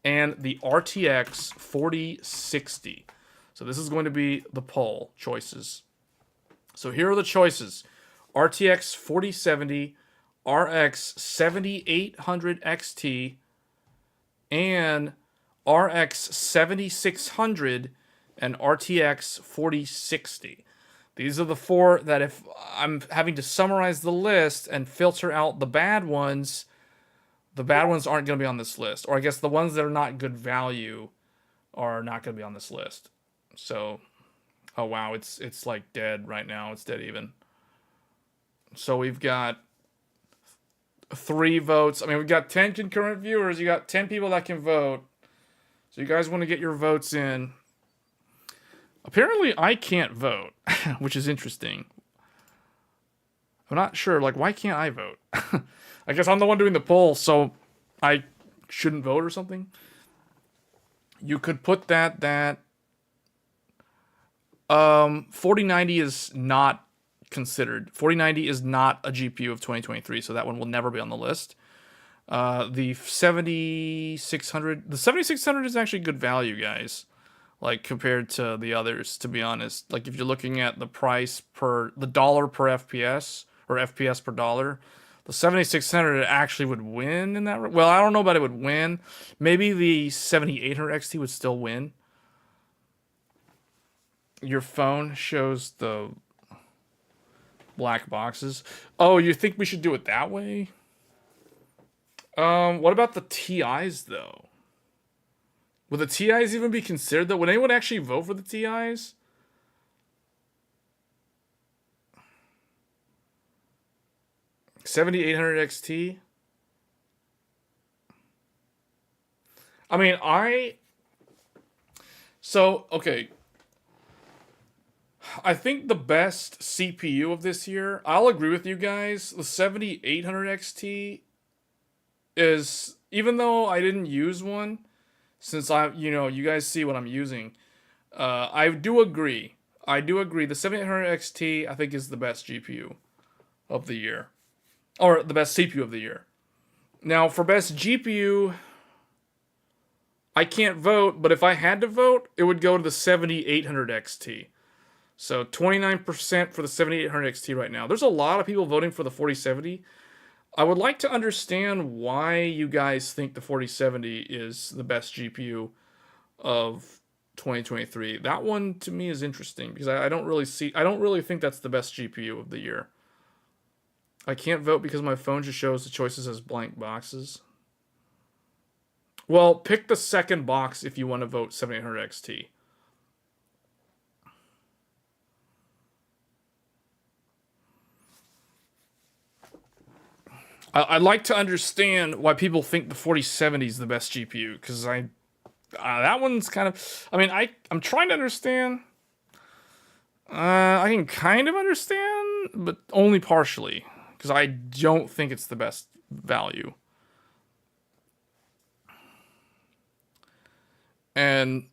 and the RTX 4060. So this is going to be the poll choices. So here are the choices. RTX 4070, RX 7800 XT, and RX 7600 and RTX 4060. These are the 4 that if I'm having to summarize the list and filter out the bad ones aren't going to be on this list. Or I guess the ones that are not good value are not going to be on this list. So, oh wow, it's like dead right now. It's dead even. So we've got 3 votes. I mean, we've got 10 concurrent viewers. You got 10 people that can vote. So you guys want to get your votes in. Apparently, I can't vote, which is interesting. I'm not sure, like, why can't I vote? I guess I'm the one doing the poll, so I shouldn't vote or something. You could put that 4090 is not considered. 4090 is not a GPU of 2023, so that one will never be on the list. The 7600 is actually good value, guys. Like, compared to the others, to be honest. Like, if you're looking at the price the dollar per FPS, or FPS per dollar, the 7600 actually would win in that. Well, I don't know about it would win. Maybe the 7800 XT would still win. Your phone shows the black boxes. Oh, you think we should do it that way? What about the TIs, though? Would the TIs even be considered, though? Would anyone actually vote for the TIs? $7,800 XT? I mean, okay. I think the best CPU of this year, I'll agree with you guys, the 7800 XT is, even though I didn't use one, since you guys see what I'm using, I do agree. The 7800 XT, I think, is the best GPU of the year. Or the best CPU of the year. Now, for best GPU, I can't vote, but if I had to vote, it would go to the 7800 XT. So 29% for the 7800 XT right now. There's a lot of people voting for the 4070. I would like to understand why you guys think the 4070 is the best GPU of 2023. That one to me is interesting because I don't really think that's the best GPU of the year. I can't vote because my phone just shows the choices as blank boxes. Well, pick the second box if you want to vote 7800 XT. I'd like to understand why people think the 4070 is the best GPU, because that one's kind of, I mean, I'm trying to understand. I can kind of understand, but only partially, because I don't think it's the best value. And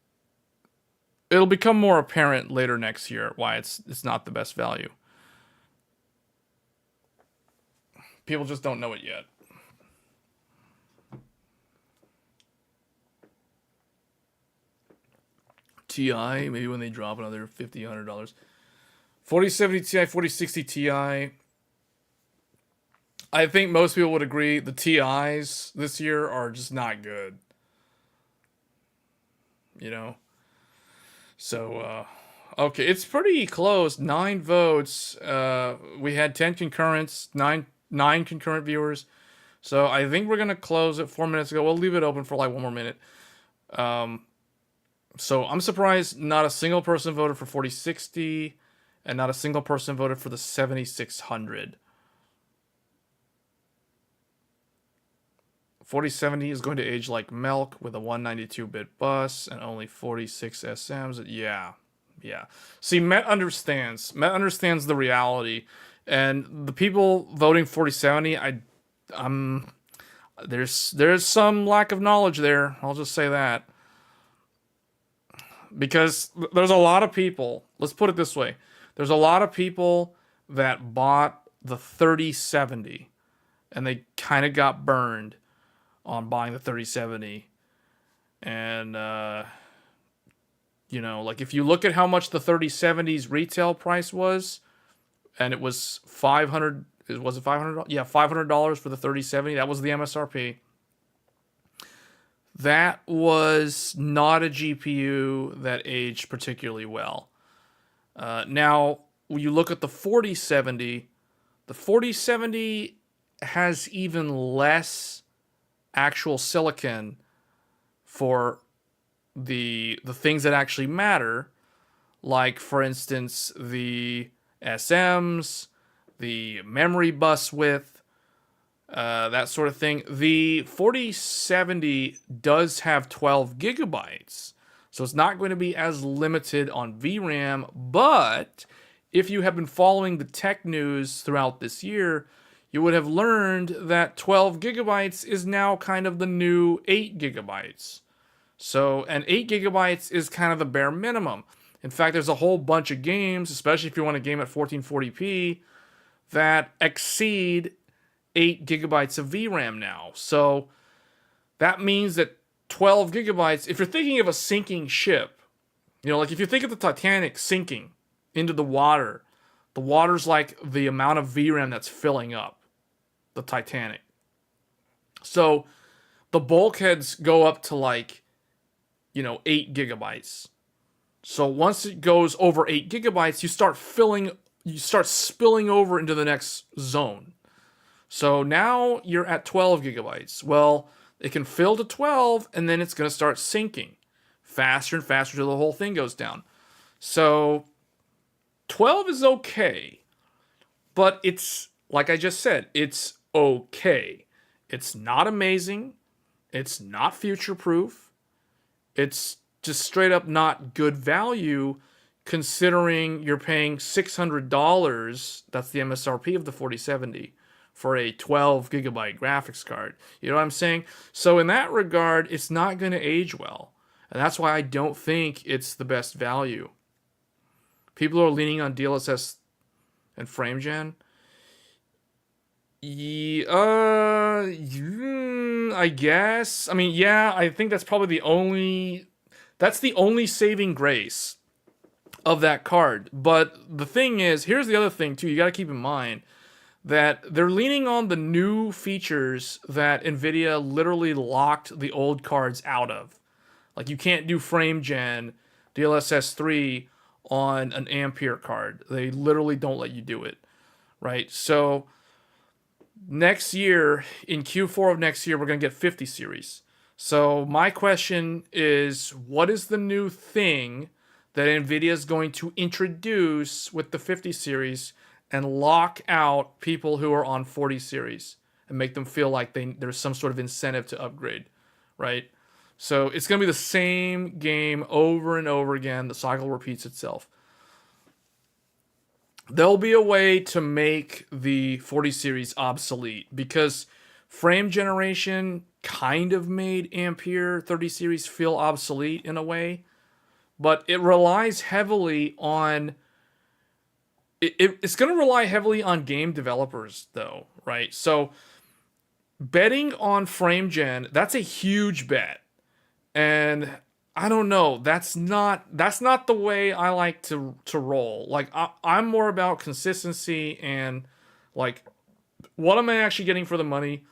it'll become more apparent later next year why it's not the best value. People just don't know it yet. TI, maybe when they drop another $50, $100. 4070 Ti, 4060 Ti. I think most people would agree the TIs this year are just not good. You know? So, okay, it's pretty close. 9 votes. We had 10 concurrents, 9 concurrent viewers. So I think we're going to close it 4 minutes ago. We'll leave it open for like 1 more minute. So I'm surprised not a single person voted for 4060 and not a single person voted for the 7600. 4070 is going to age like milk with a 192-bit bus and only 46 SMs. Yeah. See, Met understands. Met understands the reality. And the people voting 4070, there's some lack of knowledge there. I'll just say that. Because there's a lot of people, let's put it this way. There's a lot of people that bought the 3070 and they kind of got burned on buying the 3070. And, like if you look at how much the 3070's retail price was, and it was $500, was it $500? Yeah, $500 for the 3070. That was the MSRP. That was not a GPU that aged particularly well. Now, when you look at the 4070, the 4070 has even less actual silicon for the things that actually matter, like, for instance, the SMs, the memory bus width, that sort of thing. The 4070 does have 12 gigabytes, so it's not going to be as limited on VRAM, but if you have been following the tech news throughout this year, you would have learned that 12 gigabytes is now kind of the new 8 gigabytes. So, and 8 gigabytes is kind of the bare minimum. In fact, there's a whole bunch of games, especially if you want to game at 1440p, that exceed 8 gigabytes of VRAM now. So that means that 12 gigabytes, if you're thinking of a sinking ship, like if you think of the Titanic sinking into the water's like the amount of VRAM that's filling up the Titanic. So the bulkheads go up to like, 8 gigabytes. So once it goes over 8 gigabytes, you start spilling over into the next zone. So now you're at 12 gigabytes. Well, it can fill to 12, and then it's going to start sinking faster and faster till the whole thing goes down. So 12 is okay, but it's, like I just said, it's okay. It's not amazing. It's not future-proof. It's just straight up not good value considering you're paying $600, that's the MSRP of the 4070, for a 12 gigabyte graphics card. You know what I'm saying? So in that regard, it's not going to age well. And that's why I don't think it's the best value. People are leaning on DLSS and frame gen. I guess. I mean, yeah, I think that's probably the only saving grace of that card. But the thing is, here's the other thing too, you got to keep in mind that they're leaning on the new features that NVIDIA literally locked the old cards out of. Like, you can't do frame gen DLSS 3 on an Ampere card. They literally don't let you do it, right? So next year, in Q4 of next year, we're going to get 50 series. So my question is, what is the new thing that NVIDIA is going to introduce with the 50 series and lock out people who are on 40 series and make them feel like there's some sort of incentive to upgrade, right? So it's going to be the same game over and over again. The cycle repeats itself. There'll be a way to make the 40 series obsolete because frame generation kind of made Ampere 30 series feel obsolete in a way, but it relies heavily on... It's going to rely heavily on game developers, though, right? So betting on frame gen, that's a huge bet. And I don't know, that's not the way I like to roll. Like, I'm more about consistency and, like, what am I actually getting for the money?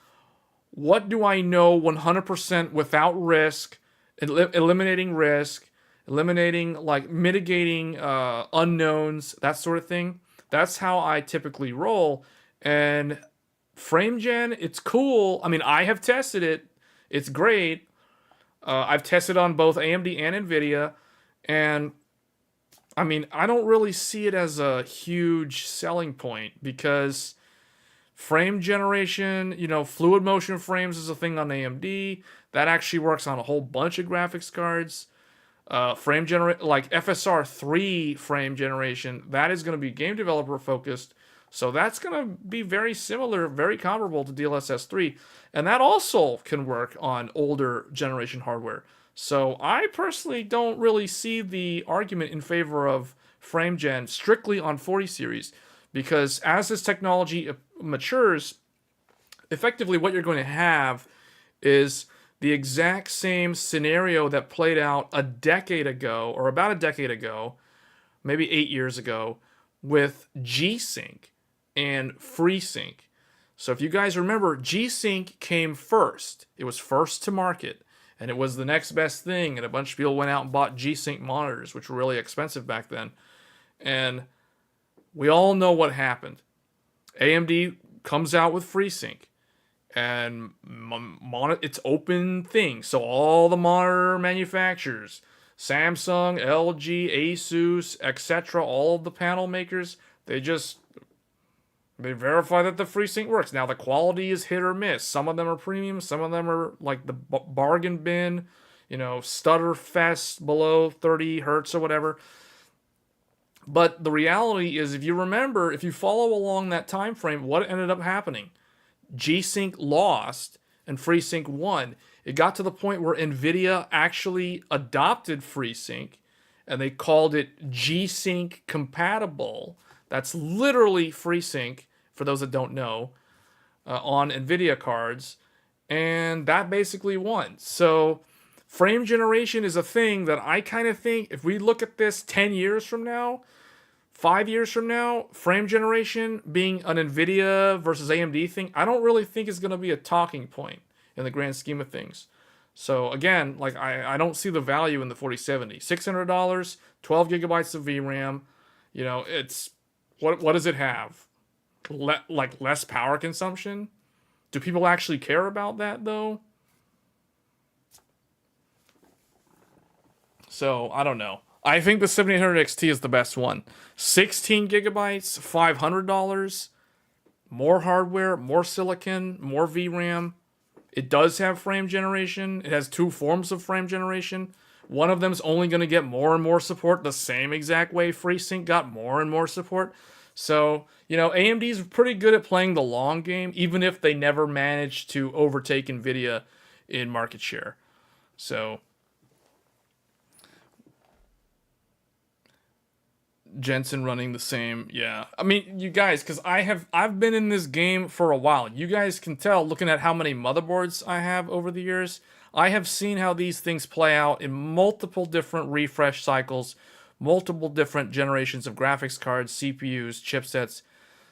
What do I know 100% without risk, eliminating risk, like, mitigating unknowns, that sort of thing. That's how I typically roll. And frame gen, it's cool. I mean, I have tested it. It's great. I've tested on both AMD and NVIDIA, and I mean, I don't really see it as a huge selling point because frame generation, you know, fluid motion frames is a thing on AMD. That actually works on a whole bunch of graphics cards. Like FSR 3 frame generation, that is going to be game developer focused. So that's going to be very similar, very comparable to DLSS 3. And that also can work on older generation hardware. So I personally don't really see the argument in favor of frame gen strictly on 40 series. Because as this technology matures, effectively what you're going to have is the exact same scenario that played out a decade ago, or about a decade ago, maybe 8 years ago, with G-Sync and FreeSync. So if you guys remember, G-Sync came first. It was first to market, and it was the next best thing, and a bunch of people went out and bought G-Sync monitors, which were really expensive back then. And we all know what happened. AMD comes out with FreeSync, and it's open thing. So all the monitor manufacturers, Samsung, LG, Asus, etc., all of the panel makers, they verify that the FreeSync works. Now, the quality is hit or miss. Some of them are premium. Some of them are like the bargain bin, you know, stutter fest below 30 hertz or whatever. But the reality is, if you remember, if you follow along that time frame, what ended up happening? G-Sync lost and FreeSync won. It got to the point where NVIDIA actually adopted FreeSync, and they called it G-Sync compatible. That's literally FreeSync, for those that don't know, on NVIDIA cards. And that basically won. So frame generation is a thing that I kind of think, if we look at this 10 years from now, 5 years from now, frame generation being an NVIDIA versus AMD thing, I don't really think is going to be a talking point in the grand scheme of things. So again, like I don't see the value in the 4070. $600, 12 gigabytes of VRAM, you know, it's... What does it have? Like less power consumption? Do people actually care about that, though? So, I don't know. I think the 7800 XT is the best one. 16 gigabytes, $500. More hardware, more silicon, more VRAM. It does have frame generation. It has two forms of frame generation. One of them's only going to get more and more support the same exact way FreeSync got more and more support. So, you know, AMD's pretty good at playing the long game, even if they never managed to overtake NVIDIA in market share. So, Jensen running the same, yeah. I mean, you guys, because I've been in this game for a while. You guys can tell, looking at how many motherboards I have over the years, I have seen how these things play out in multiple different refresh cycles, multiple different generations of graphics cards, CPUs, chipsets.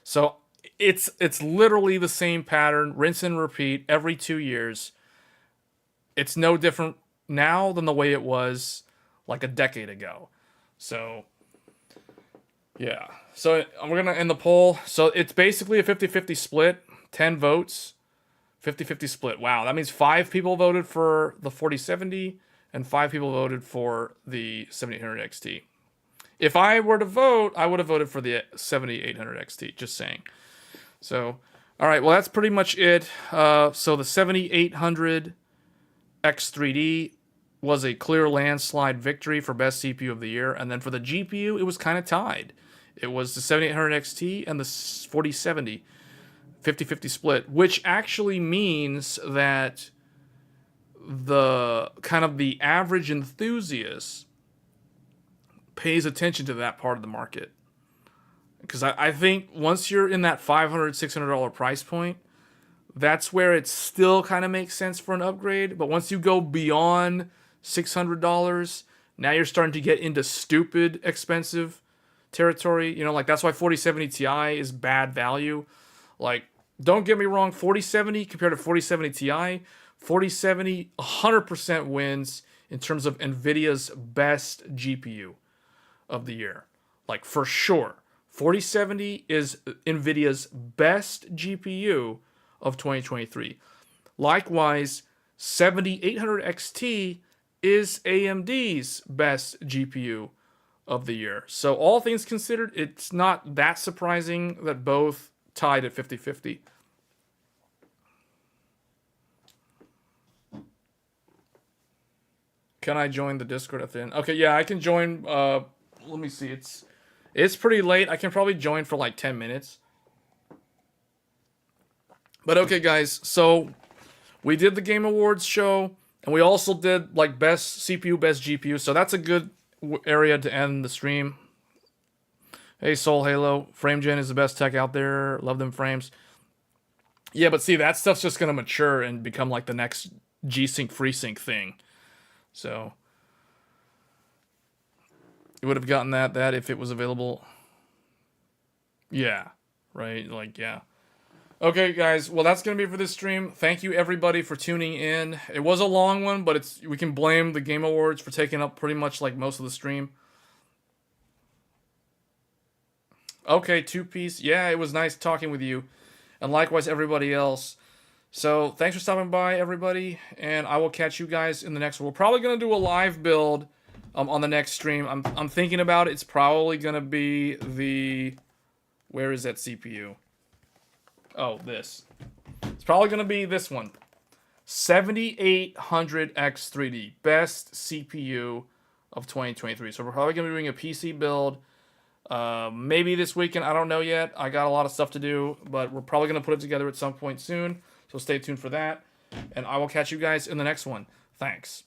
So it's literally the same pattern, rinse and repeat every 2 years. It's no different now than the way it was like a decade ago. So yeah. So we're going to end the poll. So it's basically a 50-50 split, 10 votes, 50-50 split. Wow, that means 5 people voted for the 4070 and 5 people voted for the 7800 XT. If I were to vote, I would have voted for the 7800 XT, just saying. So, all right, well, that's pretty much it. So the 7800 X3D was a clear landslide victory for best CPU of the year. And then for the GPU, it was kind of tied. It was the 7800 XT and the 4070, 50-50 split, which actually means that the kind of the average enthusiast pays attention to that part of the market. Because I think once you're in that $500, $600 price point, that's where it still kind of makes sense for an upgrade. But once you go beyond $600, now you're starting to get into stupid expensive territory. You know, like that's why 4070 Ti is bad value. Like, don't get me wrong, 4070 compared to 4070 Ti, 4070 100% wins in terms of NVIDIA's best GPU of the year. Like, for sure. 4070 is NVIDIA's best GPU of 2023. Likewise, 7800 XT is AMD's best GPU of the year. So all things considered, it's not that surprising that both tied at 50-50. Can I join the Discord at the end? Okay, yeah, I can join. Let me see. It's pretty late. I can probably join for like 10 minutes. But okay, guys. So we did the Game Awards show, and we also did like best CPU, best GPU. So that's a good area to end the stream. Hey, Soul Halo. FrameGen is the best tech out there. Love them frames. Yeah, but see, that stuff's just going to mature and become like the next G-Sync FreeSync thing. So you would have gotten that if it was available. Yeah, right? Like, yeah. Okay, guys. Well, that's going to be for this stream. Thank you, everybody, for tuning in. It was a long one, but we can blame the Game Awards for taking up pretty much like most of the stream. Okay, two-piece. Yeah, it was nice talking with you. And likewise, everybody else. So, thanks for stopping by, everybody. And I will catch you guys in the next one. We're probably going to do a live build on the next stream. I'm thinking about it. It's probably going to be the... Where is that CPU? Oh, this. It's probably going to be this one. 7800X3D. Best CPU of 2023. So we're probably going to be doing a PC build. Maybe this weekend. I don't know yet. I got a lot of stuff to do. But we're probably going to put it together at some point soon. So stay tuned for that. And I will catch you guys in the next one. Thanks.